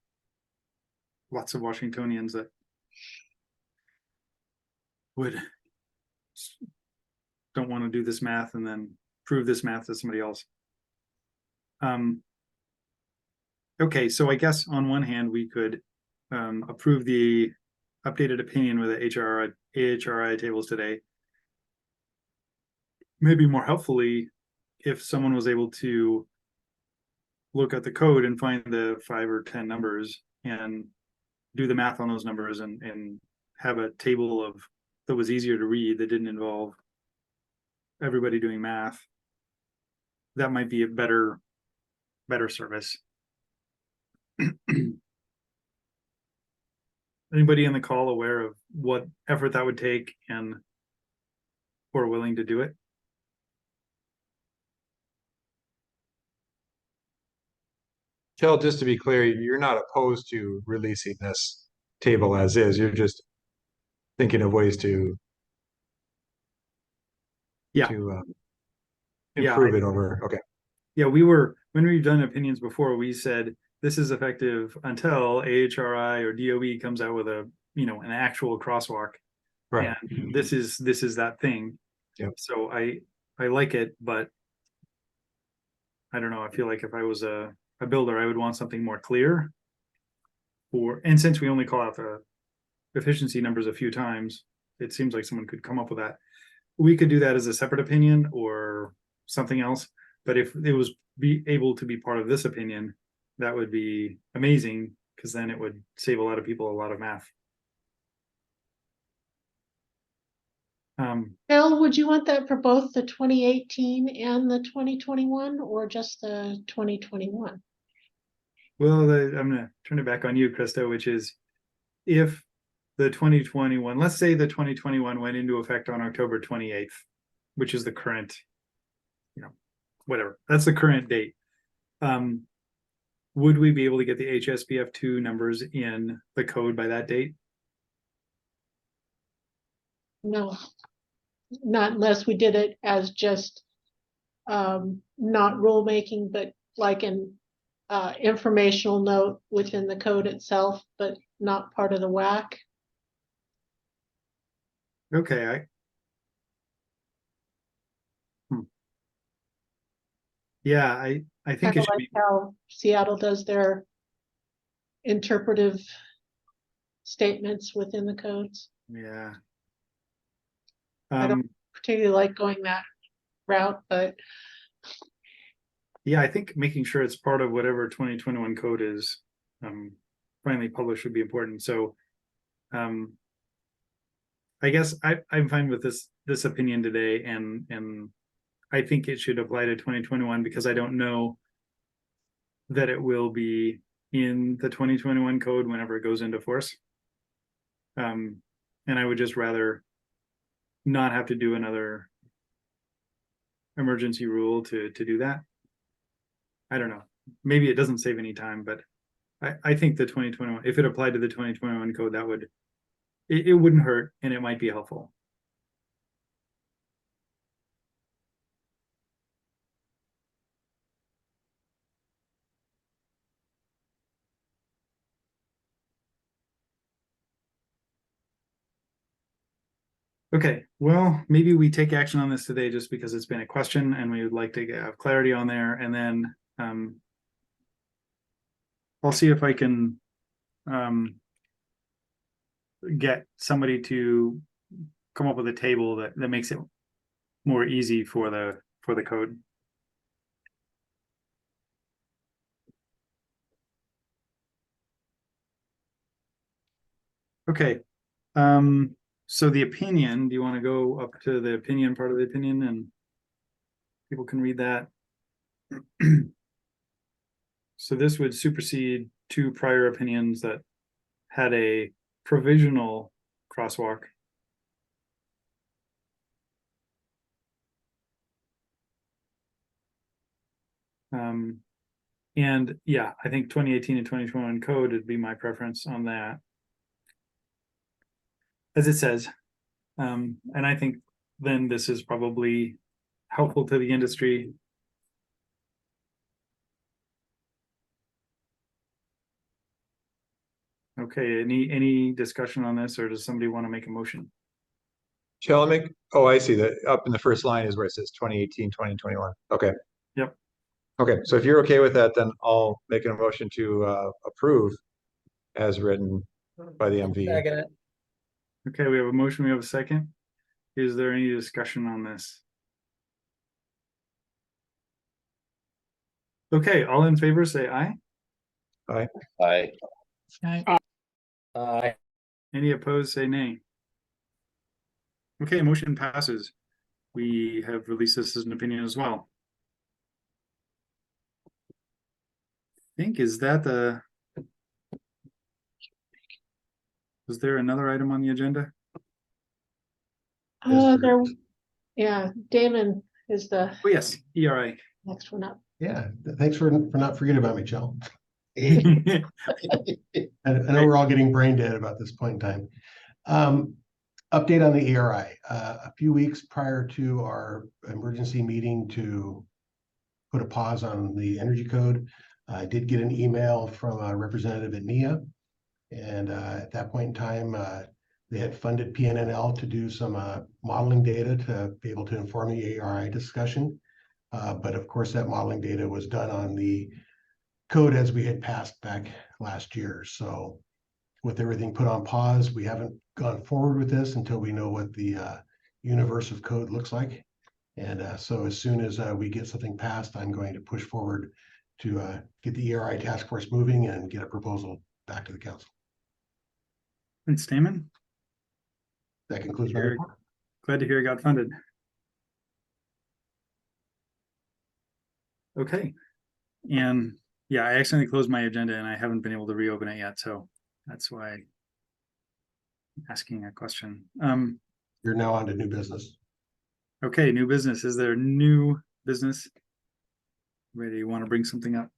lots of Washingtonians that don't want to do this math and then prove this math to somebody else. Okay, so I guess on one hand we could approve the updated opinion with the AHRI tables today. Maybe more helpfully, if someone was able to look at the code and find the 5 or 10 numbers and do the math on those numbers and have a table that was easier to read, that didn't involve everybody doing math, that might be a better service. Anybody in the call aware of what effort that would take and who are willing to do it? Kel, just to be clear, you're not opposed to releasing this table as is. You're just thinking of ways to improve it over. Okay. Yeah, when we've done opinions before, we said this is effective until AHRI or DOE comes out with an actual crosswalk. Right. And this is that thing. Yep. So I like it, but I don't know. I feel like if I was a builder, I would want something more clear. And since we only call out the efficiency numbers a few times, it seems like someone could come up with that. We could do that as a separate opinion or something else. But if it was able to be part of this opinion, that would be amazing, because then it would save a lot of people a lot of math. Bill, would you want that for both the 2018 and the 2021, or just the 2021? Well, I'm going to turn it back on you, Krista, which is if the 2021, let's say the 2021 went into effect on October 28th, which is the current, whatever, that's the current date. Would we be able to get the HSPF2 numbers in the code by that date? No, not unless we did it as just not rulemaking, but like an informational note within the code itself, but not part of the WAC. Okay, yeah, I think Kind it of should like be, how Seattle does their interpretive statements within the codes. yeah. I don't particularly like going that route, but Yeah, I think making sure it's part of whatever 2021 code is finally published would be important. So I guess I'm fine with this opinion today, and I think it should apply to 2021 because I don't know that it will be in the 2021 code whenever it goes into force. And I would just rather not have to do another emergency rule to do that. I don't know. Maybe it doesn't save any time, but I think the 2021, if it applied to the 2021 code, that would, it wouldn't hurt and it might be helpful. Okay, well, maybe we take action on this today just because it's been a question and we would like to have clarity on there, and then I'll see if I can get somebody to come up with a table that makes it more easy for the code. Okay, so the opinion, do you want to go up to the opinion part of the opinion and people can read that? So this would supersede two prior opinions that had a provisional crosswalk. And yeah, I think 2018 and 2021 code would be my preference on that. As it says, and I think then this is probably helpful to the industry. Okay, any discussion on this, or does somebody want to make a motion? Shall I make, oh, I see that up in the first line is where it says 2018, 2021. Okay. Yep. Okay, so if you're okay with that, then I'll make a motion to approve as written by the MVE. Okay, we have a motion, we have a second. Is there any discussion on this? Okay, all in favor, say aye. Aye. Aye. Aye. Any opposed, say nay. Okay, motion passes. We have released this as an opinion as well. I think, is that the... Was there another item on the agenda? Yeah, Damon is the Oh, yes, ERI. next one up. Yeah, thanks for not forgetting about me, Chell. I know we're all getting brain dead about this point in time. Update on the ERI. A few weeks prior to our emergency meeting to put a pause on the energy code, I did get an email from a representative at NIA. And at that point in time, they had funded PNNL to do some modeling data to be able to inform the ERI discussion. But of course, that modeling data was done on the code as we had passed back last year. So with everything put on pause, we haven't gone forward with this until we know what the universe of code looks like. And so as soon as we get something passed, I'm going to push forward to get the ERI task force moving and get a proposal back to the council. Thanks, Damon. That concludes my report. Glad to hear it got funded. Okay. And yeah, I accidentally closed my agenda and I haven't been able to reopen it yet. So that's why I'm asking a question. You're now on to new business. Okay, new business. Is there new business? Ready, you want to bring something up?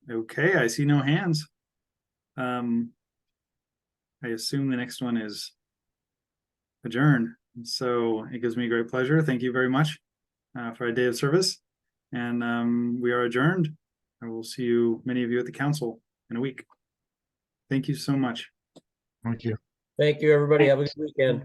Okay, I see no hands. I assume the next one is adjourn. So it gives me great pleasure. Thank you very much for a day of service. And we are adjourned. I will see you, many of you at the council in a week. Thank you so much. Thank you. Thank you, everybody. Have a good weekend.